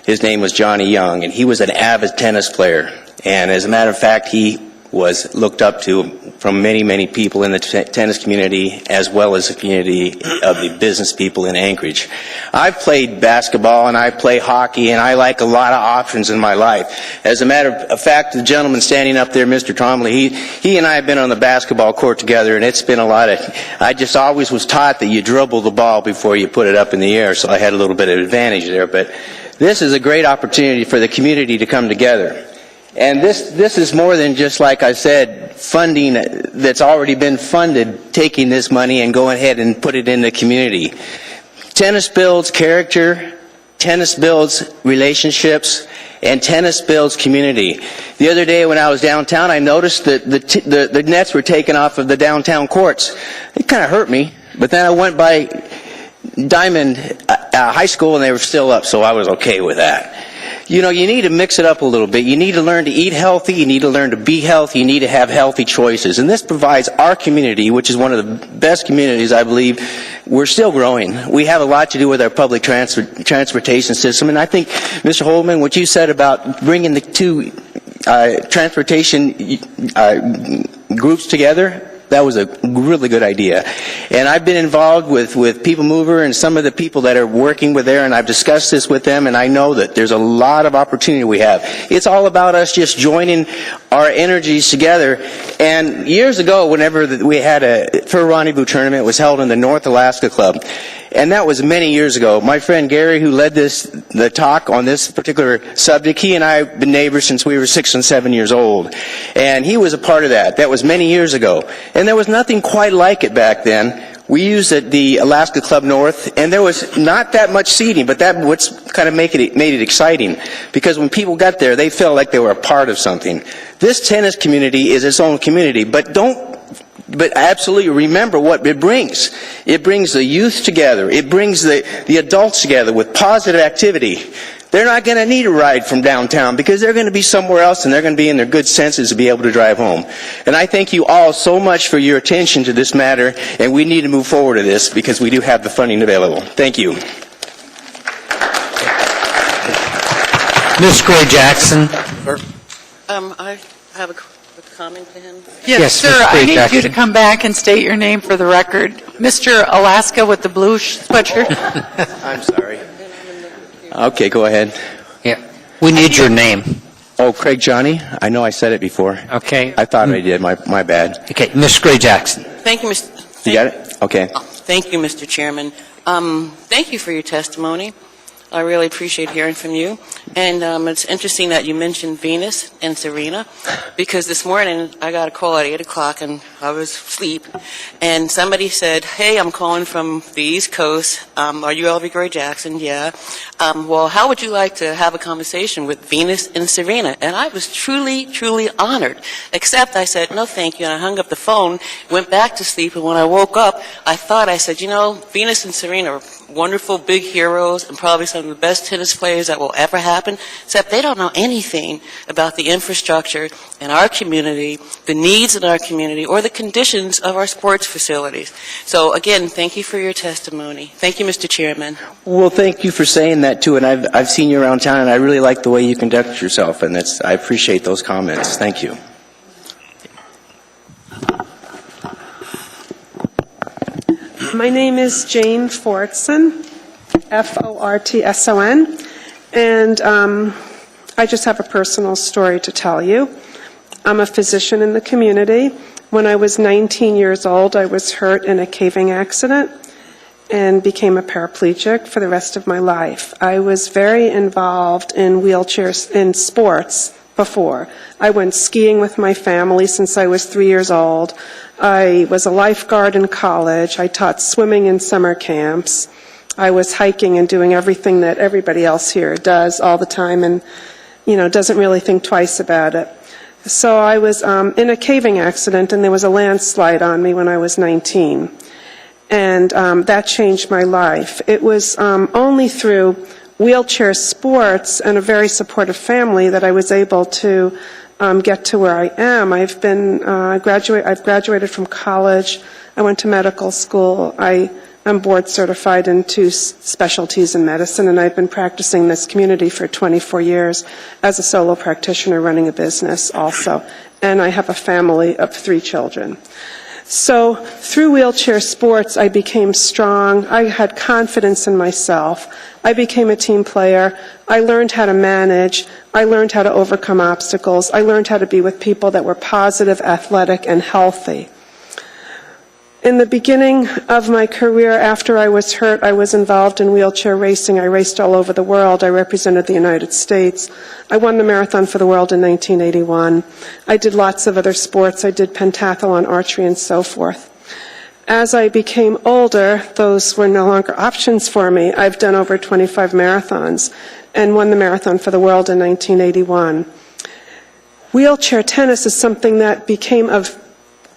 His name was Johnny Young, and he was an avid tennis player. And as a matter of fact, he was looked up to from many, many people in the tennis community as well as the community of the business people in Anchorage. I've played basketball and I play hockey and I like a lot of options in my life. As a matter of fact, the gentleman standing up there, Mr. Trombley, he and I have been on the basketball court together, and it's been a lot of, I just always was taught that you dribble the ball before you put it up in the air, so I had a little bit of advantage there. But this is a great opportunity for the community to come together. And this is more than just, like I said, funding that's already been funded, taking this money and going ahead and put it in the community. Tennis builds character, tennis builds relationships, and tennis builds community. The other day when I was downtown, I noticed that the nets were taken off of the downtown courts. It kind of hurt me, but then I went by Diamond High School and they were still up, so I was okay with that. You know, you need to mix it up a little bit. You need to learn to eat healthy. You need to learn to be healthy. You need to have healthy choices. And this provides our community, which is one of the best communities, I believe. We're still growing. We have a lot to do with our public transportation system. And I think, Mr. Holman, what you said about bringing the two transportation groups together, that was a really good idea. And I've been involved with People Mover and some of the people that are working with there, and I've discussed this with them, and I know that there's a lot of opportunity we have. It's all about us just joining our energies together. And years ago, whenever we had a Fur Rendezvous tournament, it was held in the North Alaska Club. And that was many years ago. My friend Gary, who led the talk on this particular subject, he and I have been neighbors since we were 6 and 7 years old. And he was a part of that. That was many years ago. And there was nothing quite like it back then. We used the Alaska Club North, and there was not that much seating, but that what's kind of made it exciting. Because when people got there, they felt like they were a part of something. This tennis community is its own community, but absolutely remember what it brings. It brings the youth together. It brings the adults together with positive activity. They're not going to need a ride from downtown because they're going to be somewhere else and they're going to be in their good senses to be able to drive home. And I thank you all so much for your attention to this matter, and we need to move forward to this because we do have the funding available. Thank you. Ms. Gray Jackson. I have a comment to him. Yes, sir. Ms. Gray I need Jackson. you to come back and state your name for the record. Mr. Alaska with the blue sweatshirt. I'm sorry. Okay, go ahead. Yeah. We need your name. Oh, Craig Johnny? I know I said it before. Okay. I thought I did. My bad. Okay, Ms. Gray Jackson. Thank you, Mr. You got it? Okay. Thank you, Mr. Chairman. Thank you for your testimony. I really appreciate hearing from you. And it's interesting that you mentioned Venus and Serena, because this morning I got a call at 8 o'clock and I was asleep, and somebody said, hey, I'm calling from the East Coast. Are you Elvie Gray Jackson? Yeah. Well, how would you like to have a conversation with Venus and Serena? And I was truly, truly honored, except I said, no, thank you, and I hung up the phone, went back to sleep, and when I woke up, I said, you know, Venus and Serena are wonderful big heroes and probably some of the best tennis players that will ever happen, except they don't know anything about the infrastructure in our community, the needs in our community, or the conditions of our sports facilities. So again, thank you for your testimony. Thank you, Mr. Chairman. Well, thank you for saying that too, and I've seen you around town, and I really like the way you conduct yourself, and I appreciate those comments. Thank you. My name is Jane Fortson, Fortson, and I just have a personal story to tell you. I'm a physician in the community. When I was 19 years old, I was hurt in a caving accident and became a paraplegic for the rest of my life. I was very involved in wheelchairs in sports before. I went skiing with my family since I was 3 years old. I was a lifeguard in college. I taught swimming in summer camps. I was hiking and doing everything that everybody else here does all the time and, doesn't really think twice about it. So I was in a caving accident, and there was a landslide on me when I was 19. And that changed my life. It was only through wheelchair sports and a very supportive family that I was able to get to where I am. I've graduated from college. I went to medical school. I'm board certified in 2 specialties in medicine, and I've been practicing this community for 24 years as a solo practitioner running a business also. And I have a family of 3 children. So through wheelchair sports, I became strong. I had confidence in myself. I became a team player. I learned how to manage. I learned how to overcome obstacles. I learned how to be with people that were positive, athletic, and healthy. In the beginning of my career, after I was hurt, I was involved in wheelchair racing. I raced all over the world. I represented the United States. I won the Marathon for the World in 1981. I did lots of other sports. I did pentathlon, archery, and so forth. As I became older, those were no longer options for me. I've done over 25 marathons and won the Marathon for the World in 1981. Wheelchair tennis is something that became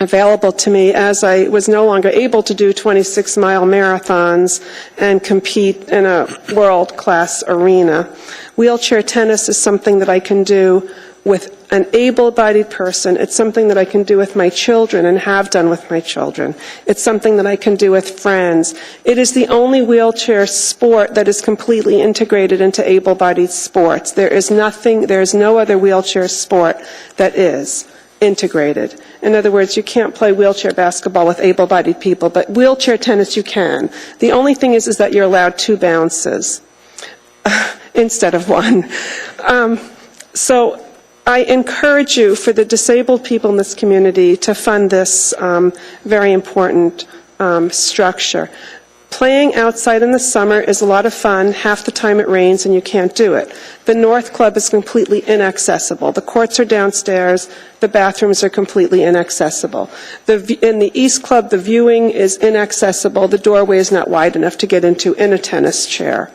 available to me as I was no longer able to do 26-mile marathons and compete in a world-class arena. Wheelchair tennis is something that I can do with an able-bodied person. It's something that I can do with my children and have done with my children. It's something that I can do with friends. It is the only wheelchair sport that is completely integrated into able-bodied sports. There is no other wheelchair sport that is integrated. In other words, you can't play wheelchair basketball with able-bodied people, but wheelchair tennis you can. The only thing is that you're allowed 2 bounces instead of 1. So I encourage you, for the disabled people in this community, to fund this very important structure. Playing outside in the summer is a lot of fun. Half the time it rains and you can't do it. The North Club is completely inaccessible. The courts are downstairs. The bathrooms are completely inaccessible. In the East Club, the viewing is inaccessible. The doorway is not wide enough to get into in a tennis chair.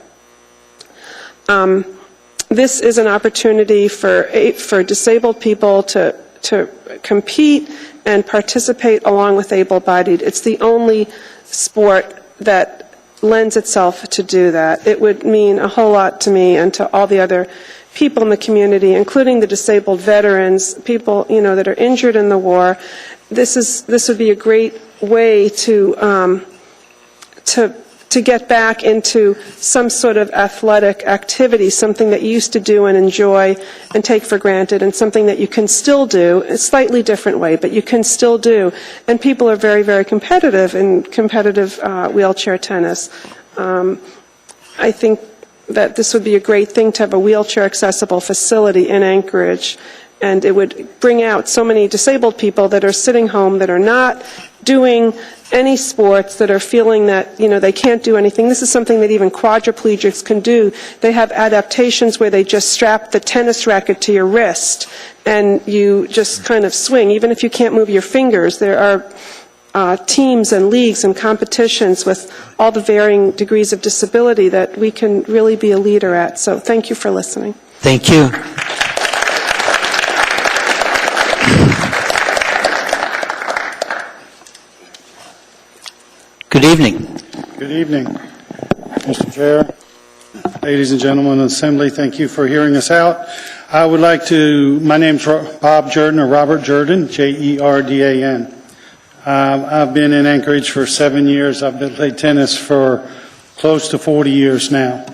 This is an opportunity for disabled people to compete and participate along with able-bodied. It's the only sport that lends itself to do that. It would mean a whole lot to me and to all the other people in the community, including the disabled veterans, people that are injured in the war. This would be a great way to get back into some sort of athletic activity, something that you used to do and enjoy and take for granted, and something that you can still do, a slightly different way, but you can still do. And people are very, very competitive in competitive wheelchair tennis. I think that this would be a great thing to have a wheelchair accessible facility in Anchorage And it would bring out so many disabled people that are sitting home, that are not doing any sports, that are feeling that, they can't do anything. This is something that even quadriplegics can do. They have adaptations where they just strap the tennis racket to your wrist and you just kind of swing. Even if you can't move your fingers, there are teams and leagues and competitions with all the varying degrees of disability that we can really be a leader at. So thank you for listening. Thank you. Good evening. Good evening, Mr. Chair, ladies and gentlemen of the Assembly. Thank you for hearing us out. I would like to, my name's Bob Jordan, or Robert Jordan, J-E-R-D-A-N. I've been in Anchorage for 7 years. I've played tennis for close to 40 years now.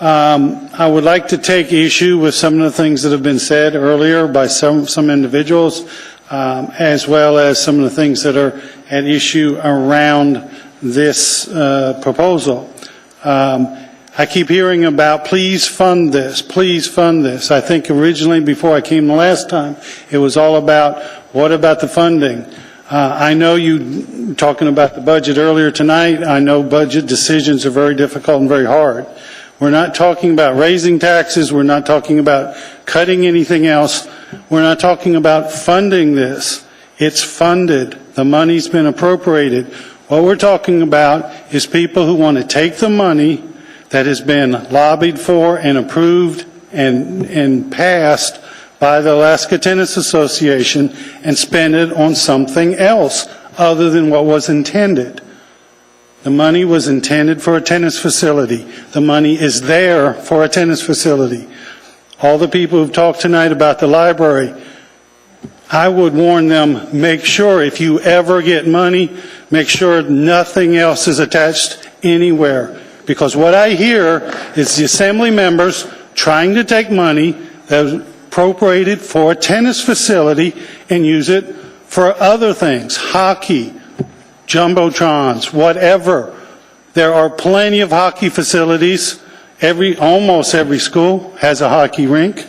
I would like to take issue with some of the things that have been said earlier by some individuals, as well as some of the things that are at issue around this proposal. I keep hearing about please fund this, please fund this. I think originally before I came the last time, it was all about what about the funding? I know you were talking about the budget earlier tonight. I know budget decisions are very difficult and very hard. We're not talking about raising taxes. We're not talking about cutting anything else. We're not talking about funding this. It's funded. The money's been appropriated. What we're talking about is people who want to take the money that has been lobbied for and approved and passed by the Alaska Tennis Association and spend it on something else other than what was intended. The money was intended for a tennis facility. The money is there for a tennis facility. All the people who've talked tonight about the library, I would warn them, make sure if you ever get money, make sure nothing else is attached anywhere. Because what I hear is the Assembly members trying to take money that was appropriated for a tennis facility and use it for other things, hockey, jumbotrons, whatever. There are plenty of hockey facilities. Almost every school has a hockey rink.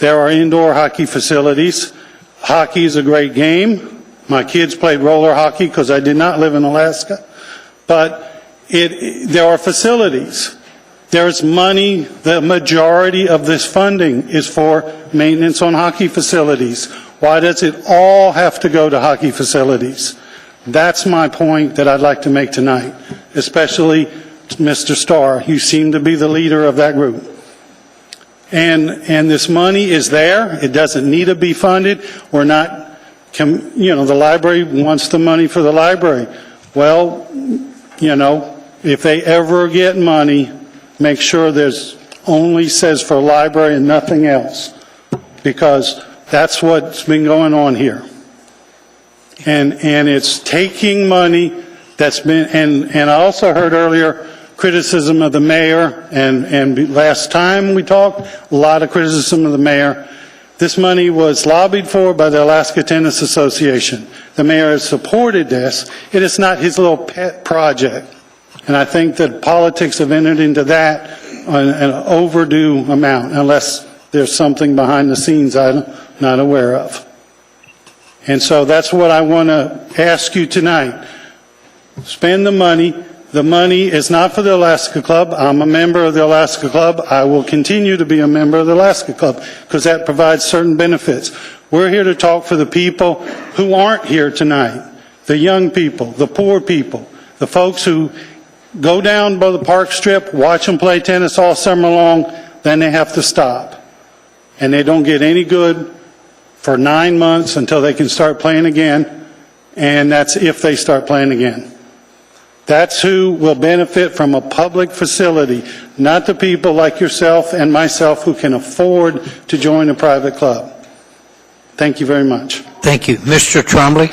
There are indoor hockey facilities. Hockey is a great game. My kids played roller hockey because I did not live in Alaska. But there are facilities. There's money. The majority of this funding is for maintenance on hockey facilities. Why does it all have to go to hockey facilities? That's my point that I'd like to make tonight, especially Mr. Starr. You seem to be the leader of that group. And this money is there. It doesn't need to be funded. We're not, the library wants the money for the library. Well, if they ever get money, make sure there's only says for library and nothing else, because that's what's been going on here. And it's taking money that's been, and I also heard earlier criticism of the mayor, and last time we talked, a lot of criticism of the mayor. This money was lobbied for by the Alaska Tennis Association. The mayor has supported this. It is not his little pet project. And I think that politics have entered into that an overdue amount, unless there's something behind the scenes I'm not aware of. And so that's what I want to ask you tonight. Spend the money. The money is not for the Alaska Club. I'm a member of the Alaska Club. I will continue to be a member of the Alaska Club because that provides certain benefits. We're here to talk for the people who aren't here tonight. The young people, the poor people, the folks who go down by the park strip, watch them play tennis all summer long, then they have to stop. And they don't get any good for 9 months until they can start playing again, and that's if they start playing again. That's who will benefit from a public facility, not the people like yourself and myself who can afford to join a private club. Thank you very much. Thank you. Mr. Trombley?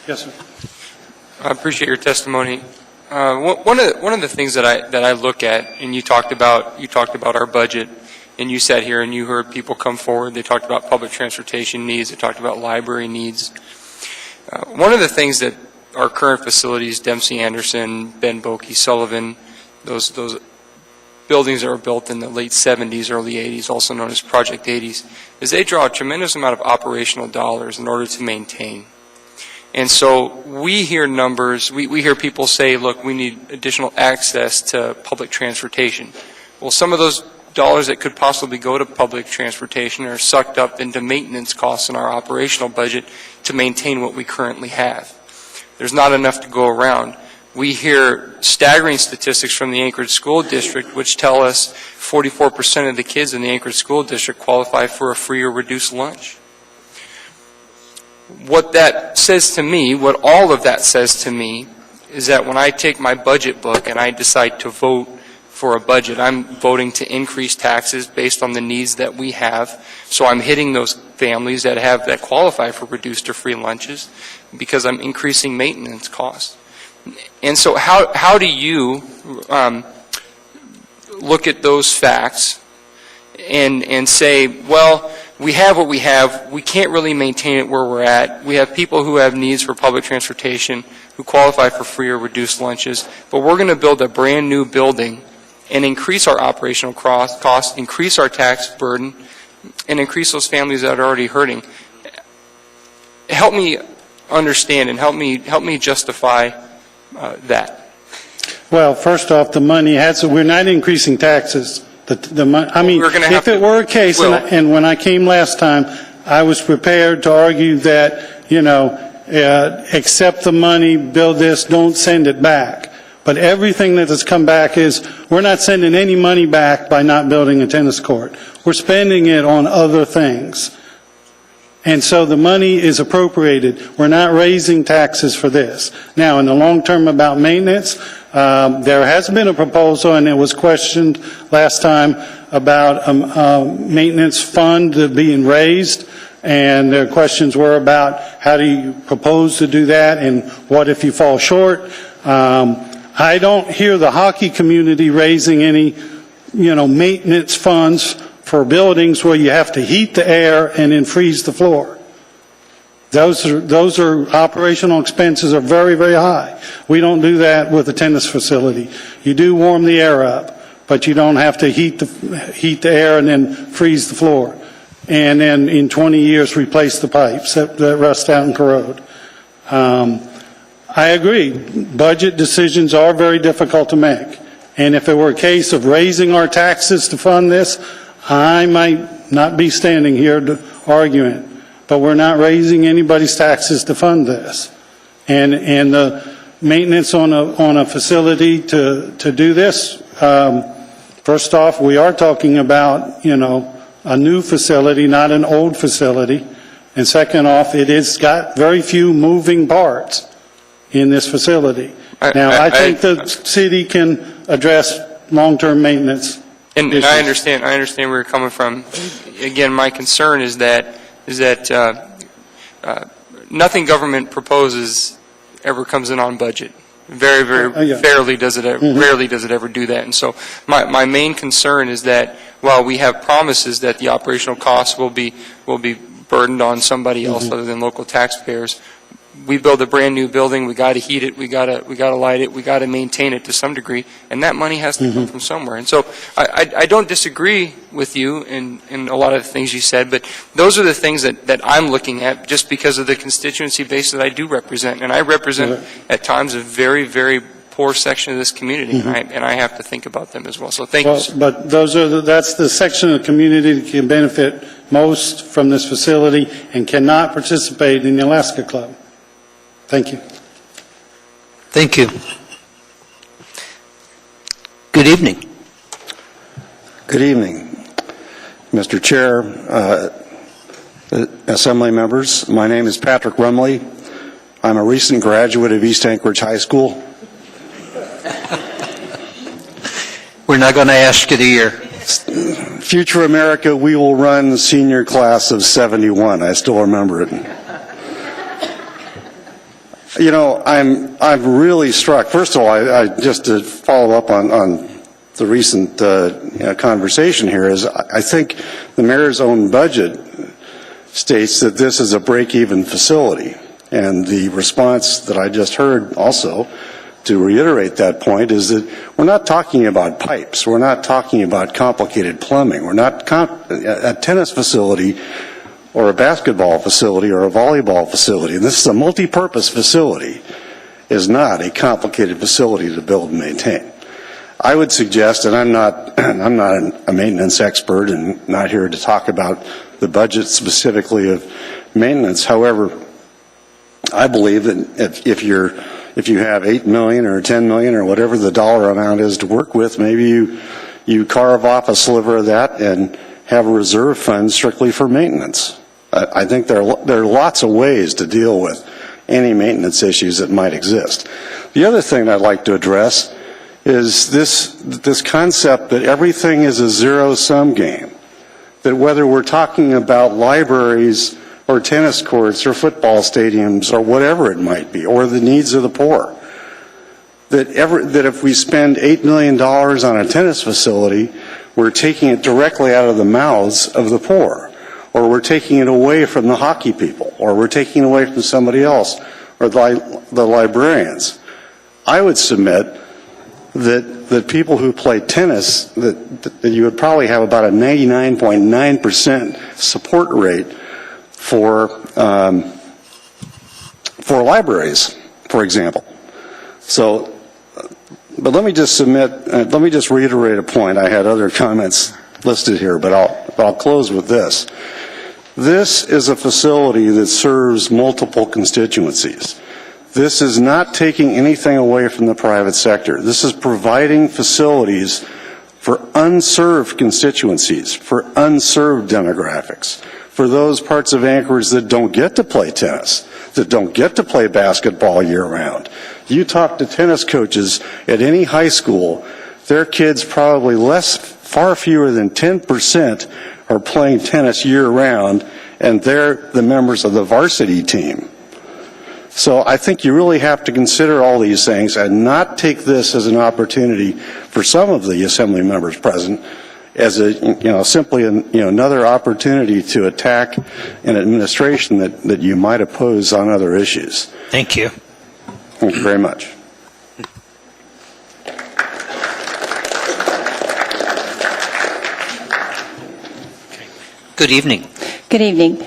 Yes, sir. I appreciate your testimony. One of the things that I look at, and you talked about our budget, and you sat here and you heard people come forward. They talked about public transportation needs. They talked about library needs. One of the things that our current facilities, Dempsey Anderson, Ben Boke, Sullivan, those buildings that were built in the late 70s, early 80s, also known as Project 80s, is they draw a tremendous amount of operational dollars in order to maintain. And so we hear numbers, we hear people say, look, we need additional access to public transportation. Well, some of those dollars that could possibly go to public transportation are sucked up into maintenance costs in our operational budget to maintain what we currently have. There's not enough to go around. We hear staggering statistics from the Anchorage School District which tell us 44% of the kids in the Anchorage School District qualify for a free or reduced lunch. What that says to me, what all of that says to me, is that when I take my budget book and I decide to vote for a budget, I'm voting to increase taxes based on the needs that we have. So I'm hitting those families that qualify for reduced or free lunches because I'm increasing maintenance costs. And so how do you look at those facts and say, well, we have what we have, we can't really maintain it where we're at, we have people who have needs for public transportation who qualify for free or reduced lunches, but we're going to build a brand new building and increase our operational costs, increase our tax burden, and increase those families that are already hurting. Help me understand and help me justify that. Well, first off, the money we're not increasing taxes. If it were a case, and when I came last time, I was prepared to argue that, accept the money, build this, don't send it back. But everything that has come back is, we're not sending any money back by not building a tennis court. We're spending it on other things. And so the money is appropriated. We're not raising taxes for this. Now, in the long term about maintenance, there has been a proposal, and it was questioned last time about a maintenance fund being raised. And their questions were about how do you propose to do that, and what if you fall short? I don't hear the hockey community raising any, maintenance funds for buildings where you have to heat the air and then freeze the floor. Those are operational expenses are very, very high. We don't do that with a tennis facility. You do warm the air up, but you don't have to heat the air and then freeze the floor. And then in 20 years replace the pipes that rust out and corrode. I agree. Budget decisions are very difficult to make. And if it were a case of raising our taxes to fund this, I might not be standing here arguing. But we're not raising anybody's taxes to fund this. And the maintenance on a facility to do this, first off, we are talking about, a new facility, not an old facility. And second off, it has got very few moving parts in this facility. I think the city can address long-term maintenance. And I understand where you're coming from. Again, my concern is that nothing government proposes ever comes in on budget. Very, very rarely does it ever do that. And so my main concern is that while we have promises that the operational costs will be burdened on somebody else other than local taxpayers, we build a brand new building, we got to heat it, we got to light it, we got to maintain it to some degree, and that money has to come from somewhere. And so I don't disagree with you in a lot of the things you said, but those are the things that I'm looking at just because of the constituency base that I do represent. And I represent at times a very, very poor section of this community, and I have to think about them as well. So thank you. But that's the section of the community that can benefit most from this facility and cannot participate in the Alaska Club. Thank you. Thank you. Good evening. Good evening, Mr. Chair, Assembly members. My name is Patrick Rumley. I'm a recent graduate of East Anchorage High School. We're not going to ask you the year. Future America, we will run the senior class of 71. I still remember it. I'm really struck. First of all, I just to follow up on the recent conversation here is I think the mayor's own budget states that this is a break-even facility, and the response that I just heard also to reiterate that point, is that we're not talking about pipes. We're not talking about complicated plumbing. We're not a tennis facility or a basketball facility or a volleyball facility. And this is a multi-purpose facility. Is not a complicated facility to build and maintain. I would suggest, and I'm not a maintenance expert and not here to talk about the budget specifically of maintenance. However, I believe that if you have $8 million or $10 million or whatever the dollar amount is to work with, maybe you carve off a sliver of that and have a reserve fund strictly for maintenance. I think there are lots of ways to deal with any maintenance issues that might exist. The other thing I'd like to address is this concept that everything is a zero-sum game, that whether we're talking about libraries or tennis courts or football stadiums or whatever it might be, or the needs of the poor, that if we spend $8 million on a tennis facility, we're taking it directly out of the mouths of the poor, or we're taking it away from the hockey people, or we're taking it away from somebody else, or the librarians. I would submit that people who play tennis, that you would probably have about a 99.9% support rate for libraries, for example. So, but let me just reiterate a point. I had other comments listed here, but I'll close with this. This is a facility that serves multiple constituencies. This is not taking anything away from the private sector. This is providing facilities for unserved constituencies, for unserved demographics, for those parts of Anchorage that don't get to play tennis, that don't get to play basketball year-round. You talk to tennis coaches at any high school, their kids probably far fewer than 10% are playing tennis year-round, and they're the members of the varsity team. So I think you really have to consider all these things and not take this as an opportunity for some of the Assembly members present as simply another opportunity to attack an administration that you might oppose on other issues. Thank you. Thank you very much. Good evening. Good evening.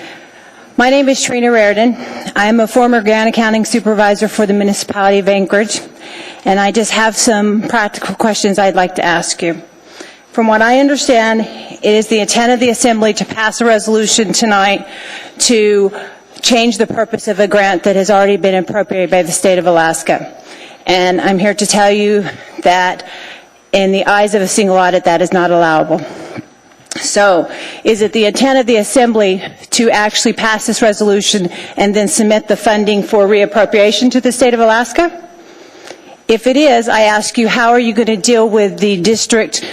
My name is Trina Raridan. I am a former grant accounting supervisor for the municipality of Anchorage, and I just have some practical questions I'd like to ask you. From what I understand, it is the intent of the Assembly to pass a resolution tonight to change the purpose of a grant that has already been appropriated by the state of Alaska. And I'm here to tell you that in the eyes of a single audit, that is not allowable. So, is it the intent of the Assembly to actually pass this resolution and then submit the funding for reappropriation to the state of Alaska? If it is, I ask you, how are you going to deal with the district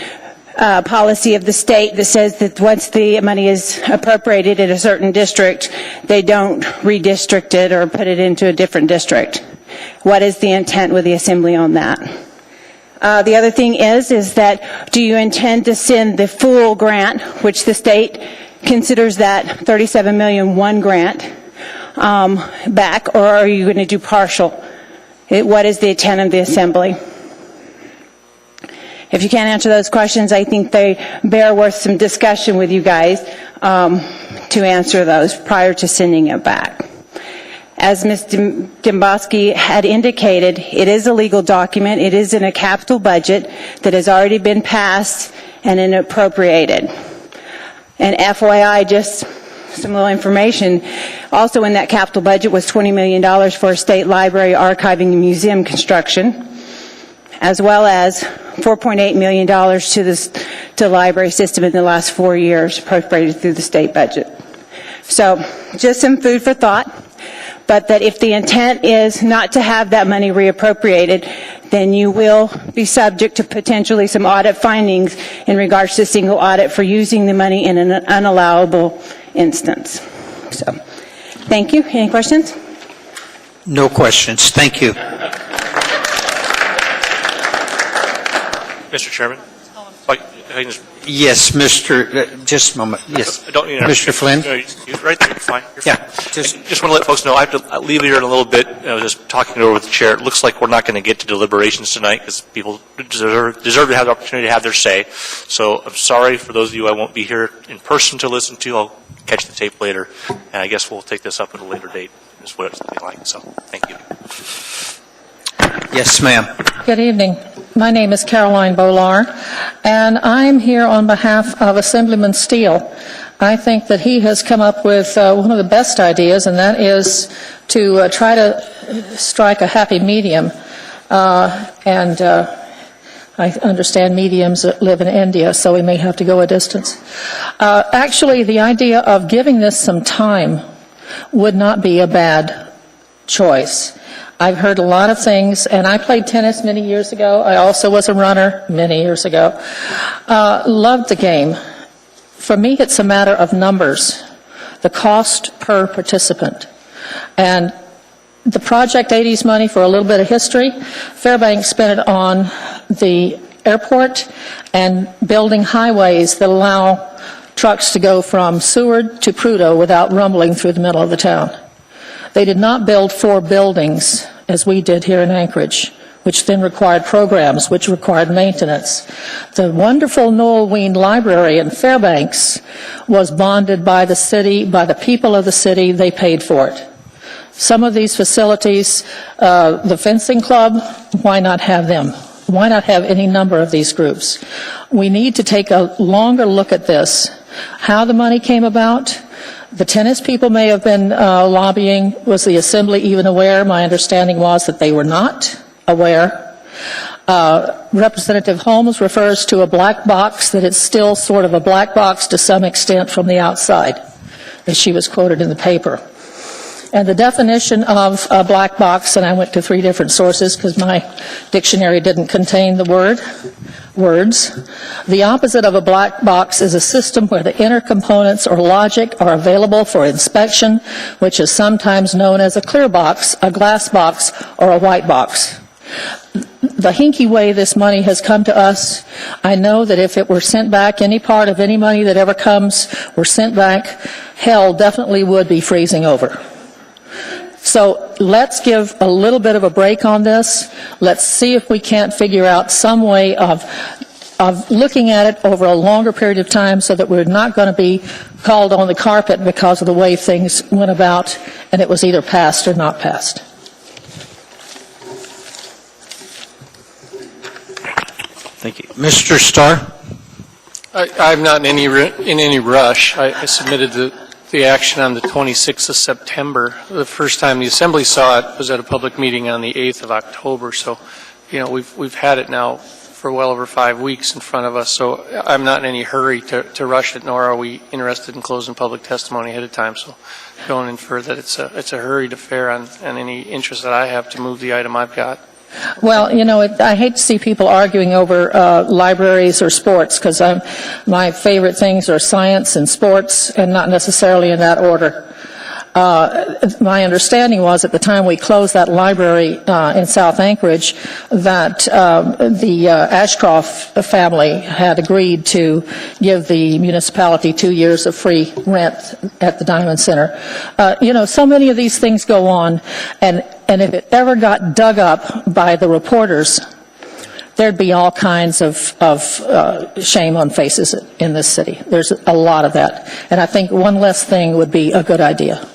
policy of the state that says that once the money is appropriated in a certain district, they don't redistrict it or put it into a different district? What is the intent with the Assembly on that? The other thing is that do you intend to send the full grant, which the state considers that $37 million one grant, back, or are you going to do partial? What is the intent of the Assembly? If you can't answer those questions, I think they bear worth some discussion with you guys to answer those prior to sending it back. As Ms. Demboski had indicated, it is a legal document. It is in a capital budget that has already been passed and appropriated. And FYI, just some little information, also in that capital budget was $20 million for state library archiving and museum construction, as well as $4.8 million to the library system in the last 4 years appropriated through the state budget. So just some food for thought. But that if the intent is not to have that money reappropriated, then you will be subject to potentially some audit findings in regards to single audit for using the money in an unallowable instance. So, thank you. Any questions? No questions. Thank you. Mr. Chairman, I can just Yes, just a moment. Yes. I don't need Mr. Flynn? Right there, you're fine. You're Yeah. fine. Just want to let folks know, I have to leave here in a little bit. I was just talking it over with the chair. It looks like we're not going to get to deliberations tonight because people deserve to have the opportunity to have their say. So I'm sorry for those of you I won't be here in person to listen to. I'll catch the tape later. And I guess we'll take this up at a later date, is what it's looking like. So thank you. Yes, ma'am. Good evening. My name is Caroline Bolar, and I'm here on behalf of Assemblyman Steele. I think that he has come up with one of the best ideas, and that is to try to strike a happy medium. I understand mediums live in India, so we may have to go a distance. Actually, the idea of giving this some time would not be a bad choice. I've heard a lot of things, and I played tennis many years ago. I also was a runner many years ago. Loved the game. For me, it's a matter of numbers, the cost per participant. And the Project 80's money, for a little bit of history, Fairbanks spent it on the airport and building highways that allow trucks to go from Seward to Prudhoe without rumbling through the middle of the town. They did not build 4 buildings, as we did here in Anchorage, which then required programs, which required maintenance. The wonderful Noel Ween Library in Fairbanks was bonded by the city, by the people of the city. They paid for it. Some of these facilities, the fencing club, why not have them? Why not have any number of these groups? We need to take a longer look at this. How the money came about, the tennis people may have been lobbying. Was the Assembly even aware? My understanding was that they were not aware. Representative Holmes refers to a black box, that it's still sort of a black box to some extent from the outside, as she was quoted in the paper. And the definition of a black box, and I went to 3 different sources because my dictionary didn't contain the words. The opposite of a black box is a system where the inner components or logic are available for inspection, which is sometimes known as a clear box, a glass box, or a white box. The hinky way this money has come to us, I know that if it were sent back, any part of any money that ever comes were sent back, hell definitely would be freezing over. So let's give a little bit of a break on this. Let's see if we can't figure out some way of looking at it over a longer period of time so that we're not going to be called on the carpet because of the way things went about and it was either passed or not passed. Thank you. Mr. Starr? I'm not in any rush. I submitted the action on the 26th of September. The first time the Assembly saw it was at a public meeting on the 8th of October. So, we've had it now for well over 5 weeks in front of us. So I'm not in any hurry to rush it, nor are we interested in closing public testimony ahead of time. So don't infer that it's a hurried affair on any interest that I have to move the item I've got. Well, I hate to see people arguing over libraries or sports because my favorite things are science and sports and not necessarily in that order. My understanding was at the time we closed that library in South Anchorage that the Ashcroft family had agreed to give the municipality 2 years of free rent at the Diamond Center. So many of these things go on, and if it ever got dug up by the reporters, there'd be all kinds of shame on faces in this city. There's a lot of that, and I think one less thing would be a good idea.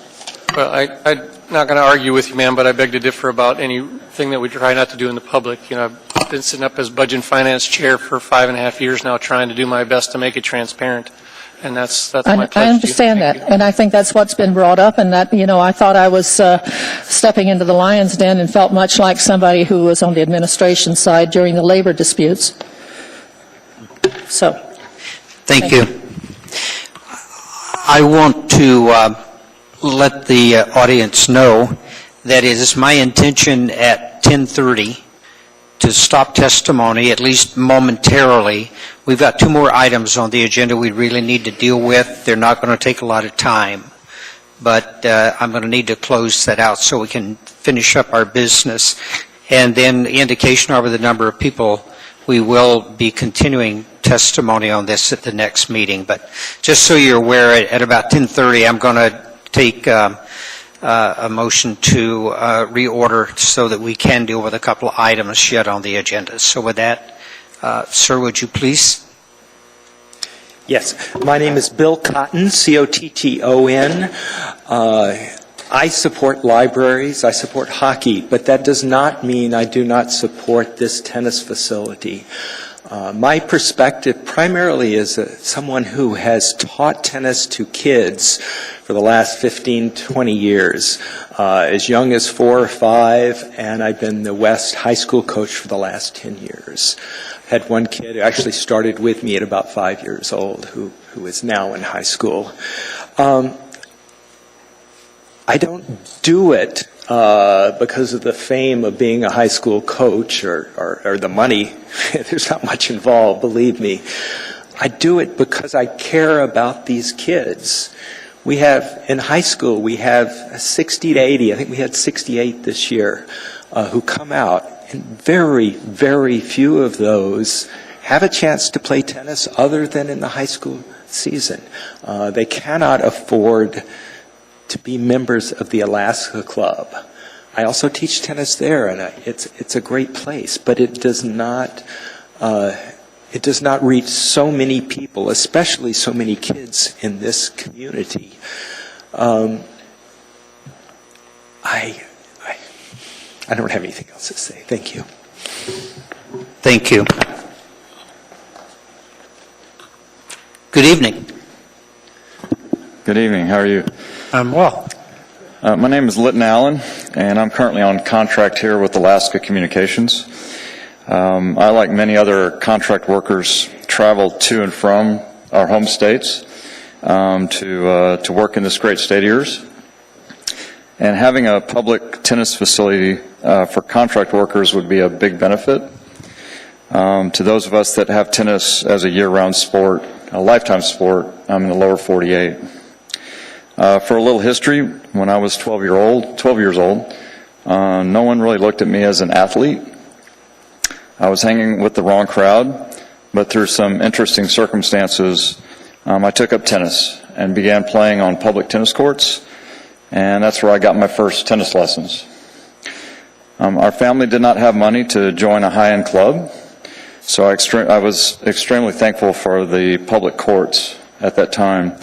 Well, I'm not going to argue with you, ma'am, but I beg to differ about anything that we try not to do in the public. I've been sitting up as Budget and Finance Chair for 5.5 years now, trying to do my best to make it transparent, and that's my pledge to you. I understand that, and I think that's what's been brought up, and that, I thought I was stepping into the lion's den and felt much like somebody who was on the administration side during the labor disputes. So. Thank you. I want to let the audience know that it is my intention at 10:30 to stop testimony, at least momentarily. We've got 2 more items on the agenda we really need to deal with. They're not going to take a lot of time, but I'm going to need to close that out so we can finish up our business. And then the indication over the number of people, we will be continuing testimony on this at the next meeting. But just so you're aware, at about 10:30, I'm going to take a motion to reorder so that we can deal with a couple of items yet on the agenda. So with that, sir, would you please? Yes. My name is Bill Cotton, C-O-T-T-O-N. I support libraries, I support hockey, but that does not mean I do not support this tennis facility. My perspective primarily is someone who has taught tennis to kids for the last 15, 20 years, as young as 4 or 5, and I've been the West high school coach for the last 10 years. Had one kid who actually started with me at about 5 years old, who is now in high school. I don't do it because of the fame of being a high school coach or the money. There's not much involved, believe me. I do it because I care about these kids. We have, in high school, we have 60 to 80, I think we had 68 this year, who come out, and very, very few of those have a chance to play tennis other than in the high school season. They cannot afford to be members of the Alaska Club. I also teach tennis there, and it's a great place, but it does not reach so many people, especially so many kids in this community. I don't have anything else to say. Thank you. Thank you. Good evening. Good evening. How are you? I'm well. My name is Litton Allen, and I'm currently on contract here with Alaska Communications. I, like many other contract workers, travel to and from our home states to work in this great state of yours. And having a public tennis facility for contract workers would be a big benefit to those of us that have tennis as a year-round sport, a lifetime sport. I'm in the lower 48. For a little history, when I was 12 years old, no one really looked at me as an athlete. I was hanging with the wrong crowd, but through some interesting circumstances, I took up tennis and began playing on public tennis courts, and that's where I got my first tennis lessons. Our family did not have money to join a high-end club, so I was extremely thankful for the public courts at that time.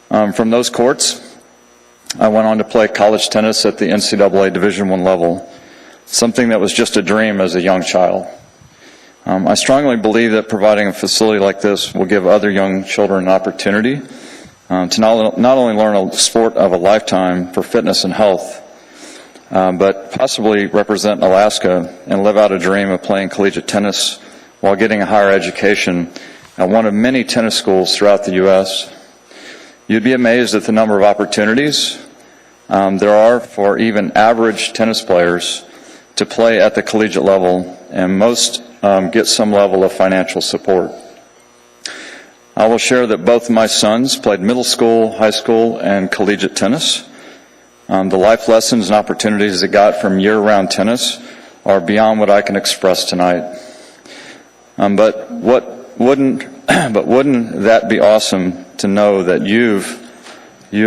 From those courts, I went on to play college tennis at the NCAA Division I level, something that was just a dream as a young child. I strongly believe that providing a facility like this will give other young children an opportunity to not only learn a sport of a lifetime for fitness and health, but possibly represent Alaska and live out a dream of playing collegiate tennis while getting a higher education at one of many tennis schools throughout the U.S. You'd be amazed at the number of opportunities there are for even average tennis players to play at the collegiate level, and most get some level of financial support. I will share that both of my sons played middle school, high school, and collegiate tennis. The life lessons and opportunities they got from year-round tennis are beyond what I can express tonight. But wouldn't that be awesome to know that you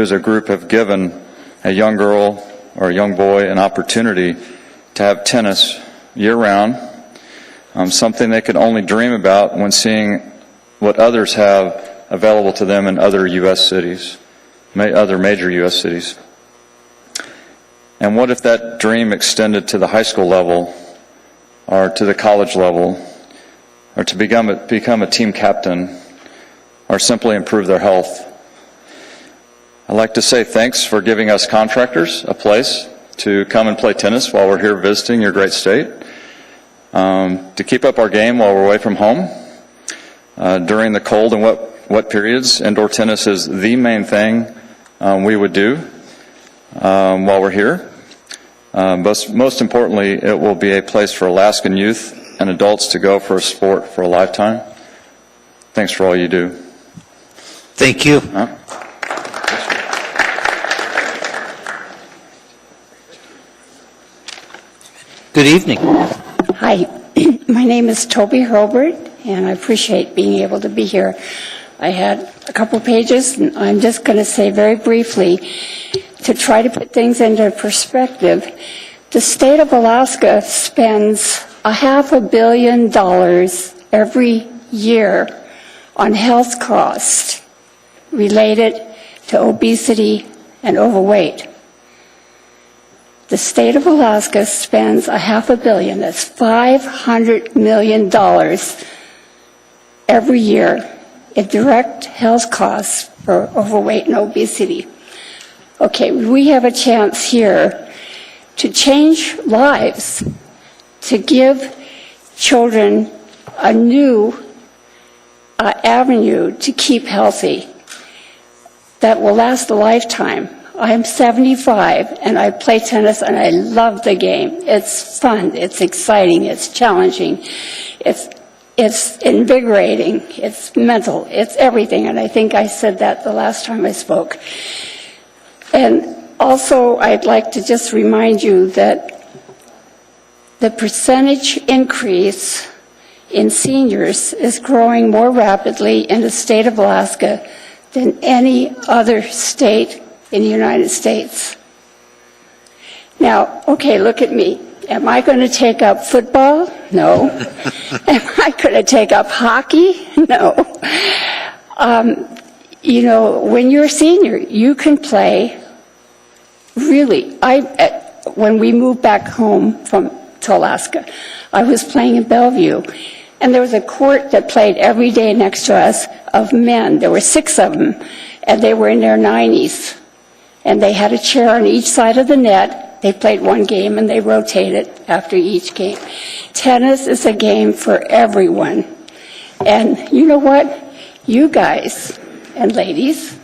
as a group have given a young girl or a young boy an opportunity to have tennis year-round, something they could only dream about when seeing what others have available to them in other U.S. cities, other major U.S. cities. And what if that dream extended to the high school level or to the college level, or to become a team captain, or simply improve their health? I'd like to say thanks for giving us contractors a place to come and play tennis while we're here visiting your great state, to keep up our game while we're away from home. During the cold and wet periods, indoor tennis is the main thing we would do while we're here. Most importantly, it will be a place for Alaskan youth and adults to go for a sport for a lifetime. Thanks for all you do. Thank you. Good evening. Hi, my name is Toby Hurlbert, and I appreciate being able to be here. I had a couple pages, and I'm just going to say very briefly, to try to put things into perspective, the state of Alaska spends $500 million every year on health costs related to obesity and overweight. The state of Alaska spends $500 million, that's $500 million every year in direct health costs for overweight and obesity. Okay, we have a chance here to change lives, to give children a new avenue to keep healthy that will last a lifetime. I'm 75 and I play tennis and I love the game. It's fun, it's exciting, it's challenging, it's invigorating, it's mental, it's everything, and I think I said that the last time I spoke. And also, I'd like to just remind you that the percentage increase in seniors is growing more rapidly in the state of Alaska than any other state in the United States. Now, okay, look at me. Am I going to take up football? No. Am I going to take up hockey? No. You know, when you're a senior, you can play. Really, when we moved back home to Alaska, I was playing in Bellevue, and there was a court that played every day next to us of men. There were 6 of them, and they were in their 90s, and they had a chair on each side of the net. They played one game, and they rotated after each game. Tennis is a game for everyone, and you know what? You guys and ladies,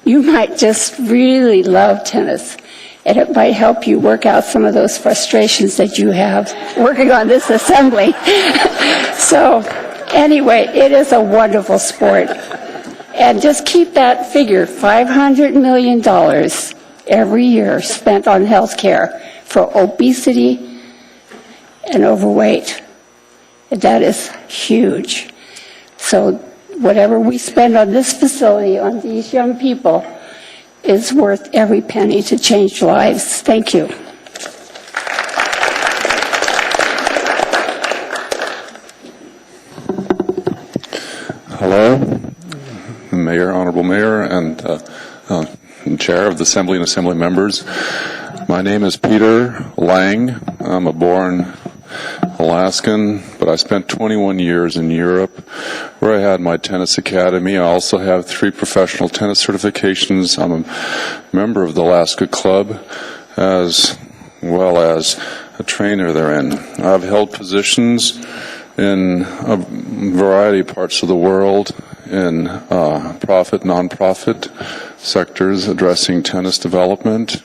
you might just really love tennis, and it might help you work out some of those frustrations that you have working on this assembly. So anyway, it is a wonderful sport. And just keep that figure, $500 million every year spent on health care for obesity and overweight. That is huge. So whatever we spend on this facility, on these young people, is worth every penny to change lives. Thank you. Hello, Mayor, Honorable Mayor, and Chair of the Assembly and Assembly members. My name is Peter Lang. I'm a born Alaskan, but I spent 21 years in Europe where I had my tennis academy. I also have 3 professional tennis certifications. I'm a member of the Alaska Club as well as a trainer therein. I've held positions in a variety of parts of the world in profit, non-profit sectors addressing tennis development.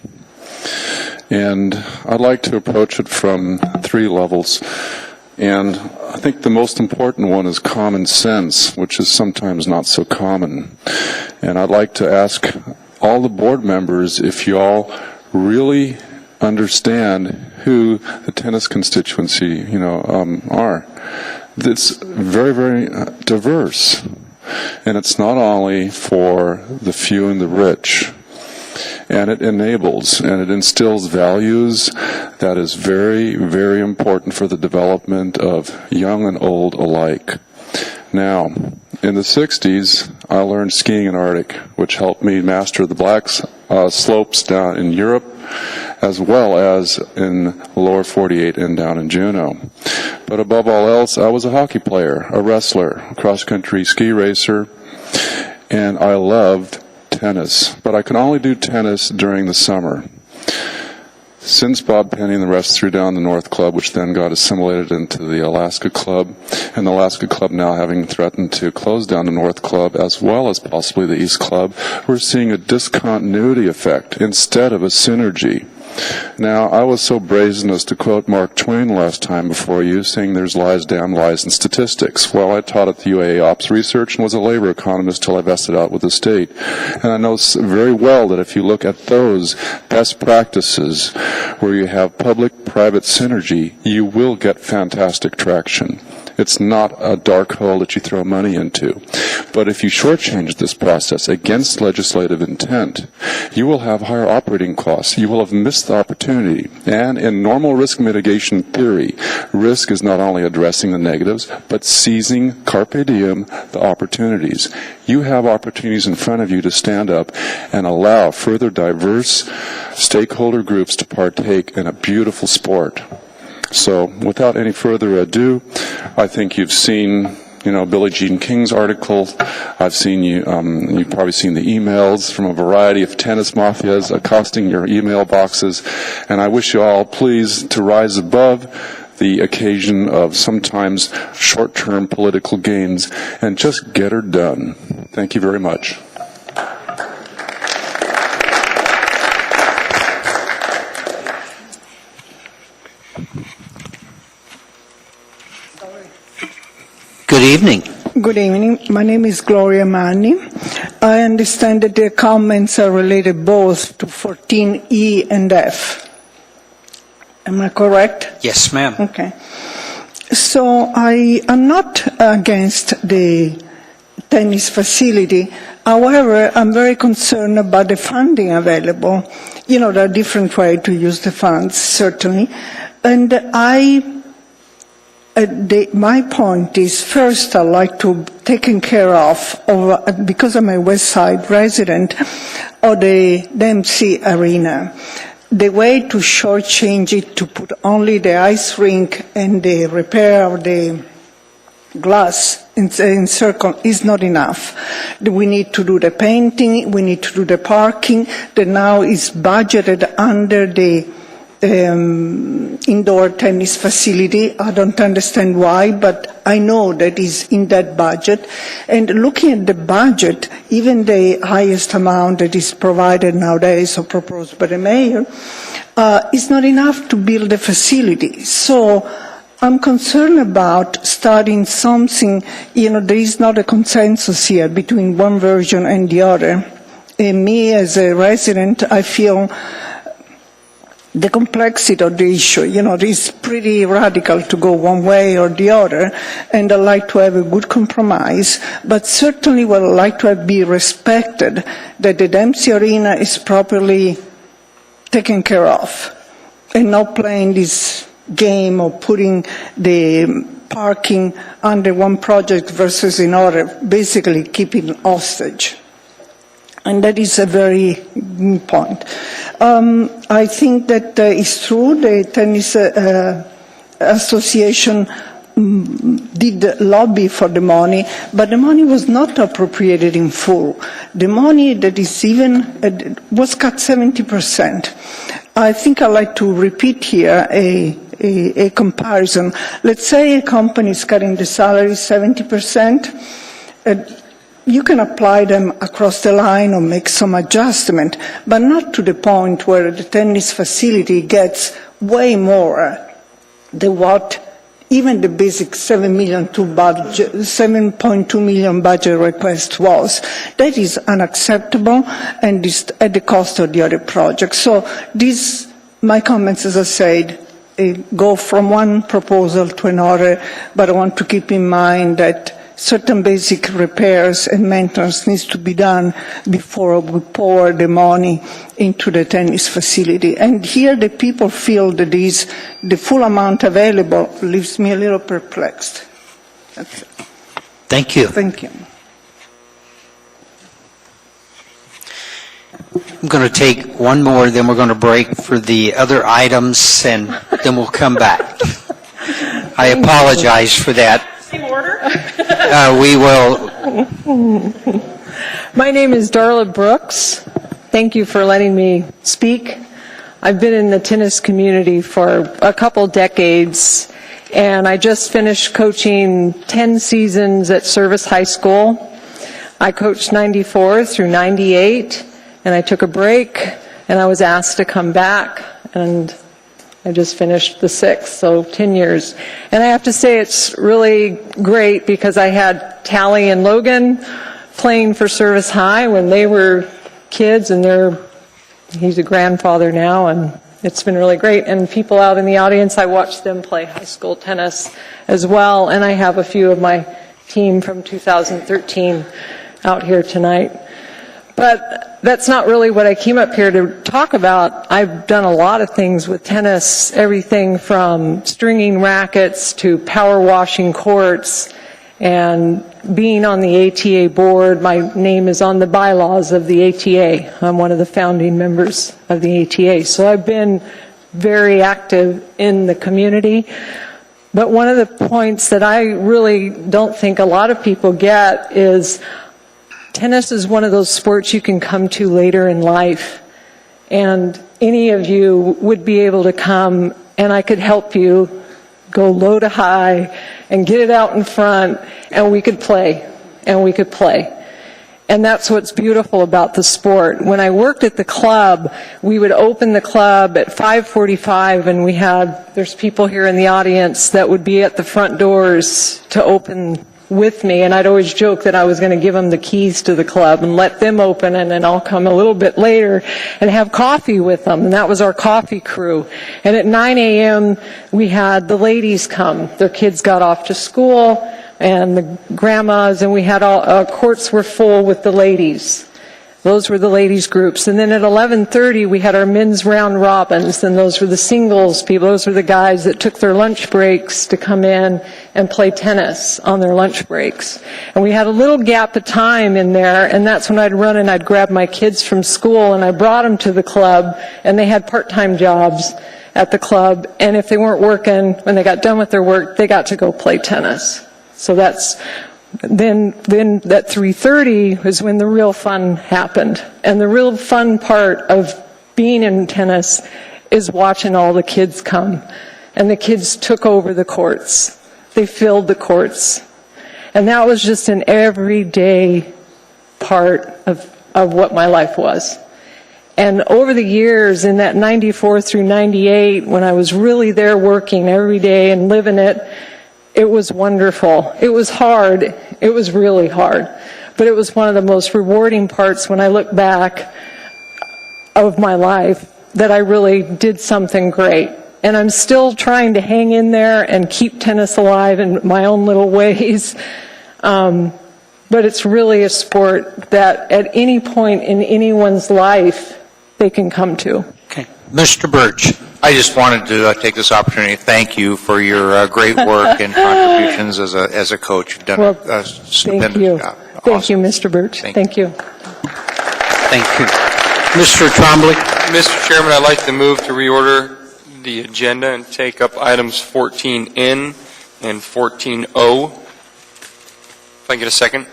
And I'd like to approach it from 3 levels. And I think the most important one is common sense, which is sometimes not so common. And I'd like to ask all the board members if you all really understand who the tennis constituency, are. It's very, very diverse. And it's not only for the few and the rich. And it enables and it instills values that is very, very important for the development of young and old alike. Now, in the 60s, I learned skiing in Arctic, which helped me master the black slopes down in Europe, as well as in the lower 48 and down in Juneau. But above all else, I was a hockey player, a wrestler, a cross-country ski racer, and I loved tennis, but I could only do tennis during the summer. Since Bob Penny and the rest threw down the North Club, which then got assimilated into the Alaska Club, and the Alaska Club now having threatened to close down the North Club as well as possibly the East Club, we're seeing a discontinuity effect instead of a synergy. Now, I was so brazen as to quote Mark Twain last time before you, saying there's lies, damn lies, in statistics. Well, I taught at the UAA Ops Research and was a labor economist till I vested out with the state. And I know very well that if you look at those best practices where you have public-private synergy, you will get fantastic traction. It's not a dark hole that you throw money into. But if you shortchange this process against legislative intent, you will have higher operating costs. You will have missed the opportunity. And in normal risk mitigation theory, risk is not only addressing the negatives, but seizing carpe diem the opportunities. You have opportunities in front of you to stand up and allow further diverse stakeholder groups to partake in a beautiful sport. So without any further ado, I think you've seen, Billie Jean King's article. I've seen you've probably seen the emails from a variety of tennis mafias accosting your email boxes. And I wish you all, please, to rise above the occasion of sometimes short-term political gains and just get her done. Thank you very much. Good evening. Good evening. My name is Gloria Manni. I understand that the comments are related both to 14E and F. Am I correct? Yes, ma'am. Okay. So I am not against the tennis facility. However, I'm very concerned about the funding available. There are different ways to use the funds, certainly. And my point is, first, I'd like to taken care of, because I'm a West Side resident, of the Dempsey Arena. The way to shortchange it, to put only the ice rink and the repair of the glass in circle is not enough. We need to do the painting, we need to do the parking that now is budgeted under the indoor tennis facility. I don't understand why, but I know that is in that budget. And looking at the budget, even the highest amount that is provided nowadays or proposed by the mayor, is not enough to build the facility. So I'm concerned about starting something, there is not a consensus here between one version and the other. And me as a resident, I feel the complexity of the issue. It is pretty radical to go one way or the other, and I'd like to have a good compromise, but certainly what I'd like to have be respected, that the Dempsey Arena is properly taken care of, and not playing this game of putting the parking under one project versus another, basically keeping hostage. And that is a very good point. I think that it's true, the Tennis Association did lobby for the money, but the money was not appropriated in full. The money that is was cut 70%. I think I'd like to repeat here a comparison. Let's say a company is cutting the salary 70%. You can apply them across the line or make some adjustment, but not to the point where the tennis facility gets way more than what even the basic 7.2 million budget request was. That is unacceptable and is at the cost of the other projects. So my comments, as I said, go from one proposal to another, but I want to keep in mind that certain basic repairs and maintenance needs to be done before we pour the money into the tennis facility. And here the people feel that the full amount available leaves me a little perplexed. That's it. Thank you. Thank you. I'm going to take one more, then we're going to break for the other items, and then we'll come back. I apologize for that. We will. My name is Darla Brooks. Thank you for letting me speak. I've been in the tennis community for a couple decades, and I just finished coaching 10 seasons at Service High School. I coached 94 through 98, and I took a break, and I was asked to come back, and I just finished the 6th, so 10 years. And I have to say it's really great because I had Tally and Logan playing for Service High when they were kids, and he's a grandfather now, and It's been really great. And people out in the audience, I watched them play high school tennis as well. And I have a few of my team from 2013 out here tonight. But that's not really what I came up here to talk about. I've done a lot of things with tennis, everything from stringing rackets to power washing courts and being on the ATA board. My name is on the bylaws of the ATA. I'm one of the founding members of the ATA. So I've been very active in the community. But one of the points that I really don't think a lot of people get is tennis is one of those sports you can come to later in life. And any of you would be able to come and I could help you go low to high and get it out in front and we could play. And that's what's beautiful about the sport. When I worked at the club, we would open the club at 5:45 and there's people here in the audience that would be at the front doors to open with me, and I'd always joke that I was going to give them the keys to the club and let them open, and then I'll come a little bit later and have coffee with them, and that was our coffee crew. And at 9 a.m. we had the ladies come. Their kids got off to school, and the grandmas, and we had courts were full with the ladies. Those were the ladies groups. And then at 11:30 we had our men's round robins, and those were the singles people. Those were the guys that took their lunch breaks to come in and play tennis on their lunch breaks. And we had a little gap of time in there, and that's when I'd run and I'd grab my kids from school and I brought them to the club, and they had part-time jobs at the club, and if they weren't working, when they got done with their work, they got to go play tennis. So then at 3:30 was when the real fun happened. And the real fun part of being in tennis is watching all the kids come. And the kids took over the courts. They filled the courts. And that was just an everyday part of what my life was. And over the years, in that 94 through 98, when I was really there working every day and living it, it was wonderful. It was hard. It was really hard. But it was one of the most rewarding parts when I look back of my life that I really did something great. And I'm still trying to hang in there and keep tennis alive in my own little ways. But it's really a sport that at any point in anyone's life they can come to. Okay. Mr. Birch. I just wanted to take this opportunity to thank you for your great work and contributions as a coach. You've done a stupendous job. Thank you, Mr. Birch. Thank you. Thank you. Mr. Trombley. Mr. Chairman, I'd like to move to reorder the agenda and take up items 14N and 14O. If I can get a second.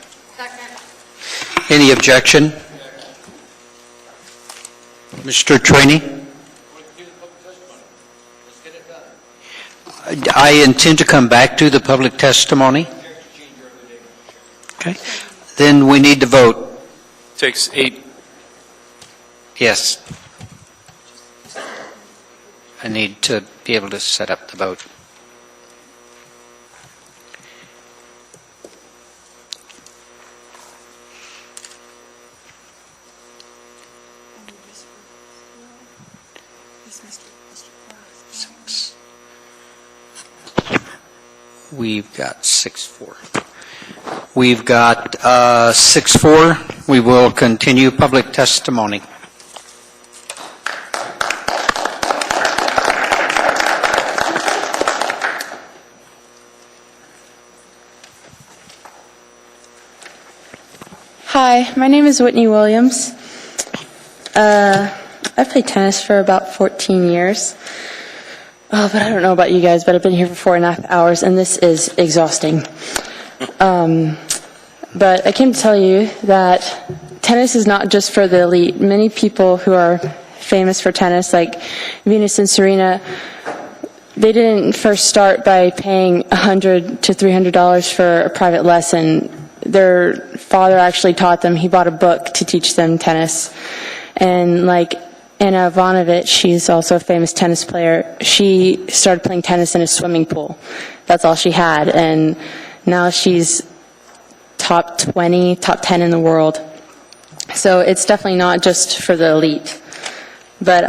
Any objection? Mr. Trainee? I intend to come back to the public testimony. Okay. Then we need to vote. Takes 8. Yes. I need to be able to set up the vote. We've got 6-4. We've got 6-4. We will continue public testimony. Hi, my name is Whitney Williams. I've played tennis for about 14 years. But I don't know about you guys, but I've been here for 4.5 hours, and this is exhausting. But I came to tell you that tennis is not just for the elite. Many people who are famous for tennis, like Venus and Serena, they didn't first start by paying $100 to $300 for a private lesson. Their father actually taught them. He bought a book to teach them tennis. And like Anna Ivanovic, she's also a famous tennis player. She started playing tennis in a swimming pool. That's all she had. And now she's top 20, top 10 in the world. So it's definitely not just for the elite. But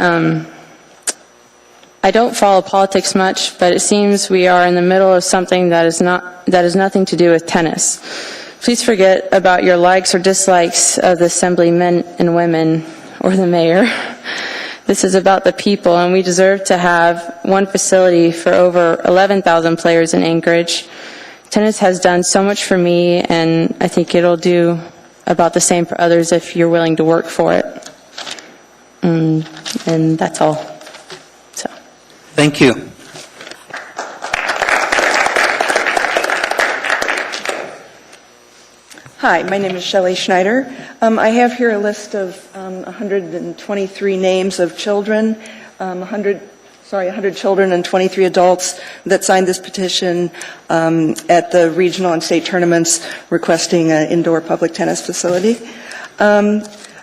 I don't follow politics much, but it seems we are in the middle of something that is nothing to do with tennis. Please forget about your likes or dislikes of the assembly men and women or the mayor. This is about the people, and we deserve to have one facility for over 11,000 players in Anchorage. Tennis has done so much for me, and I think it'll do about the same for others if you're willing to work for it. And that's all. So. Thank you. Hi, my name is Shelley Schneider. I have here a list of 123 names of children, 100 children and 23 adults that signed this petition at the regional and state tournaments requesting an indoor public tennis facility.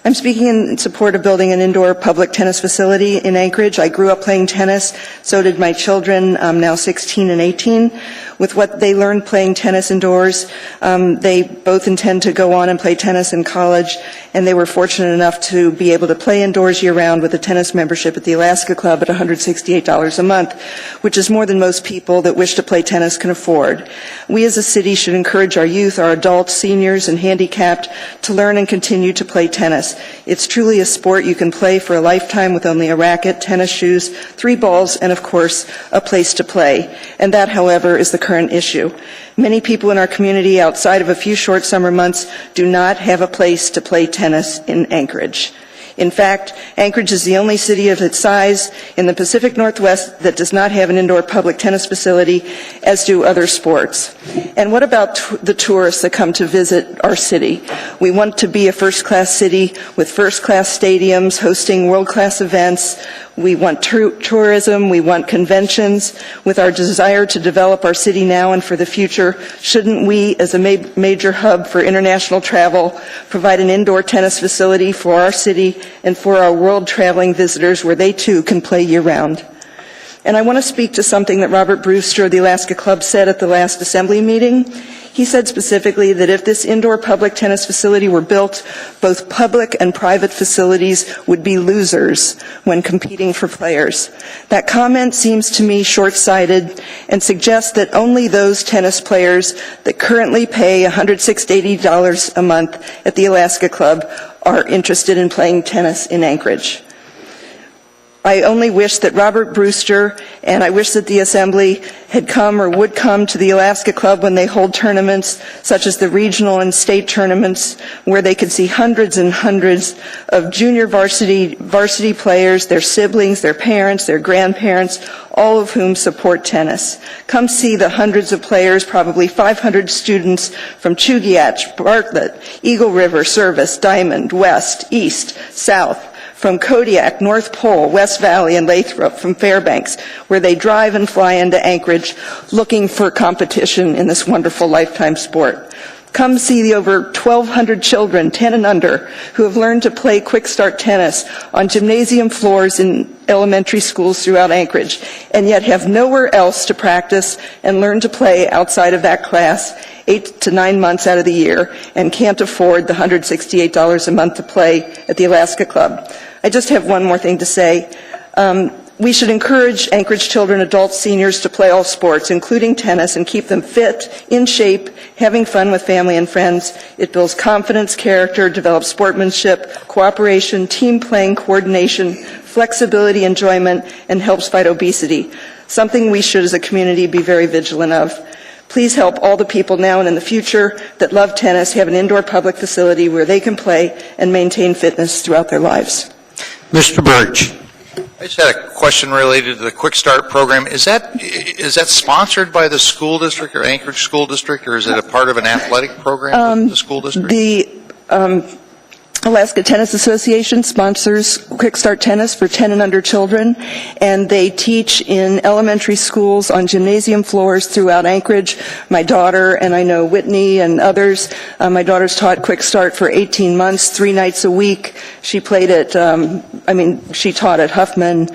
I'm speaking in support of building an indoor public tennis facility in Anchorage. I grew up playing tennis, so did my children, now 16 and 18. With what they learned playing tennis indoors, they both intend to go on and play tennis in college, and they were fortunate enough to be able to play indoors year-round with a tennis membership at the Alaska Club at $168 a month, which is more than most people that wish to play tennis can afford. We as a city should encourage our youth, our adults, seniors, and handicapped to learn and continue to play tennis. It's truly a sport you can play for a lifetime with only a racket, tennis shoes, 3 balls, and of course, a place to play. And that, however, is the current issue. Many people in our community outside of a few short summer months do not have a place to play tennis in Anchorage. In fact, Anchorage is the only city of its size in the Pacific Northwest that does not have an indoor public tennis facility, as do other sports. And what about the tourists that come to visit our city? We want to be a first-class city with first-class stadiums hosting world-class events. We want tourism, we want conventions. With our desire to develop our city now and for the future, shouldn't we, as a major hub for international travel, provide an indoor tennis facility for our city and for our world-traveling visitors where they too can play year-round? And I want to speak to something that Robert Brewster of the Alaska Club said at the last assembly meeting. He said specifically that if this indoor public tennis facility were built, both public and private facilities would be losers when competing for players. That comment seems to me short-sighted and suggests that only those tennis players that currently pay $160 a month at the Alaska Club are interested in playing tennis in Anchorage. I only wish that Robert Brewster and I wish that the Assembly had come or would come to the Alaska Club when they hold tournaments such as the regional and state tournaments where they could see hundreds and hundreds of junior varsity players, their siblings, their parents, their grandparents, all of whom support tennis. Come see the hundreds of players, probably 500 students from Chugach, Bartlett, Eagle River, Service, Diamond, West, East, South, from Kodiak, North Pole, West Valley, and Lathrop, from Fairbanks, where they drive and fly into Anchorage looking for competition in this wonderful lifetime sport. Come see the over 1,200 children, 10 and under, who have learned to play quick start tennis on gymnasium floors in elementary schools throughout Anchorage, and yet have nowhere else to practice and learn to play outside of that class 8 to 9 months out of the year and can't afford the $168 a month to play at the Alaska Club. I just have one more thing to say. We should encourage Anchorage children, adults, seniors to play all sports, including tennis, and keep them fit, in shape, having fun with family and friends. It builds confidence, character, develops sportsmanship, cooperation, team playing, coordination, flexibility, enjoyment, and helps fight obesity, something we should as a community be very vigilant of. Please help all the people now and in the future that love tennis have an indoor public facility where they can play and maintain fitness throughout their lives. Mr. Birch. I just had a question related to the Quick Start program. Is that sponsored by the school district or Anchorage School District, or is it a part of an athletic program with the school district? The Alaska Tennis Association sponsors Quick Start Tennis for 10 and under children, and they teach in elementary schools on gymnasium floors throughout Anchorage. My daughter, and I know Whitney and others, my daughter's taught Quick Start for 18 months, 3 nights a week. She played at, she taught at Huffman,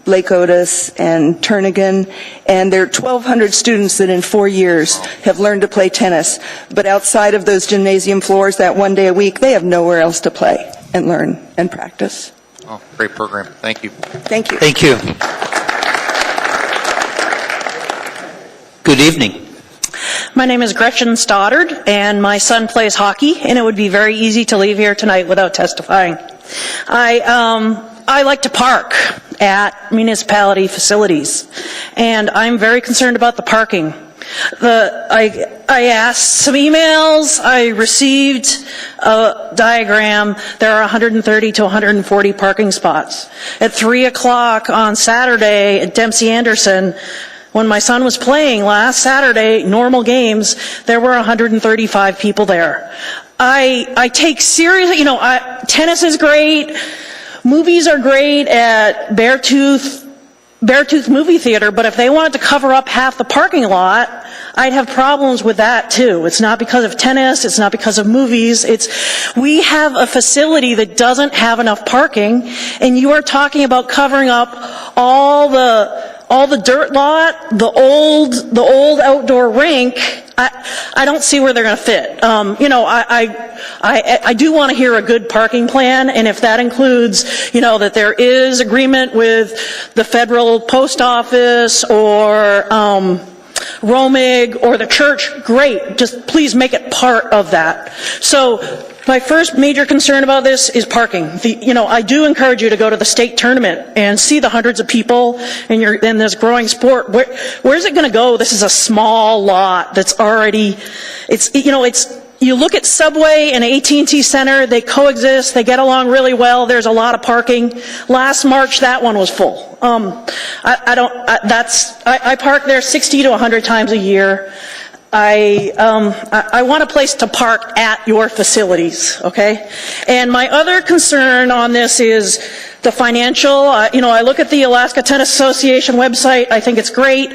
Lake Otis, and Turnagain, and there are 1,200 students that in 4 years have learned to play tennis. But outside of those gymnasium floors, that 1 day a week, they have nowhere else to play and learn and practice. Oh, great program. Thank you. Thank you. Thank you. Good evening. My name is Gretchen Stoddard, and my son plays hockey, and it would be very easy to leave here tonight without testifying. I like to park at municipality facilities, and I'm very concerned about the parking. I asked some emails, I received a diagram. There are 130 to 140 parking spots. At 3 o'clock on Saturday at Dempsey Anderson, when my son was playing last Saturday, normal games, there were 135 people there. I take seriously, tennis is great, movies are great at Beartooth Movie Theater, but if they wanted to cover up half the parking lot, I'd have problems with that too. It's not because of tennis, it's not because of movies, we have a facility that doesn't have enough parking, and you are talking about covering up all the dirt lot, the old outdoor rink. I don't see where they're going to fit. I do want to hear a good parking plan, and if that includes, that there is agreement with the federal post office or Romig or the church, great. Just please make it part of that. So my first major concern about this is parking. I do encourage you to go to the state tournament and see the hundreds of people in this growing sport. Where's it going to go? This is a small lot that's already, you look at Subway and AT&T Center, they coexist, they get along really well, there's a lot of parking. Last March, that one was full. I park there 60 to 100 times a year. I want a place to park at your facilities, okay? And my other concern on this is the financial. I look at the Alaska Tennis Association website. I think it's great.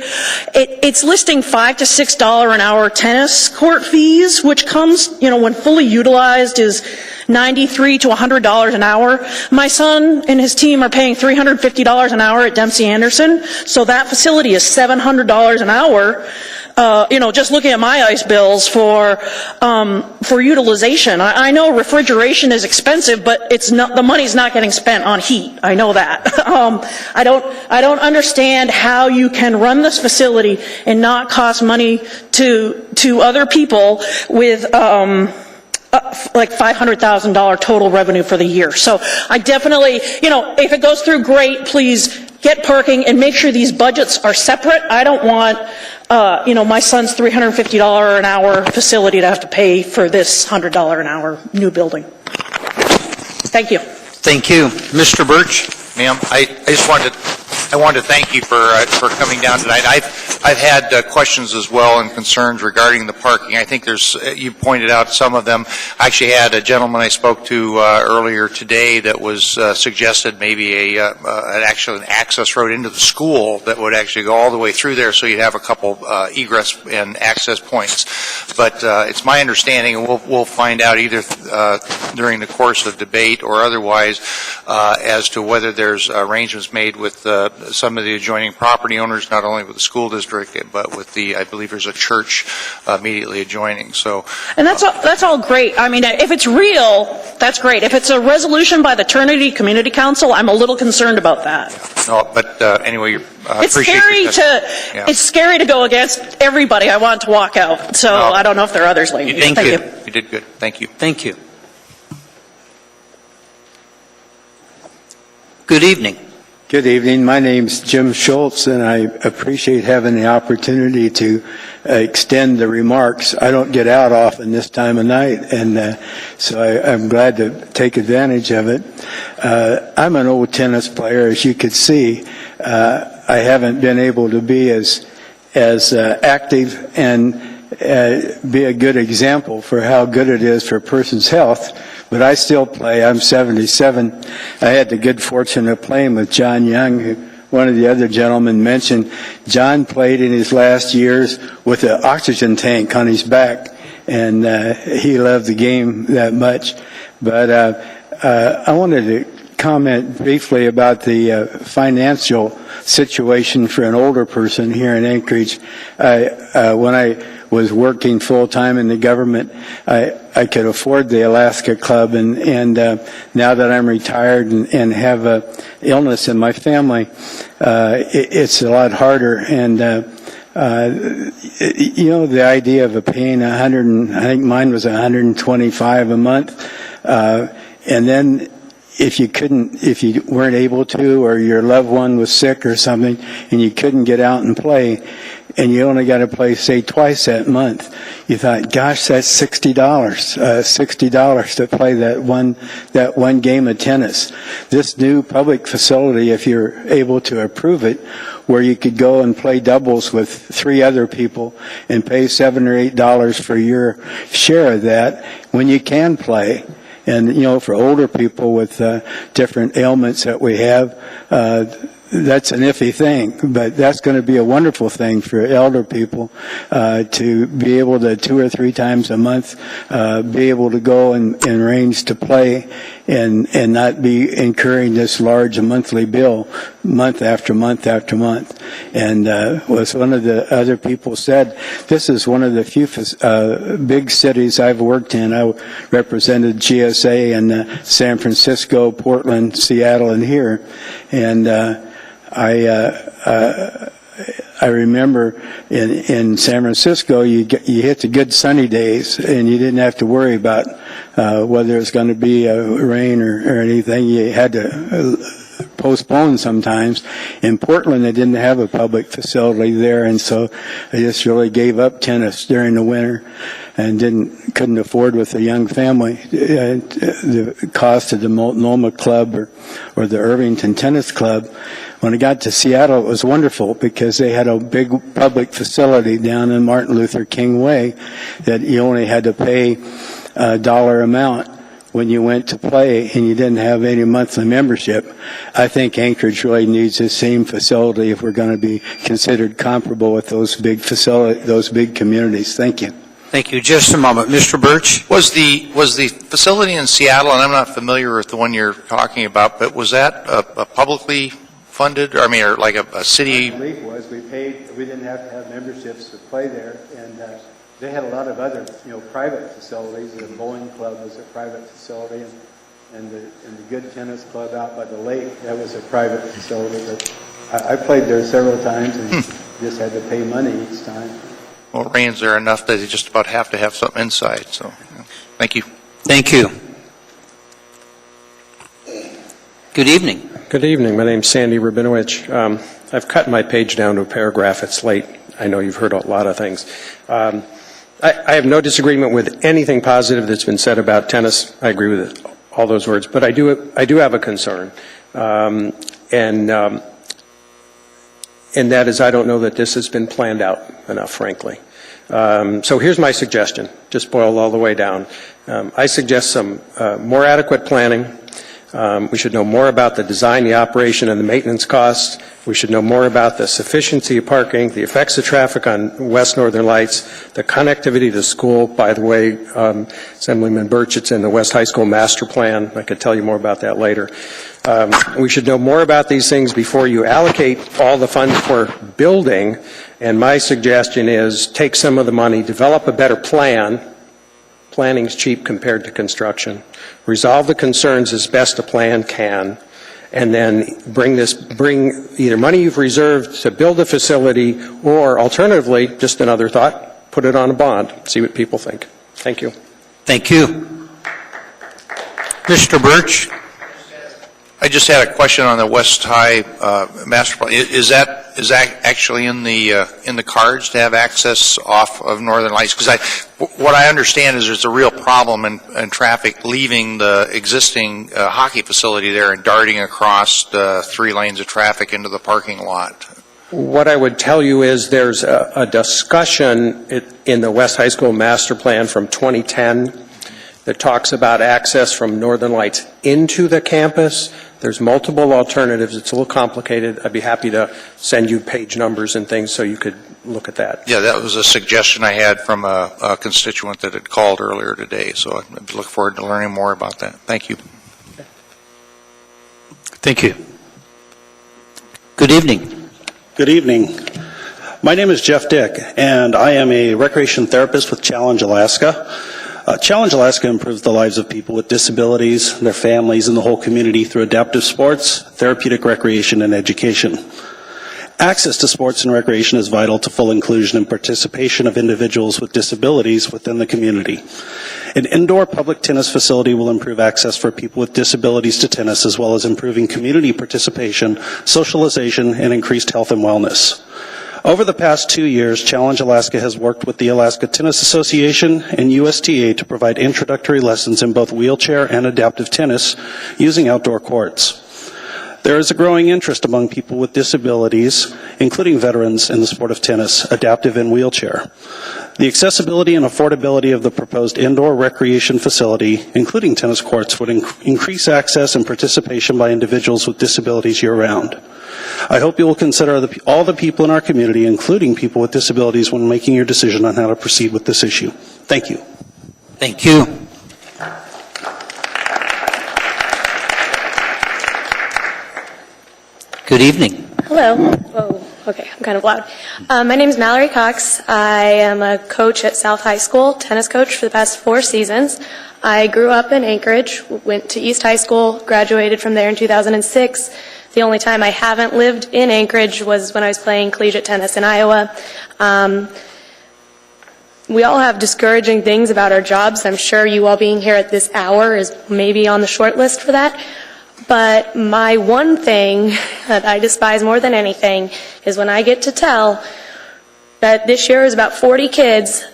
It's listing $5 to $6 an hour tennis court fees, which comes, when fully utilized, is $93 to $100 an hour. My son and his team are paying $350 an hour at Dempsey Anderson, so that facility is $700 an hour. Just looking at my ice bills for utilization. I know refrigeration is expensive, but the money's not getting spent on heat. I know that. I don't understand how you can run this facility and not cost money to other people with like $500,000 total revenue for the year. So I definitely, if it goes through, great, please get parking and make sure these budgets are separate. I don't want, my son's $350 an hour facility to have to pay for this $100 an hour new building. Thank you. Thank you. Mr. Birch? Ma'am, I wanted to thank you for coming down tonight. I've had questions as well and concerns regarding the parking. I think you pointed out some of them. I actually had a gentleman I spoke to earlier today that was suggested maybe an access road into the school that would actually go all the way through there, so you'd have a couple egress and access points. But it's my understanding, and we'll find out either during the course of debate or otherwise as to whether there's arrangements made with some of the adjoining property owners, not only with the school district, but with I believe there's a church immediately adjoining. So, and that's all great. I mean, if it's real, that's great. If it's a resolution by the Trinity Community Council, I'm a little concerned about that. No, but anyway, it's scary to go against everybody. I want to walk out. So no, I don't know if there are others like me. Thank you. You did good. Thank you. Thank you. Good evening. Good evening. My name's Jim Schultz, and I appreciate having the opportunity to extend the remarks. I don't get out often this time of night, and so I'm glad to take advantage of it. I'm an old tennis player, as you could see. I haven't been able to be as active and be a good example for how good it is for a person's health. But I still play. I'm 77. I had the good fortune of playing with John Young, who one of the other gentlemen mentioned. John played in his last years with an oxygen tank on his back, and he loved the game that much. But I wanted to comment briefly about the financial situation for an older person here in Anchorage. When I was working full-time in the government, I could afford the Alaska Club, and now that I'm retired and have an illness in my family, it's a lot harder. And The idea of paying I think mine was $125 a month, and then if you weren't able to, or your loved one was sick or something, and you couldn't get out and play, and you only got to play, say, twice that month, you thought, gosh, that's $60 to play that one game of tennis. This new public facility, if you're able to approve it, where you could go and play doubles with 3 other people and pay $7 or $8 for your share of that when you can play. And, for older people with different ailments that we have, that's an iffy thing, but that's going to be a wonderful thing for elder people to be able to 2 or 3 times a month be able to go and range to play and not be incurring this large monthly bill month after month after month. And was one of the other people said, this is one of the few big cities I've worked in. I represented GSA in San Francisco, Portland, Seattle, and here. And I remember in San Francisco, you hit the good sunny days, and you didn't have to worry about whether it was going to be rain or anything. You had to postpone sometimes. In Portland, they didn't have a public facility there, and so I just really gave up tennis during the winter and couldn't afford with a young family the cost of the Multnomah Club or the Irvington Tennis Club. When I got to Seattle, it was wonderful because they had a big public facility down in Martin Luther King Way that you only had to pay a dollar amount when you went to play, and you didn't have any monthly membership. I think Anchorage really needs the same facility if we're going to be considered comparable with those big communities. Thank you. Thank you. Just a moment. Mr. Birch? Was the facility in Seattle, and I'm not familiar with the one you're talking about, but was that a publicly funded, or like a city? I believe it was. We didn't have to have memberships to play there, and they had a lot of other, private facilities. The bowling club was a private facility, and the good tennis club out by the lake, that was a private facility. But I played there several times and just had to pay money each time. Well, it rains there enough that you just about have to have something inside. So, thank you. Thank you. Good evening. Good evening. My name's Sandy Rabinowitz. I've cut my page down to a paragraph. It's late. I know you've heard a lot of things. I have no disagreement with anything positive that's been said about tennis. I agree with all those words, but I do have a concern, and that is I don't know that this has been planned out enough, frankly. So here's my suggestion, just boiled all the way down. I suggest some more adequate planning. We should know more about the design, the operation, and the maintenance costs. We should know more about the sufficiency of parking, the effects of traffic on West Northern Lights, the connectivity to school. By the way, Assemblyman Birch, it's in the West High School Master Plan. I could tell you more about that later. We should know more about these things before you allocate all the funds for building. And my suggestion is take some of the money, develop a better plan. Planning's cheap compared to construction. Resolve the concerns as best a plan can, and then bring either money you've reserved to build a facility, or alternatively, just another thought, put it on a bond, see what people think. Thank you. Thank you. Mr. Birch? I just had a question on the West High master plan. Is that actually in the cards to have access off of Northern Lights? Because what I understand is there's a real problem in traffic leaving the existing hockey facility there and darting across the 3 lanes of traffic into the parking lot. What I would tell you is there's a discussion in the West High School Master Plan from 2010 that talks about access from Northern Lights into the campus. There's multiple alternatives. It's a little complicated. I'd be happy to send you page numbers and things so you could look at that. Yeah, that was a suggestion I had from a constituent that had called earlier today, so I look forward to learning more about that. Thank you. Thank you. Good evening. Good evening. My name is Jeff Dick, and I am a recreation therapist with Challenge Alaska. Challenge Alaska improves the lives of people with disabilities, their families, and the whole community through adaptive sports, therapeutic recreation, and education. Access to sports and recreation is vital to full inclusion and participation of individuals with disabilities within the community. An indoor public tennis facility will improve access for people with disabilities to tennis, as well as improving community participation, socialization, and increased health and wellness. Over the past 2 years, Challenge Alaska has worked with the Alaska Tennis Association and USTA to provide introductory lessons in both wheelchair and adaptive tennis using outdoor courts. There is a growing interest among people with disabilities, including veterans, in the sport of tennis, adaptive and wheelchair. The accessibility and affordability of the proposed indoor recreation facility, including tennis courts, would increase access and participation by individuals with disabilities year-round. I hope you will consider all the people in our community, including people with disabilities, when making your decision on how to proceed with this issue. Thank you. Thank you. Good evening. Hello. Whoa, okay, I'm kind of loud. My name is Mallory Cox. I am a coach at South High School, tennis coach for the past 4 seasons. I grew up in Anchorage, went to East High School, graduated from there in 2006. The only time I haven't lived in Anchorage was when I was playing collegiate tennis in Iowa. We all have discouraging things about our jobs. I'm sure you all being here at this hour is maybe on the short list for that. But my one thing that I despise more than anything is when I get to tell that this year is about 40 kids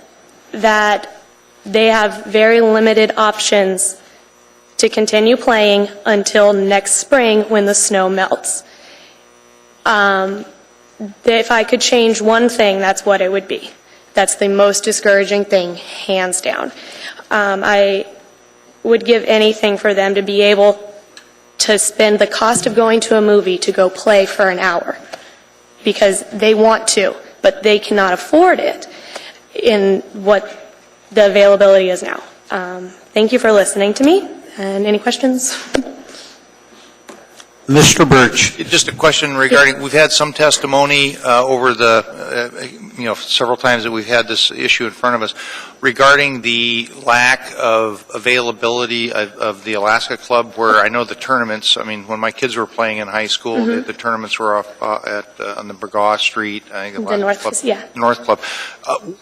that they have very limited options to continue playing until next spring when the snow melts. If I could change one thing, that's what it would be. That's the most discouraging thing, hands down. I would give anything for them to be able to spend the cost of going to a movie to go play for an hour because they want to, but they cannot afford it in what the availability is now. Thank you for listening to me. And any questions? Mr. Birch. Just a question regarding, we've had some testimony over the, several times that we've had this issue in front of us regarding the lack of availability of the Alaska Club, where I know the tournaments, when my kids were playing in high school, the tournaments were off on the Burgaw Street, I think the North Club. Yeah. North Club.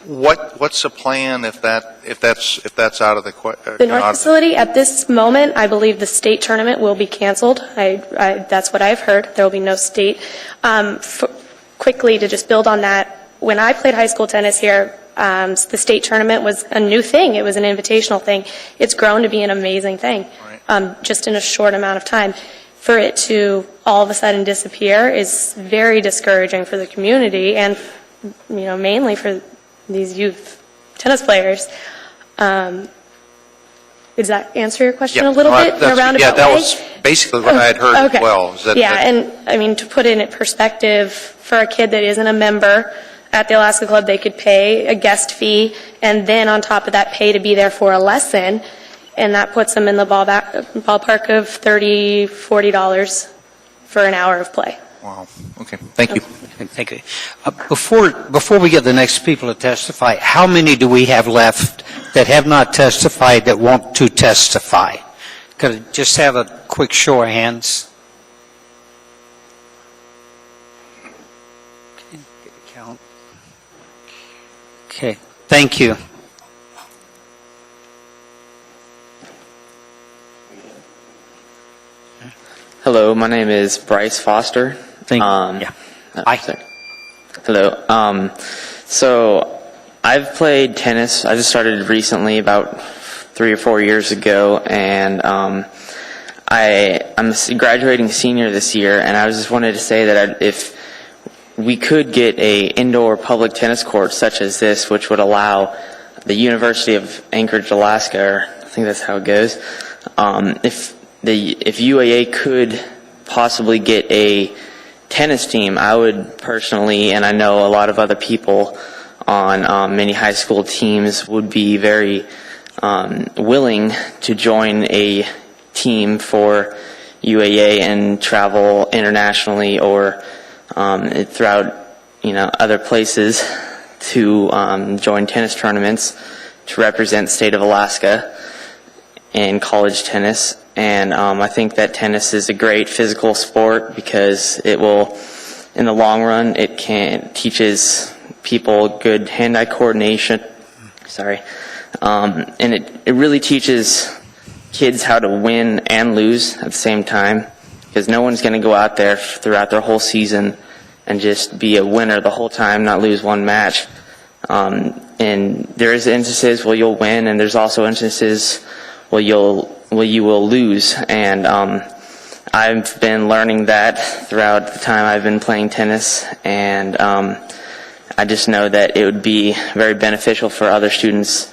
What's the plan if that's out of the question? The North facility, at this moment, I believe the state tournament will be canceled. That's what I've heard. There will be no state. Quickly, to just build on that, when I played high school tennis here, the state tournament was a new thing. It was an invitational thing. It's grown to be an amazing thing, just in a short amount of time. For it to all of a sudden disappear is very discouraging for the community and, mainly for these youth tennis players. Does that answer your question a little bit in a roundabout way? Yeah, that was basically what I had heard as well. And to put it in perspective, for a kid that isn't a member at the Alaska Club, they could pay a guest fee and then on top of that pay to be there for a lesson, and that puts them in the ballpark of $30, $40 for an hour of play. Wow. Okay. Thank you. Thank you. Before we get the next people to testify, how many do we have left that have not testified that want to testify? Could I just have a quick show of hands? Count. Okay. Thank you. Hello, my name is Bryce Foster. Hi. Hello. So I've played tennis. I just started recently, about 3 or 4 years ago, and I'm a graduating senior this year. And I just wanted to say that if we could get a indoor public tennis court such as this, which would allow the University of Anchorage, Alaska, or I think that's how it goes, if UAA could possibly get a tennis team, I would personally, and I know a lot of other people on many high school teams would be very willing to join a team for UAA and travel internationally or throughout other places to join tennis tournaments to represent the state of Alaska in college tennis. And I think that tennis is a great physical sport because it will in the long run, it teaches people good hand-eye coordination. And it really teaches kids how to win and lose at the same time, because no one's going to go out there throughout their whole season and just be a winner the whole time, not lose one match. And there is instances where you'll win, and there's also instances where you will lose. And I've been learning that throughout the time I've been playing tennis, and I just know that it would be very beneficial for other students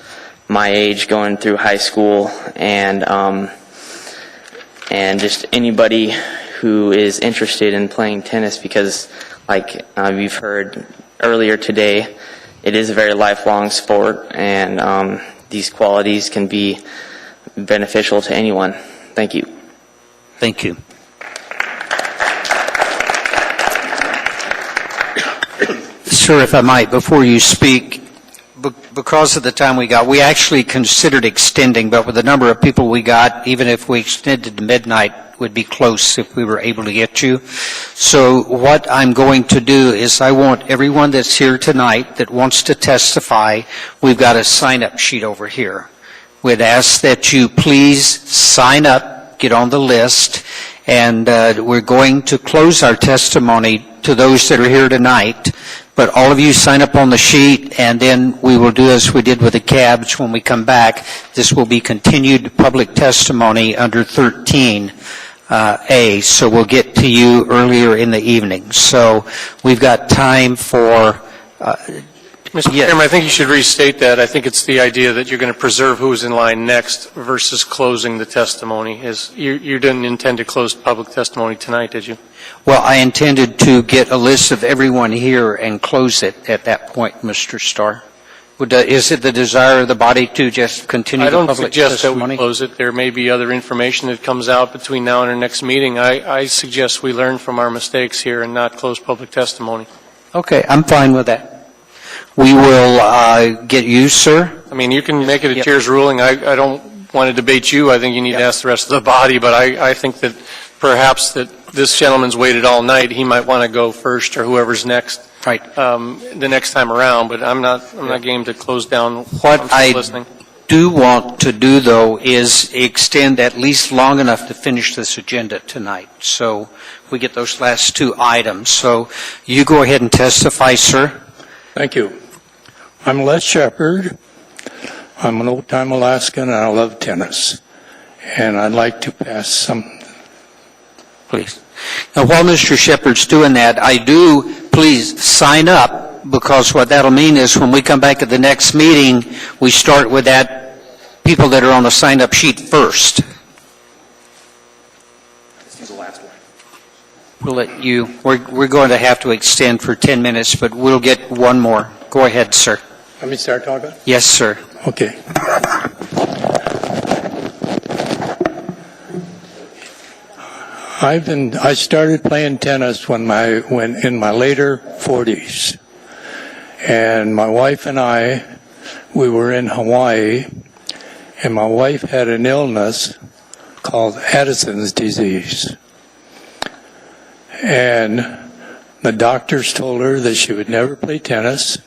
my age going through high school, and just anybody who is interested in playing tennis, because like we've heard earlier today, it is a very lifelong sport, and these qualities can be beneficial to anyone. Thank you. Thank you. Sir, if I might, before you speak, because of the time we got, we actually considered extending, but with the number of people we got, even if we extended to midnight, would be close if we were able to get you. So what I'm going to do is I want everyone that's here tonight that wants to testify, we've got a sign-up sheet over here. We'd ask that you please sign up, get on the list, and we're going to close our testimony to those that are here tonight. But all of you sign up on the sheet, and then we will do as we did with the cabs when we come back. This will be continued public testimony under 13A, so we'll get to you earlier in the evening. So we've got time for... Mr. Chairman, I think you should restate that. I think it's the idea that you're going to preserve who's in line next versus closing the testimony. You didn't intend to close public testimony tonight, did you? Well, I intended to get a list of everyone here and close it at that point, Mr. Starr. Is it the desire of the body to just continue the public testimony? I don't suggest that we close it. There may be other information that comes out between now and our next meeting. I suggest we learn from our mistakes here and not close public testimony. Okay, I'm fine with that. We will get you, sir. I mean, you can make it a chair's ruling. I don't want to debate you. I think you need to ask the rest of the body, but I think that perhaps that this gentleman's waited all night. He might want to go first, or whoever's next. Right. The next time around, but I'm not game to close down. What I do want to do, though, is extend at least long enough to finish this agenda tonight. So we get those last two items. So you go ahead and testify, sir. Thank you. I'm Les Shepard. I'm an old-time Alaskan, and I love tennis. And I'd like to pass some... Please. Now, while Mr. Shepard's doing that, I do, please sign up, because what that'll mean is when we come back at the next meeting, we start with that people that are on the sign-up sheet first. This is the last one. We'll let you, we're going to have to extend for 10 minutes, but we'll get one more. Go ahead, sir. Let me start talking? Yes, sir. Okay. I started playing tennis when in my later 40s. And my wife and we were in Hawaii, and my wife had an illness called Addison's disease. And the doctors told her that she would never play tennis.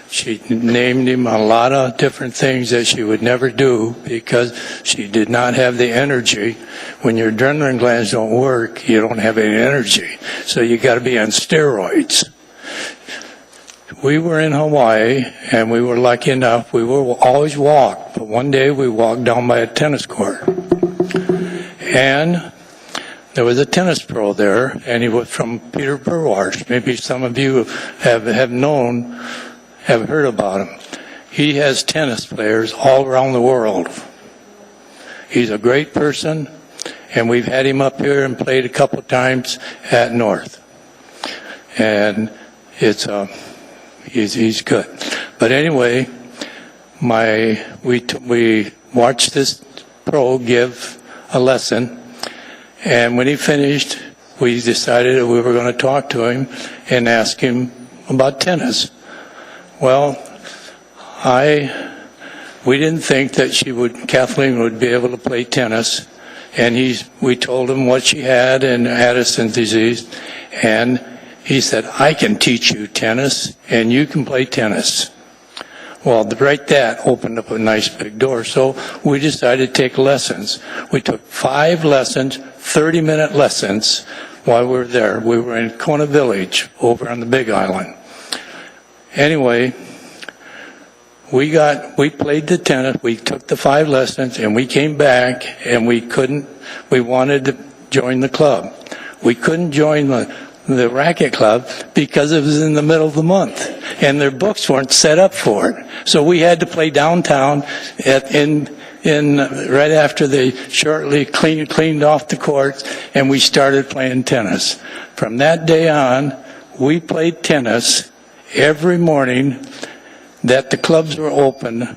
She named him a lot of different things that she would never do because she did not have the energy. When your adrenaline glands don't work, you don't have any energy. So you got to be on steroids. We were in Hawaii, and we were lucky enough. We will always walk, but one day we walked down by a tennis court. And there was a tennis pro there, and he was from Peter Burwash. Maybe some of you have heard about him. He has tennis players all around the world. He's a great person, and we've had him up here and played a couple of times at North. And it's he's good. But anyway, we watched this pro give a lesson, and when he finished, we decided that we were going to talk to him and ask him about tennis. Well, we didn't think that Kathleen would be able to play tennis, and we told him what she had and Addison's disease, and He said, I can teach you tennis, and you can play tennis. Well, right that opened up a nice big door, so we decided to take lessons. We took 5 lessons, 30-minute lessons while we were there. We were in Kona Village over on the Big Island. Anyway, we played the tennis, we took the 5 lessons, and we came back, and we wanted to join the club. We couldn't join the racket club because it was in the middle of the month, and their books weren't set up for it. So we had to play downtown right after they shortly cleaned off the courts, and we started playing tennis. From that day on, we played tennis every morning that the clubs were open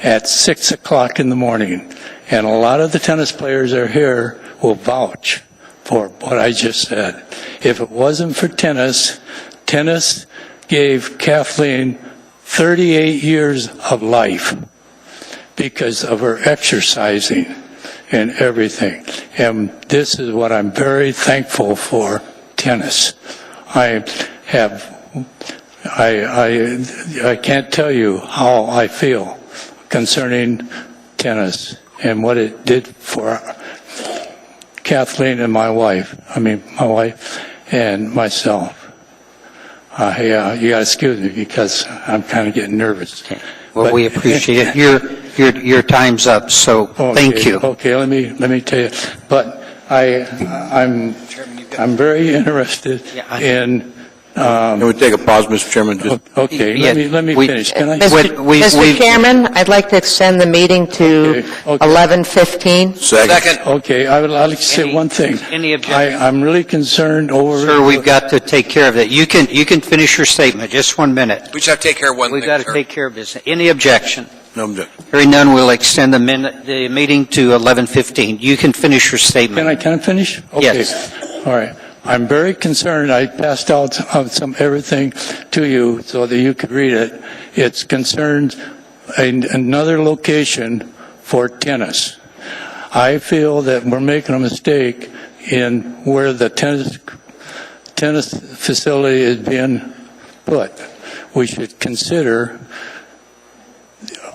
at 6 o'clock in the morning. And a lot of the tennis players are here will vouch for what I just said. If it wasn't for tennis, tennis gave Kathleen 38 years of life because of her exercising and everything. And this is what I'm very thankful for, tennis. I can't tell you how I feel concerning tennis and what it did for Kathleen and my wife and myself. You got to excuse me because I'm kind of getting nervous. Okay. Well, we appreciate it. Your time's up, so thank you. Okay, let me tell you. But I'm very interested in. Can we take a pause, Mr. Chairman? Okay, let me finish. Can I? Mr. Chairman, I'd like to extend the meeting to 11:15. Second. Okay, I'd like to say one thing. Any objection? I'm really concerned over. Sir, we've got to take care of that. You can finish your statement. Just 1 minute. We just have to take care of one thing. We've got to take care of business. Any objection? No objection. Hearing none, we'll extend the meeting to 11:15. You can finish your statement. Can I finish? Okay. Yes. All right. I'm very concerned. I passed out everything to you so that you could read it. It's concerned another location for tennis. I feel that we're making a mistake in where the tennis facility is being put. We should consider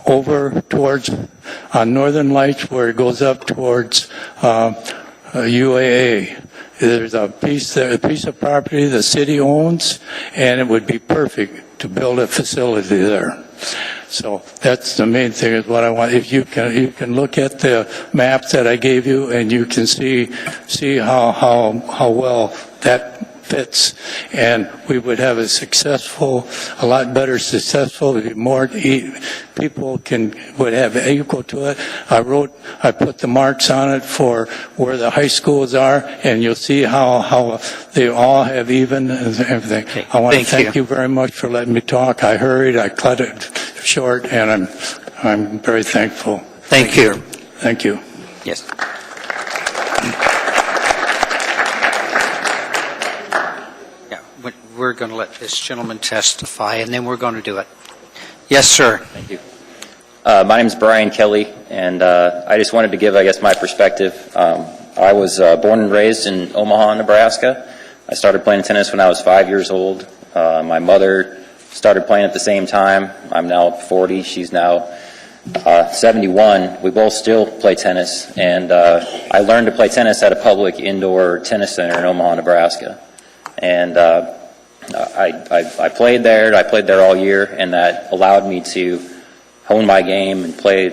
over towards Northern Lights where it goes up towards UAA. There's a piece of property the city owns, and it would be perfect to build a facility there. So that's the main thing is what I want. If you can look at the maps that I gave you, and you can see how well that fits, and we would have a lot better successful, more people would have equal to it. I put the marks on it for where the high schools are, and you'll see how they all have even and everything. Okay. I want to thank you very much for letting me talk. I hurried, I cut it short, and I'm very thankful. Thank you. Thank you. Yes. We're going to let this gentleman testify, and then we're going to do it. Yes, sir. Thank you. My name is Brian Kelly, and I just wanted to give, my perspective. I was born and raised in Omaha, Nebraska. I started playing tennis when I was 5 years old. My mother started playing at the same time. I'm now 40. She's now 71. We both still play tennis, and I learned to play tennis at a public indoor tennis center in Omaha, Nebraska. And I played there. I played there all year, and that allowed me to hone my game and play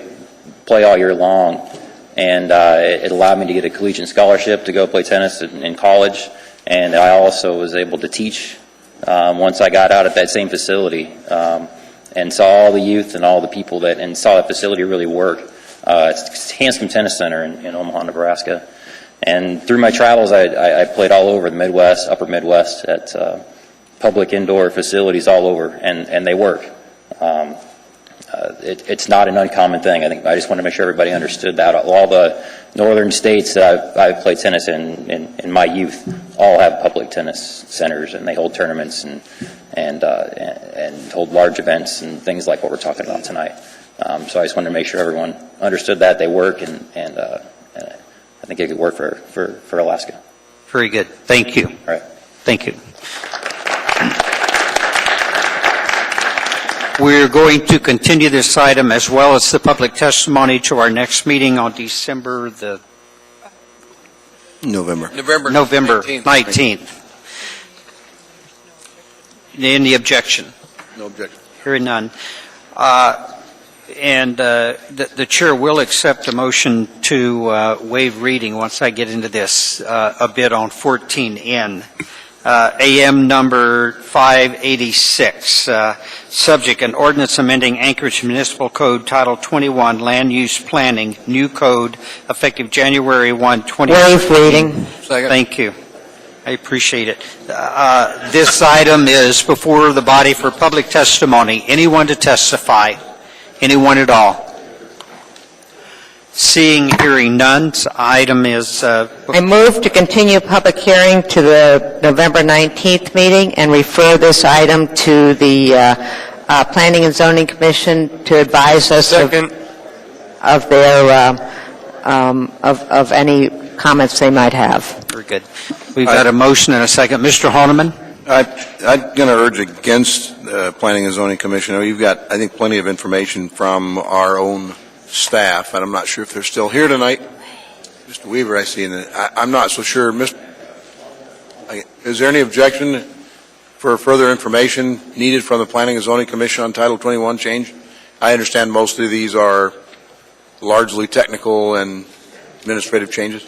all year long. And it allowed me to get a collegiate scholarship to go play tennis in college. And I also was able to teach once I got out at that same facility, and saw all the youth and all the people and saw that facility really work. It's Hanscom Tennis Center in Omaha, Nebraska. And through my travels, I played all over the Midwest, upper Midwest, at public indoor facilities all over, and they work. It's not an uncommon thing. I just want to make sure everybody understood that. All the northern states that I've played tennis in my youth all have public tennis centers, and they hold tournaments and hold large events and things like what we're talking about tonight. So I just wanted to make sure everyone understood that they work, and I think it could work for Alaska. Very good. Thank you. All right. Thank you. We're going to continue this item as well as the public testimony to our next meeting on December the November 19th. Any objection? No objection. Hearing none. The chair will accept a motion to waive reading once I get into this a bit on 14N. AM number 586, subject an ordinance amending Anchorage Municipal Code Title 21 Land Use Planning, new code effective January 1, 2020. Waive reading. Second. Thank you. I appreciate it. This item is before the body for public testimony. Anyone to testify? Anyone at all? Seeing, hearing none, item is... I move to continue public hearing to the November 19th meeting and refer this item to the Planning and Zoning Commission to advise us of their of any comments they might have. Very good. We've got a motion and a second. Mr. Honeman? I'm going to urge against Planning and Zoning Commission. You've got, I think, plenty of information from our own staff, and I'm not sure if they're still here tonight. Mr. Weaver, I see, and I'm not so sure. Is there any objection for further information needed from the Planning and Zoning Commission on Title 21 change? I understand most of these are largely technical and administrative changes.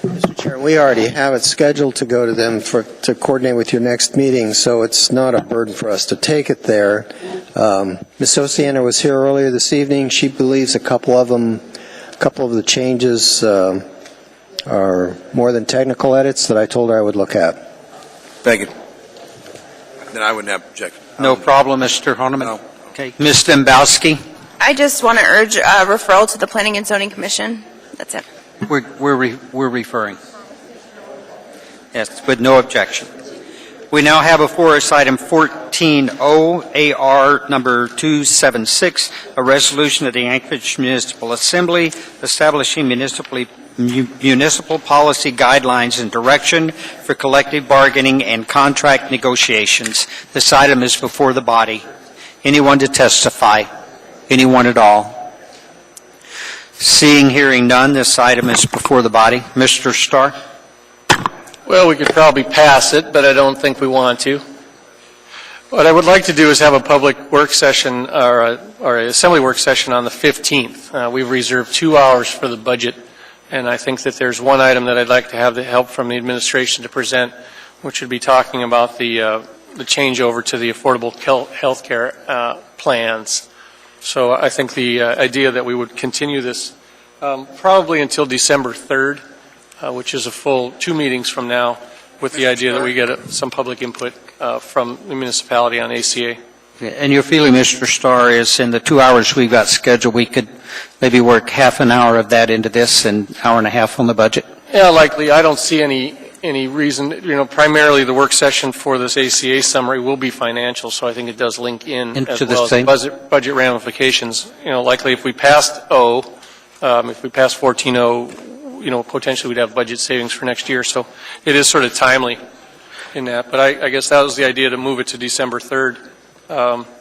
Mr. Chair, we already have it scheduled to go to them to coordinate with your next meeting, so it's not a burden for us to take it there. Ms. Oceana was here earlier this evening. She believes a couple of the changes are more than technical edits that I told her I would look at. Thank you. Then I wouldn't have objection. No problem, Mr. Honeman. No. Okay. Ms. Dembowski? I just want to urge referral to the Planning and Zoning Commission. That's it. We're referring. Yes, with no objection. We now have before us item 14O, AR number 276, a resolution of the Anchorage Municipal Assembly establishing municipal policy guidelines and direction for collective bargaining and contract negotiations. This item is before the body. Anyone to testify? Anyone at all? Seeing, hearing none, this item is before the body. Mr. Starr? Well, we could probably pass it, but I don't think we want to. What I would like to do is have a public work session or an assembly work session on the 15th. We've reserved 2 hours for the budget, and I think that there's one item that I'd like to have the help from the administration to present, which would be talking about the changeover to the affordable health care plans. So I think the idea that we would continue this probably until December 3rd, which is a full 2 meetings from now, with the idea that we get some public input from the municipality on ACA. And your feeling, Mr. Starr, is in the 2 hours we've got scheduled, we could maybe work half an hour of that into this and an hour and a half on the budget? Yeah, likely. I don't see any reason. Primarily the work session for this ACA summary will be financial, so I think it does link in as well as budget ramifications. Likely if we passed if we passed 14O, potentially we'd have budget savings for next year. So it is sort of timely in that. But I guess that was the idea, to move it to December 3rd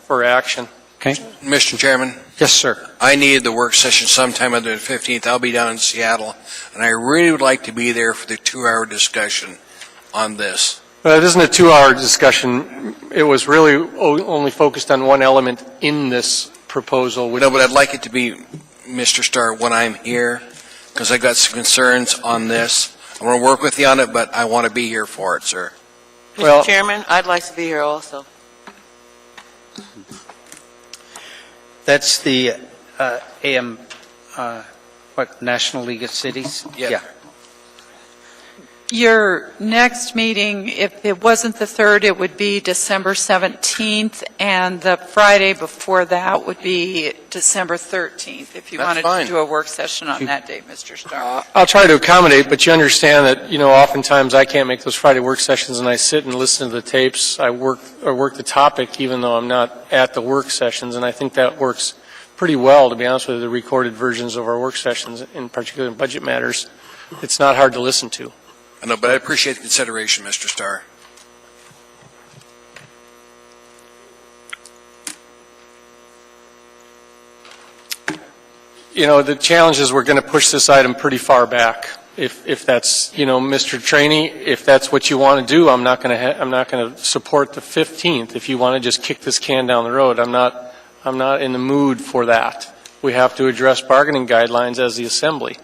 for action. Okay. Mr. Chairman? Yes, sir. I needed the work session sometime on the 15th. I'll be down in Seattle, and I really would like to be there for the 2-hour discussion on this. Well, it isn't a 2-hour discussion. It was really only focused on one element in this proposal. No, but I'd like it to be, Mr. Starr, when I'm here, because I got some concerns on this. I want to work with you on it, but I want to be here for it, sir. Mr. Chairman, I'd like to be here also. That's the AM, National League of Cities? Yeah. Your next meeting, if it wasn't the 3rd, it would be December 17th, and the Friday before that would be December 13th, if you wanted to do a work session on that date, Mr. Starr. I'll try to accommodate, but you understand that, oftentimes I can't make those Friday work sessions, and I sit and listen to the tapes. I work the topic even though I'm not at the work sessions, and I think that works pretty well, to be honest with you, the recorded versions of our work sessions, in particular in budget matters. It's not hard to listen to. I know, but I appreciate the consideration, Mr. Starr. the challenge is we're going to push this item pretty far back. If that's, Mr. Trainee, if that's what you want to do, I'm not going to support the 15th. If you want to just kick this can down the road, I'm not in the mood for that. We have to address bargaining guidelines as the Assembly.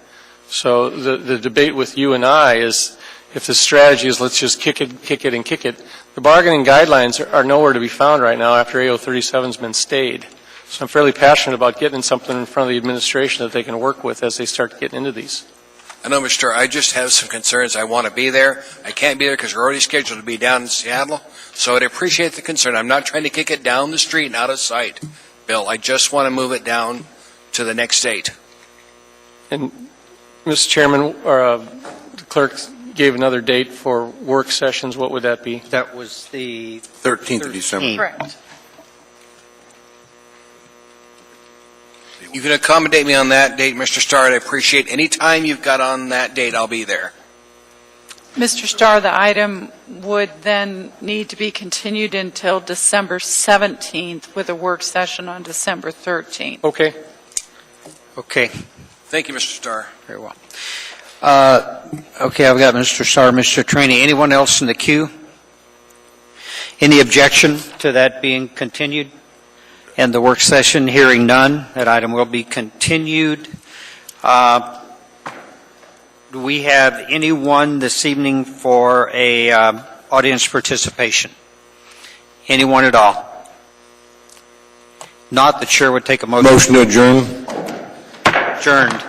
So the debate with you and I is, if the strategy is let's just kick it, and kick it, the bargaining guidelines are nowhere to be found right now after AO 37's been stayed. So I'm fairly passionate about getting something in front of the administration that they can work with as they start getting into these. I know, Mr. Starr, I just have some concerns. I want to be there. I can't be there because we're already scheduled to be down in Seattle. So I'd appreciate the concern. I'm not trying to kick it down the street and out of sight, Bill. I just want to move it down to the next date. And, Mr. Chairman, the clerk gave another date for work sessions. What would that be? That was the 13th of December. Correct. You can accommodate me on that date, Mr. Starr. I'd appreciate any time you've got on that date. I'll be there. Mr. Starr, the item would then need to be continued until December 17th with a work session on December 13th. Okay. Okay. Thank you, Mr. Starr. Very well. Okay, I've got Mr. Starr, Mr. Trainee. Anyone else in the queue? Any objection to that being continued? And the work session, hearing none, that item will be continued. Do we have anyone this evening for a audience participation? Anyone at all? Not, the chair would take a motion. Motion to adjourn. Adjourned.